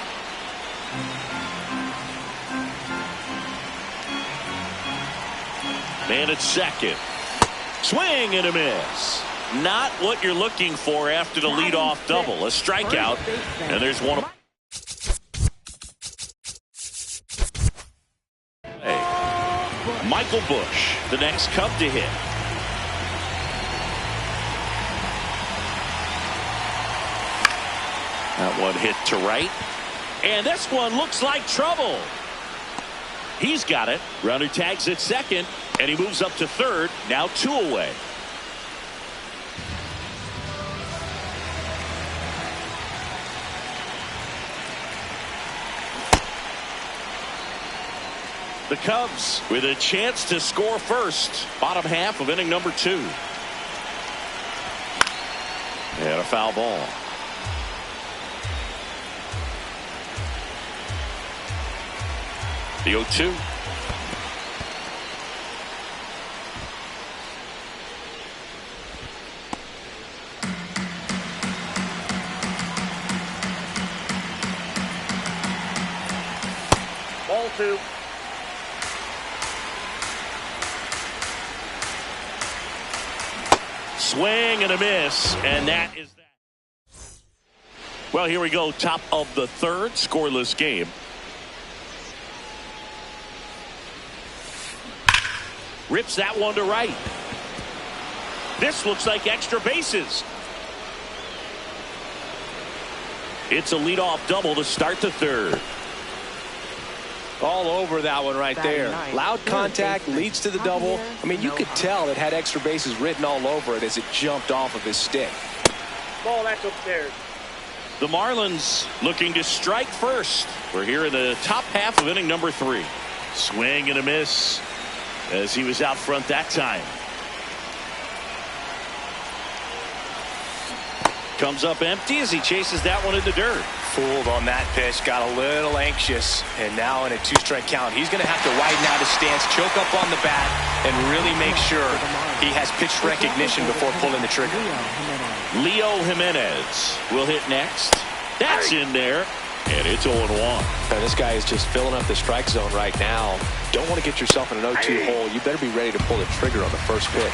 Man at second. Swing and a miss. Not what you're looking for after the leadoff double. A strikeout. And there's one. Michael Busch, the next Cub to hit. That one hit to right. And this one looks like trouble. He's got it. Runner tags at second, and he moves up to third. Now 2 away. The Cubs with a chance to score first. Bottom half of inning number 2. And a foul ball. The 0-2. Ball 2. Swing and a miss, and that is that. Well, here we go. Top of the 3rd, scoreless game. Rips that one to right. This looks like extra bases. It's a leadoff double to start the 3rd. All over that one right there. Loud contact leads to the double. I mean, you could tell it had extra bases written all over it as it jumped off of his stick. Ball, that's upstairs. The Marlins looking to strike first. We're here in the top half of inning number 3. Swing and a miss as he was out front that time. Comes up empty as he chases that one in the dirt. Fooled on that pitch, got a little anxious, and now in a 2-strike count, he's going to have to widen out his stance, choke up on the bat, and really make sure he has pitch recognition before pulling the trigger. Leo Jimenez will hit next. That's in there. And it's 0-1. Now, this guy is just filling up the strike zone right now. Don't want to get yourself in an 0-2 hole. You better be ready to pull the trigger on the first pitch.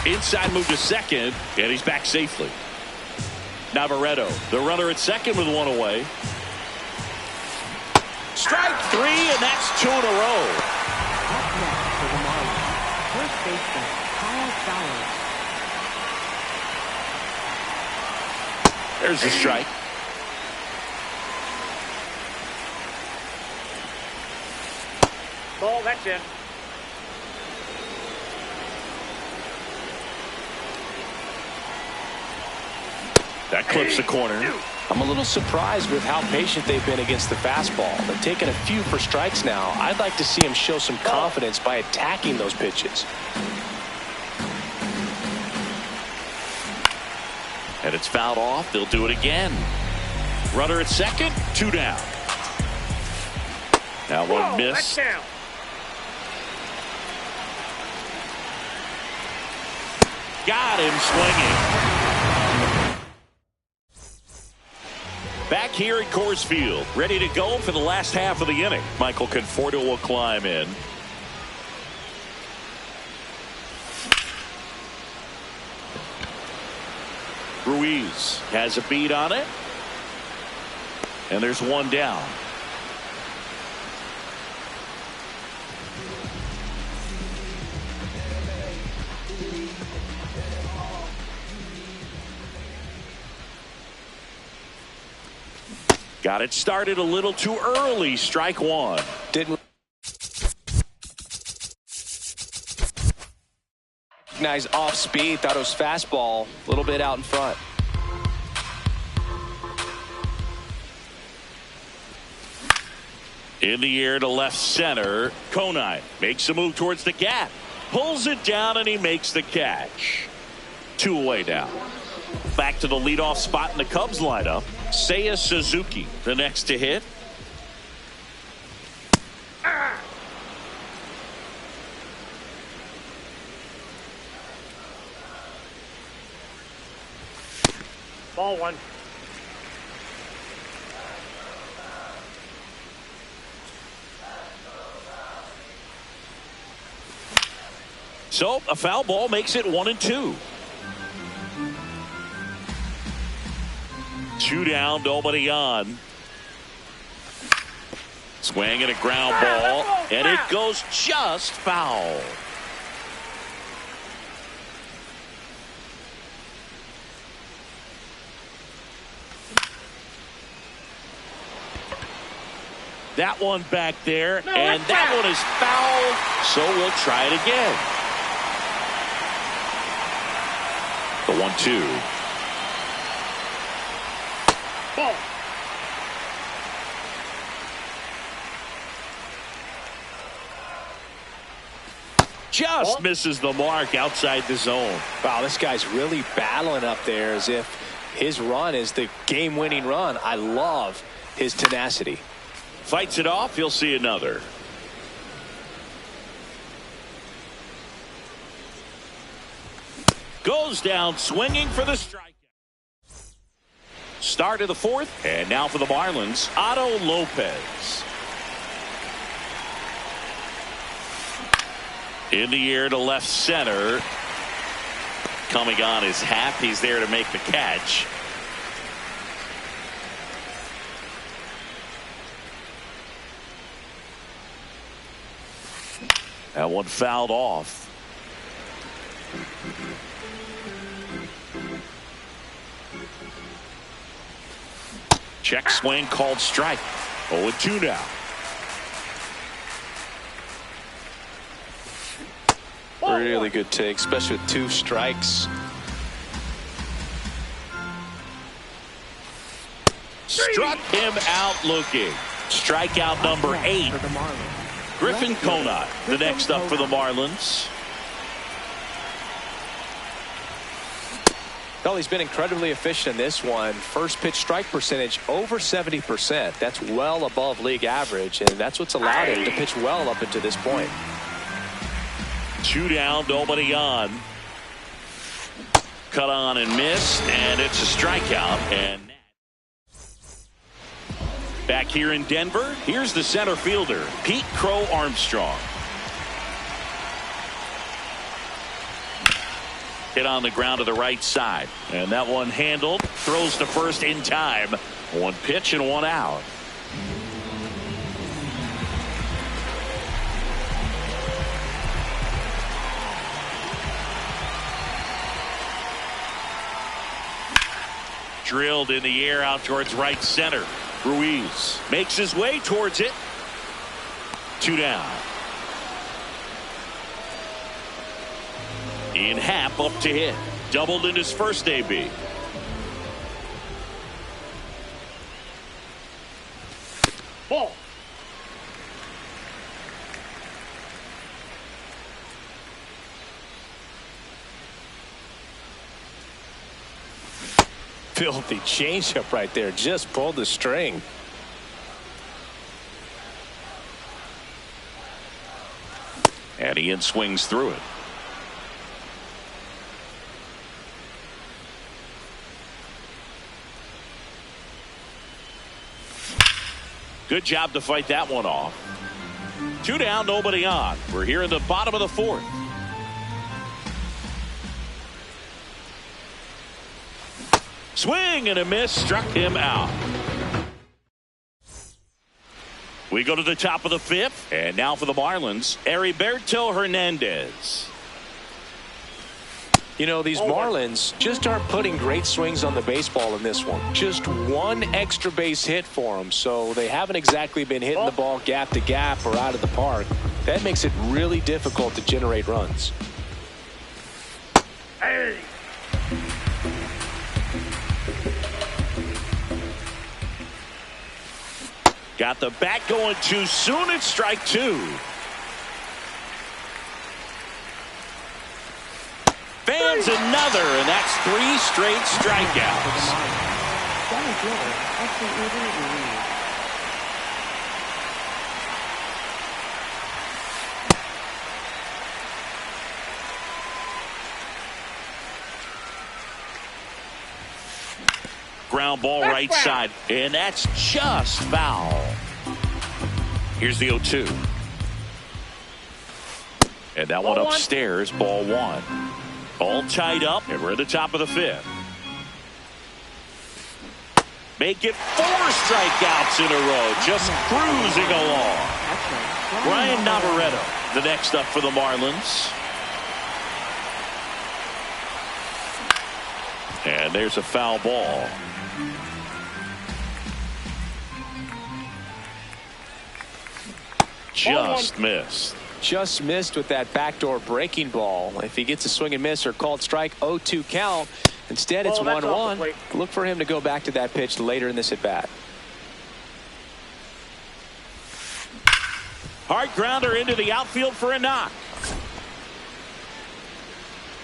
Inside move to second, and he's back safely. Navarreto, the runner at second with one away. Strike three, and that's 2 in a row. Up next for the Marlins, first baseman Kyle Fowler. There's the strike. Ball, that's in. That clips the corner. I'm a little surprised with how patient they've been against the fastball. They've taken a few for strikes now. I'd like to see him show some confidence by attacking those pitches. And it's fouled off. They'll do it again. Runner at second, 2 down. Now one miss. Got him swinging. Back here at Coors Field, ready to go for the last half of the inning. Michael Conforto will climb in. Ruiz has a beat on it. And there's one down. Got it started a little too early. Strike one. Didn't recognize off speed. Thought it was fastball. A little bit out in front. In the air to left center. Conine makes a move towards the gap. Pulls it down and he makes the catch. 2 away now. Back to the leadoff spot in the Cubs lineup. Seiya Suzuki, the next to hit. Ball one. So a foul ball makes it 1-2. 2 down, nobody on. Swing and a ground ball, and it goes just foul. That one back there, and that one is foul, so we'll try it again. The 1-2. Ball. Just misses the mark outside the zone. Wow, this guy's really battling up there as if his run is the game-winning run. I love his tenacity. Fights it off. He'll see another. Goes down swinging for the strike. Start of the fourth, and now for the Marlins, Otto Lopez. In the air to left center. Coming on his half. He's there to make the catch. That one fouled off. Check swing called strike. 0-2 now. Really good take, especially with 2 strikes. Struck him out looking. Strikeout number 8. Griffin Conine, the next up for the Marlins. Well, he's been incredibly efficient in this one. First pitch strike percentage over 70%. That's well above league average, and that's what's allowed him to pitch well up until this point. 2 down, nobody on. Cut on and missed, and it's a strikeout. And Back here in Denver, here's the center fielder, Pete Crow Armstrong. Hit on the ground to the right side. And that one handled. Throws to first in time. One pitch and one out. Drilled in the air out towards right center. Ruiz makes his way towards it. 2 down. In Happ up to hit. Doubled in his first AB. Ball. Filthy changeup right there. Just pulled the string. And Ian swings through it. Good job to fight that one off. 2 down, nobody on. We're here in the bottom of the 4th. Swing and a miss, struck him out. We go to the top of the 5th, and now for the Marlins, Heriberto Hernandez. You know, these Marlins just aren't putting great swings on the baseball in this one. Just one extra base hit for them, so they haven't exactly been hitting the ball gap to gap or out of the park. That makes it really difficult to generate runs. Hey. Got the bat going too soon. It's strike 2. Fans another, and that's 3 straight strikeouts. Ground ball right side, and that's just foul. Here's the 0-2. And that one upstairs, ball 1. All tied up, and we're at the top of the 5th. Make it 4 strikeouts in a row, just cruising along. Brian Navarretto, the next up for the Marlins. And there's a foul ball. Just missed. Just missed with that backdoor breaking ball. If he gets a swing and miss or called strike, 0-2 count. Instead, it's 1-1. Look for him to go back to that pitch later in this at bat. Hard grounder into the outfield for a knock.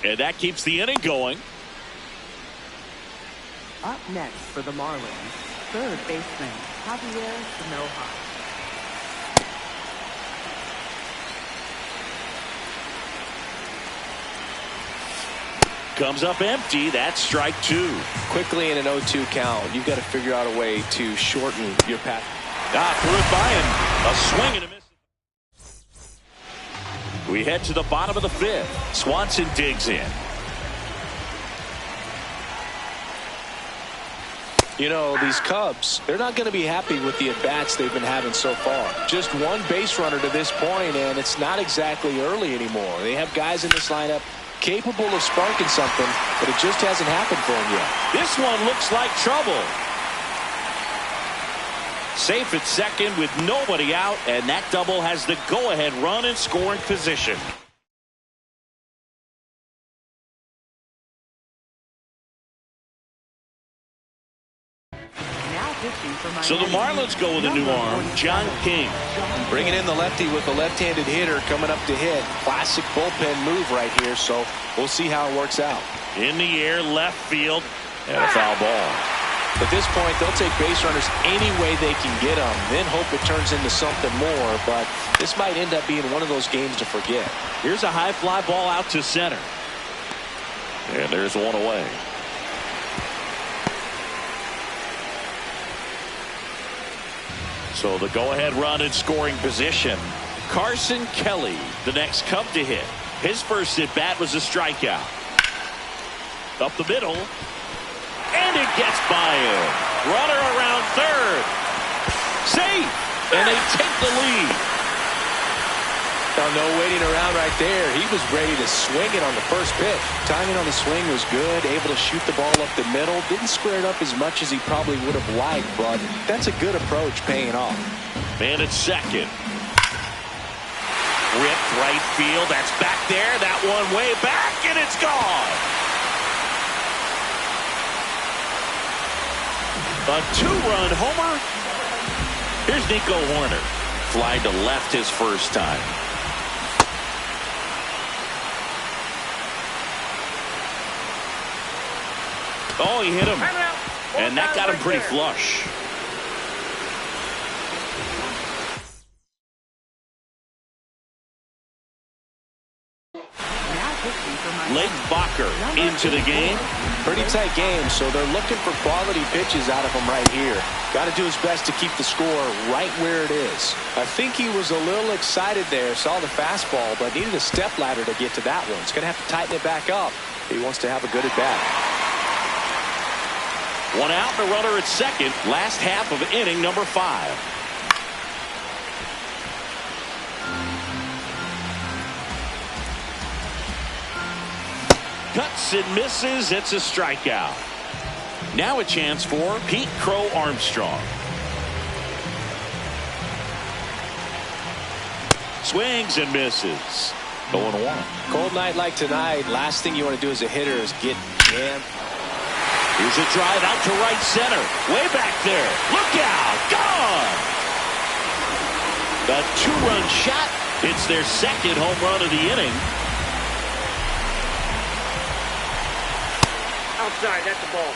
And that keeps the inning going. Up next for the Marlins, third baseman Javier Sanoja. Comes up empty. That's strike 2. Quickly in an 0-2 count, you've got to figure out a way to shorten your path. Threw it by him. A swing and a miss. We head to the bottom of the 5th. Swanson digs in. You know, these Cubs, they're not going to be happy with the at-bats they've been having so far. Just one base runner to this point, and it's not exactly early anymore. They have guys in this lineup capable of sparking something, but it just hasn't happened for them yet. This one looks like trouble. Safe at second with nobody out, and that double has the go-ahead run in scoring position. So the Marlins go with a new arm, John King. Bringing in the lefty with the left-handed hitter coming up to hit. Classic bullpen move right here, so we'll see how it works out. In the air, left field, and a foul ball. At this point, they'll take base runners any way they can get them, then hope it turns into something more, but this might end up being one of those games to forget. Here's a high fly ball out to center. And there's one away. So the go-ahead run in scoring position. Carson Kelly, the next Cub to hit. His first at-bat was a strikeout. Up the middle. And it gets by him. Runner around third. Safe. And they take the lead. Oh, no waiting around right there. He was ready to swing it on the first pitch. Timing on the swing was good. Able to shoot the ball up the middle. Didn't square it up as much as he probably would have liked, but that's a good approach paying off. Man at second. Ripped right field. That's back there. That one way back, and it's gone. A two-run homer. Here's Nico Horner. Fly to left his first time. Oh, he hit him. And that got him pretty flush. Lake Bacher into the game. Pretty tight game, so they're looking for quality pitches out of him right here. Got to do his best to keep the score right where it is. I think he was a little excited there, saw the fastball, but needed a step ladder to get to that one. He's going to have to tighten it back up. He wants to have a good at bat. One out, the runner at second. Last half of inning number 5. Cuts and misses. It's a strikeout. Now a chance for Pete Crow Armstrong. Swings and misses. 0-1. Cold night like tonight, last thing you want to do as a hitter is get jammed. Here's a drive out to right center. Way back there. Look out. Gone. The two-run shot. It's their second home run of the inning. Outside, that's the ball.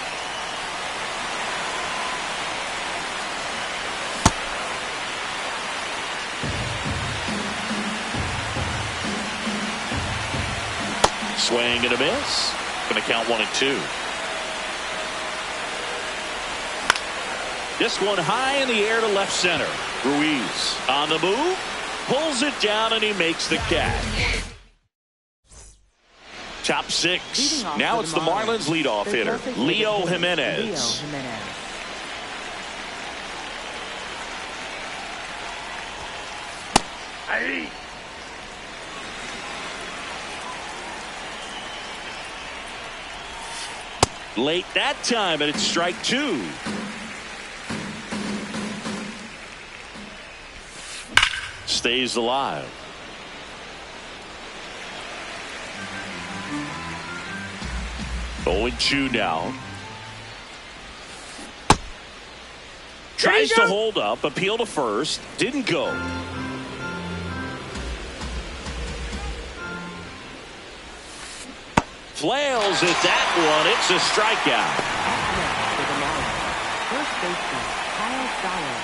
Swing and a miss. Going to count 1-2. This one high in the air to left center. Ruiz on the move. Pulls it down and he makes the catch. Top 6. Now it's the Marlins leadoff hitter, Leo Jimenez. Late that time, and it's strike 2. Stays alive. Oh, 0-2 now. Tries to hold up, appeal to first, didn't go. Flails at that one. It's a strikeout. First baseman, Kyle Sauer.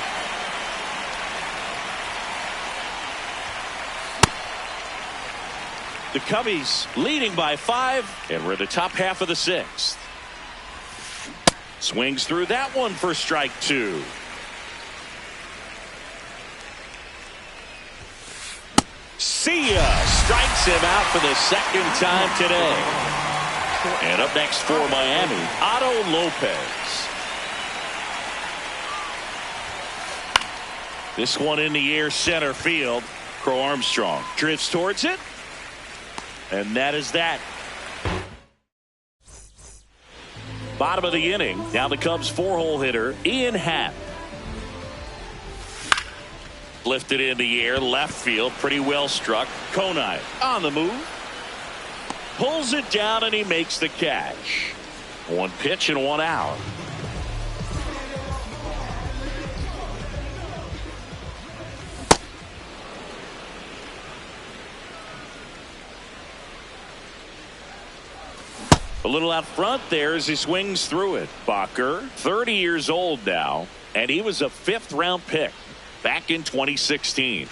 The Cubbies leading by 5, and we're in the top half of the 6th. Swings through that one for strike 2. See ya! Strikes him out for the second time today. And up next for Miami, Otto Lopez. This one in the air center field. Crow Armstrong drifts towards it. And that is that. Bottom of the inning. Now the Cubs 4-hole hitter, Ian Happ. Lifted in the air, left field, pretty well struck. Konai on the move. Pulls it down and he makes the catch. 1 pitch and 1 out. A little out front there as he swings through it. Bacher, 30 years old now, and he was a 5th-round pick back in 2016.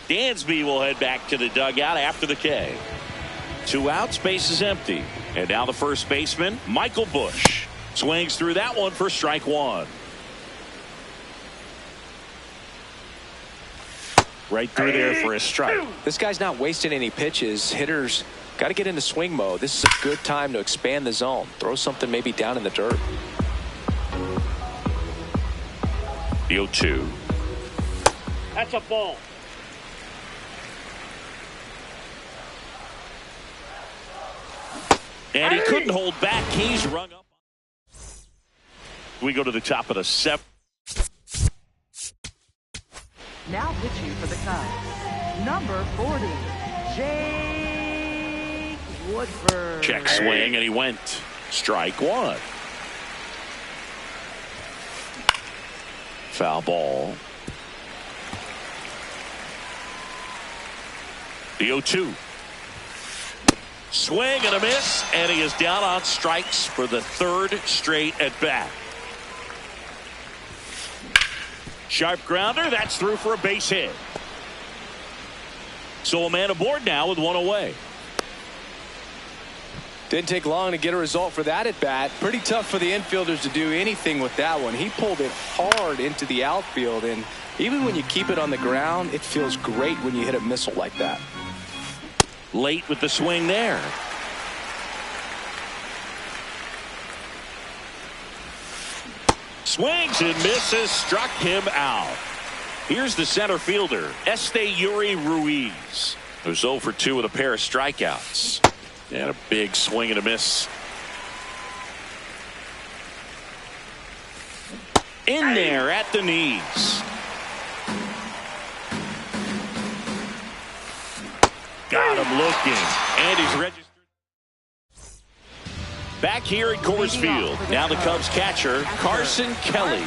Dansby will head back to the dugout after the K. 2 outs, base is empty. And now the first baseman, Michael Busch. Swings through that one for strike 1. Right through there for a strike. This guy's not wasting any pitches. Hitters got to get into swing mode. This is a good time to expand the zone. Throw something maybe down in the dirt. The 0-2. That's a ball. And he couldn't hold back. He's rung up. We go to the top of the 7th. Now pitching for the Cubs, number 40, Jake Woodford. Check swing, and he went. Strike one. Foul ball. The 0-2. Swing and a miss, and he is down on strikes for the 3rd straight at bat. Sharp grounder, that's through for a base hit. So a man aboard now with one away. Didn't take long to get a result for that at bat. Pretty tough for the infielders to do anything with that one. He pulled it hard into the outfield, and even when you keep it on the ground, it feels great when you hit a missile like that. Late with the swing there. Swings and misses, struck him out. Here's the center fielder, Yuri Ruiz, who's 0 for 2 with a pair of strikeouts. And a big swing and a miss. In there at the knees. Got him looking, and he's registered. Back here at Coors Field, now the Cubs catcher, Carson Kelly.